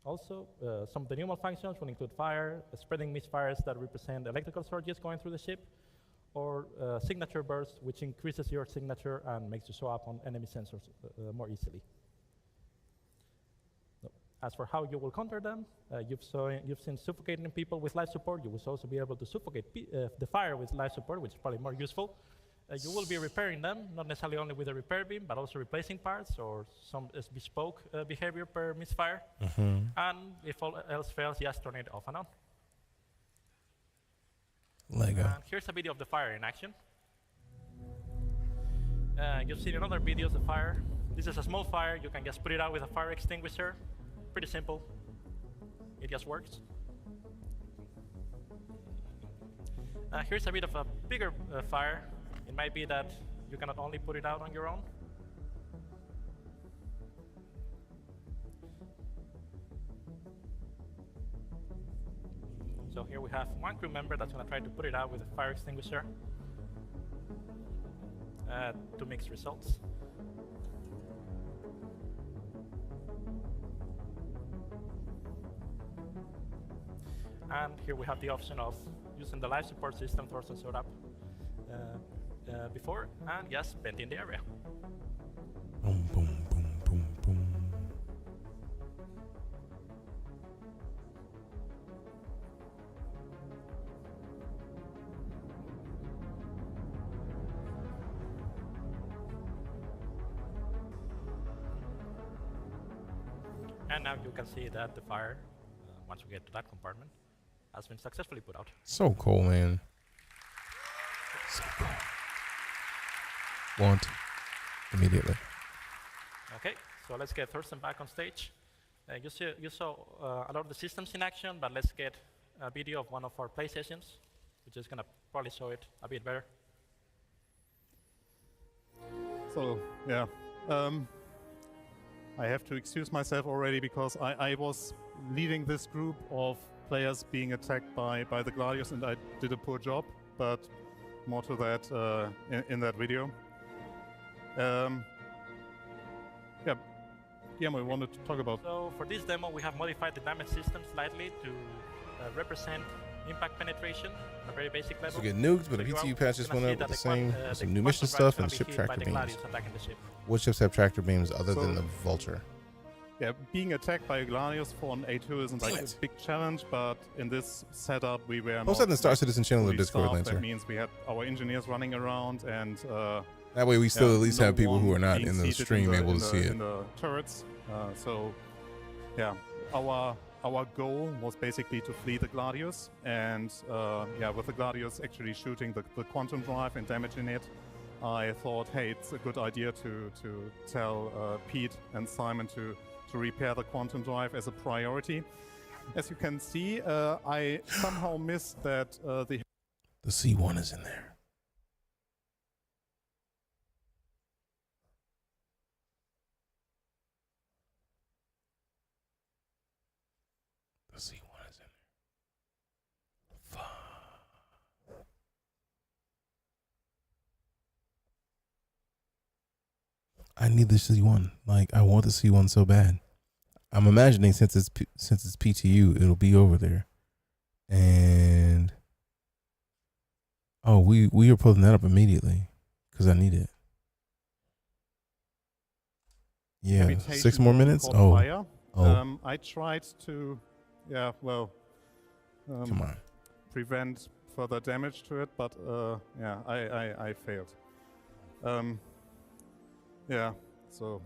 Speaker 15: Also, some of the new malfunctions will include fire, spreading misfires that represent electrical surges going through the ship, or signature burst, which increases your signature and makes you show up on enemy sensors more easily. As for how you will counter them, you've seen suffocating people with life support. You will also be able to suffocate the fire with life support, which is probably more useful. You will be repairing them, not necessarily only with a repair beam, but also replacing parts or some bespoke behavior per misfire. And if all else fails, just turn it off and on.
Speaker 3: Lego.
Speaker 15: And here's a video of the fire in action. You've seen in other videos the fire. This is a small fire. You can just put it out with a fire extinguisher. Pretty simple. It just works. Here's a bit of a bigger fire. It might be that you cannot only put it out on your own. So here we have one crew member that's going to try to put it out with a fire extinguisher to mixed results. And here we have the option of using the life support system to also set up before and just bend in the area.
Speaker 3: Boom, boom, boom, boom, boom.
Speaker 15: And now you can see that the fire, once we get to that compartment, has been successfully put out.
Speaker 3: So cool, man. So cool. Want immediately.
Speaker 15: Okay, so let's get Thurston back on stage. You saw a lot of the systems in action, but let's get a video of one of our play sessions, which is going to probably show it a bit better.
Speaker 14: So, yeah. I have to excuse myself already because I was leading this group of players being attacked by the Gladius, and I did a poor job, but more to that in that video. Yeah, Guillermo, we wanted to talk about...
Speaker 15: So for this demo, we have modified the damage system slightly to represent impact penetration on a very basic level.
Speaker 3: So get nuked, but the PTU patch just went up with the same, some new mission stuff and ship tractor beams. What ships have tractor beams other than the Vulture?
Speaker 14: Yeah, being attacked by a Gladius for an A2 isn't like a big challenge, but in this setup we were
Speaker 3: Post that in the Star Citizen channel or Discord, Lancer.
Speaker 14: That means we had our engineers running around, and
Speaker 3: that way we still at least have people who are not in the stream able to see it.
Speaker 14: In the turrets. So, yeah, our goal was basically to flee the Gladius, and yeah, with the Gladius actually shooting the quantum drive and damaging it, I thought, hey, it's a good idea to tell Pete and Simon to repair the quantum drive as a priority. As you can see, I somehow missed that the
Speaker 3: C1 is in there. The C1 is in there. Fuck. I need the C1. Like, I want the C1 so bad. I'm imagining since it's PTU, it'll be over there. And oh, we are pulling that up immediately because I need it. Yeah, 6 more minutes. Oh,
Speaker 14: fire. I tried to, yeah, well,
Speaker 3: come on,
Speaker 14: prevent further damage to it, but yeah, I failed. Yeah, so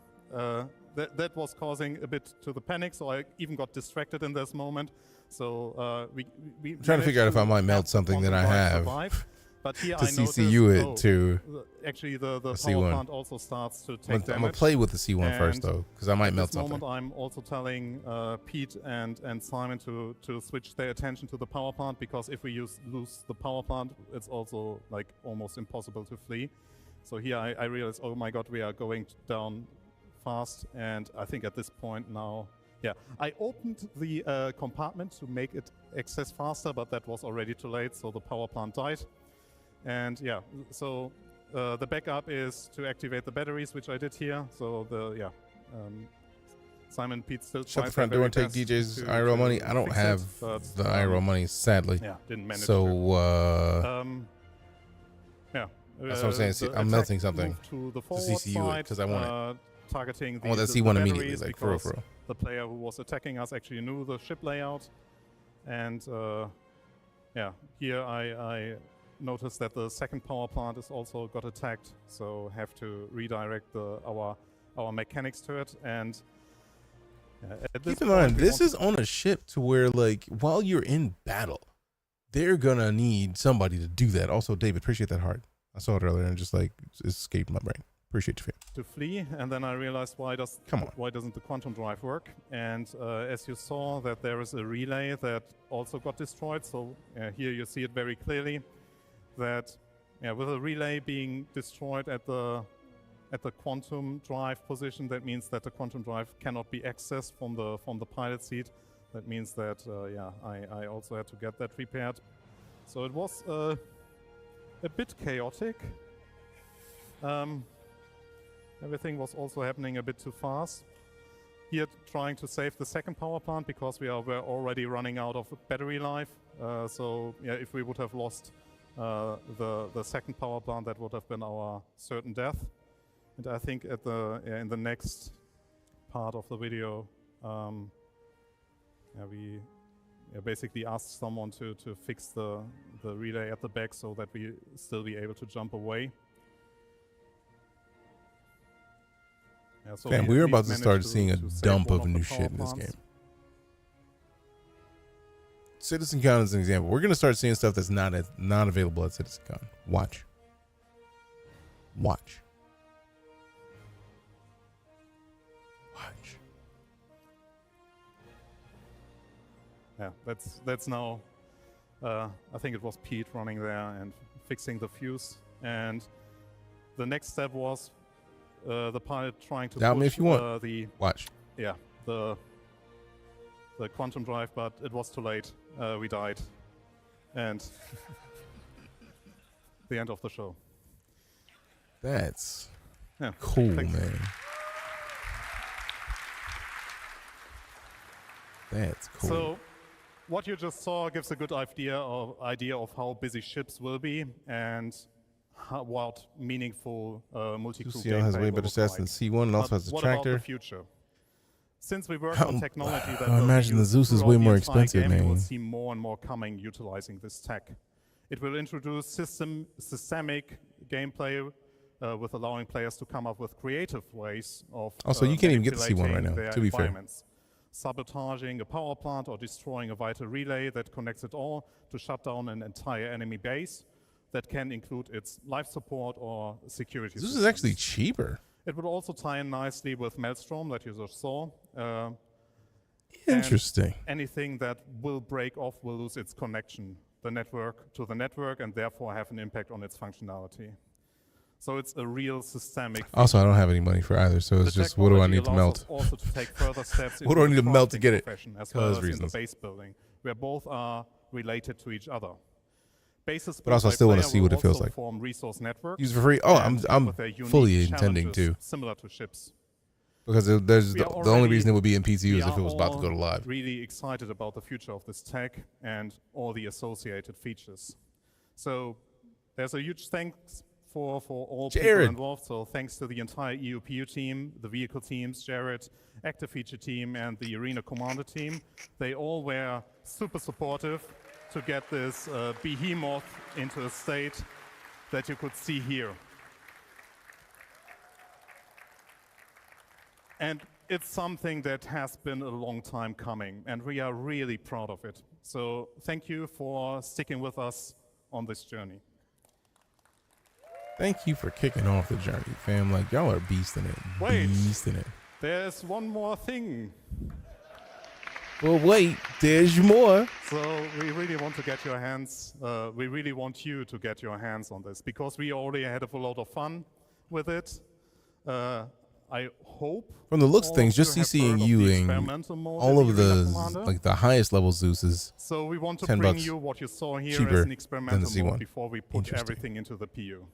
Speaker 14: that was causing a bit to the panic, so I even got distracted in this moment. So we
Speaker 3: I'm trying to figure out if I might melt something that I have
Speaker 14: but here
Speaker 3: to
Speaker 14: I
Speaker 3: CCU it to
Speaker 14: actually the power
Speaker 3: C1.
Speaker 14: plant also starts to take damage.
Speaker 3: I'm gonna play with the C1 first though, because I might melt something.
Speaker 14: At this moment, I'm also telling Pete and Simon to switch their attention to the power plant, because if we lose the power plant, it's also like almost impossible to flee. So here I realized, oh my god, we are going down fast, and I think at this point now, yeah, I opened the compartment to make it access faster, but that was already too late, so the power plant died. And yeah, so the backup is to activate the batteries, which I did here. So Simon, Pete still
Speaker 3: shut the front door and take DJ's IRL money. I don't have the IRL money, sadly.
Speaker 14: Yeah, didn't manage
Speaker 3: so
Speaker 14: yeah.
Speaker 3: That's what I'm saying. See, I'm melting something
Speaker 14: to the
Speaker 3: CCU it because I want it.
Speaker 14: targeting
Speaker 3: I want that C1 immediately, like for real.
Speaker 14: the player who was attacking us actually knew the ship layout. And yeah, here I noticed that the second power plant is also got attacked, so have to redirect our mechanics to it. And
Speaker 3: keep in mind, this is on a ship to where, like, while you're in battle, they're gonna need somebody to do that. Also, David, appreciate that heart. I saw it earlier and just like it escaped my brain. Appreciate you, fam.
Speaker 14: To flee, and then I realized why doesn't the quantum drive work? And as you saw, that there is a relay that also got destroyed. So here you see it very clearly that with a relay being destroyed at the quantum drive position, that means that the quantum drive cannot be accessed from the pilot seat. That means that I also had to get that repaired. So it was a bit chaotic. Everything was also happening a bit too fast. Here, trying to save the second power plant because we're already running out of battery life. So yeah, if we would have lost the second power plant, that would have been our certain death. And I think at in the next part of the video, we basically asked someone to fix the relay at the back so that we still be able to jump away. Yeah, so
Speaker 3: Fam, we're about to start seeing a dump of new shit in this game. CitizenCon is an example. We're gonna start seeing stuff that's not available at CitizenCon. Watch.
Speaker 14: Yeah, that's now. I think it was Pete running there and fixing the fuse. And the next step was the pilot trying to
Speaker 3: doubt
Speaker 14: push
Speaker 3: me if you want. Watch.
Speaker 14: Yeah, the quantum drive, but it was too late. We died, and the end of the show.
Speaker 3: That's cool, man. That's cool.
Speaker 14: So, what you just saw gives a good idea of how busy ships will be and what meaningful multi-crew gameplay
Speaker 3: has way better stats than C1 and also has a tractor.
Speaker 14: What about the future? Since we work on technology that
Speaker 3: I imagine the Zeus is way more expensive,
Speaker 14: game,
Speaker 3: man.
Speaker 14: we will see more and more coming utilizing this tech. It will introduce systemic gameplay with allowing players to come up with creative ways of
Speaker 3: also, you can't even get the C1 right now, to be fair.
Speaker 14: Sabotaging a power plant or destroying a vital relay that connects it all to shut down an entire enemy base that can include its life support or security systems.
Speaker 3: This is actually cheaper.
Speaker 14: It would also tie in nicely with Maelstrom that you just saw.
Speaker 3: Interesting.
Speaker 14: Anything that will break off will lose its connection to the network and therefore have an impact on its functionality. So it's a real systemic.
Speaker 3: Also, I don't have any money for either, so it's just what do I need to melt?
Speaker 14: Also to take further steps
Speaker 3: what do I need to melt to get it?
Speaker 14: As well as in the base building, where both are related to each other. Bases
Speaker 3: but also, I still want to see what it feels like.
Speaker 14: Form resource networks.
Speaker 3: Use it for free. Oh, I'm fully intending to.
Speaker 14: Similar to ships.
Speaker 3: Because there's the only reason it would be in PTU is if it was about to go to live.
Speaker 14: Really excited about the future of this tech and all the associated features. So there's a huge thanks for all people involved. So thanks to the entire EUPU team, the vehicle teams, Jared, active feature team, and the arena commander team. They all were super supportive to get this behemoth into a state that you could see here. And it's something that has been a long time coming, and we are really proud of it. So thank you for sticking with us on this journey.
Speaker 3: Thank you for kicking off the journey, fam. Like, y'all are beasting it. Beasting it.
Speaker 14: There's one more thing.
Speaker 3: Well, wait, there's more.
Speaker 14: So we really want to get your hands, we really want you to get your hands on this because we already had a lot of fun with it. I hope.
Speaker 3: From the looks of things, just CCing you in all of the highest level Zeus's.
Speaker 14: So we want to bring you what you saw here as an experimental mode before we put everything into the PU.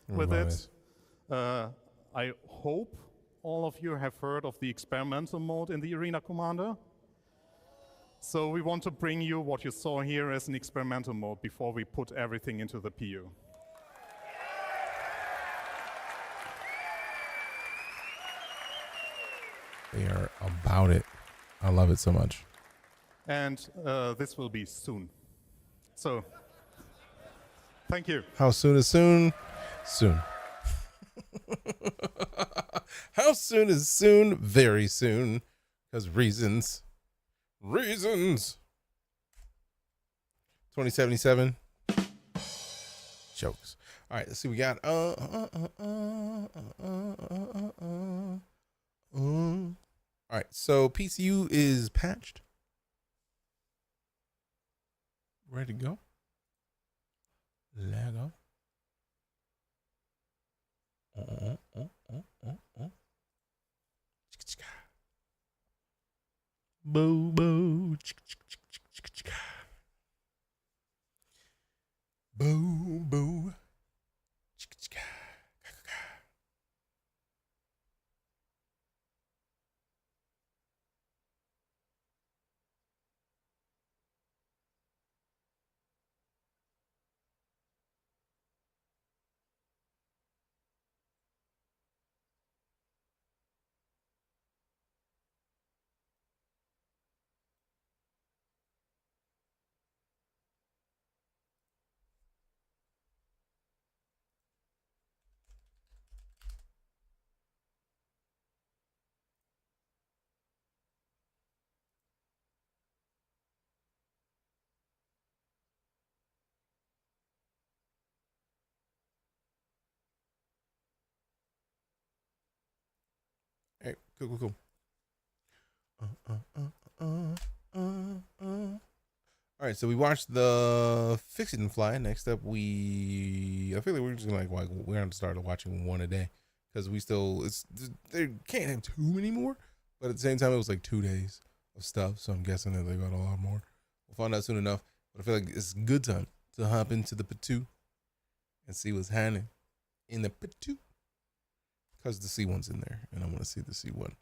Speaker 14: With it, I hope all of you have heard of the experimental mode in the Arena Commander. So we want to bring you what you saw here as an experimental mode before we put everything into the PU.
Speaker 3: They are about it. I love it so much.
Speaker 14: And this will be soon. So, thank you.
Speaker 3: How soon is soon? Soon. How soon is soon? Very soon. Because reasons. Reasons. 2077. Jokes. All right, let's see. We got. All right, so PCU is patched. Ready to go. Lego. Boo boo. Boo boo. All right, cool. All right, so we watched the Fix It and Fly. Next up, I feel like we're just gonna we're gonna start watching one a day because they can't have too many more, but at the same time, it was like 2 days of stuff, so I'm guessing that they got a lot more. We'll find out soon enough, but I feel like it's a good time to hop into the P2 and see what's happening in the P2 because the C1's in there, and I want to see the C1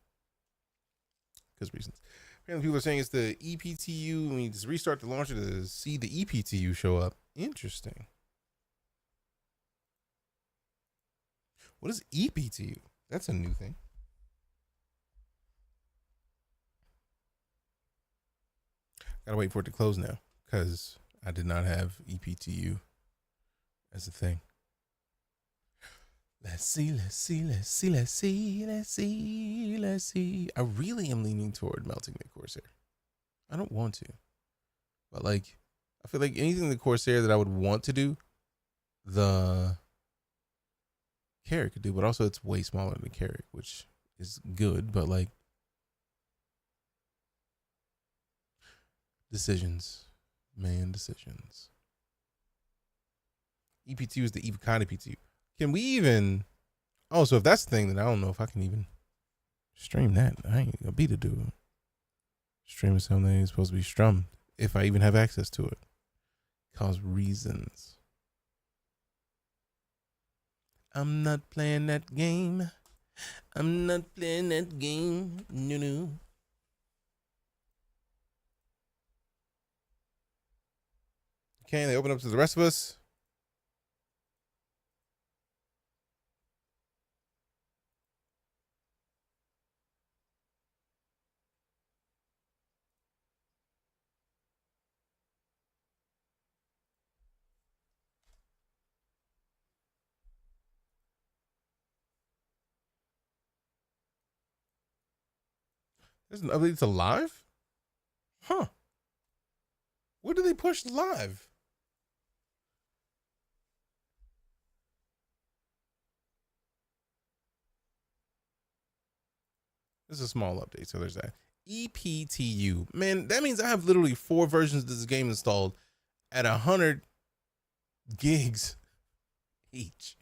Speaker 3: because reasons. Apparently, people are saying it's the EPTU. When you just restart the launcher to see the EPTU show up. Interesting. What is EPTU? That's a new thing. Gotta wait for it to close now because I did not have EPTU as a thing. Let's see. I really am leaning toward melting the Corsair. I don't want to, but I feel like anything the Corsair that I would want to do, the Carrot could do, but also it's way smaller than the Carrot, which is good, but decisions. EPTU is the Eve kind of PTU. Can we even? Oh, so if that's the thing, then I don't know if I can even stream that. I ain't gonna be to do streaming something that ain't supposed to be strummed if I even have access to it. Cause reasons. I'm not playing that game. No. Okay, they open up to the rest of us. There's an update to live? Huh. Where do they push live? This is a small update, so there's that. EPTU. Man, that means I have literally 4 versions of this game installed at 100 gigs each.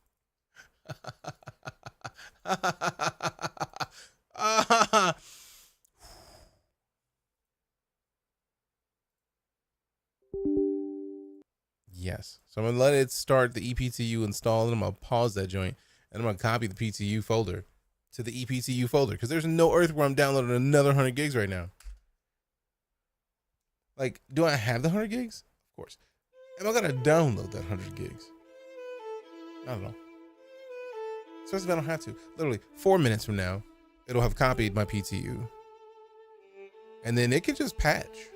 Speaker 3: Yes. So I'm going to let it start the EPTU install, and I'm going to pause that joint, and I'm going to copy the PTU folder to the EPTU folder, because there's no earth where I'm downloading another 100 gigs right now. Do I have the 100 gigs? Of course. Am I going to download that 100 gigs? I don't know. Especially if I don't have to. Literally 4 minutes from now, it'll have copied my PTU. And then it can just patch.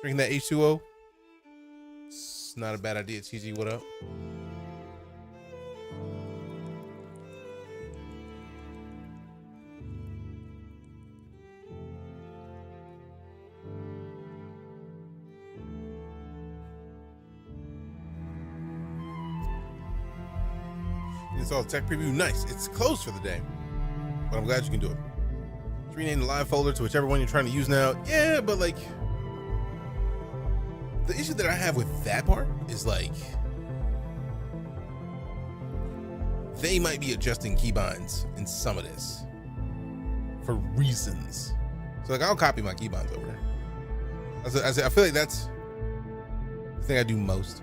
Speaker 3: Drinking that H2O. It's not a bad idea. TG, what up? It's all tech preview. Nice. It's closed for the day, but I'm glad you can do it. Just rename the live folder to whichever one you're trying to use now. Yeah, but like the issue that I have with that part is like they might be adjusting keybinds in some of this for reasons. So like I'll copy my keybinds over there. I feel like that's the thing I do most.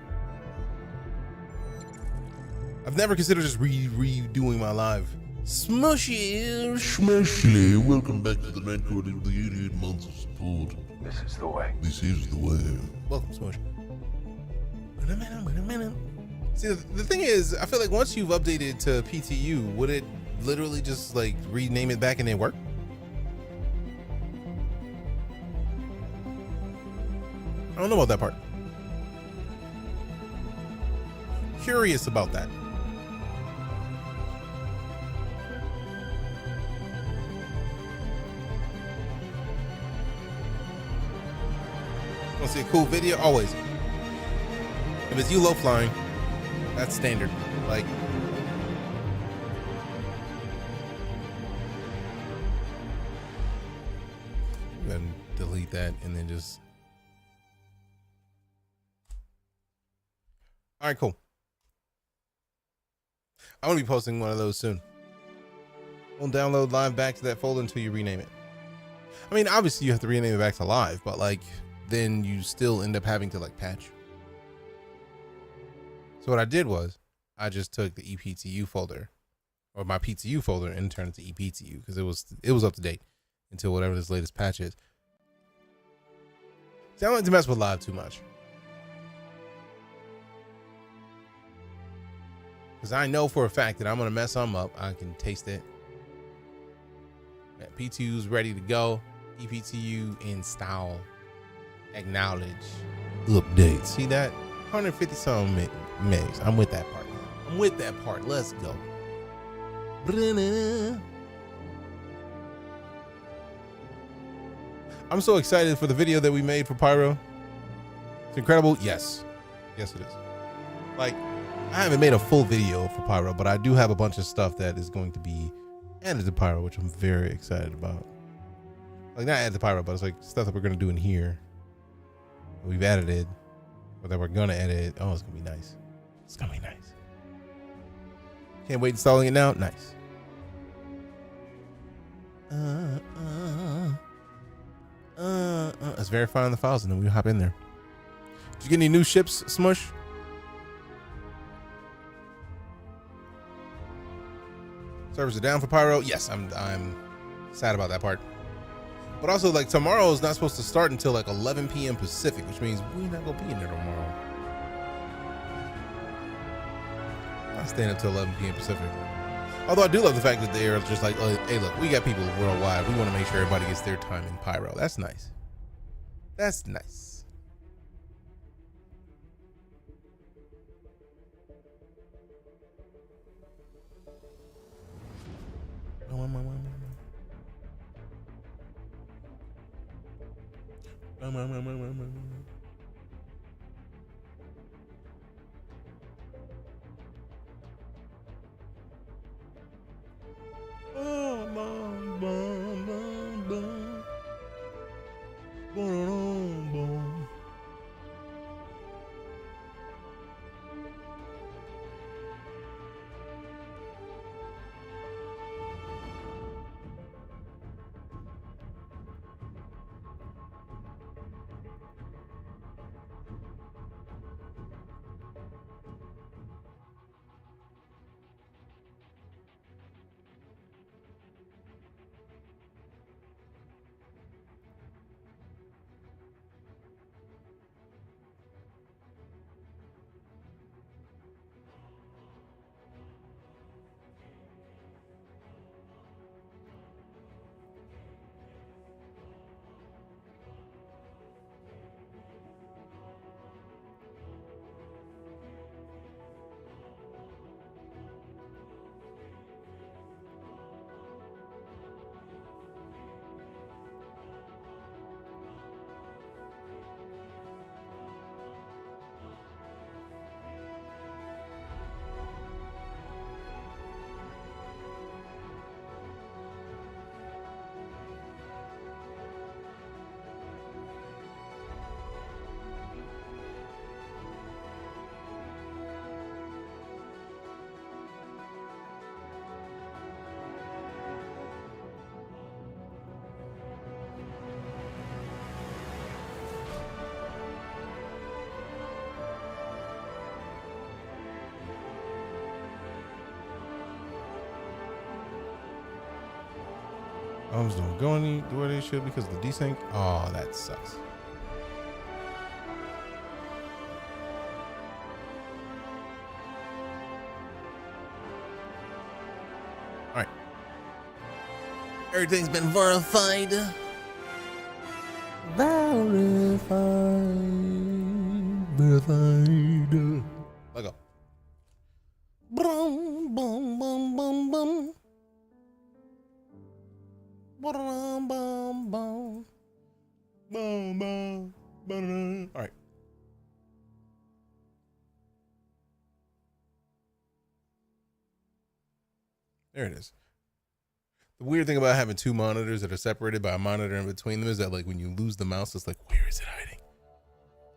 Speaker 3: I've never considered just redoing my live. Smushy,
Speaker 2: welcome back to the night court of the 88 months of support.
Speaker 5: This is the way.
Speaker 2: This is the way.
Speaker 3: Welcome, Smush. See, the thing is, I feel like once you've updated to PTU, would it literally just like rename it back and then work? I don't know about that part. Curious about that. Want to see a cool video? Always. If it's you low flying, that's standard. Like, then delete that and then just. All right, cool. I'm gonna be posting one of those soon. Won't download live back to that folder until you rename it. I mean, obviously you have to rename it back to live, but like, then you still end up having to like patch. So what I did was I just took the ePTU folder or my PTU folder and turned it to ePTU because it was up to date until whatever this latest patch is. See, I don't like to mess with live too much. Because I know for a fact that I'm going to mess them up. I can taste it. That PTU's ready to go. ePTU install. Acknowledge. Update. See that? 150 something megs. I'm with that part. I'm with that part. Let's go. I'm so excited for the video that we made for Pyro. It's incredible. Yes. Yes, it is. Like, I haven't made a full video for Pyro, but I do have a bunch of stuff that is going to be added to Pyro, which I'm very excited about. Like, not added to Pyro, but it's like stuff that we're going to do in here. We've added it, or that we're going to edit. Oh, it's going to be nice. It's going to be nice. Can't wait installing it now. Nice. Let's verify on the files and then we'll hop in there. Did you get any new ships, Smush? Servers are down for Pyro. Yes, I'm sad about that part. But also, like, tomorrow is not supposed to start until like 11 p.m. Pacific, which means we're not gonna be in there tomorrow. I'm staying up till 11 p.m. Pacific. Although I do love the fact that they're just like, oh, hey, look, we got people worldwide. We want to make sure everybody gets their time in Pyro. That's nice. That's nice. Arms don't go any where they should because of the desync. Oh, that sucks. All right. Everything's been verified. Verified. Let go. Boom, boom, boom, boom, boom. Boom, boom, boom. Boom, boom, boom. All right. There it is. The weird thing about having two monitors that are separated by a monitor in between them is that, like, when you lose the mouse, it's like, where is it hiding?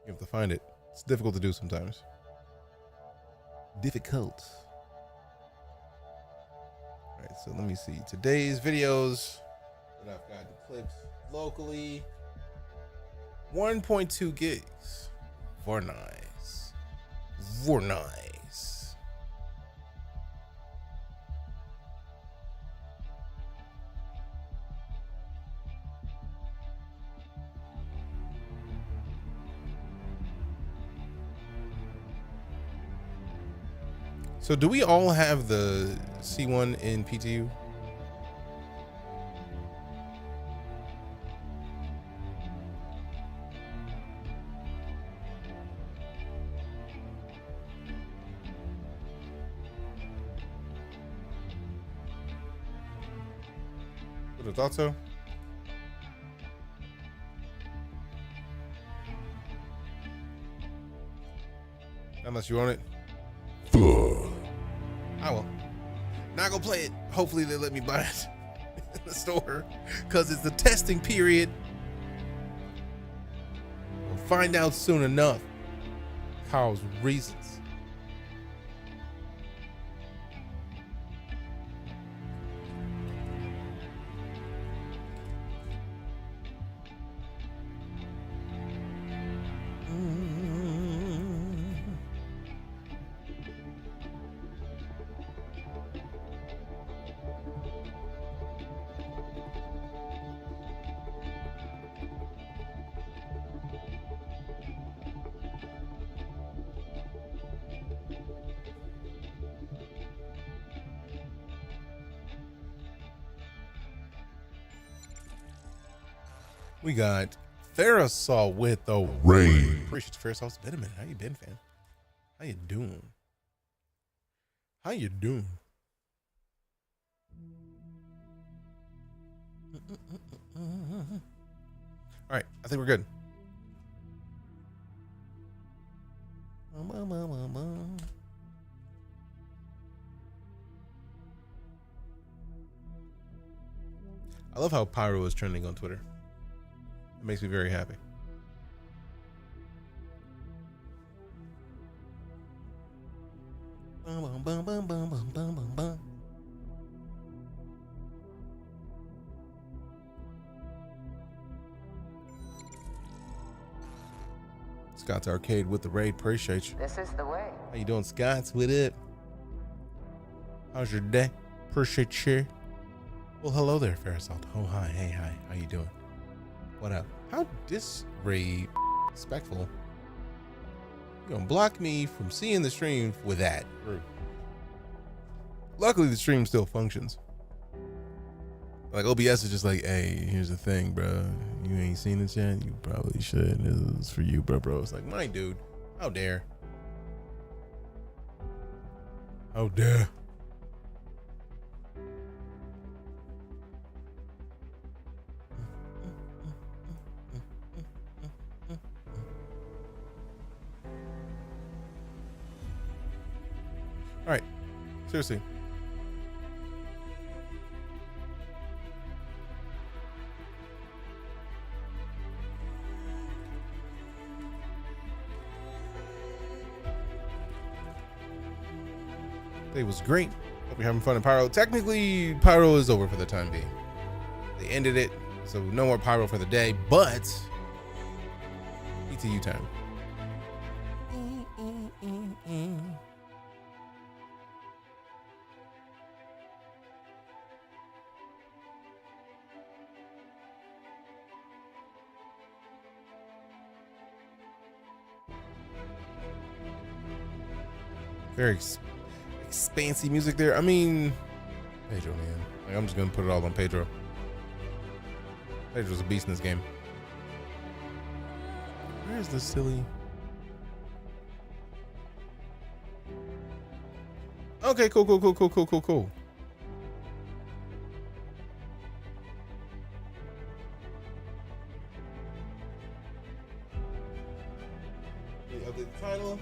Speaker 3: You have to find it. It's difficult to do sometimes. Difficult. All right, so let me see. Today's videos that I've gotten clips locally. 1.2 gigs. Very nice. Very nice. So do we all have the C1 in PTU? Would have thought so. Unless you own it. I will. Not gonna play it. Hopefully they let me buy it in the store because it's the testing period. We'll find out soon enough. Cause reasons. We got Therasol with the rain. Appreciate you, Therasol. It's been a minute. How you been, fam? How you doing? How you doing? All right, I think we're good. I love how Pyro is trending on Twitter. It makes me very happy. Scott's Arcade with the raid. Appreciate you.
Speaker 16: This is the way.
Speaker 3: How you doing, Scott's? With it? How's your day? Appreciate you. Well, hello there, Fairasalt. Oh, hi. Hey, hi. How you doing? What up? How disrespectful. You're gonna block me from seeing the stream with that. Luckily, the stream still functions. Like, OBS is just like, hey, here's the thing, bro. You ain't seen it yet? You probably should. This is for you, bro. It's like, my dude. How dare? How dare? All right, seriously. It was great. Hope you're having fun in Pyro. Technically, Pyro is over for the time being. They ended it, so no more Pyro for the day, but PTU time. Very expansive music there. I mean, Pedro, man. Like, I'm just gonna put it all on Pedro. Pedro's a beast in this game. Where's the silly? Okay, cool. Update the title.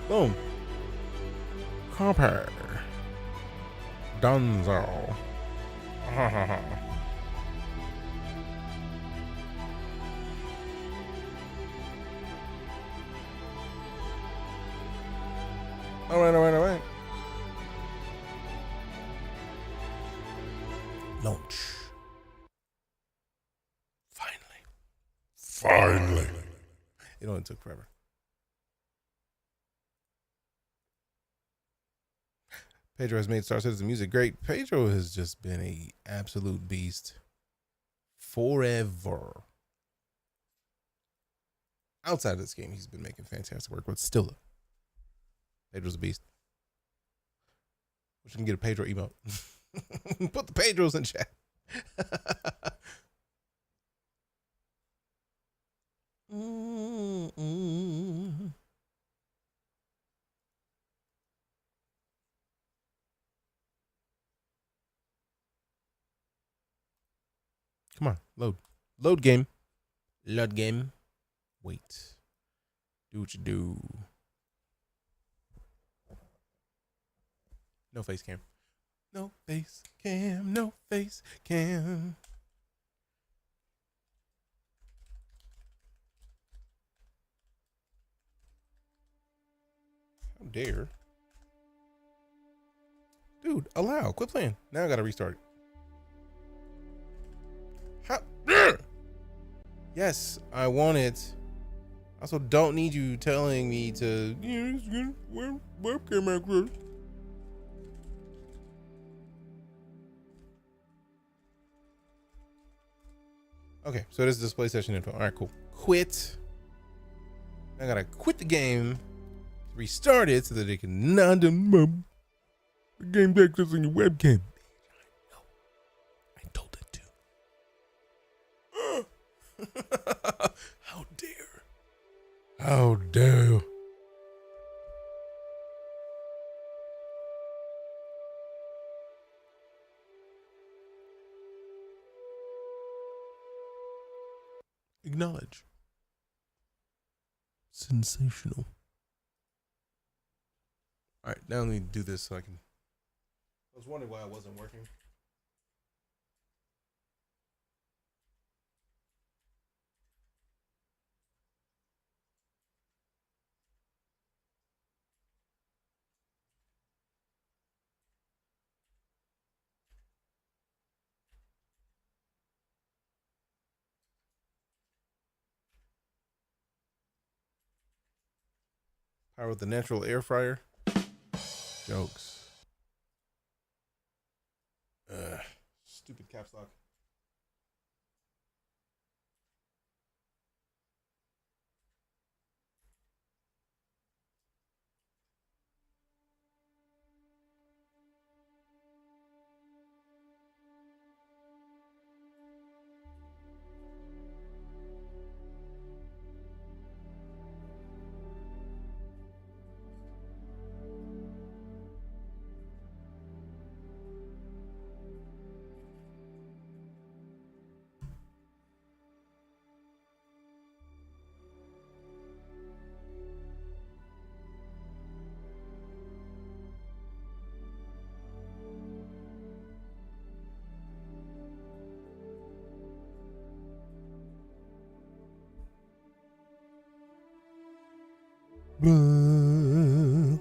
Speaker 3: Boom. Copper. Dunzo. All right. Launch. Finally. It only took forever. Pedro has made Star Citizen music great. Pedro has just been a absolute beast forever. Outside of this game, he's been making fantastic work, but still, Pedro's a beast. We should get a Pedro emote. Put the Pedros in chat. Come on, load. Load game. Load game. Wait. Do what you do. No face cam. No face cam. No face cam. How dare. Dude, allow. Quit playing. Now I gotta restart it. How? Yes, I want it. I also don't need you telling me to webcam access. Okay, so this is display session info. All right, cool. Quit. I gotta quit the game, restart it so that it can not the game accessing your webcam. I told it to. How dare. How dare. Acknowledge. Sensational. All right, now let me do this so I can. I was wondering why it wasn't working. Power with the natural air fryer. Jokes. Stupid caps lock. You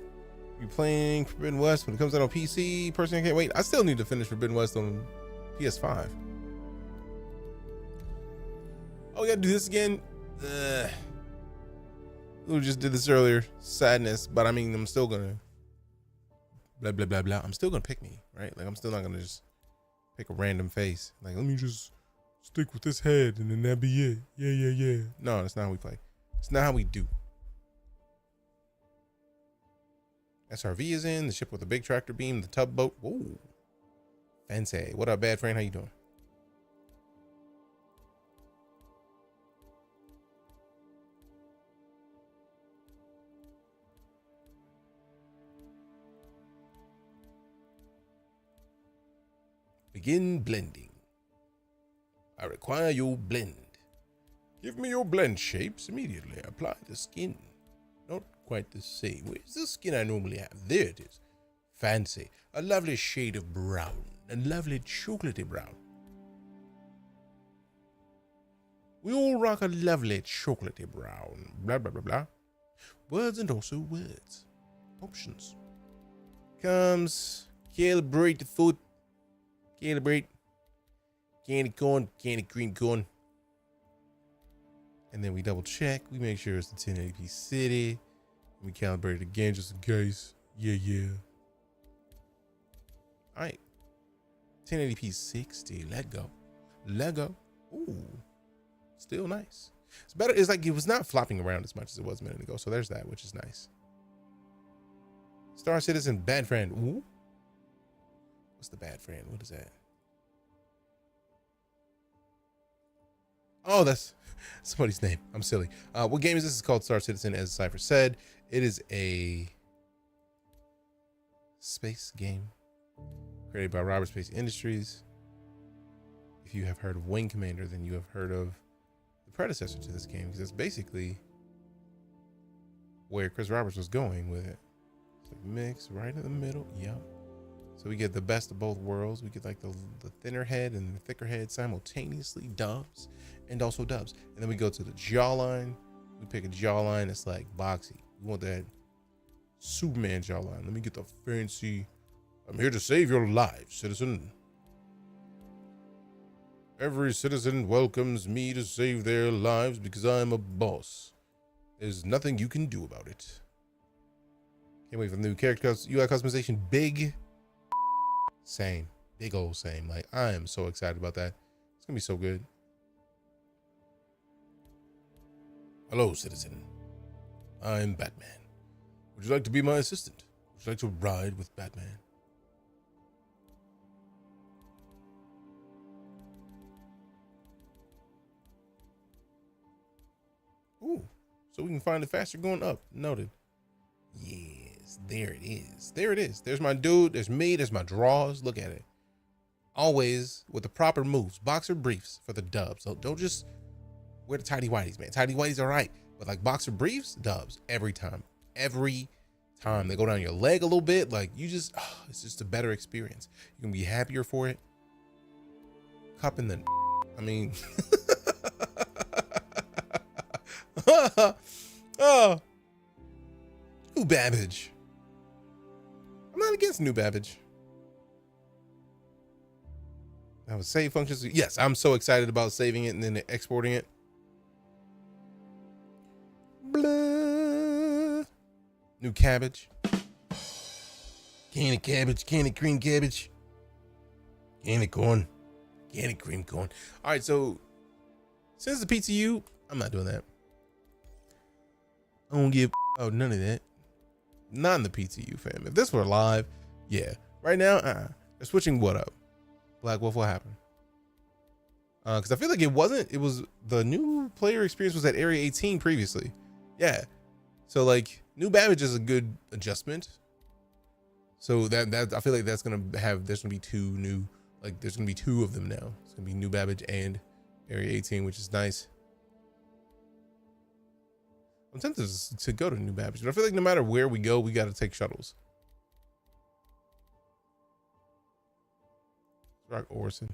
Speaker 3: playing Forbidden West when it comes out on PC? Personally, I can't wait. I still need to finish Forbidden West on PS5. Oh, we gotta do this again? We just did this earlier. Sadness, but I mean, I'm still gonna blah blah blah blah. I'm still gonna pick me, right? Like I'm still not gonna just pick a random face. Like let me just stick with this head and then that be it. Yeah, yeah, yeah. No, that's not how we play. It's not how we do. SRV is in the ship with a big tractor beam. The tugboat. Whoa, fancy. What up, bad friend? How you doing? Begin blending. I require your blend. Give me your blend shapes immediately. Apply the skin. Not quite the same. Where's the skin I normally have? There it is. Fancy. A lovely shade of brown. A lovely chocolatey brown. We all rock a lovely chocolatey brown. Blah, blah, blah, blah. Words and also words. Options. Comes. Calibrate the foot. Calibrate. Candy corn. Candy cream corn. And then we double check. We make sure it's the 1080p city. We calibrate it again just in case. Yeah, yeah. All right. 1080p 60. Let go. Let go. Ooh. Still nice. It's better. It's like it was not flopping around as much as it was a minute ago. So there's that, which is nice. Star Citizen, bad friend. Ooh. What's the bad friend? What is that? Oh, that's somebody's name. I'm silly. What game is this? It's called Star Citizen, as Cypher said. It is a space game created by Robert Space Industries. If you have heard of Wing Commander, then you have heard of the predecessor to this game, because that's basically where Chris Roberts was going with it. It's like mix right in the middle. Yep. So we get the best of both worlds. We get like the thinner head and the thicker head simultaneously, dubs and also dubs. And then we go to the jawline. We pick a jawline that's like boxy. We want that Superman jawline. Let me get the fancy. I'm here to save your life, citizen. Every citizen welcomes me to save their lives because I'm a boss. There's nothing you can do about it. Can't wait for the new character UI customization. Big same. Big old same. Like, I am so excited about that. It's gonna be so good. Hello, citizen. I'm Batman. Would you like to be my assistant? Would you like to ride with Batman? Ooh, so we can find it faster going up. Noted. Yes, there it is. There it is. There's my dude. There's me. There's my draws. Look at it. Always with the proper moves. Boxer briefs for the dubs. So don't just wear the tidy whities, man. Tidy whities are right, but like boxer briefs, dubs every time. Every time they go down your leg a little bit, like you just, it's just a better experience. You can be happier for it. Cup in the, I mean. Oh, new Babbage. I'm not against new Babbage. That was save functions. Yes, I'm so excited about saving it and then exporting it. Blah. New cabbage. Candy cabbage, candy cream cabbage. Candy corn. Candy cream corn. All right, so since the PTU, I'm not doing that. I don't give none of that. Not in the PTU, fam. If this were live, yeah. Right now, they're switching what up? Black Wolf, what happened? Because I feel like it wasn't. It was the new player experience was at Area 18 previously. Yeah. So like new Babbage is a good adjustment. So that I feel like that's gonna have. There's gonna be two new. Like there's gonna be two of them now. It's gonna be new Babbage and Area 18, which is nice. I'm tempted to go to New Babbage, but I feel like no matter where we go, we got to take shuttles. Rock Orson.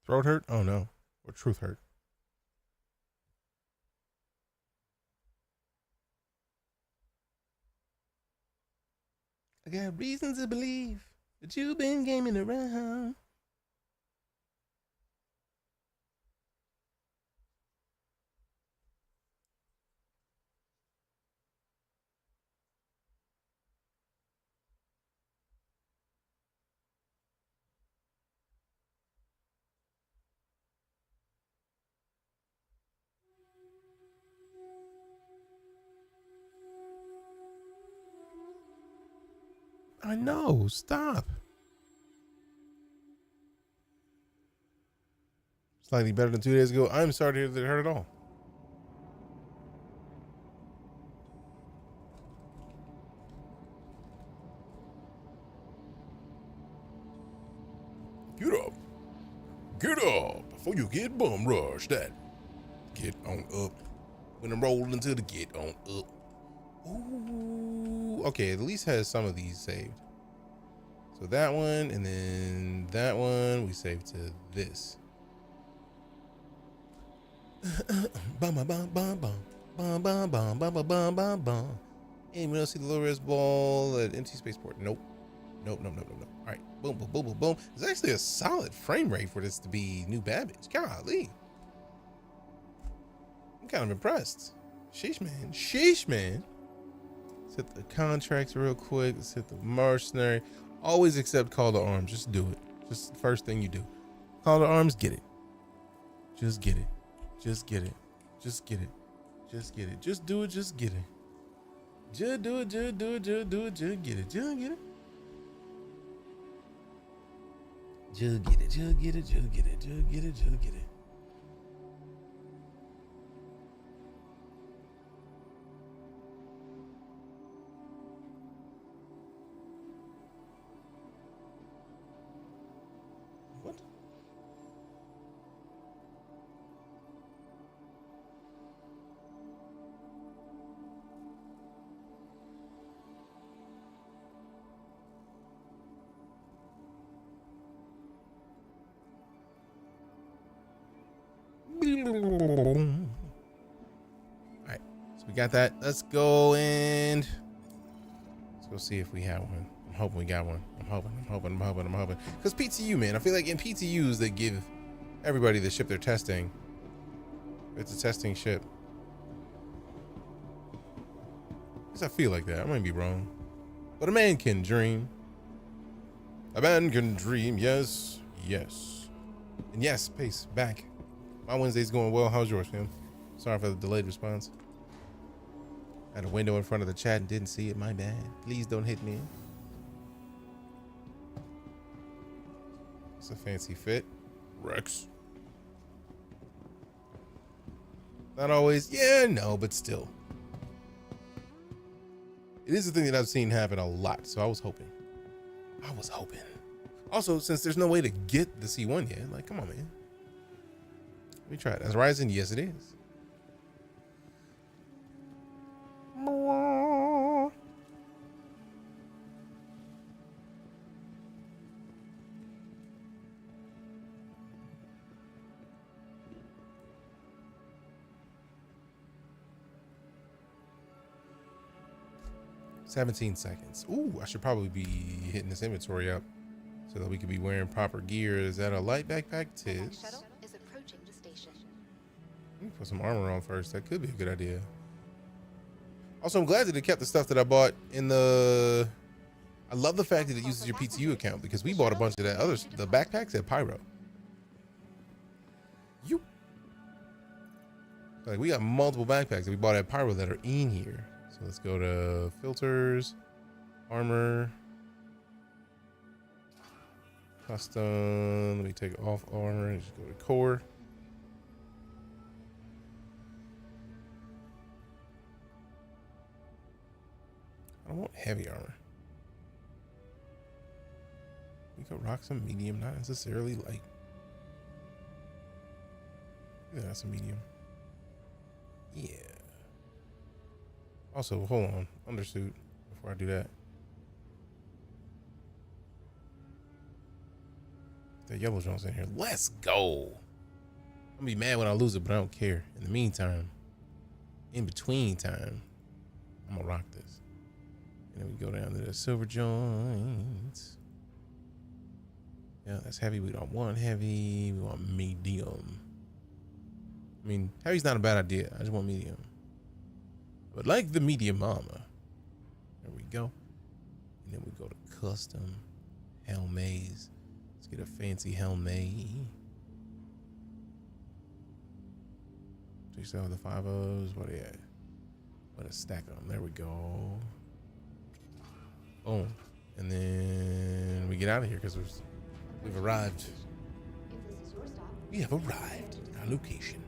Speaker 3: Throat hurt? Oh no. Or truth hurt? I got reasons to believe that you've been gaming around. I know. Stop. Slightly better than 2 days ago. I'm sorry to hear that it hurt at all. Get up. Get up before you get bum rushed. That. Get on up. When I'm rolling to the get on up. Ooh. Okay, at least has some of these saved. So that one, and then that one we save to this. Bum bum bum bum bum bum bum bum bum bum bum bum. Anyone else see the low res ball at empty spaceport? Nope. Nope. All right. Boom, boom, boom, boom, boom. It's actually a solid frame rate for this to be new Babbage. Golly. I'm kind of impressed. Sheesh, man. Let's hit the contracts real quick. Let's hit the mercenary. Always accept call to arms. Just do it. Just the first thing you do. Call to arms, get it. Just get it. Just get it. Just get it. Just get it. Just do it. Just get it. Just do it. Just do it. Just do it. Just get it. Just get it. Just get it. Just get it. Just get it. Just get it. Just get it. What? Alright, so we got that. Let's go and let's go see if we have one. I'm hoping we got one. I'm hoping. Because PTU, man, I feel like in PTUs they give everybody the ship they're testing. It's a testing ship. At least I feel like that. I might be wrong. But a man can dream. A man can dream, yes. And yes, Pace, back. My Wednesday's going well. How's yours, fam? Sorry for the delayed response. Had a window in front of the chat and didn't see it. My bad. Please don't hit me. It's a fancy fit. Rex. Not always. Yeah, no, but still. It is a thing that I've seen happen a lot, so I was hoping. Also, since there's no way to get the C1 yet, like, come on, man. Let me try it. As Ryzen, yes, it is. $17 seconds. Ooh, I should probably be hitting this inventory up so that we could be wearing proper gear. Is that a light backpack? Tis. Put some armor on first. That could be a good idea. Also, I'm glad that it kept the stuff that I bought in the... I love the fact that it uses your PTU account because we bought a bunch of that other... The backpacks at Pyro. Like, we got multiple backpacks that we bought at Pyro that are in here. So let's go to filters, armor, custom. Let me take off armor and just go to core. I don't want heavy armor. We could rock some medium, not necessarily light. Yeah, that's a medium. Yeah. Also, hold on. Undersuit before I do that. The yellow joint's in here. Let's go. I'm gonna be mad when I lose it, but I don't care. In the meantime, in between time, I'm gonna rock this. And then we go down to the silver joints. Yeah, that's heavy. We don't want heavy. We want medium. I mean, heavy's not a bad idea. I just want medium. But like the medium armor. There we go. And then we go to custom helmets. Let's get a fancy helmet. Do you still have the 5.0s? What are they at? What a stack of them. There we go. Boom. And then we get out of here because we've arrived. We have arrived at our location.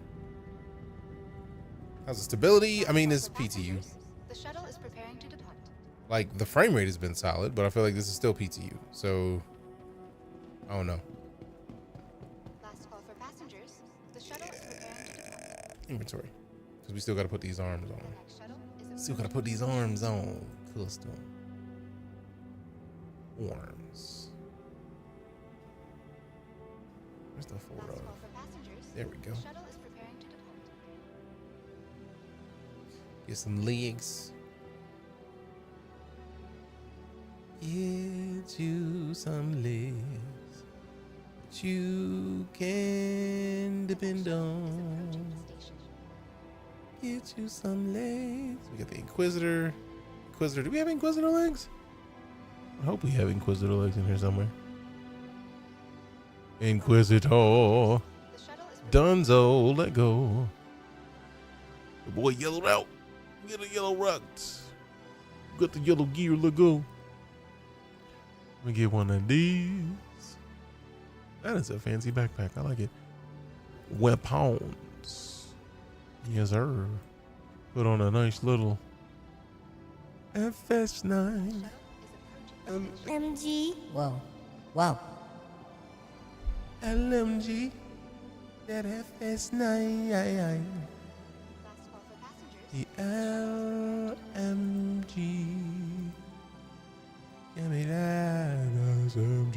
Speaker 3: How's the stability? I mean, it's PTU.
Speaker 16: The shuttle is preparing to depart.
Speaker 3: Like, the frame rate has been solid, but I feel like this is still PTU. So, I don't know.
Speaker 16: Last call for passengers. The shuttle is preparing to depart.
Speaker 3: Inventory. Because we still got to put these arms on. Still got to put these arms on. Custom. Arms. Where's the photo? There we go.
Speaker 16: The shuttle is preparing to depart.
Speaker 3: Get some legs. Get you some legs that you can depend on. Get you some legs. We got the Inquisitor. Inquisitor. Do we have Inquisitor legs? I hope we have Inquisitor legs in here somewhere. Inquisitor. Dunzo. Let go. The boy yellowed out. Get a yellow rocked. Got the yellow gear. Let go. Let me get one of these. That is a fancy backpack. I like it. Weapons. Yes, sir. Put on a nice little FS9.
Speaker 9: MG. Whoa. Wow.
Speaker 3: LMG. That FS9. The LMG. Give me that SMG.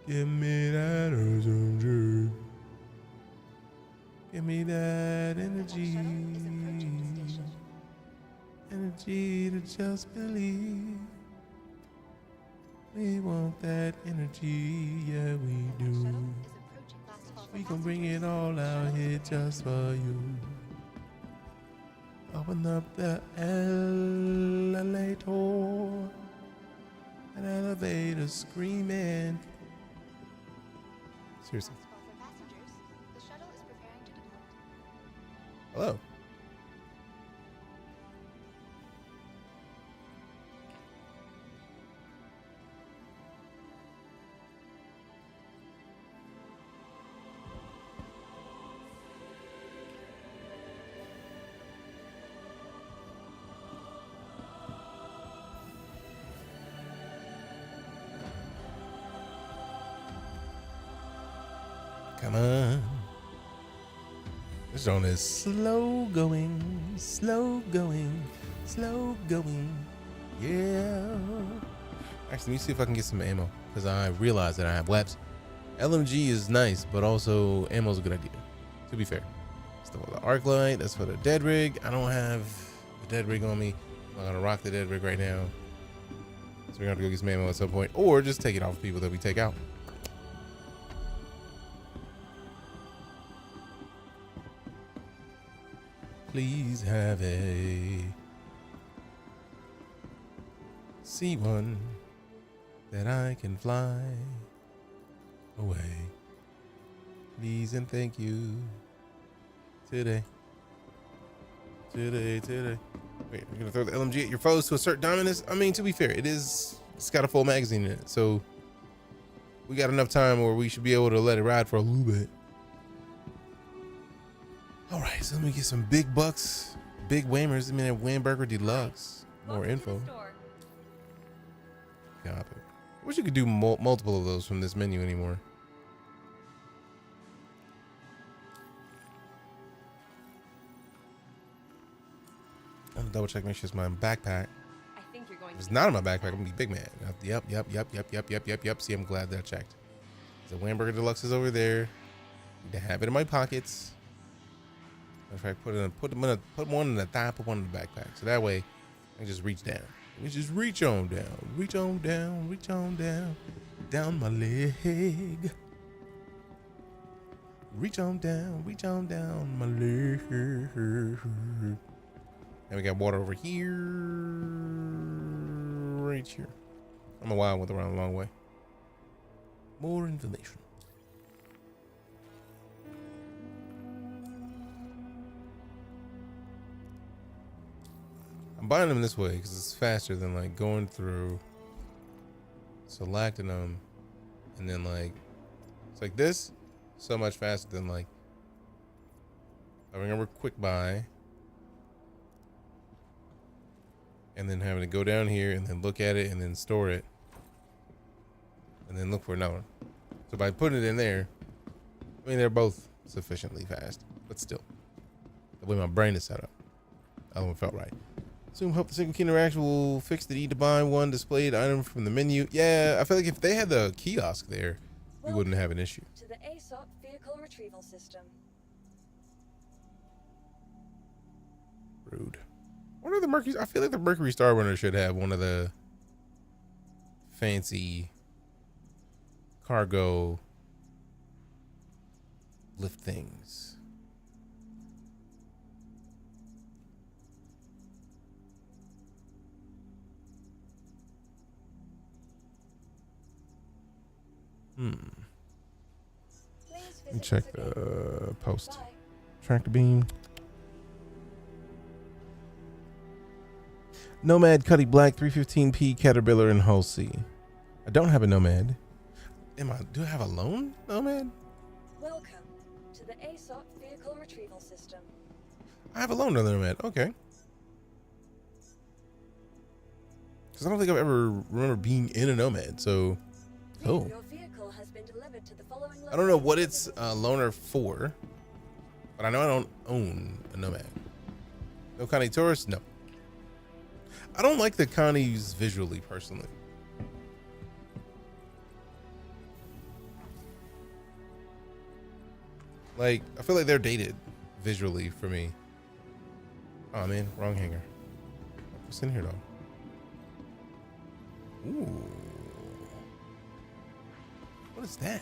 Speaker 3: Give me that SMG. Give me that energy. Energy to just believe. We want that energy, yeah we do. We can bring it all out here just for you. Open up the elevator. An elevator screaming. Seriously. Hello. Come on. This zone is slow going, slow going, slow going. Yeah. Actually, let me see if I can get some ammo, because I realize that I have weapons. LMG is nice, but also ammo is a good idea, to be fair. Stuff with the arc light, that's for the dead rig. I don't have the dead rig on me. I'm not gonna rock the dead rig right now. So we're gonna have to go get some ammo at some point, or just take it off people that we take out. Please have a C1 that I can fly away. Please and thank you. Today. Wait, you're gonna throw the LMG at your foes to assert dominance? I mean, to be fair, it's got a full magazine in it, so we got enough time where we should be able to let it ride for a little bit. All right, so let me get some big bucks, big whamers. I mean, a Whamburger Deluxe. More info. Got it. I wish you could do multiple of those from this menu anymore. I'm gonna double check, make sure it's my backpack.
Speaker 17: I think you're going
Speaker 7: going
Speaker 3: If it's not in my backpack, I'm gonna be big mad. Yep. See, I'm glad that I checked. The Whamburger Deluxe is over there. Need to have it in my pockets. In fact, put one in the thigh, put one in the backpack. So that way I can just reach down. We just reach on down. Reach on down. Reach on down. Down my leg. Reach on down. Reach on down my leg. And we got water over here. Right here. I'm a wild went around a long way. More information. I'm buying them this way because it's faster than like going through, selecting them, and then like it's like this so much faster than like having a quick buy and then having to go down here and then look at it and then store it and then look for another one. So by putting it in there, I mean they're both sufficiently fast, but still the way my brain is set up, that one felt right. Assume hope the single key interaction will fix the need to buy one displayed item from the menu. Yeah, I feel like if they had the kiosk there, we wouldn't have an issue.
Speaker 11: To the ASOP vehicle retrieval system.
Speaker 3: Rude. What are the Mercury? I feel like the Mercury Star Runner should have one of the fancy cargo lift things. Let me check the post. Tractor beam. Nomad Cuddy Black 315P Caterpillar in Hull C. I don't have a Nomad. Do I have a lone Nomad?
Speaker 11: Welcome to the ASOP vehicle retrieval system.
Speaker 3: I have a lone Nomad. Okay. Because I don't think I've ever remember being in a Nomad. So, cool.
Speaker 11: Your vehicle has been delivered to the following
Speaker 3: I don't know what it's loaner for, but I know I don't own a Nomad. No Connie Taurus? No. I don't like the Connies visually, personally. Like, I feel like they're dated visually for me. Oh man, wrong hanger. What's in here though? Ooh. What is that?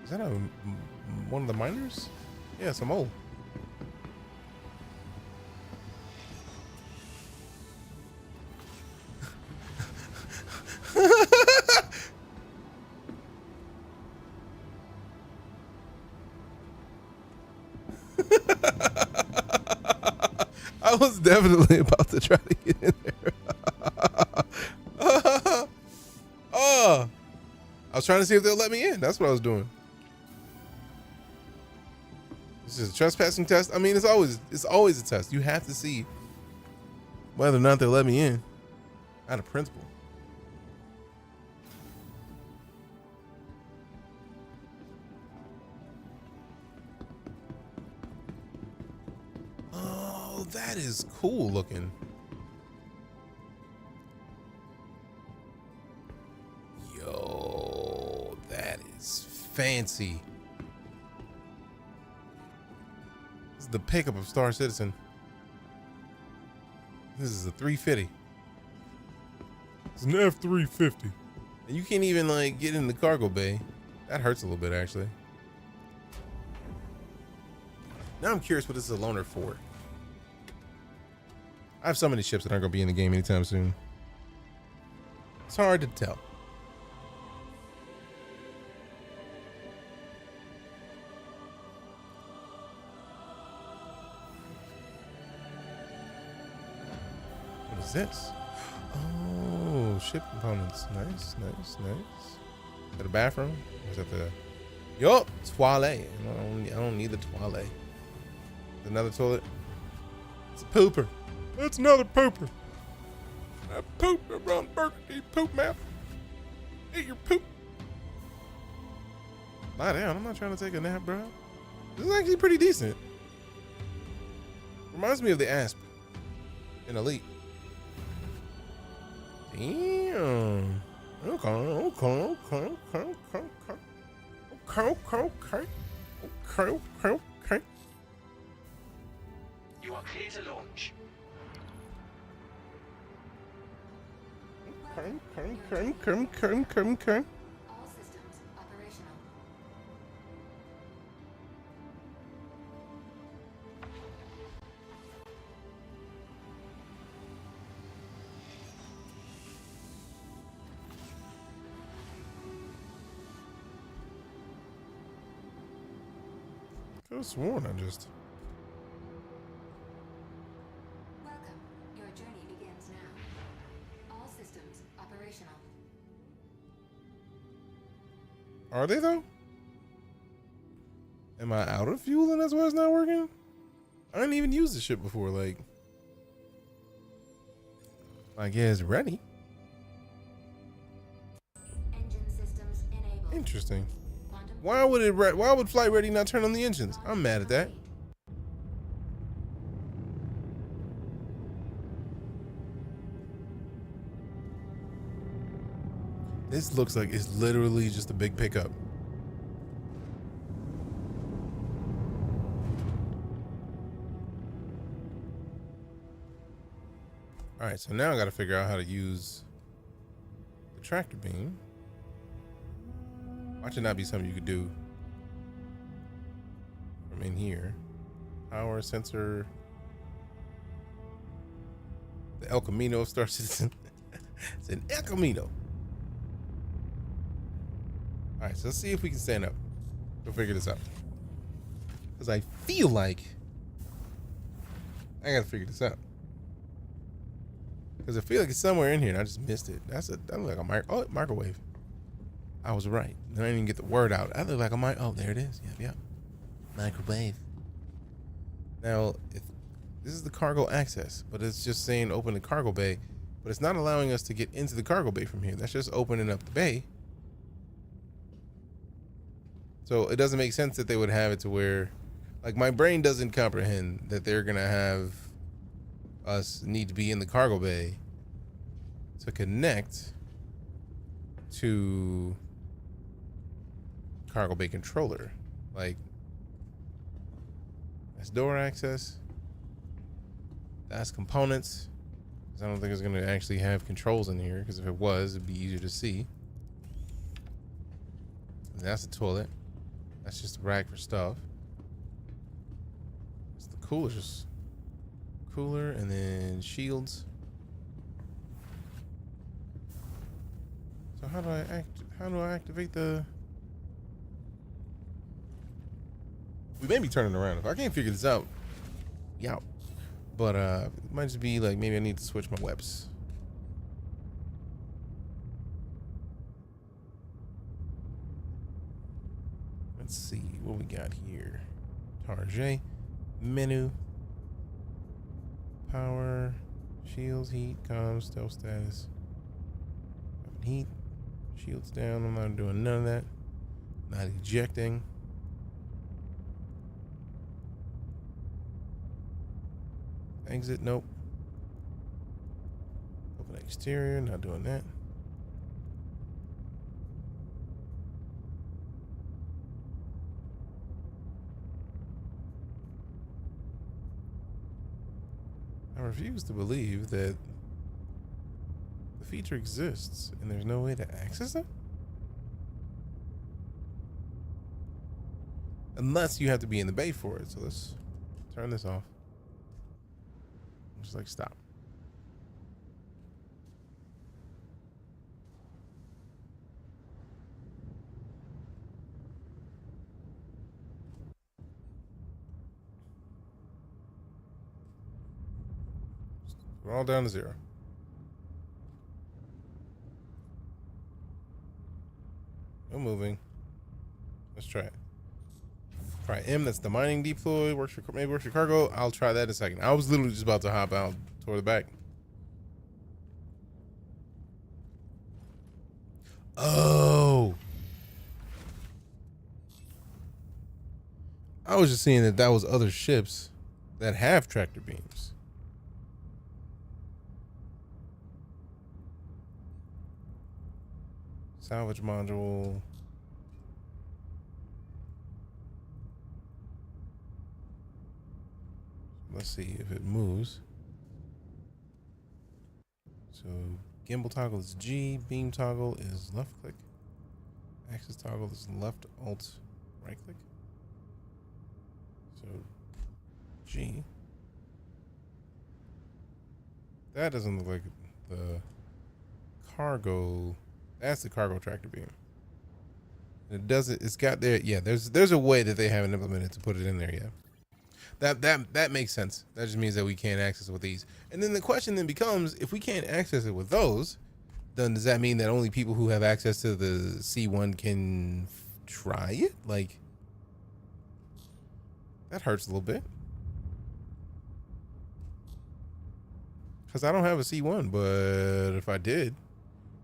Speaker 3: Is that one of the miners? Yeah, some old. I was definitely about to try to get in there. Oh, I was trying to see if they'll let me in. That's what I was doing. This is a trespassing test. I mean, it's always a test. You have to see whether or not they'll let me in. Out of principle. Oh, that is cool looking. Yo, that is fancy. This is the pickup of Star Citizen. This is a 350. It's an F-350. And you can't even like get in the cargo bay. That hurts a little bit actually. Now I'm curious what this is a loaner for. I have so many ships that aren't gonna be in the game anytime soon. It's hard to tell. What is this? Oh, ship components. Nice, nice, nice. Is that a bathroom? Or is that the... Yup, toilet. I don't need the toilet. Another toilet. It's a pooper. That's another pooper. I poop around Burger King poop map. Eat your poop. Lie down. I'm not trying to take a nap, bro. This is actually pretty decent. Reminds me of the Asp in Elite. Damn. Okay.
Speaker 10: You are clear to launch.
Speaker 3: Okay.
Speaker 12: All systems operational.
Speaker 3: Could have sworn I just.
Speaker 12: Welcome. Your journey begins now. All systems operational.
Speaker 3: Are they though? Am I out of fuel and that's why it's not working? I didn't even use this shit before. Like yeah, it's ready.
Speaker 12: Engine systems enabled.
Speaker 3: Interesting. Why would flight ready not turn on the engines? I'm mad at that. This looks like it's literally just a big pickup. All right, so now I got to figure out how to use the tractor beam. Watch it not be something you could do from in here. Power sensor. The El Camino of Star Citizen. It's an El Camino. All right, so let's see if we can stand up. We'll figure this out. Because I feel like I got to figure this out. Because I feel like it's somewhere in here and I just missed it. That looks like a microwave. I was right. I didn't even get the word out. I look like a oh, there it is. Yep. Microwave. Now, this is the cargo access, but it's just saying open the cargo bay, but it's not allowing us to get into the cargo bay from here. That's just opening up the bay. So it doesn't make sense that they would have it to where, like, my brain doesn't comprehend that they're going to have us need to be in the cargo bay to connect to cargo bay controller. Like, that's door access, that's components, because I don't think it's going to actually have controls in here, because if it was, it'd be easier to see. And that's the toilet. That's just a rack for stuff. It's the cooler, and then shields. So how do I activate the? We may be turning around. If I can't figure this out, yeah. But it might just be like maybe I need to switch my webs. Let's see what we got here. Target menu, power, shields, heat, comms, stealth status, heat, shields down. I'm not doing none of that. Not ejecting. Exit, nope. Open exterior, not doing that. I refuse to believe that the feature exists and there's no way to access it. Unless you have to be in the bay for it. So let's turn this off. Just like stop. We're all down to 0. No moving. Let's try it. Try M. That's the mining deploy. Maybe works for cargo. I'll try that in a second. I was literally just about to hop out toward the back. Oh. I was just seeing that was other ships that have tractor beams. Salvage module. Let's see if it moves. So gimbal toggle is G, beam toggle is left click, axis toggle is left alt right click. So G. That doesn't look like the cargo. That's the cargo tractor beam. It doesn't. It's got there. Yeah, there's a way that they haven't implemented to put it in there yet. That makes sense. That just means that we can't access it with these. And then the question then becomes, if we can't access it with those, then does that mean that only people who have access to the C1 can try it? Like, that hurts a little bit. Because I don't have a C1, but if I did,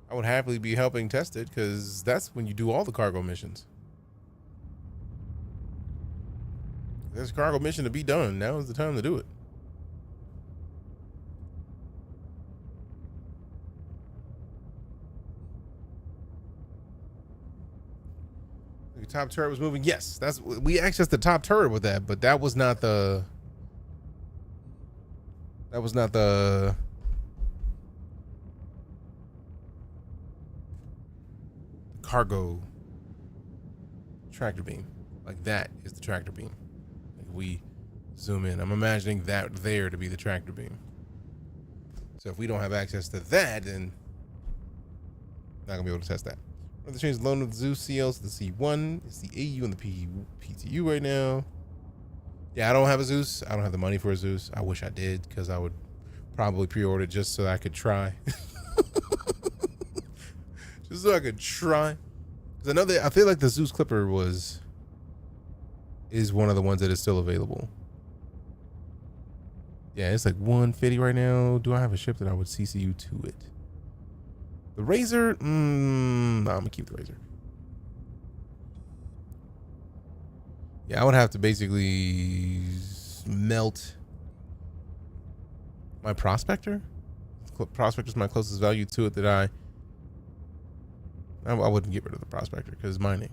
Speaker 3: I would happily be helping test it, because that's when you do all the cargo missions. There's a cargo mission to be done. Now is the time to do it. The top turret was moving. Yes, we accessed the top turret with that, but that was not the cargo tractor beam. Like, that is the tractor beam. Like, we zoom in, I'm imagining that there to be the tractor beam. So if we don't have access to that, then not gonna be able to test that. Another change is loan of the Zeus CLs to the C1. It's the AU and the PTU right now. Yeah, I don't have a Zeus. I don't have the money for a Zeus. I wish I did, because I would probably pre-order just so I could try. Just so I could try. Because I feel like the Zeus Clipper is one of the ones that is still available. Yeah, it's like 150 right now. Do I have a ship that I would CCU to it? The Razor? No, I'm gonna keep the Razor. Yeah, I would have to basically melt my Prospector. Prospector's my closest value to it that I wouldn't get rid of the Prospector because mining.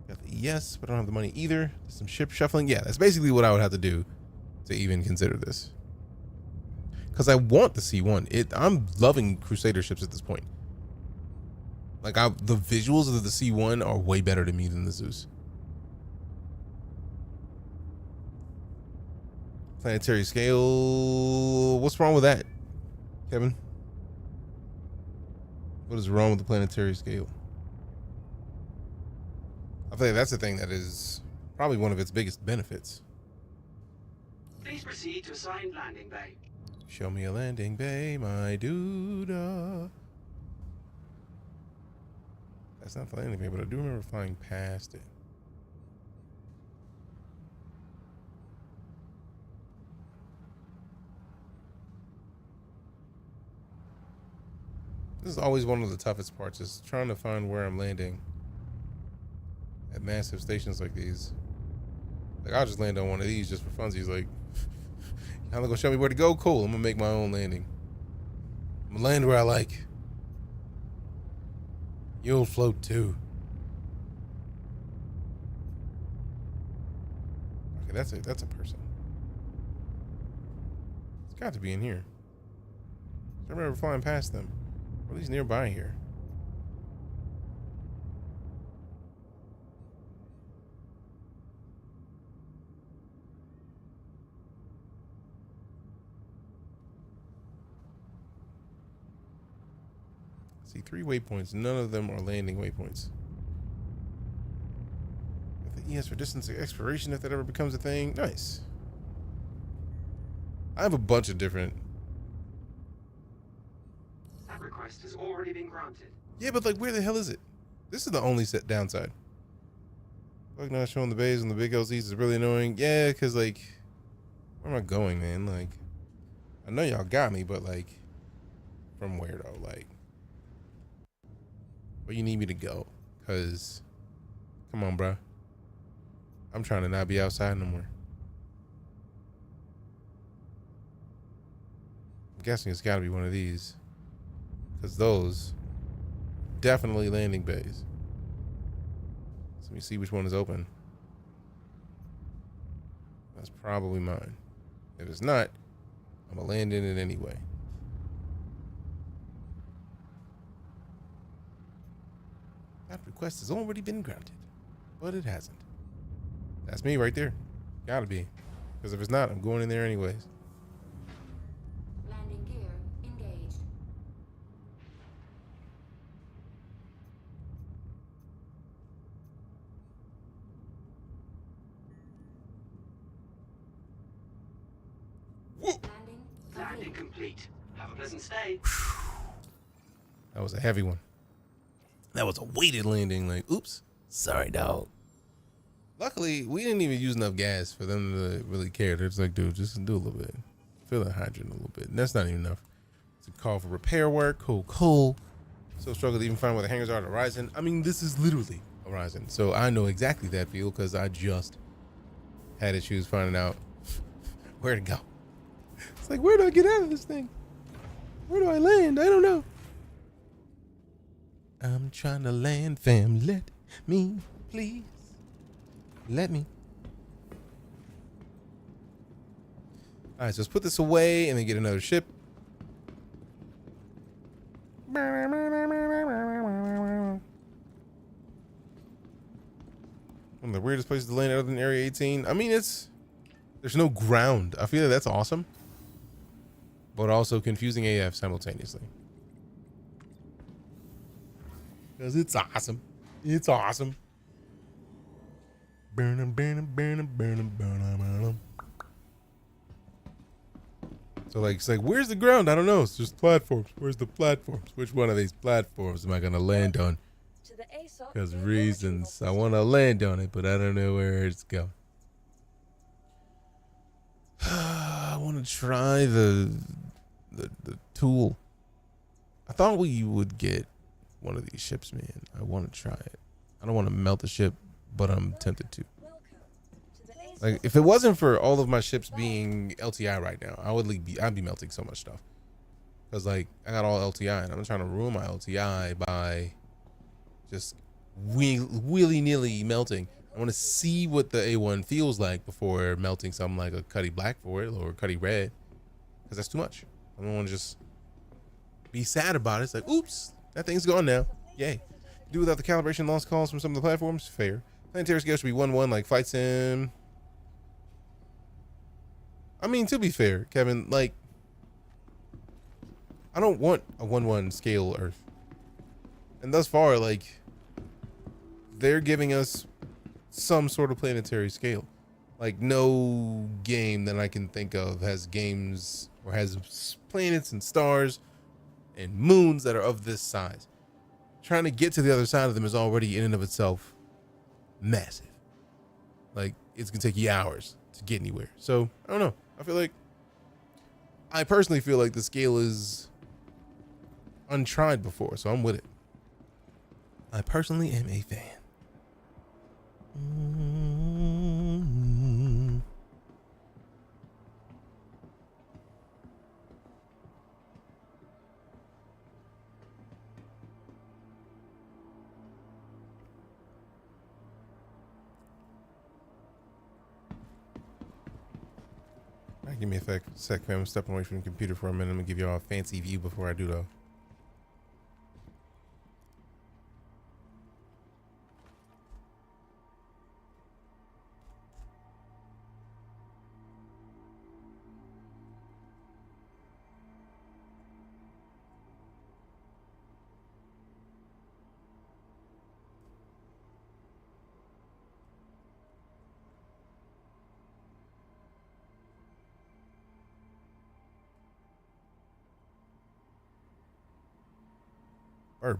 Speaker 3: Got the ES, but I don't have the money either. Some ship shuffling. Yeah, that's basically what I would have to do to even consider this. Because I want the C1. I'm loving Crusader ships at this point. Like, the visuals of the C1 are way better to me than the Zeus. Planetary scale. What's wrong with that, Kevin? What is wrong with the planetary scale? I think that's the thing that is probably one of its biggest benefits.
Speaker 10: Please proceed to assigned landing bay.
Speaker 3: Show me a landing bay, my dude. That's not the landing bay, but I do remember flying past it. This is always one of the toughest parts, is trying to find where I'm landing at massive stations like these. Like, I'll just land on one of these just for funsies. Like, y'all gonna show me where to go? Cool, I'm gonna make my own landing. I'm gonna land where I like. You'll float too. Okay, that's a person. It's got to be in here. I remember flying past them. Or at least nearby here. See, 3 waypoints. None of them are landing waypoints. With the ES for distance exploration, if that ever becomes a thing. Nice. I have a bunch of different.
Speaker 10: That request has already been granted.
Speaker 3: Yeah, but like, where the hell is it? This is the only set downside. Like, not showing the bays on the big LZs is really annoying. Yeah, because like, where am I going, man? Like, I know y'all got me, but like, from where though? Like, where you need me to go? Because, come on, bruh. I'm trying to not be outside no more. I'm guessing it's got to be one of these. Because those definitely landing bays. So let me see which one is open. That's probably mine. If it's not, I'm going to land in it anyway. That request has already been granted, but it hasn't. That's me right there. Gotta be. Because if it's not, I'm going in there anyways.
Speaker 12: Landing gear engaged.
Speaker 10: Landing complete. Have a pleasant stay.
Speaker 3: That was a heavy one. That was a weighted landing. Like, oops. Sorry, dog. Luckily, we didn't even use enough gas for them to really care. They're just like, dude, just do a little bit. Fill the hydrant a little bit. And that's not even enough. It's a call for repair work. Cool. So struggle to even find where the hangars are at Horizon. I mean, this is literally Horizon. So I know exactly that feel because I just had issues finding out where to go. It's like, where do I get out of this thing? Where do I land? I don't know. I'm trying to land, fam. Let me, please. Let me. All right, so let's put this away and then get another ship. One of the weirdest places to land other than Area 18. I mean, there's no ground. I feel like that's awesome, but also confusing AF simultaneously. Because it's awesome. It's awesome. So it's like, where's the ground? I don't know. It's just platforms. Where's the platforms? Which one of these platforms am I going to land on? Because reasons. I want to land on it, but I don't know where it's going. I want to try the tool. I thought we would get one of these ships, man. I want to try it. I don't want to melt the ship, but I'm tempted to. Like, if it wasn't for all of my ships being LTI right now, I'd be melting so much stuff. Because, like, I got all LTI, and I'm trying to ruin my LTI by just willy-nilly melting. I want to see what the A1 feels like before melting something like a Cuddy Black for it or Cuddy Red. Because that's too much. I don't want to just be sad about it. It's like, oops, that thing's gone now. Yay. Do without the calibration lost calls from some of the platforms? Fair. Planetary scale should be 1-1 like Fight Sim. I mean, to be fair, Kevin, like, I don't want a 1-1 scale Earth. And thus far, like, they're giving us some sort of planetary scale. Like, no game that I can think of has games or has planets and stars and moons that are of this size. Trying to get to the other side of them is already in and of itself massive. Like, it's gonna take you hours to get anywhere. So I don't know. I personally feel like the scale is untried before, so I'm with it. I personally am a fan. All right, give me a sec, fam. I'm stepping away from the computer for a minute. I'm gonna give y'all a fancy view before I do though. Herb.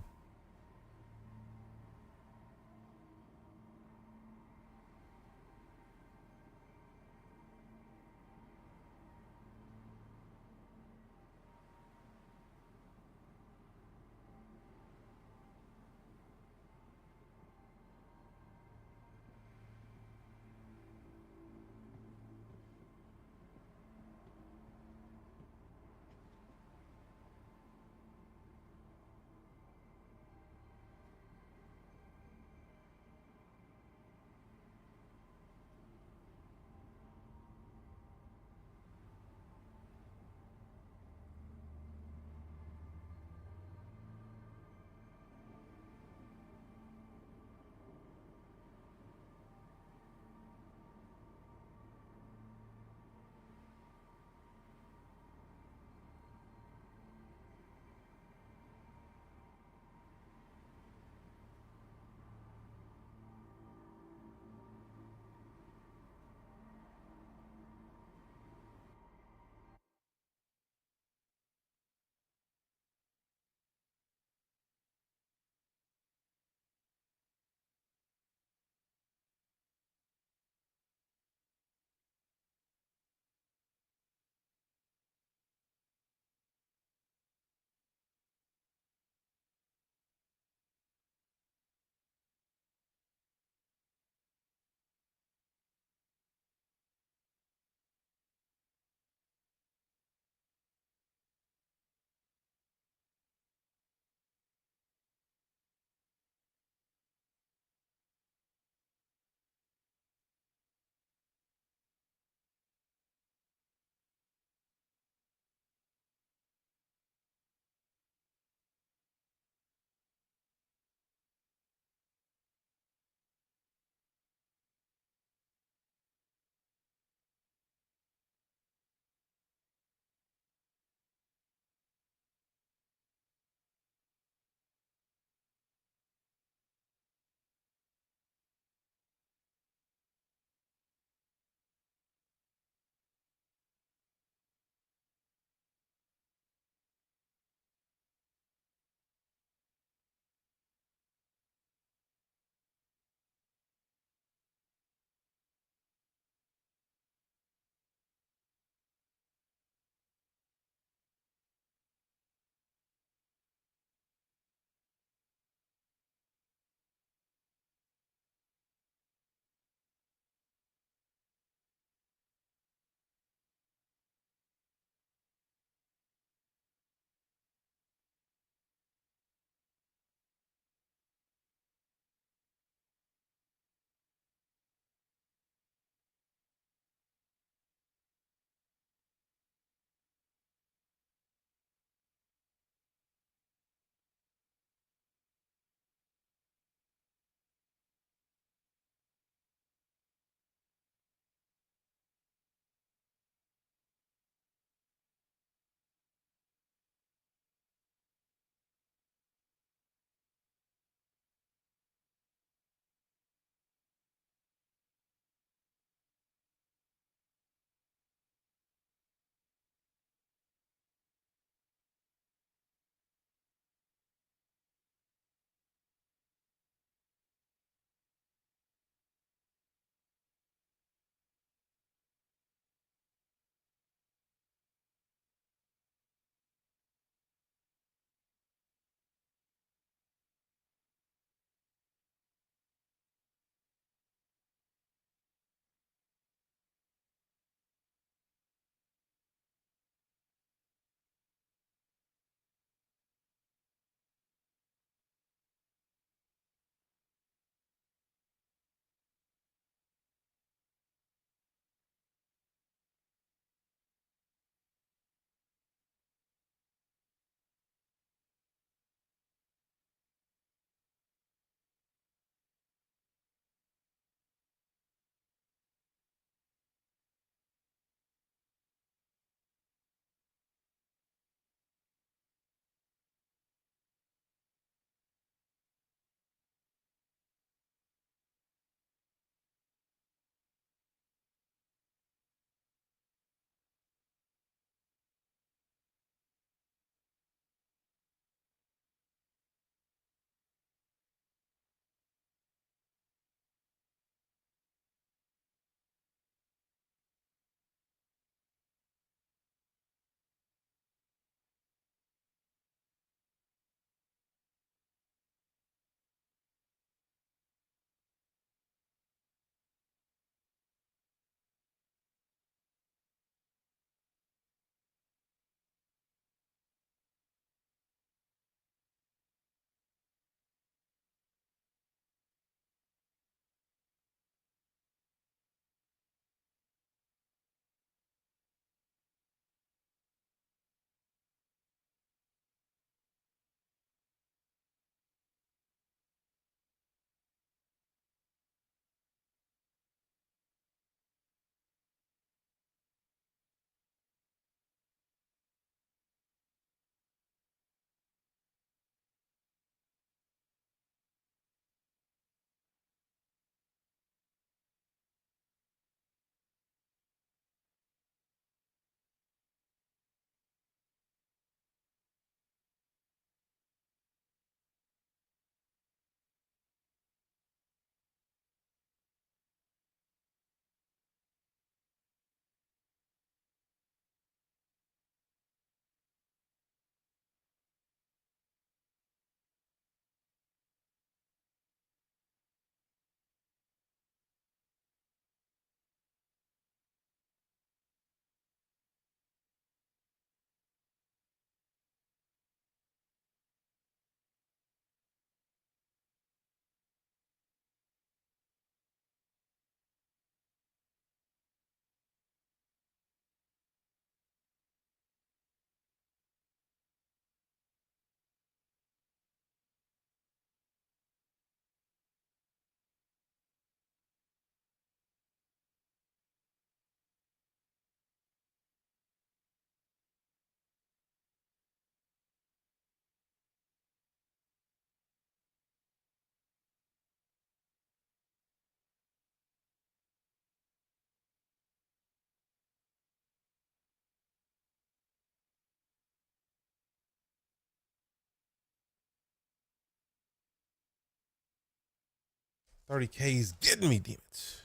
Speaker 3: 30K is getting me, damn it.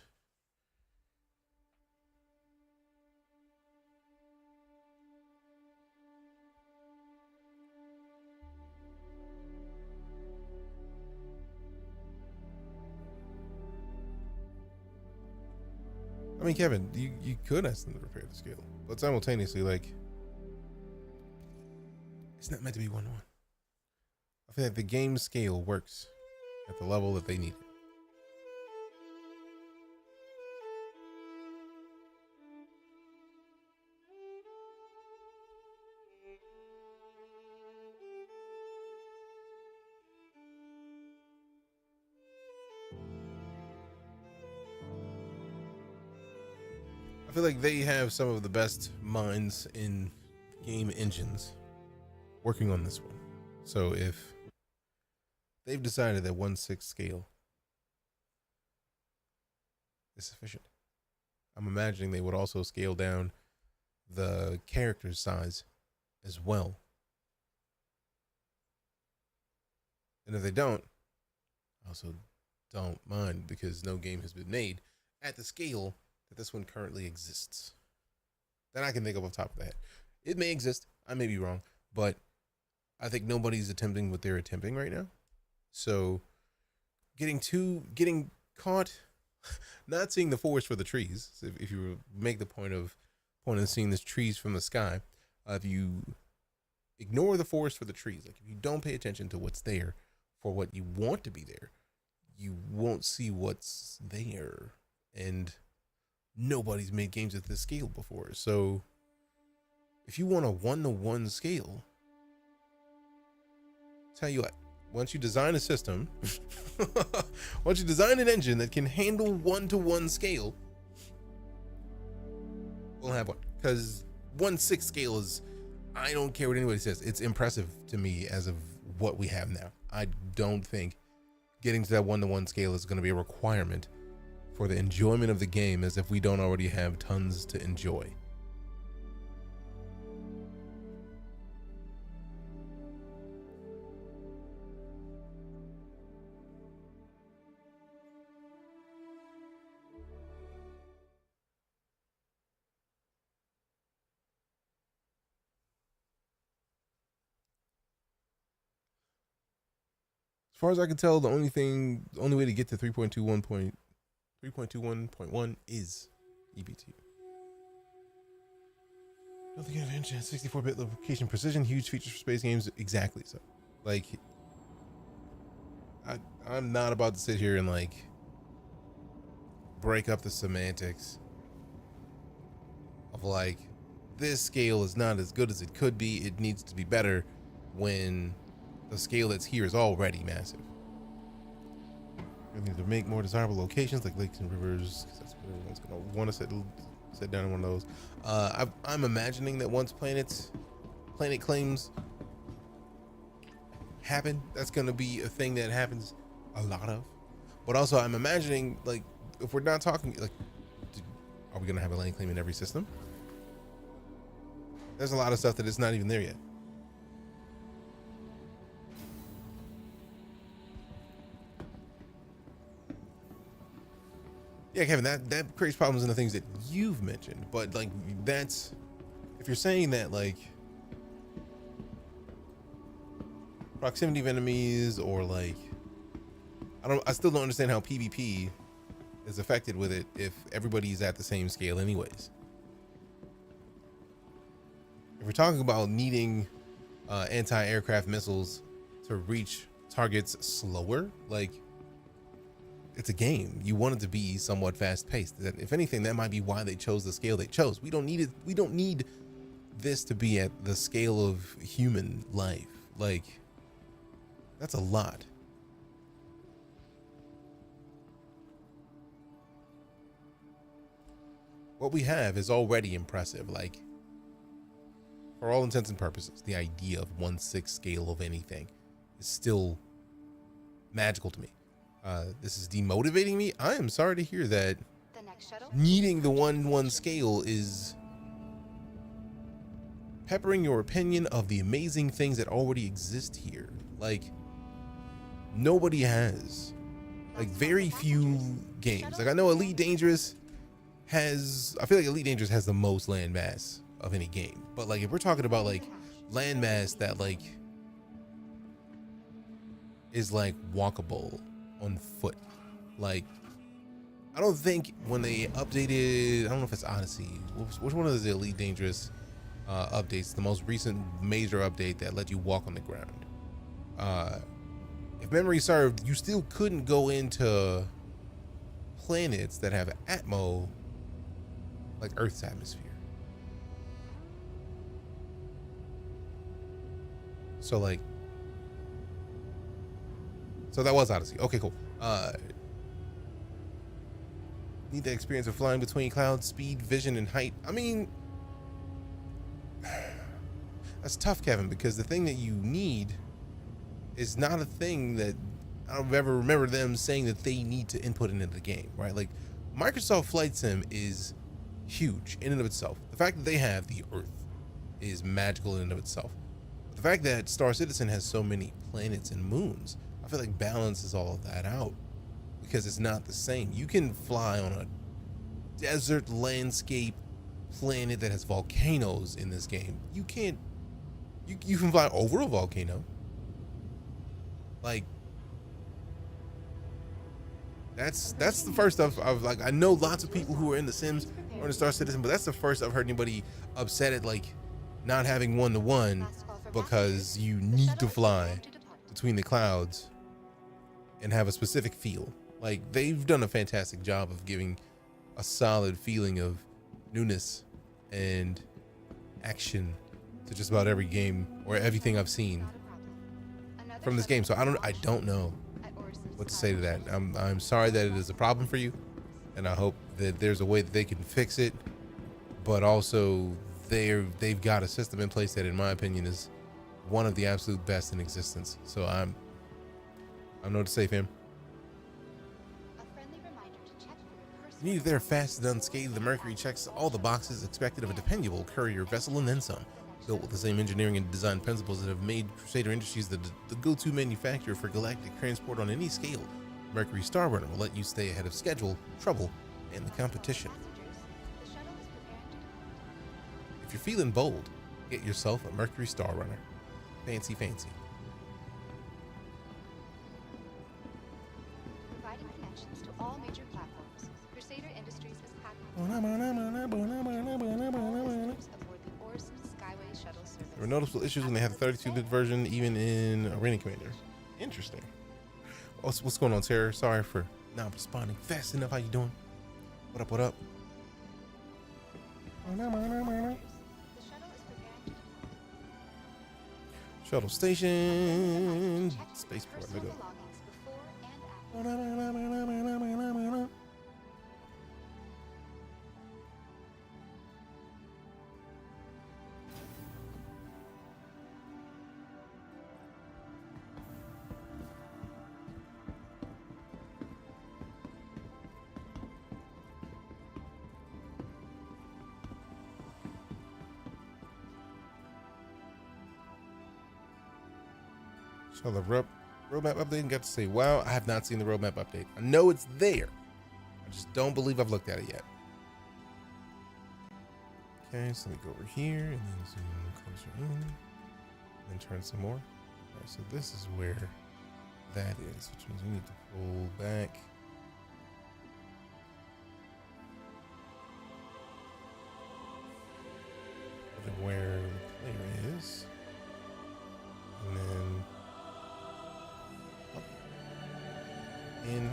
Speaker 3: I mean, Kevin, you could ask them to repair the scale, but simultaneously, like, it's not meant to be one-to-one. I feel like the game scale works at the level that they need it. I feel like they have some of the best minds in game engines working on this one. So if they've decided that 1/6 scale is sufficient, I'm imagining they would also scale down the character size as well. And if they don't, I also don't mind, because no game has been made at the scale that this one currently exists that I can think of off the top of the head. It may exist, I may be wrong, but I think nobody's attempting what they're attempting right now. So getting caught not seeing the forest for the trees. So if you make the point of seeing the trees from the sky, if you ignore the forest for the trees, like if you don't pay attention to what's there for what you want to be there, you won't see what's there. And nobody's made games at this scale before. So if you want a 1-to-1 scale, tell you what, once you design a system, once you design an engine that can handle 1-to-1 scale, we'll have one. Because 1/6 scale is, I don't care what anybody says, it's impressive to me as of what we have now. I don't think getting to that 1-to-1 scale is going to be a requirement for the enjoyment of the game, as if we don't already have tons to enjoy. As far as I can tell, the only way to get to 3.21.1 is EBT. Don't think I have engine 64-bit location precision, huge features for space games. Exactly. So, like, I'm not about to sit here and like break up the semantics of like, this scale is not as good as it could be, it needs to be better, when the scale that's here is already massive. We need to make more desirable locations like lakes and rivers, because that's what everyone's gonna want to sit down in one of those. I'm imagining that once planet claims happen, that's gonna be a thing that happens a lot of. But also, I'm imagining, like, if we're not talking, like, are we gonna have a land claim in every system? There's a lot of stuff that is not even there yet. Yeah, Kevin, that creates problems in the things that you've mentioned, but like, that's, if you're saying that like proximity of enemies, or like, I still don't understand how PvP is affected with it if everybody's at the same scale anyways. If we're talking about needing anti-aircraft missiles to reach targets slower, like, it's a game. You want it to be somewhat fast-paced. If anything, that might be why they chose the scale they chose. We don't need it. We don't need this to be at the scale of human life. Like, that's a lot. What we have is already impressive. Like, for all intents and purposes, the idea of 1/6 scale of anything is still magical to me. This is demotivating me. I am sorry to hear that
Speaker 16: The next shuttle?
Speaker 3: needing the 1/1 scale is peppering your opinion of the amazing things that already exist here. Like, nobody has like very few games. Like I know Elite Dangerous has, I feel like Elite Dangerous has the most landmass of any game. But like if we're talking about like landmass that like is like walkable on foot, like I don't think when they updated, I don't know if it's Odyssey, which one of the Elite Dangerous updates, the most recent major update that let you walk on the ground. If memory served, you still couldn't go into planets that have atmo like Earth's atmosphere. So like, so that was Odyssey. Okay, cool. Need the experience of flying between clouds, speed, vision, and height. I mean, that's tough, Kevin, because the thing that you need is not a thing that I don't ever remember them saying that they need to input into the game, right? Like Microsoft Flight Sim is huge in and of itself. The fact that they have the Earth is magical in and of itself. But the fact that Star Citizen has so many planets and moons, I feel like balances all of that out because it's not the same. You can fly on a desert landscape planet that has volcanoes in this game. You can't, you can fly over a volcano. Like, that's the first of like, I know lots of people who are in the Sims or in the Star Citizen, but that's the first I've heard anybody upset at like not having one-to-one because you need to fly between the clouds and have a specific feel. Like, they've done a fantastic job of giving a solid feeling of newness and action to just about every game or everything I've seen from this game. So I don't know what to say to that. I'm sorry that it is a problem for you, and I hope that there's a way that they can fix it, but also they've got a system in place that in my opinion is one of the absolute best in existence. So I don't know what to say, fam. You need there fast and unscathed. The Mercury checks all the boxes expected of a dependable courier vessel and then some. Built with the same engineering and design principles that have made Crusader Industries the go-to manufacturer for galactic transport on any scale, Mercury Star Runner will let you stay ahead of schedule, trouble, and the competition. If you're feeling bold, get yourself a Mercury Star Runner. Fancy, fancy.
Speaker 16: Providing connections to all major platforms, Crusader Industries is happy.
Speaker 3: There were noticeable issues when they had the 32-bit version, even in Arena Commander. Interesting. What's going on, Sarah? Sorry for not responding fast enough. How you doing? What up, what up? Shuttle station. Spaceport. Let go. So the roadmap update, and got to say, wow, I have not seen the roadmap update. I know it's there. I just don't believe I've looked at it yet. Okay, so let me go over here and then zoom closer in, and then turn some more. All right, so this is where that is, which means we need to pull back. Where the player is, and then up, in,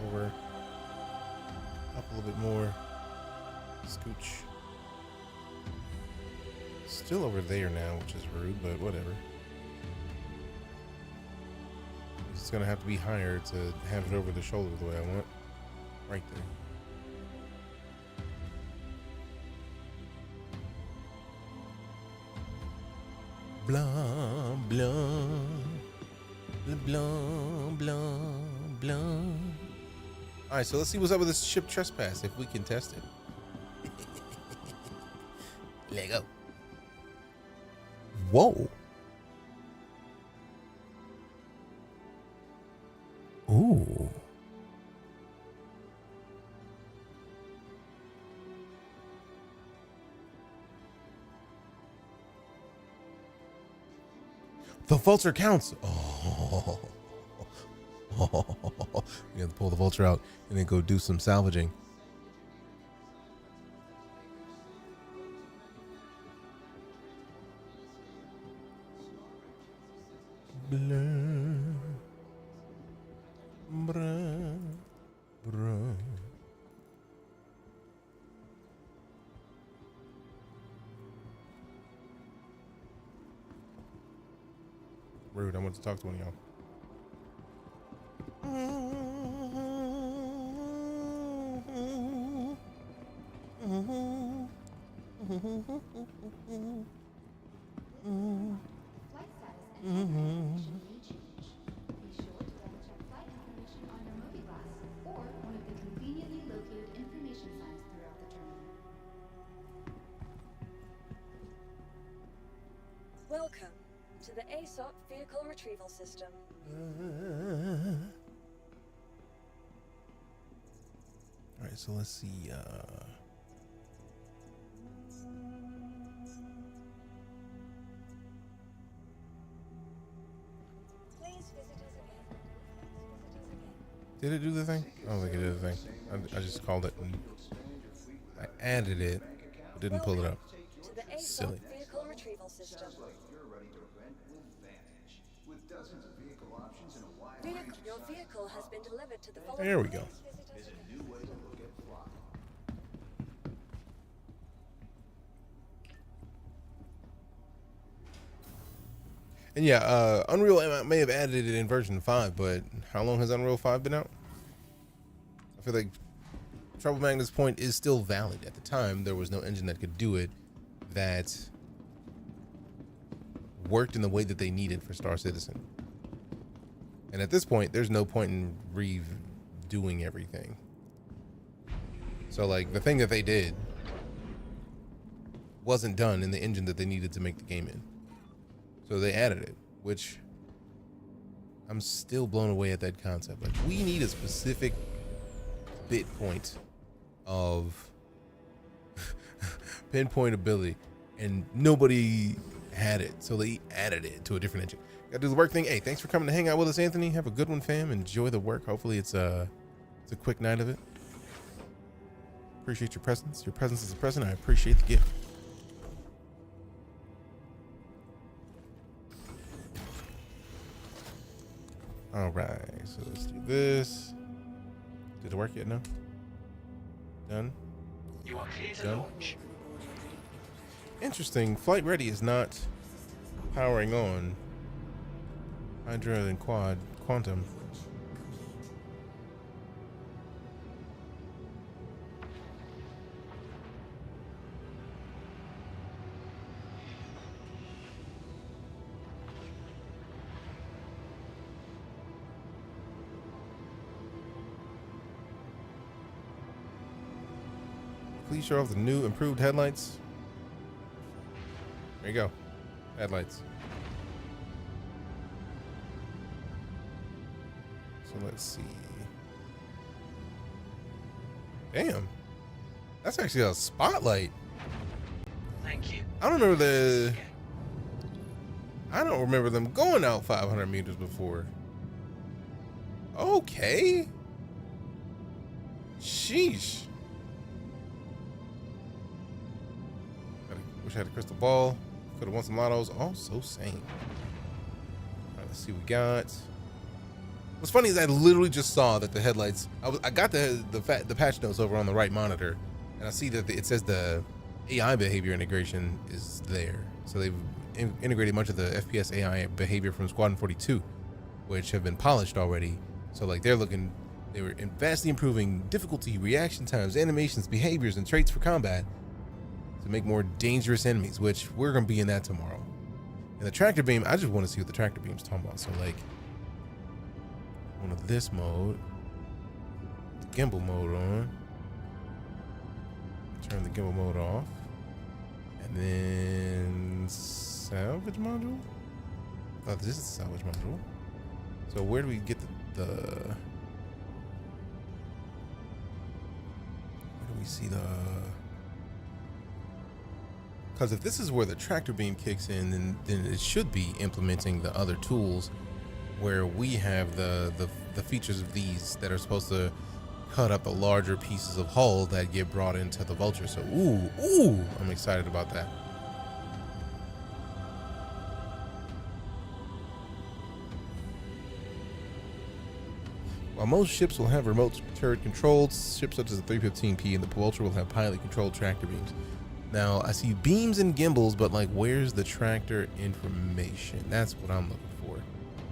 Speaker 3: over, up a little bit more, scooch. Still over there now, which is rude, but whatever. It's gonna have to be higher to have it over the shoulder the way I want. Right there. Blah, blah, blah, blah, blah. All right, so let's see what's up with this ship trespass, if we can test it. Let go. Whoa. Ooh. The vulture counts. Oh. We have to pull the vulture out and then go do some salvaging. Blah, blah, blah. Rude, I want to talk to one of y'all.
Speaker 12: Flight status and information may change. Be sure to double-check flight information on your movie glass or one of the conveniently located information signs throughout the terminal.
Speaker 11: Welcome to the ASOP Vehicle Retrieval System.
Speaker 3: Alright, so let's see.
Speaker 11: Please visit us again.
Speaker 3: Did it do the thing? I don't think it did the thing. I just called it and I added it, but didn't pull it up.
Speaker 11: To the ASOP
Speaker 3: Silly.
Speaker 11: Vehicle Retrieval System. Your vehicle has been delivered to the following.
Speaker 3: There we go. And yeah, Unreal may have added it in version 5, but how long has Unreal 5 been out? I feel like Trouble Magnus Point is still valid. At the time, there was no engine that could do it that worked in the way that they needed for Star Citizen. And at this point, there's no point in redoing everything. So like the thing that they did wasn't done in the engine that they needed to make the game in. So they added it, which I'm still blown away at that concept. Like, we need a specific bit point of pinpoint ability, and nobody had it. So they added it to a different engine. Gotta do the work thing. Hey, thanks for coming to hang out with us, Anthony. Have a good one, fam. Enjoy the work. Hopefully it's a quick night of it. Appreciate your presence. Your presence is a present. I appreciate the gift. All right, so let's do this. Did it work yet? No. Done.
Speaker 10: You are clear to
Speaker 3: Done.
Speaker 10: launch.
Speaker 3: Interesting. Flight ready is not powering on. Hydra and Quantum. Please show off the new improved headlights. There you go. Headlights. So let's see. Damn. That's actually a spotlight.
Speaker 10: Thank you.
Speaker 3: I don't remember them going out 500 meters before. Okay. Sheesh. Wish I had a crystal ball. Could have won some lottos. Oh, so same. All right, let's see what we got. What's funny is I literally just saw that the headlights. I got the patch notes over on the right monitor, and I see that it says the AI behavior integration is there. So they've integrated much of the FPS AI behavior from Squadron 42, which have been polished already. So like they were vastly improving difficulty, reaction times, animations, behaviors, and traits for combat to make more dangerous enemies, which we're gonna be in that tomorrow. And the tractor beam, I just want to see what the tractor beam's talking about. So like, one of this mode, the gimbal mode on, turn the gimbal mode off, and then salvage module. Oh, this is the salvage module. So where do we get where do we see the Because if this is where the tractor beam kicks in, then it should be implementing the other tools where we have the features of these that are supposed to cut up the larger pieces of hull that get brought into the Vulture. So, ooh, I'm excited about that. While most ships will have remote turret controlled, ships such as the 315P and the Vulture will have pilot controlled tractor beams. Now, I see beams and gimbals, but like, where's the tractor information? That's what I'm looking for.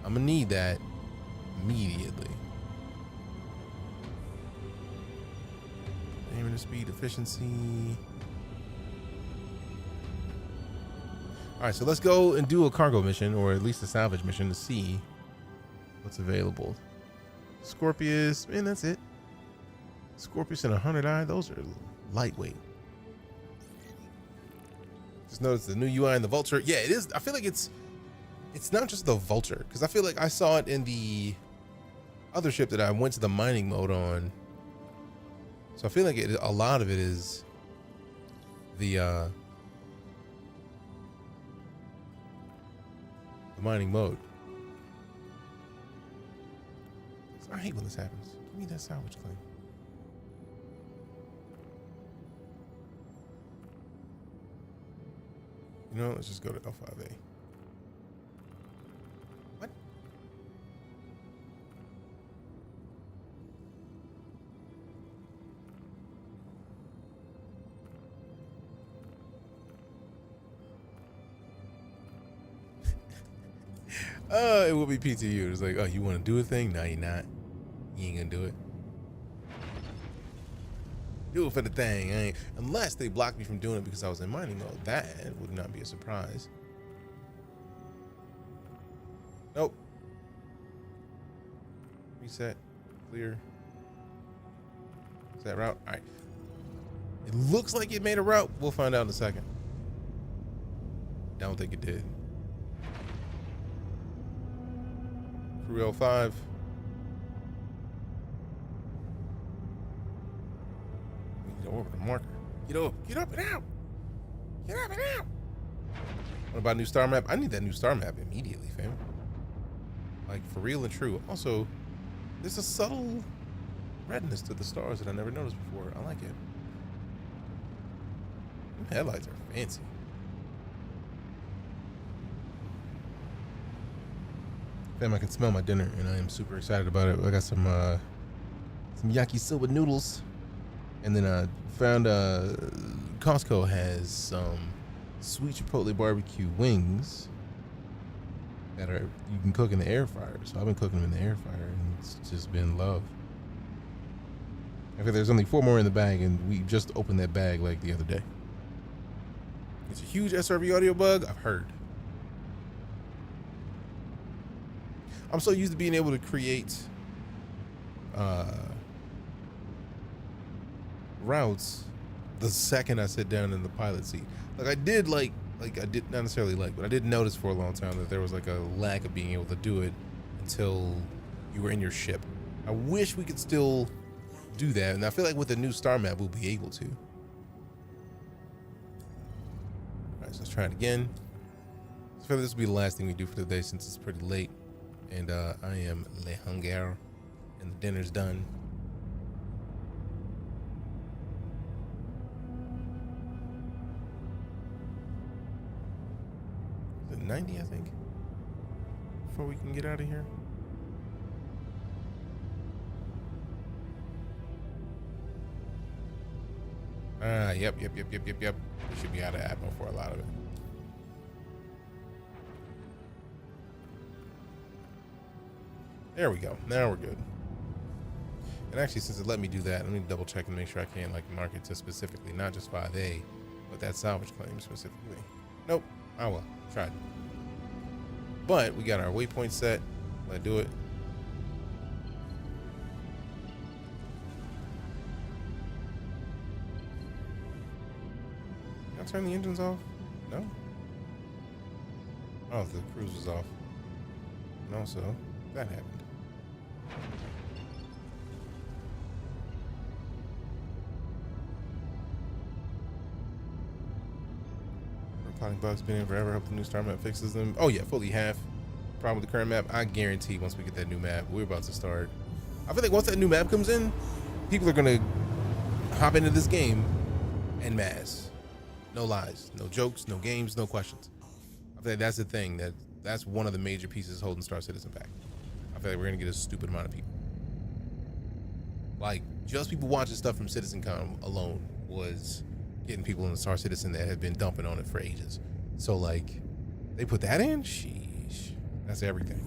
Speaker 3: I'm gonna need that immediately. Aiming to speed, efficiency. All right, so let's go and do a cargo mission, or at least a salvage mission, to see what's available. Scorpius, man, that's it. Scorpius and 100i, those are lightweight. Just notice the new UI in the Vulture. Yeah, it is. I feel like it's not just the Vulture, because I feel like I saw it in the other ship that I went to the mining mode on. So I feel like a lot of it is the mining mode. I hate when this happens. Give me that salvage claim. You know, let's just go to L5A. What? It will be PTU. It's like, oh, you want to do a thing? No, you're not. You ain't gonna do it. Do it for the thing. Unless they blocked me from doing it because I was in mining mode. That would not be a surprise. Nope. Reset. Clear. Is that route? All right. It looks like it made a route. We'll find out in a second. Don't think it did. Crew L5. Over the marker. Get up and out. Get up and out. What about new star map? I need that new star map immediately, fam. Like, for real and true. Also, there's a subtle redness to the stars that I never noticed before. I like it. The headlights are fancy. Fam, I can smell my dinner and I am super excited about it. I got some yakisoba noodles. And then found Costco has some sweet chipotle barbecue wings that you can cook in the air fryer. So I've been cooking them in the air fryer, and it's just been love. Okay, there's only 4 more in the bag, and we just opened that bag like the other day. It's a huge SRV audio bug, I've heard. I'm so used to being able to create routes the second I sit down in the pilot seat. Like I did like I did not necessarily but I did notice for a long time that there was like a lack of being able to do it until you were in your ship. I wish we could still do that, and I feel like with the new star map we'll be able to. Alright, so let's try it again. I feel like this will be the last thing we do for the day since it's pretty late. And I am le hunger and the dinner's done. Is it 90, I think? Before we can get out of here. Yep. We should be out of ammo for a lot of it. There we go. Now we're good. And actually, since it let me do that, let me double check and make sure I can like mark it to specifically, not just 5A, but that salvage claim specifically. Nope. Oh well. Tried. But we got our waypoint set. Let's do it. Can I turn the engines off? No. Oh, the cruise was off. And also, that happened. Plotting bugs been in forever. Hope the new star map fixes them. Oh yeah, fully half. Problem with the current map, I guarantee once we get that new map, we're about to start. I feel like once that new map comes in, people are gonna hop into this game en masse. No lies, no jokes, no games, no questions. I feel like that's the thing, that's one of the major pieces holding Star Citizen back. I feel like we're gonna get a stupid amount of people. Like, just people watching stuff from CitizenCon alone was getting people in the Star Citizen that had been dumping on it for ages. So like, they put that in? Sheesh. That's everything.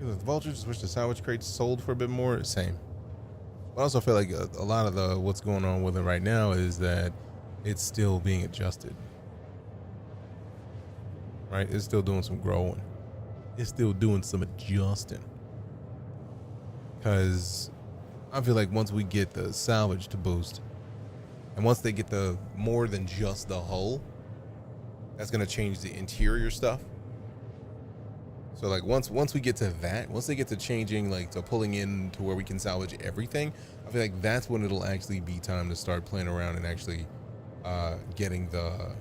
Speaker 3: The vultures just wish the salvage crates sold for a bit more. Same. But I also feel like a lot of the what's going on with it right now is that it's still being adjusted. Right? It's still doing some growing. It's still doing some adjusting. Because I feel like once we get the salvage to boost, and once they get the more than just the hull, that's going to change the interior stuff. So like once we get to that, once they get to changing, like to pulling in to where we can salvage everything, I feel like that's when it'll actually be time to start playing around and actually getting the,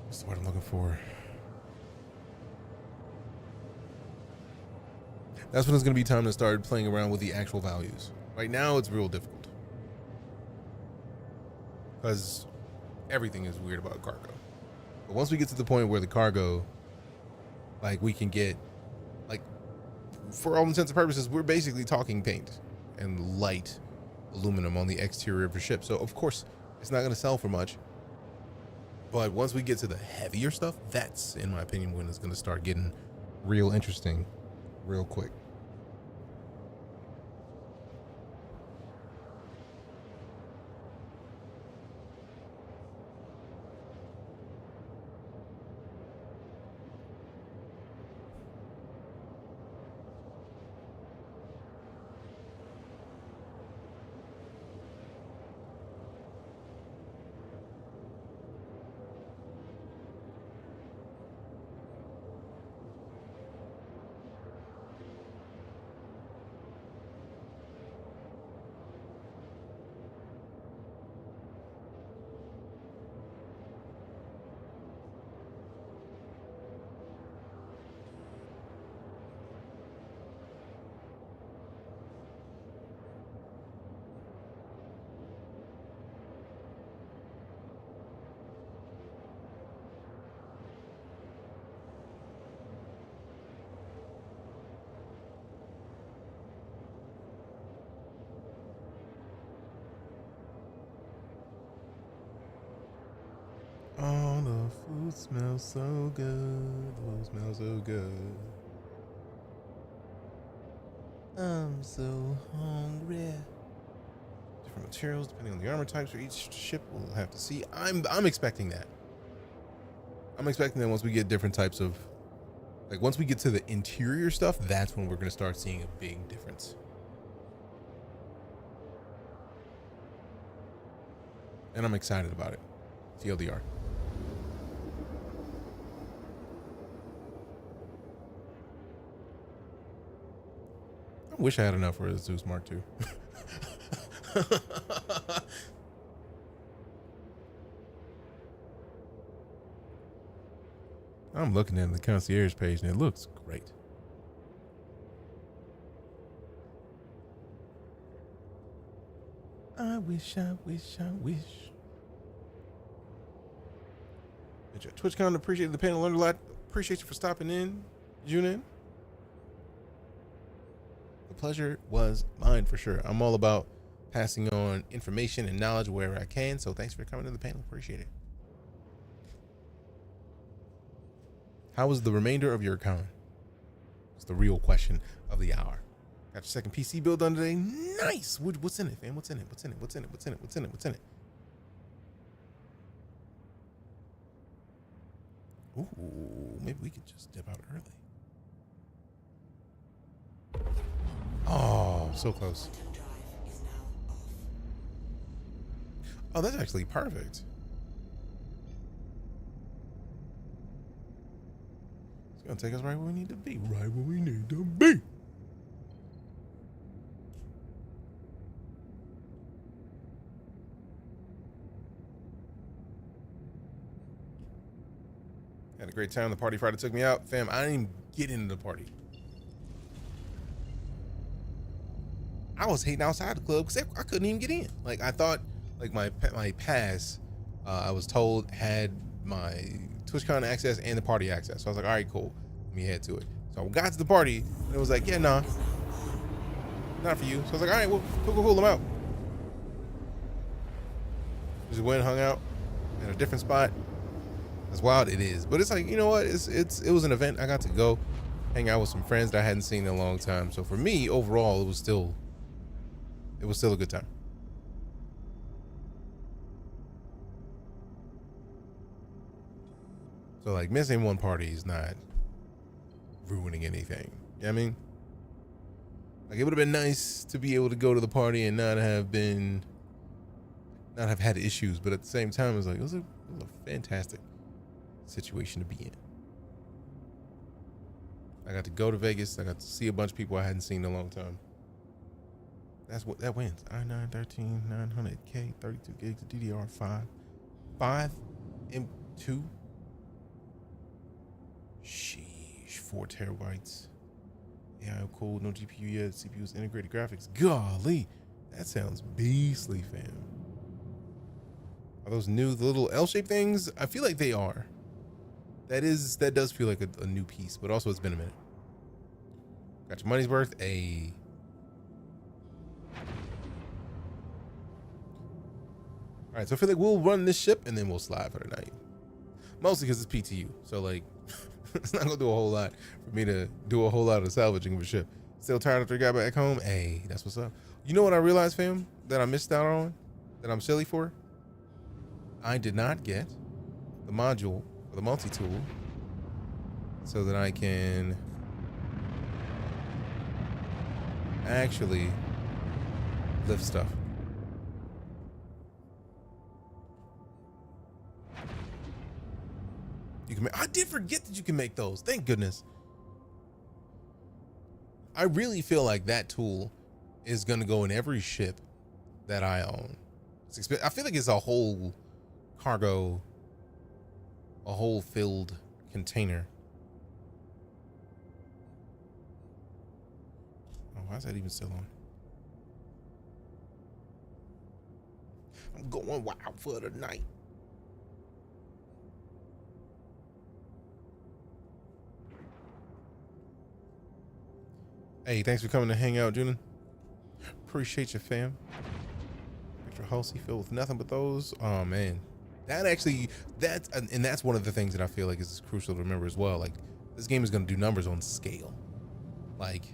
Speaker 3: what's the word I'm looking for? That's when it's going to be time to start playing around with the actual values. Right now it's real difficult because everything is weird about cargo. But once we get to the point where the cargo, like we can get, like, for all intents and purposes, we're basically talking paint and light aluminum on the exterior of your ship. So of course it's not going to sell for much. But once we get to the heavier stuff, that's, in my opinion, when it's going to start getting real interesting real quick. Oh, the food smells so good. The food smells so good. I'm so hungry. Different materials depending on the armor types for each ship. We'll have to see. I'm expecting that. I'm expecting that once we get different types of, like once we get to the interior stuff, that's when we're going to start seeing a big difference. And I'm excited about it. TLDR. I wish I had enough for a Zeus Mark II. I'm looking at the concierge page and it looks great. I wish. TwitchCon appreciated the panel, learned a lot. Appreciate you for stopping in, Junin. The pleasure was mine for sure. I'm all about passing on information and knowledge wherever I can. So thanks for coming to the panel. Appreciate it. How was the remainder of your con? It's the real question of the hour. Got your second PC build done today. Nice. What's in it, fam? What's in it? What's in it? What's in it? What's in it? What's in it? What's in it? Ooh, maybe we could just dip out early. Oh, so close. Oh, that's actually perfect. It's gonna take us right where we need to be. Right where we need to be. Had a great time. The party Friday took me out. Fam, I didn't even get into the party. I was hating outside the club because I couldn't even get in. Like, I thought, like, my pass, I was told, had my TwitchCon access and the party access. So I was like, all right, cool. Let me head to it. So I got to the party, and it was like, yeah, nah, not for you. So I was like, all right, well, cool, I'm out. Just went and hung out in a different spot. As wild it is, but it's like, you know what? It was an event. I got to go hang out with some friends that I hadn't seen in a long time. So for me, overall, it was still a good time. So like missing one party is not ruining anything. You know what I mean? Like it would have been nice to be able to go to the party and not have had issues, but at the same time, it was a fantastic situation to be in. I got to go to Vegas. I got to see a bunch of people I hadn't seen in a long time. That's what that wins. i9 13 900K 32 gigs of DDR5 5 M2. Sheesh, 4 terabytes. Yeah, cool. No GPU yet. CPU's integrated graphics. Golly, that sounds beastly, fam. Are those new, the little L-shaped things? I feel like they are. That does feel like a new piece, but also it's been a minute. Got your money's worth. All right, so I feel like we'll run this ship and then we'll slide for the night. Mostly because it's PTU, so like it's not gonna do a whole lot for me to do a whole lot of salvaging of a ship. Still tired after I got back home? Hey, that's what's up. You know what I realized, fam, that I missed out on, that I'm silly for? I did not get the module for the multi-tool so that I can actually lift stuff. You can I did forget that you can make those. Thank goodness. I really feel like that tool is going to go in every ship that I own. I feel like it's a whole cargo, a whole filled container. Oh, why is that even still on? I'm going wild for the night. Hey, thanks for coming to hang out, Junin. Appreciate you, fam. Extra Halsey filled with nothing but those. Oh man, that's one of the things that I feel like is crucial to remember as well. Like this game is going to do numbers on scale. Like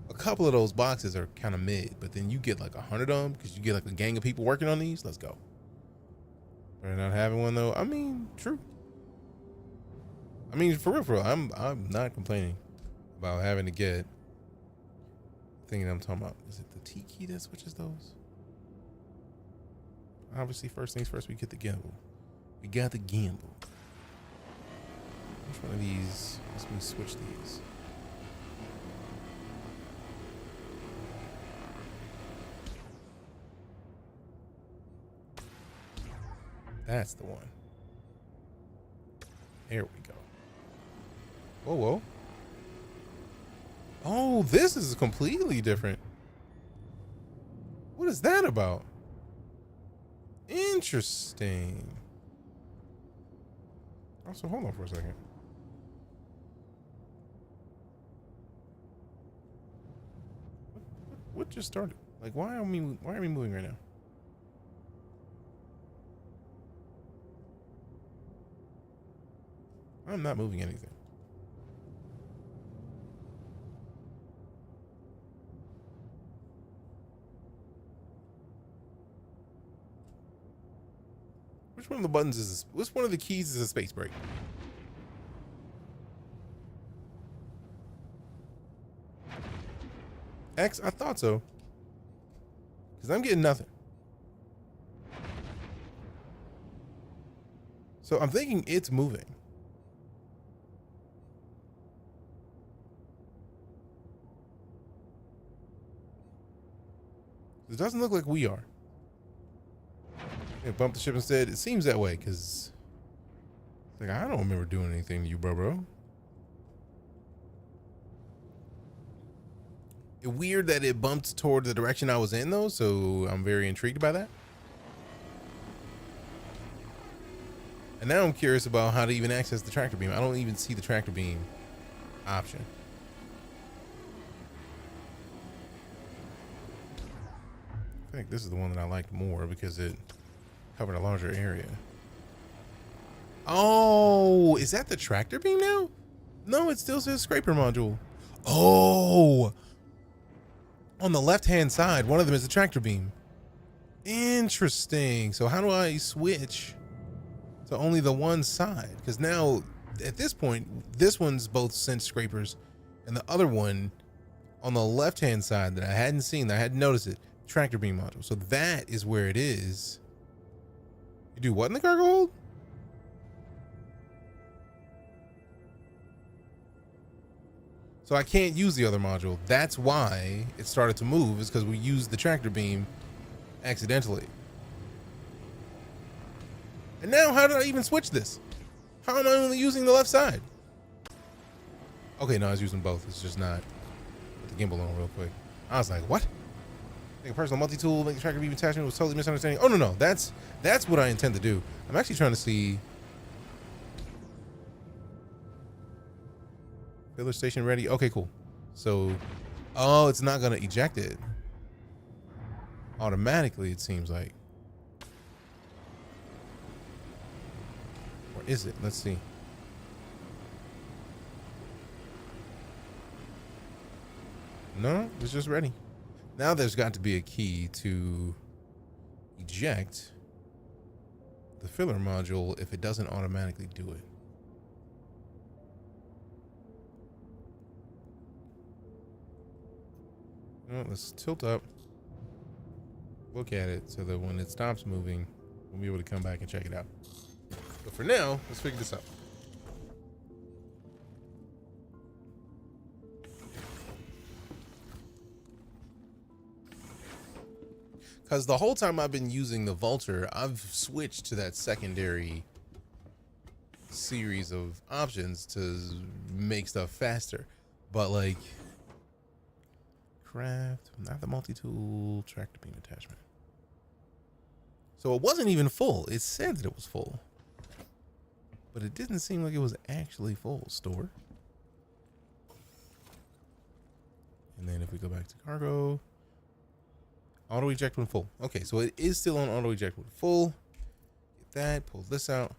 Speaker 3: a couple of those boxes are kind of mid, but then you get like 100 of them because you get like a gang of people working on these. Let's go. Better not having one though. I mean, true. I mean, for real, I'm not complaining about having to get. Thing that I'm talking about, is it the T key that switches those? Obviously, first things first, we get the gimbal. We got the gimbal. Which one of these? Let's me switch these. That's the one. There we go. Whoa, whoa. Oh, this is completely different. What is that about? Interesting. Also, hold on for a second. What just started? Like, why are we moving right now? I'm not moving anything. Which one of the buttons is this? Which one of the keys is a space break? X? I thought so. Because I'm getting nothing. So I'm thinking it's moving. It doesn't look like we are. Yeah, bump the ship instead. It seems that way because like I don't remember doing anything to you, bro. It's weird that it bumped toward the direction I was in though, so I'm very intrigued by that. And now I'm curious about how to even access the tractor beam. I don't even see the tractor beam option. I think this is the one that I liked more because it covered a larger area. Oh, is that the tractor beam now? No, it still says scraper module. Oh, on the left-hand side, one of them is the tractor beam. Interesting. So how do I switch to only the one side? Because now, at this point, this one's both sense scrapers, and the other one on the left-hand side that I hadn't seen, that I hadn't noticed it, tractor beam module. So that is where it is. You do what in the cargo hold? So I can't use the other module. That's why it started to move, is because we used the tractor beam accidentally. And now how did I even switch this? How am I only using the left side? Okay, no, I was using both. It's just not. Put the gimbal on real quick. I was like, what? Make a personal multi-tool, make the tractor beam attachment was totally misunderstanding. Oh no, that's what I intend to do. I'm actually trying to see. Filler station ready. Okay, cool. So, oh, it's not gonna eject it automatically, it seems like. Or is it? Let's see. No, it's just ready. Now there's got to be a key to eject the filler module if it doesn't automatically do it. Well, let's tilt up, look at it so that when it stops moving, we'll be able to come back and check it out. But for now, let's figure this out. Because the whole time I've been using the Vulture, I've switched to that secondary series of options to make stuff faster. But like, craft, not the multi-tool, tractor beam attachment. So it wasn't even full. It said that it was full, but it didn't seem like it was actually full. Store. And then if we go back to cargo, auto eject when full. Okay, so it is still on auto eject when full. Get that, pull this out.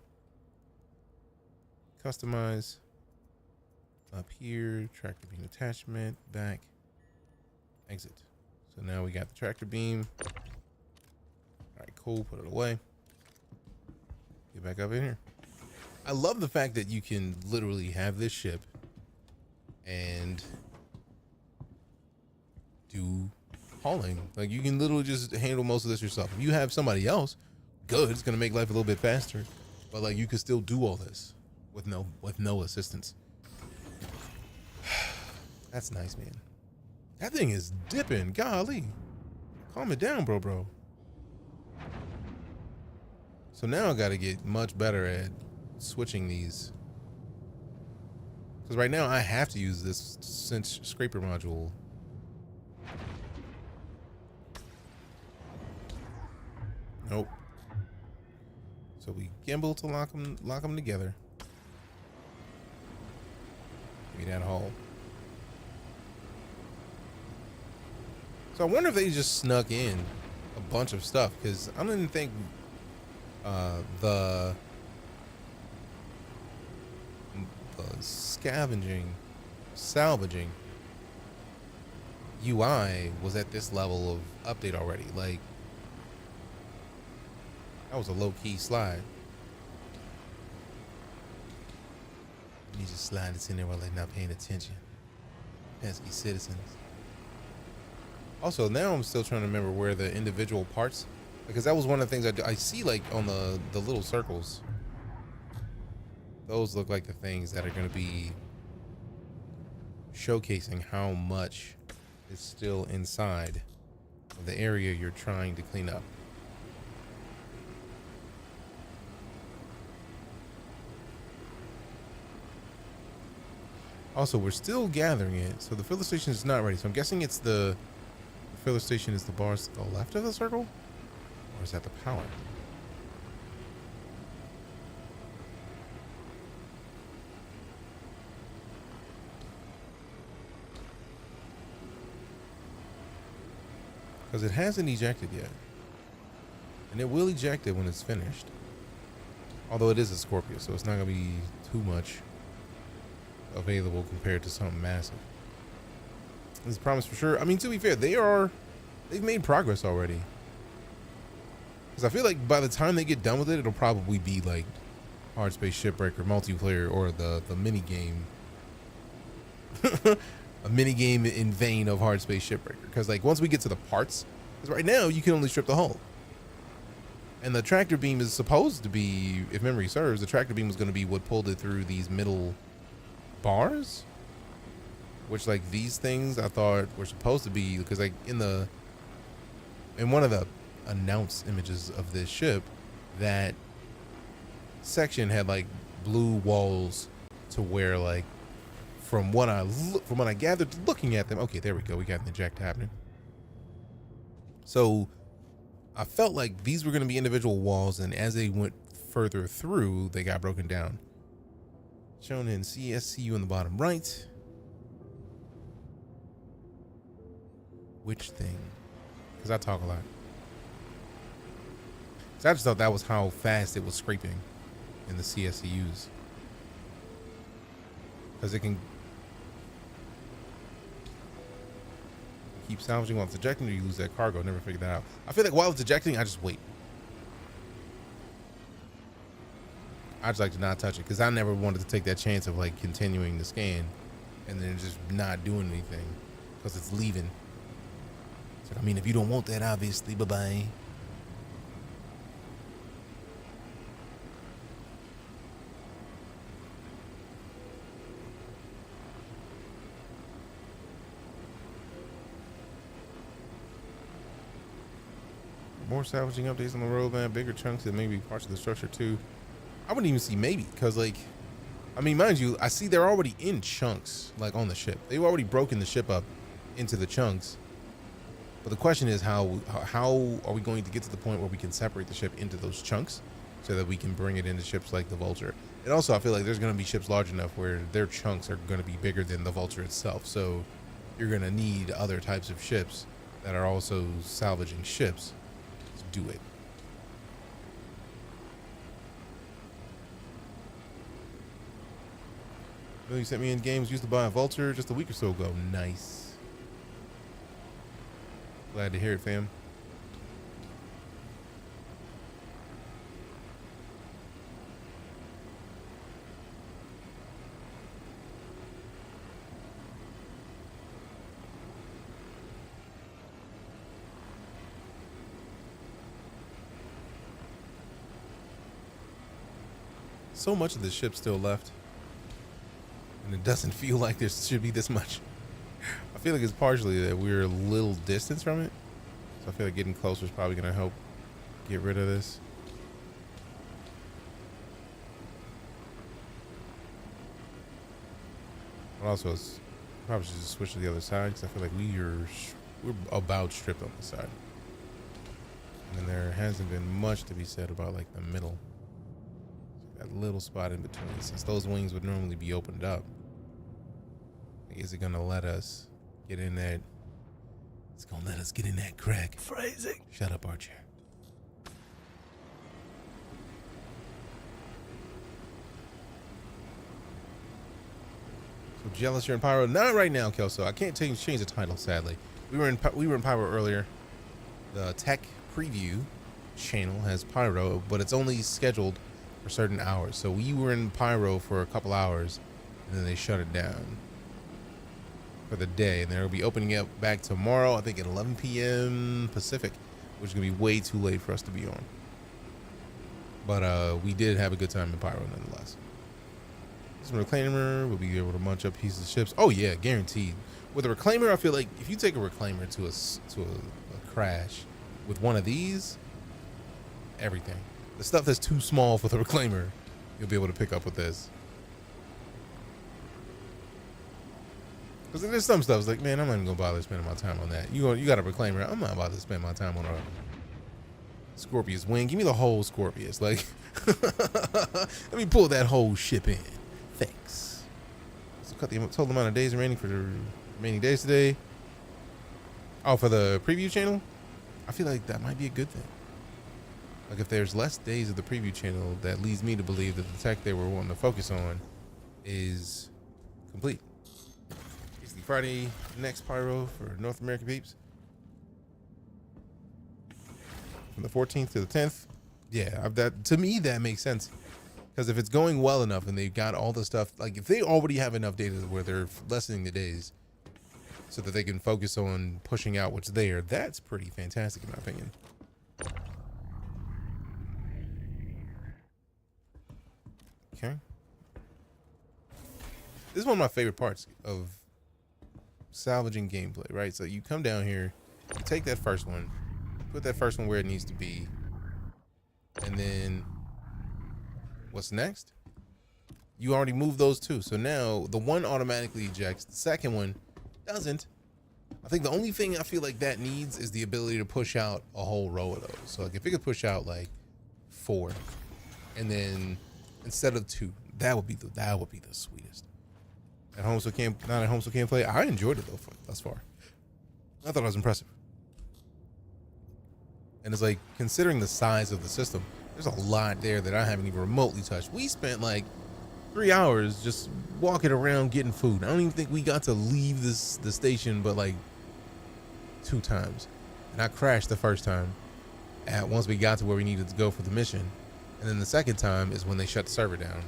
Speaker 3: Customize. Up here, tractor beam attachment, back, exit. So now we got the tractor beam. All right, cool, put it away. Get back up in here. I love the fact that you can literally have this ship and do hauling. Like you can literally just handle most of this yourself. If you have somebody else, good, it's gonna make life a little bit faster. But like you can still do all this with no assistance. That's nice, man. That thing is dipping. Golly. Calm it down, bro. So now I gotta get much better at switching these. Because right now I have to use this cinch scraper module. Nope. So we gimbal to lock them together. Give me that haul. So I wonder if they just snuck in a bunch of stuff, because I don't even think the salvaging UI was at this level of update already. Like, that was a low-key slide. You just slide this in there while they're not paying attention. Pesky citizens. Also, now I'm still trying to remember where the individual parts, because that was one of the things I see, like on the little circles. Those look like the things that are going to be showcasing how much is still inside of the area you're trying to clean up. Also, we're still gathering it, so the filler station is not ready. So I'm guessing it's the filler station is the bars to the left of the circle? Or is that the power? Because it hasn't ejected yet. And it will eject it when it's finished. Although it is a Scorpio, so it's not going to be too much available compared to something massive. This is a promise for sure. I mean, to be fair, they've made progress already. Because I feel like by the time they get done with it, it'll probably be like Hard Space Shipbreaker multiplayer, or the mini game. A mini game in vein of Hard Space Shipbreaker. Because like once we get to the parts, because right now you can only strip the hull. And the tractor beam is supposed to be, if memory serves, the tractor beam was going to be what pulled it through these middle bars, which like these things I thought were supposed to be, because like in one of the announced images of this ship, that section had like blue walls to where, like, from what I gathered looking at them, okay, there we go, we got an eject happening. So I felt like these were going to be individual walls, and as they went further through, they got broken down. Shown in CSCU in the bottom right. Which thing? Because I talk a lot. So I just thought that was how fast it was scraping in the CSCUs. Because it can keep salvaging while it's ejecting, or you lose that cargo. Never figured that out. I feel like while it's ejecting, I just wait. I just like to not touch it, because I never wanted to take that chance of like continuing the scan and then just not doing anything because it's leaving. So I mean, if you don't want that, obviously, bye-bye. More salvaging updates on the roadmap, bigger chunks that may be parts of the structure too. I wouldn't even see maybe, because like, I mean, mind you, I see they're already in chunks, like on the ship. They've already broken the ship up into the chunks. But the question is, how are we going to get to the point where we can separate the ship into those chunks so that we can bring it into ships like the Vulture? And also, I feel like there's going to be ships large enough where their chunks are going to be bigger than the Vulture itself. So you're going to need other types of ships that are also salvaging ships to do it. You sent me in games, used to buy a Vulture just a week or so ago. Nice. Glad to hear it, fam. So much of the ship still left. And it doesn't feel like there should be this much. I feel like it's partially that we're a little distance from it. So I feel like getting closer is probably going to help get rid of this. But also, it's probably should just switch to the other side, because I feel like we're about stripped on the side. And there hasn't been much to be said about like the middle. That little spot in between, since those wings would normally be opened up. Is it gonna let us get in that It's gonna let us get in that crack.
Speaker 6: Phrasing.
Speaker 3: Shut up, Archer. So jealous you're in Pyro? Not right now, Kelso. I can't change the title, sadly. We were in Pyro earlier. The tech preview channel has Pyro, but it's only scheduled for certain hours. So we were in Pyro for a couple hours, and then they shut it down for the day. And they'll be opening up back tomorrow, I think at 11 p.m. Pacific, which is gonna be way too late for us to be on. But we did have a good time in Pyro nonetheless. Some Reclaimer, we'll be able to munch up pieces of ships. Oh yeah, guaranteed. With a Reclaimer, I feel like if you take a Reclaimer to a crash with one of these, everything. The stuff that's too small for the Reclaimer, you'll be able to pick up with this. Because there's some stuff it's like, man, I'm not even gonna bother spending my time on that. You got a Reclaimer, I'm not about to spend my time on a Scorpius wing. Give me the whole Scorpius. Like, let me pull that whole ship in. Thanks. So cut the total amount of days remaining for the remaining days today. Oh, for the preview channel? I feel like that might be a good thing. Like if there's less days of the preview channel, that leads me to believe that the tech they were wanting to focus on is complete. It's the Friday next Pyro for North American peeps. From the 14th to the 10th. Yeah, that to me that makes sense. Because if it's going well enough and they've got all the stuff, like if they already have enough data where they're lessening the days so that they can focus on pushing out what's there, that's pretty fantastic in my opinion. Okay. This is one of my favorite parts of salvaging gameplay, right? So you come down here, you take that first one, put that first one where it needs to be, and then what's next? You already moved those two. So now the one automatically ejects. The second one doesn't. I think the only thing I feel like that needs is the ability to push out a whole row of those. So like if it could push out like 4 and then instead of 2, that would be the sweetest. At home so can't not at home so can't play. I enjoyed it though thus far. I thought it was impressive. And it's like considering the size of the system, there's a lot there that I haven't even remotely touched. We spent like 3 hours just walking around getting food. I don't even think we got to leave the station but like 2 times. And I crashed the first time once we got to where we needed to go for the mission. And then the second time is when they shut the server down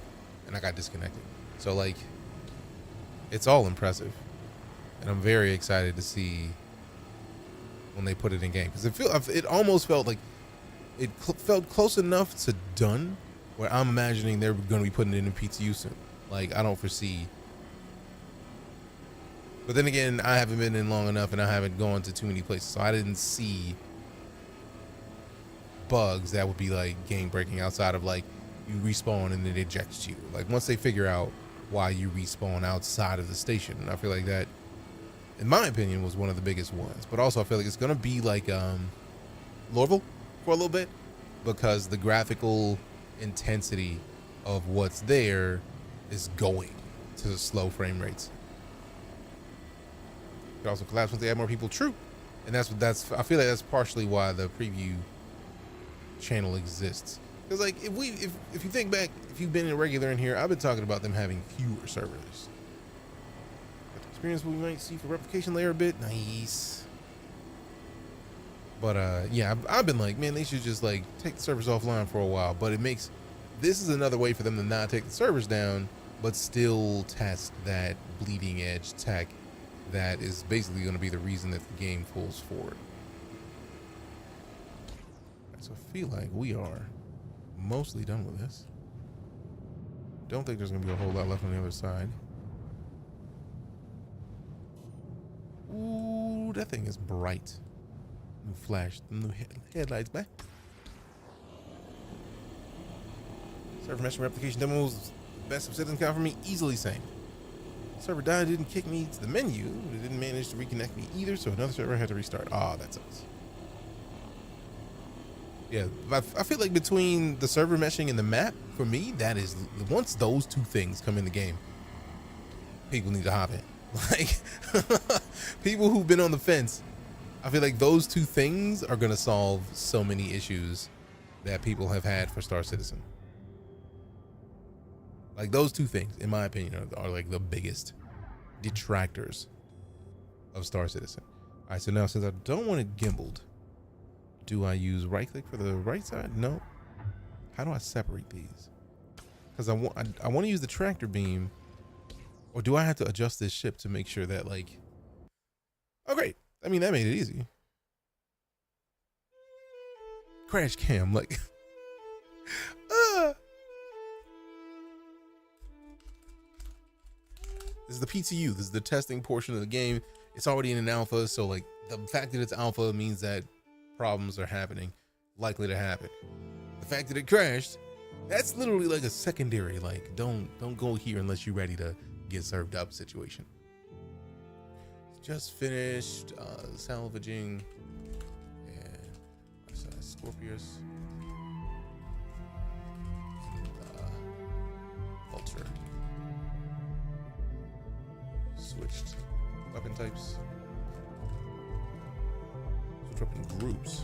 Speaker 3: and I got disconnected. So like, it's all impressive. And I'm very excited to see when they put it in game. Because it almost felt like it felt close enough to done where I'm imagining they're going to be putting it in PTU soon. Like, I don't foresee. But then again, I haven't been in long enough and I haven't gone to too many places. So I didn't see bugs that would be like game breaking outside of like you respawn and then it ejects you. Like once they figure out why you respawn outside of the station. And I feel like that, in my opinion, was one of the biggest ones. But also I feel like it's going to be like Lorville for a little bit because the graphical intensity of what's there is going to slow frame rates. It also collapse once they add more people. True. And that's I feel like that's partially why the preview channel exists. Because like if you think back, if you've been a regular in here, I've been talking about them having fewer servers. But the experience we might see for replication layer a bit. Nice. But yeah, I've been like, man, they should just like take the servers offline for a while. But this is another way for them to not take the servers down, but still test that bleeding edge tech that is basically going to be the reason that the game pulls forward. So I feel like we are mostly done with this. Don't think there's going to be a whole lot left on the other side. Ooh, that thing is bright. New flash, new headlights back. Server meshing replication demos, best of citizens count for me, easily same. Server died, didn't kick me to the menu. It didn't manage to reconnect me either, so another server had to restart. Ah, that sucks. Yeah, I feel like between the server meshing and the map, for me, that is, once those two things come in the game, people need to hop in. Like, people who've been on the fence I feel like those two things are gonna solve so many issues that people have had for Star Citizen. Like those two things, in my opinion, are like the biggest detractors of Star Citizen. All right, so now since I don't want it gimbaled, do I use right click for the right side? No. How do I separate these? Because I want to use the tractor beam, or do I have to adjust this ship to make sure that like? Oh great! I mean that made it easy. Crash cam like. This is the PTU. This is the testing portion of the game. It's already in an alpha, so like the fact that it's alpha means that problems are happening, likely to happen. The fact that it crashed, that's literally like a secondary, like don't go here unless you're ready to get served up situation. Just finished salvaging and Scorpius, Vulture. Switched weapon types. Switch weapon groups.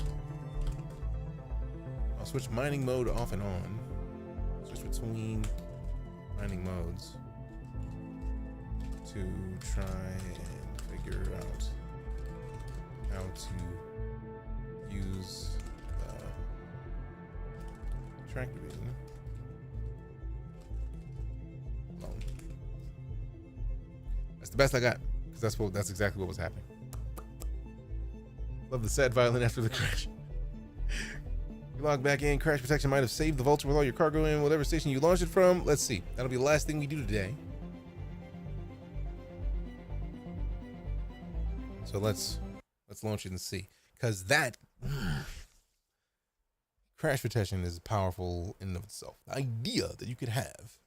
Speaker 3: I'll switch mining mode off and on. Switch between mining modes to try and figure out how to use tractor beam. That's the best I got, because that's exactly what was happening. Love the sad violin after the crash. You log back in. Crash protection might have saved the Vulture with all your cargo in whatever station you launched it from. Let's see. That'll be the last thing we do today. So let's launch it and see, because that crash protection is powerful in and of itself. The idea that you could have.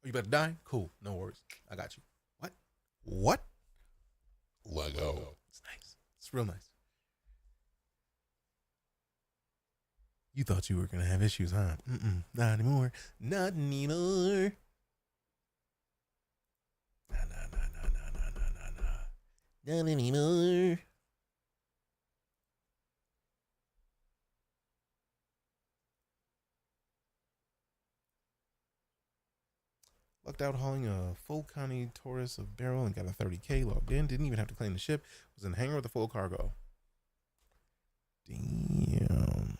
Speaker 3: Oh, you about to die? Cool. No worries. I got you. What?
Speaker 2: Lego.
Speaker 3: It's nice. It's real nice. You thought you were gonna have issues, huh? Not anymore. Not anymore. Not anymore. Lucked out hauling a full Connie Taurus of barrel and got a 30K logged in. Didn't even have to claim the ship. Was in the hangar with a full cargo. Damn.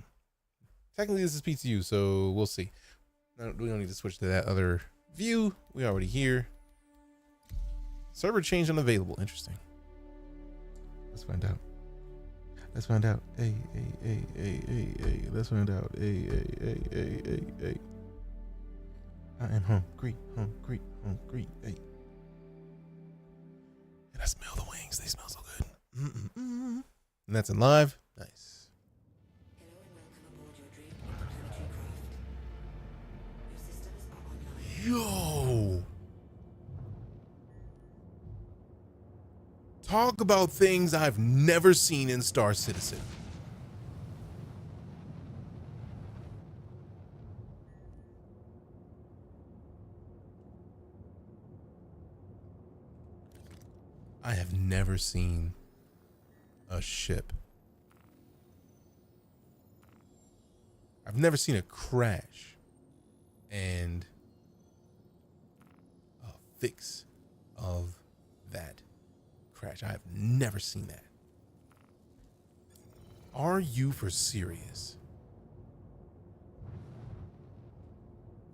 Speaker 3: Technically, this is PTU, so we'll see. No, we don't need to switch to that other view. We already here. Server change unavailable. Interesting. Let's find out. Let's find out. Hey. Let's find out. Hey. I am hungry. Hey. And I smell the wings. They smell so good. And that's in live. Nice. Yo. Talk about things I've never seen in Star Citizen. I have never seen a ship. I've never seen a crash and a fix of that crash. I have never seen that. Are you for serious?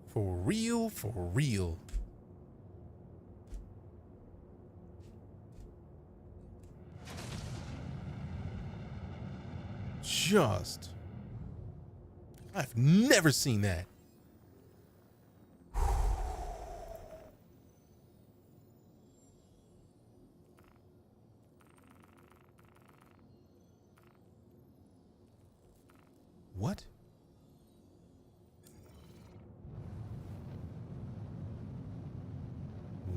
Speaker 3: For real? For real? I've never seen that. What?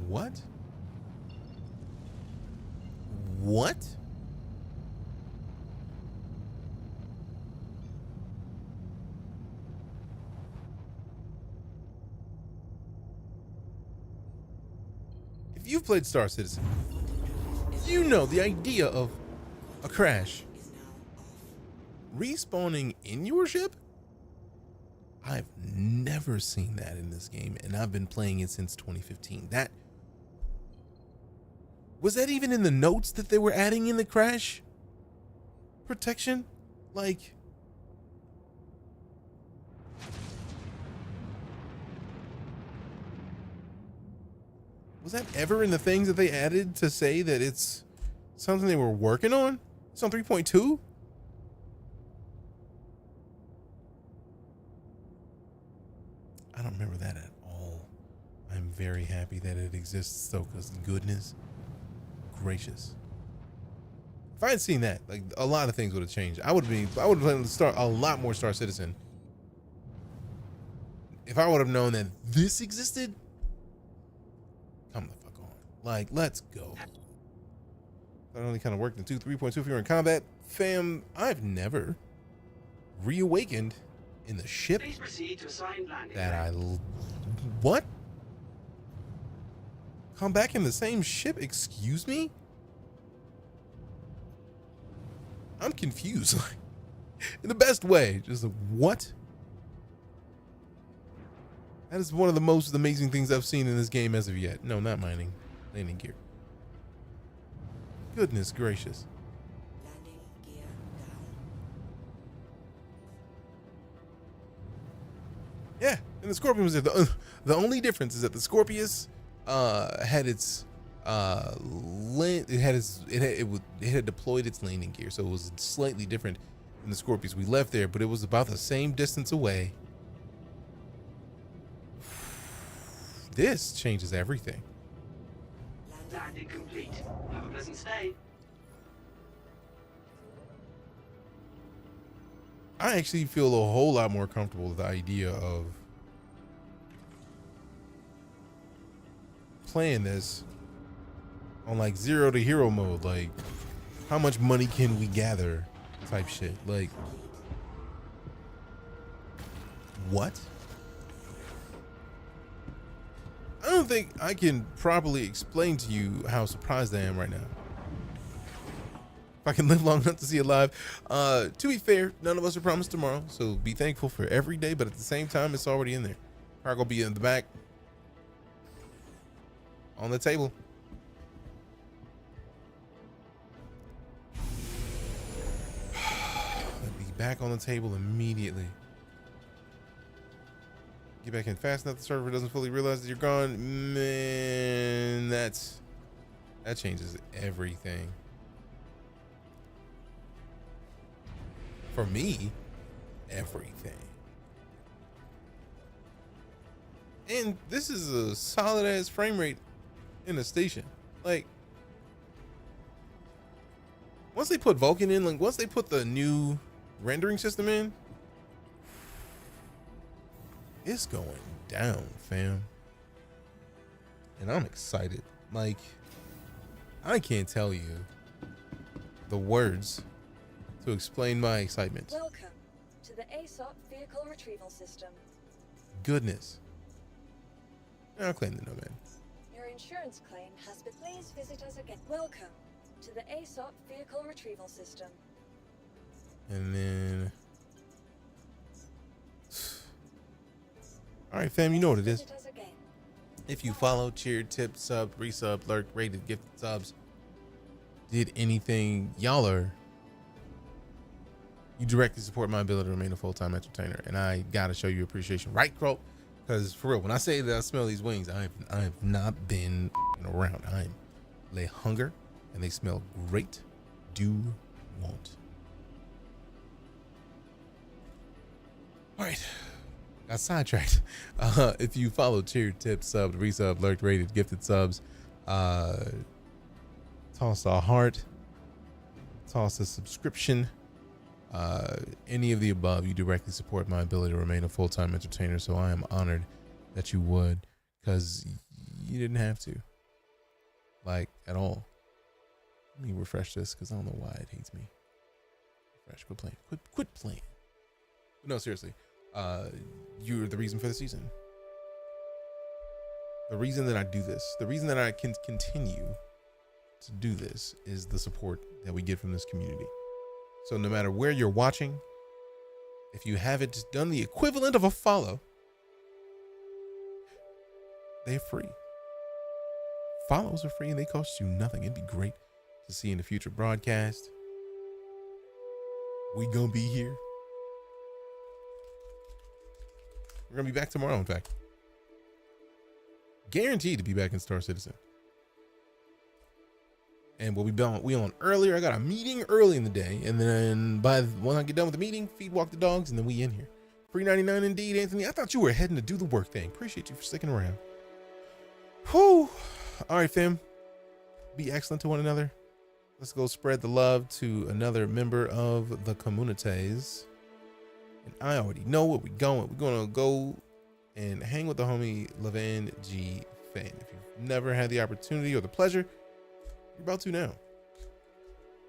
Speaker 3: What? What? If you've played Star Citizen, you know the idea of a crash respawning in your ship? I've never seen that in this game, and I've been playing it since 2015. That was that even in the notes that they were adding in the crash protection? Like, was that ever in the things that they added to say that it's something they were working on? It's on 3.2? I don't remember that at all. I'm very happy that it exists though, because goodness gracious. If I had seen that, like, a lot of things would have changed. I would have start a lot more Star Citizen. If I would have known that this existed, come the fuck on. Like, let's go. That only kind of worked in 3.2 if you're in combat. Fam, I've never reawakened in the ship
Speaker 10: Please proceed to assigned landing.
Speaker 3: that what? Come back in the same ship? Excuse me? I'm confused. In the best way. Just what? That is one of the most amazing things I've seen in this game as of yet. No, not mining. Landing gear. Goodness gracious.
Speaker 11: Landing gear down.
Speaker 3: Yeah, and the Scorpion was there. The only difference is that the Scorpius had its it had deployed its landing gear, so it was slightly different than the Scorpius we left there, but it was about the same distance away. This changes everything.
Speaker 10: Landing complete. Have a pleasant stay.
Speaker 3: I actually feel a whole lot more comfortable with the idea of playing this on like 0 to hero mode. Like, how much money can we gather type shit. Like, what? I don't think I can properly explain to you how surprised I am right now. If I can live long enough to see it live. To be fair, none of us are promised tomorrow, so be thankful for every day, but at the same time, it's already in there. Cargo will be in the back on the table. It'll be back on the table immediately. Get back in fast enough the server doesn't fully realize that you're gone. Man, that changes everything. For me, everything. And this is a solid ass frame rate in the station. Like, once they put Vulkan in, like once they put the new rendering system in, it's going down, fam. And I'm excited. Like, I can't tell you the words to explain my excitement.
Speaker 11: Welcome to the ASOP Vehicle Retrieval System.
Speaker 3: Goodness. I'll claim the Nomad.
Speaker 11: Your insurance claim has been. Please visit us again. Welcome to the ASOP Vehicle Retrieval System.
Speaker 3: And then, all right, fam, you know what it is. If you follow, cheered, tipped, sub, resub, lurk, rated, gifted subs, did anything, y'all are, you directly support my ability to remain a full-time entertainer, and I gotta show you appreciation, right, Crow? Because for real, when I say that I smell these wings, I have not been around. They hunger and they smell great. Do want. All right, got sidetracked. If you follow, cheered, tipped, subbed, resub, lurked, rated, gifted subs, toss a heart, toss a subscription. Any of the above, you directly support my ability to remain a full-time entertainer, so I am honored that you would, because you didn't have to, like, at all. Let me refresh this because I don't know why it hates me. Refresh, quit playing, quit playing. But no, seriously, you're the reason for the season. The reason that I do this, the reason that I can continue to do this is the support that we get from this community. So no matter where you're watching, if you haven't done the equivalent of a follow, they're free. Follows are free and they cost you nothing. It'd be great to see in the future broadcast. We gonna be here. We're gonna be back tomorrow, in fact. Guaranteed to be back in Star Citizen. And we'll be on earlier. I got a meeting early in the day, and then when I get done with the meeting, feed walk the dogs, and then we in here. Free 99 indeed, Anthony. I thought you were heading to do the work thing. Appreciate you for sticking around. Whew. All right, fam. Be excellent to one another. Let's go spread the love to another member of the communities. And I already know where we're going. We're going to go and hang with the homie Levan G. Fan. If you've never had the opportunity or the pleasure, you're about to now.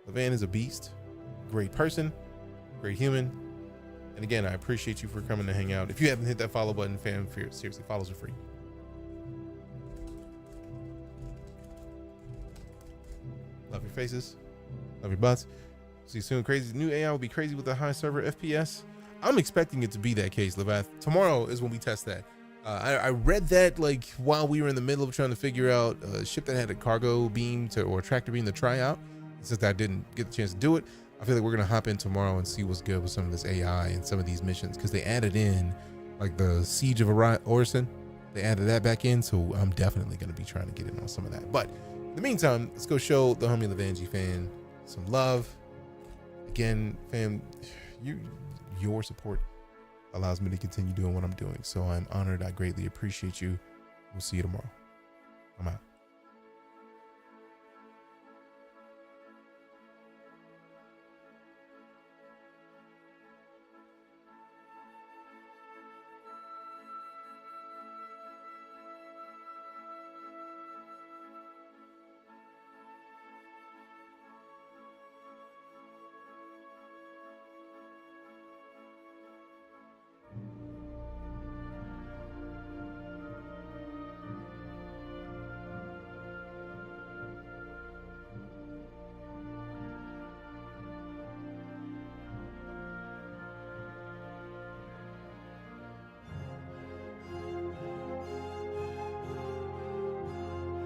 Speaker 3: Levan is a beast, great person, great human. And again, I appreciate you for coming to hang out. If you haven't hit that follow button, fam, seriously, follows are free. Love your faces. Love your butts. See you soon. Crazy. New AI will be crazy with the high server FPS. I'm expecting it to be that case, Levath. Tomorrow is when we test that. I read that like while we were in the middle of trying to figure out a ship that had a cargo beam or tractor beam to try out. Since I didn't get the chance to do it, I feel like we're gonna hop in tomorrow and see what's good with some of this AI and some of these missions, because they added in like the Siege of Orison. They added that back in, so I'm definitely gonna be trying to get in on some of that. But in the meantime, let's go show the homie Levanji fan some love. Again, fam, your support allows me to continue doing what I'm doing. So I'm honored. I greatly appreciate you. We'll see you tomorrow. I'm out.